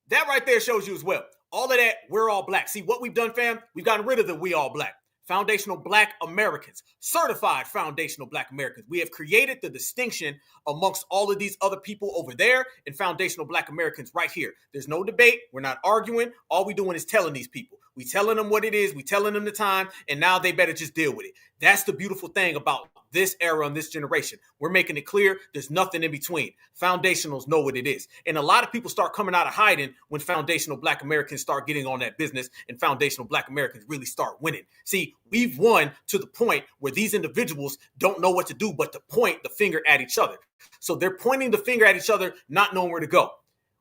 That right there shows you as well. All of that, we're all black. See, what we've done, fam, we've gotten rid of the we all black. Foundational Black Americans, certified foundational Black Americans. We have created the distinction amongst all of these other people over there and foundational Black Americans right here. There's no debate. We're not arguing. All we're doing is telling these people. We telling them what it is. We telling them the time, and now they better just deal with it. That's the beautiful thing about this era and this generation. We're making it clear there's nothing in between. Foundationals know what it is. And a lot of people start coming out of hiding when foundational Black Americans start getting on that business and foundational Black Americans really start winning. See, we've won to the point where these individuals don't know what to do but to point the finger at each other. So they're pointing the finger at each other, not knowing where to go.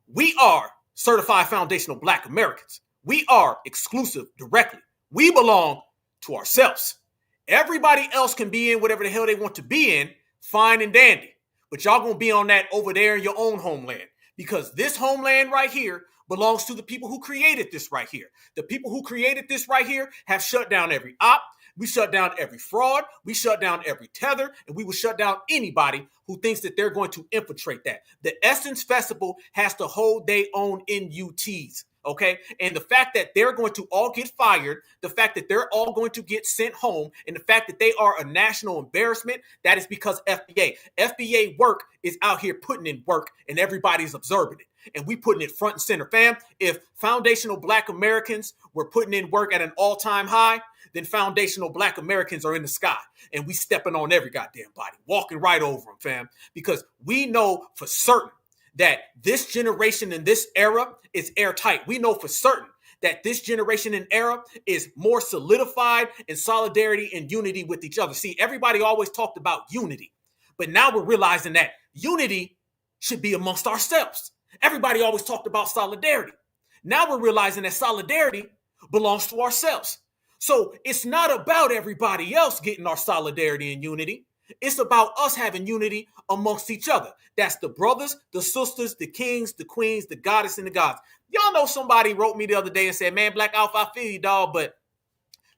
We are certified foundational Black Americans. We are exclusive directly. We belong to ourselves. Everybody else can be in whatever the hell they want to be in, fine and dandy. But y'all gonna be on that over there in your own homeland. Because this homeland right here belongs to the people who created this right here. The people who created this right here have shut down every op. We shut down every fraud. We shut down every tether. And we will shut down anybody who thinks that they're going to infiltrate that. The Essence Festival has to hold their own NUTs. Okay. And the fact that they're going to all get fired, the fact that they're all going to get sent home, and the fact that they are a national embarrassment, that is because FBA work is out here putting in work and everybody's observing it. And we putting it front and center, fam. If foundational Black Americans were putting in work at an all-time high, then foundational Black Americans are in the sky. And we stepping on every goddamn body, walking right over them, fam. Because we know for certain that this generation and this era is airtight. We know for certain that this generation and era is more solidified in solidarity and unity with each other. See, everybody always talked about unity, but now we're realizing that unity should be amongst ourselves. Everybody always talked about solidarity. Now we're realizing that solidarity belongs to ourselves. So it's not about everybody else getting our solidarity and unity. It's about us having unity amongst each other. That's the brothers, the sisters, the kings, the queens, the goddess, and the gods. Y'all know somebody wrote me the other day and said, man, Black Alpha, I feel you, dog, but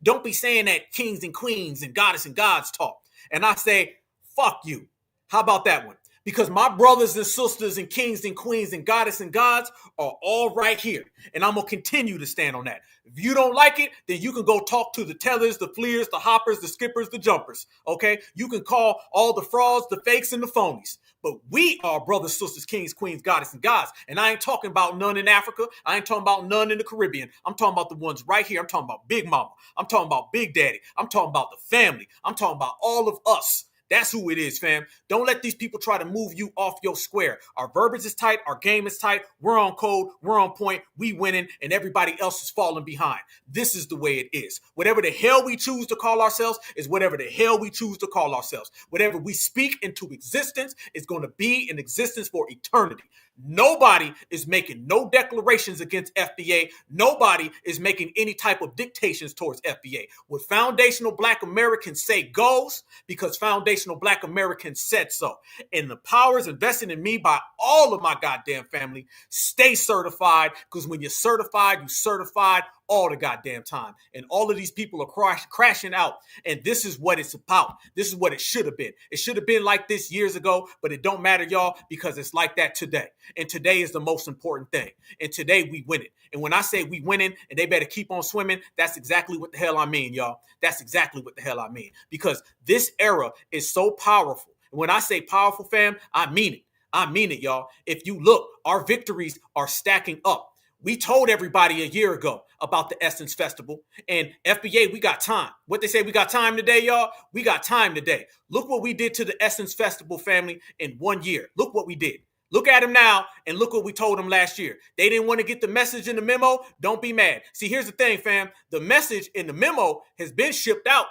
don't be saying that kings and queens and goddess and gods talk. And I say, fuck you. How about that one? Because my brothers and sisters and kings and queens and goddess and gods are all right here. And I'm going to continue to stand on that. If you don't like it, then you can go talk to the tellers, the fleers, the hoppers, the skippers, the jumpers. Okay? You can call all the frauds, the fakes, and the phonies. But we are brothers, sisters, kings, queens, goddess, and gods. And I ain't talking about none in Africa. I ain't talking about none in the Caribbean. I'm talking about the ones right here. I'm talking about Big Mama. I'm talking about Big Daddy. I'm talking about the family. I'm talking about all of us That's who it is, fam. Don't let these people try to move you off your square. Our verbiage is tight. Our game is tight. We're on code. We're on point. We winning, and everybody else is falling behind. This is the way it is. Whatever the hell we choose to call ourselves is whatever the hell we choose to call ourselves. Whatever we speak into existence is going to be in existence for eternity. Nobody is making no declarations against FBA. Nobody is making any type of dictations towards FBA. What foundational Black Americans say goes, because foundational Black Americans said so. And the power is invested in me by all of my goddamn family. Stay certified, because when you're certified, you certified all the goddamn time. And all of these people are crashing out. And this is what it's about. This is what it should have been. It should have been like this years ago, but it don't matter, y'all, because it's like that today. And today is the most important thing. And today we win it. And when I say we winning and they better keep on swimming, that's exactly what the hell I mean, y'all. That's exactly what the hell I mean. Because this era is so powerful. And when I say powerful, fam, I mean it. I mean it, y'all. If you look, our victories are stacking up. We told everybody a year ago about the Essence Festival, and FBA, we got time. What they say, we got time today, y'all? We got time today. Look what we did to the Essence Festival family in 1 year. Look what we did. Look at them now, and look what we told them last year. They didn't want to get the message in the memo. Don't be mad. See, here's the thing, fam. The message in the memo has been shipped out.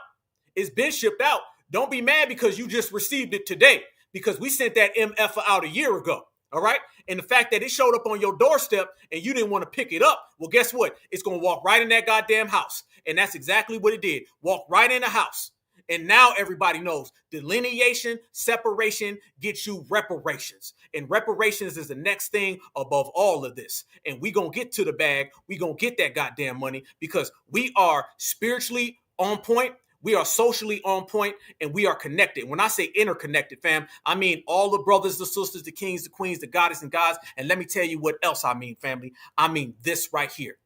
It's been shipped out. Don't be mad because you just received it today, because we sent that MF out a year ago. All right. And the fact that it showed up on your doorstep and you didn't want to pick it up, well, guess what? It's going to walk right in that goddamn house. And that's exactly what it did. Walk right in the house. And now everybody knows delineation, separation gets you reparations. And reparations is the next thing above all of this. And we going to get to the bag. We going to get that goddamn money because we are spiritually on point. We are socially on point, and we are connected. When I say interconnected, fam, I mean all the brothers, the sisters, the kings, the queens, the goddess and gods. And let me tell you what else I mean, family. I mean this right here.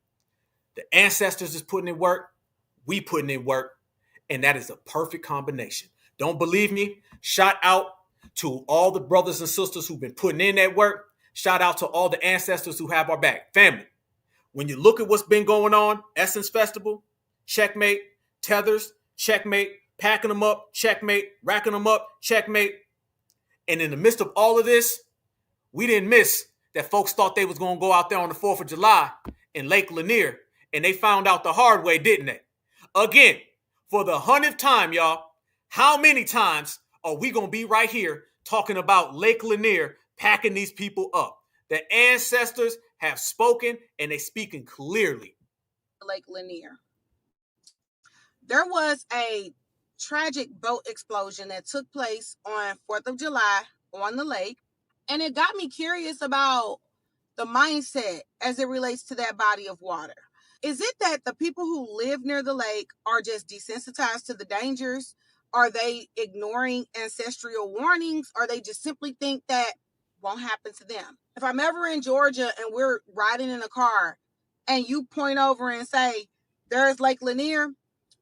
The ancestors is putting in work. We putting in work. And that is a perfect combination. Don't believe me? Shout out to all the brothers and sisters who've been putting in that work. Shout out to all the ancestors who have our back. Family, when you look at what's been going on, Essence Festival, checkmate, Tethers, checkmate, packing them up, checkmate, racking them up, checkmate. And in the midst of all of this, we didn't miss that folks thought they was going to go out there on the 4th of July in Lake Lanier, and they found out the hard way, didn't they? Again, for the 100th time, y'all, how many times are we going to be right here talking about Lake Lanier packing these people up? The ancestors have spoken, and they speaking clearly. Lake Lanier. There was a tragic boat explosion that took place on 4th of July on the lake. And it got me curious about the mindset as it relates to that body of water. Is it that the people who live near the lake are just desensitized to the dangers? Are they ignoring ancestral warnings? Or they just simply think that won't happen to them? If I'm ever in Georgia and we're riding in a car and you point over and say, there's Lake Lanier,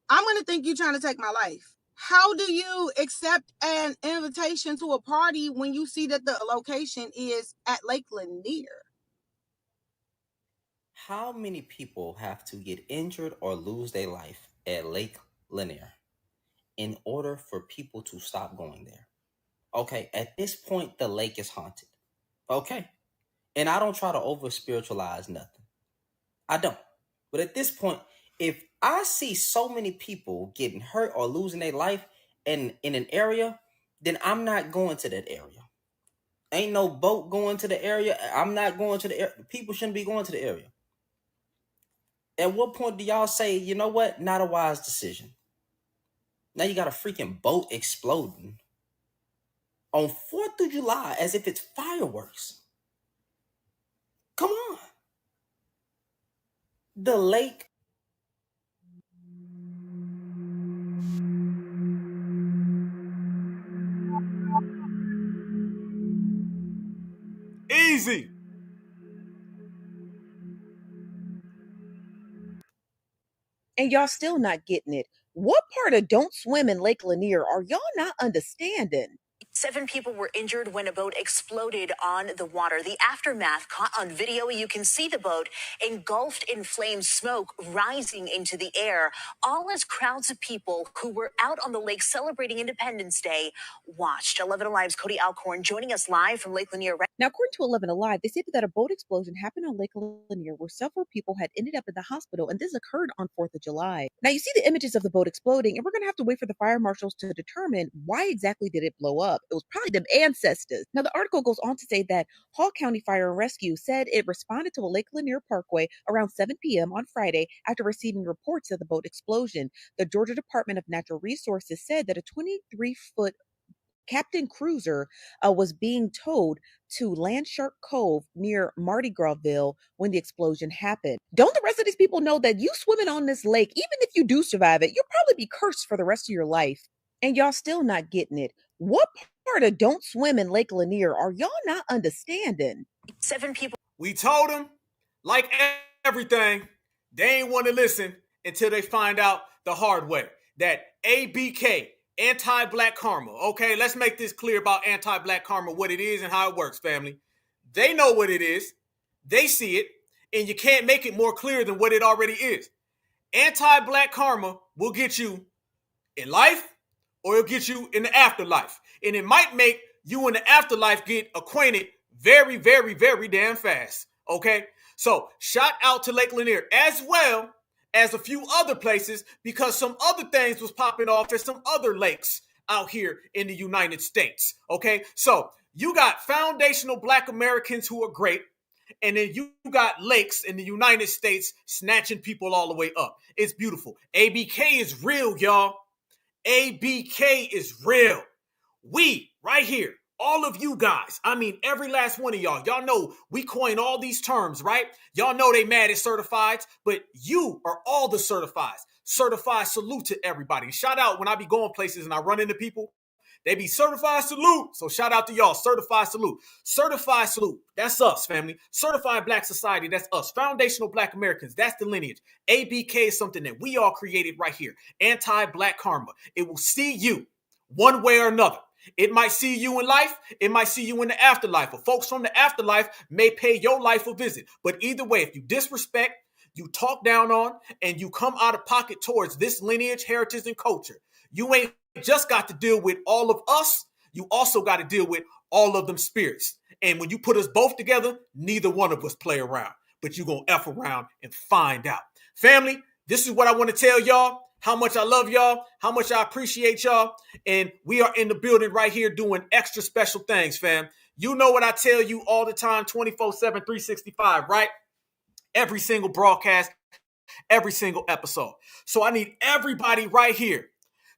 I'm going to think you're trying to take my life. How do you accept an invitation to a party when you see that the location is at Lake Lanier? How many people have to get injured or lose their life at Lake Lanier in order for people to stop going there? Okay, at this point, the lake is haunted. Okay, and I don't try to over spiritualize nothing. I don't. But at this point, if I see so many people getting hurt or losing their life in an area, then I'm not going to that area. Ain't no boat going to the area. I'm not going to the area. People shouldn't be going to the area. At what point do y'all say, you know what? Not a wise decision. Now you got a freaking boat exploding on 4th of July as if it's fireworks. Come on. The lake. Easy. And y'all still not getting it. What part of don't swim in Lake Lanier are y'all not understanding? 7 people were injured when a boat exploded on the water. The aftermath caught on video. You can see the boat engulfed in flame, smoke rising into the air, all as crowds of people who were out on the lake celebrating Independence Day watched. 11 Alive's Cody Alcorn joining us live from Lake Lanier. Now, according to 11 Alive, they stated that a boat explosion happened on Lake Lanier where several people had ended up in the hospital, and this occurred on 4th of July. Now, you see the images of the boat exploding, and we're going to have to wait for the fire marshals to determine why exactly did it blow up. It was probably them ancestors. Now, the article goes on to say that Hall County Fire and Rescue said it responded to a Lake Lanier Parkway around 7 p.m. on Friday after receiving reports of the boat explosion. The Georgia Department of Natural Resources said that a 23-foot Captain Cruiser was being towed to Landshark Cove near Mardi Grasville when the explosion happened. Don't the rest of these people know that you swimming on this lake, even if you do survive it, you'll probably be cursed for the rest of your life? And y'all still not getting it. What part of don't swim in Lake Lanier are y'all not understanding? 7 people. We told them, like everything, they ain't want to listen until they find out the hard way. That ABK, anti-black karma. Okay, let's make this clear about anti-black karma, what it is and how it works, family. They know what it is. They see it. And you can't make it more clear than what it already is. Anti-black karma will get you in life or it'll get you in the afterlife. And it might make you in the afterlife get acquainted very, very, very damn fast. Okay? So shout out to Lake Lanier as well as a few other places because some other things was popping off at some other lakes out here in the United States. Okay? So you got foundational black Americans who are great. And then you got lakes in the United States snatching people all the way up. It's beautiful. ABK is real, y'all. ABK is real. We, right here, all of you guys, I mean, every last one of y'all know we coin all these terms, right? Y'all know they mad at certifieds, but you are all the certifieds. Certified salute to everybody. Shout out when I be going places and I run into people. They be certified salute. So shout out to y'all. Certified salute. Certified salute. That's us, family. Certified Black Society. That's us. Foundational Black Americans. That's the lineage. ABK is something that we all created right here. Anti-black karma. It will see you one way or another. It might see you in life. It might see you in the afterlife. Or folks from the afterlife may pay your life a visit. But either way, if you disrespect, you talk down on, and you come out of pocket towards this lineage, heritage, and culture, you ain't just got to deal with all of us. You also got to deal with all of them spirits. And when you put us both together, neither one of us play around. But you're going to F around and find out. Family, this is what I want to tell y'all. How much I love y'all. How much I appreciate y'all. And we are in the building right here doing extra special things, fam. You know what I tell you all the time, 24/7, 365, right? Every single broadcast, every single episode. So I need everybody right here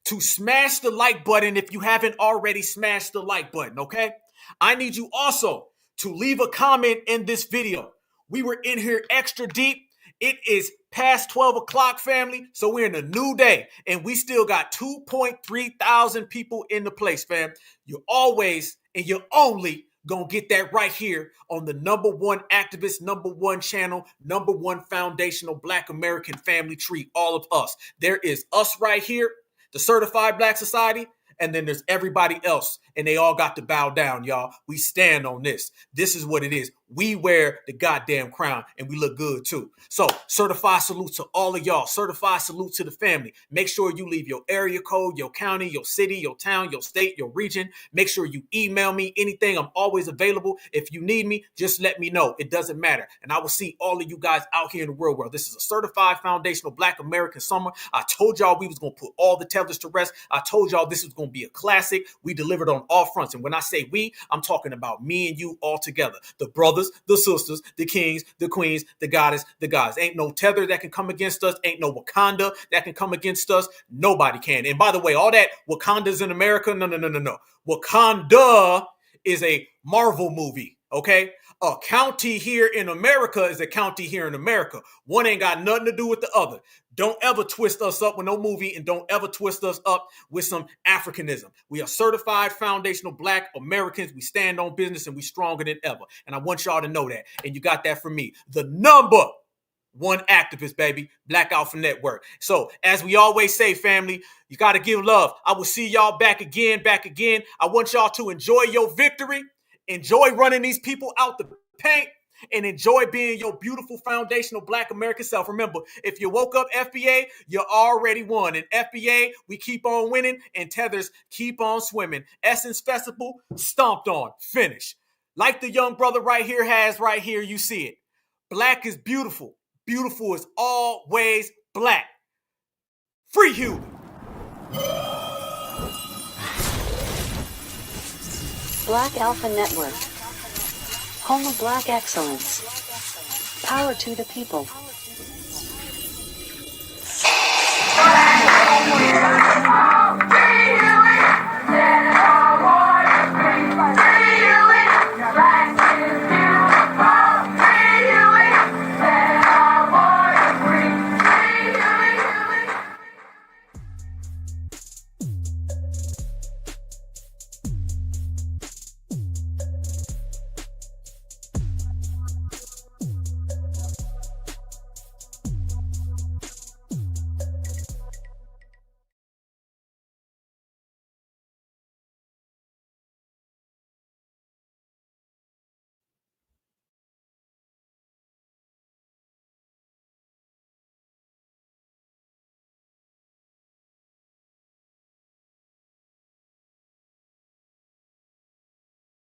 to smash the like button if you haven't already smashed the like button, okay? I need you also to leave a comment in this video. We were in here extra deep. It is past 12 o'clock, family, so we're in a new day, and we still got 2.3 thousand people in the place, fam. You're always and you're only gonna get that right here on the number one activist, number one channel, number one foundational Black American family tree, all of us. There is us right here, the Certified Black Society, and then there's everybody else, and they all got to bow down, y'all. We stand on this. This is what it is. We wear the goddamn crown, and we look good, too. So, certified salute to all of y'all. Certified salute to the family. Make sure you leave your area code, your county, your city, your town, your state, your region. Make sure you email me anything. I'm always available. If you need me, just let me know. It doesn't matter. And I will see all of you guys out here in the real world. This is a certified foundational Black American summer. I told y'all we was going to put all the tethers to rest. I told y'all this was going to be a classic. We delivered on all fronts. And when I say we, I'm talking about me and you all together. The brothers, the sisters, the kings, the queens, the goddess, the gods. Ain't no tether that can come against us. Ain't no Wakanda that can come against us. Nobody can. And by the way, all that Wakanda's in America, no. Wakanda is a Marvel movie, okay? A county here in America is a county here in America. One ain't got nothing to do with the other. Don't ever twist us up with no movie, and don't ever twist us up with some Africanism. We are certified foundational Black Americans. We stand on business, and we stronger than ever. And I want y'all to know that. And you got that from me. The number one activist, baby. Black Alpha Network. So, as we always say, family, you got to give love. I will see y'all back again. I want y'all to enjoy your victory. Enjoy running these people out the paint. And enjoy being your beautiful foundational Black American self. Remember, if you woke up FBA, you already won. And FBA, we keep on winning, and Tethers keep on swimming. Essence Festival, stomped on, finish. Like the young brother right here has right here, you see it. Black is beautiful. Beautiful is always black. Free Hugh. Black Alpha Network. Home of Black excellence. Power to the people.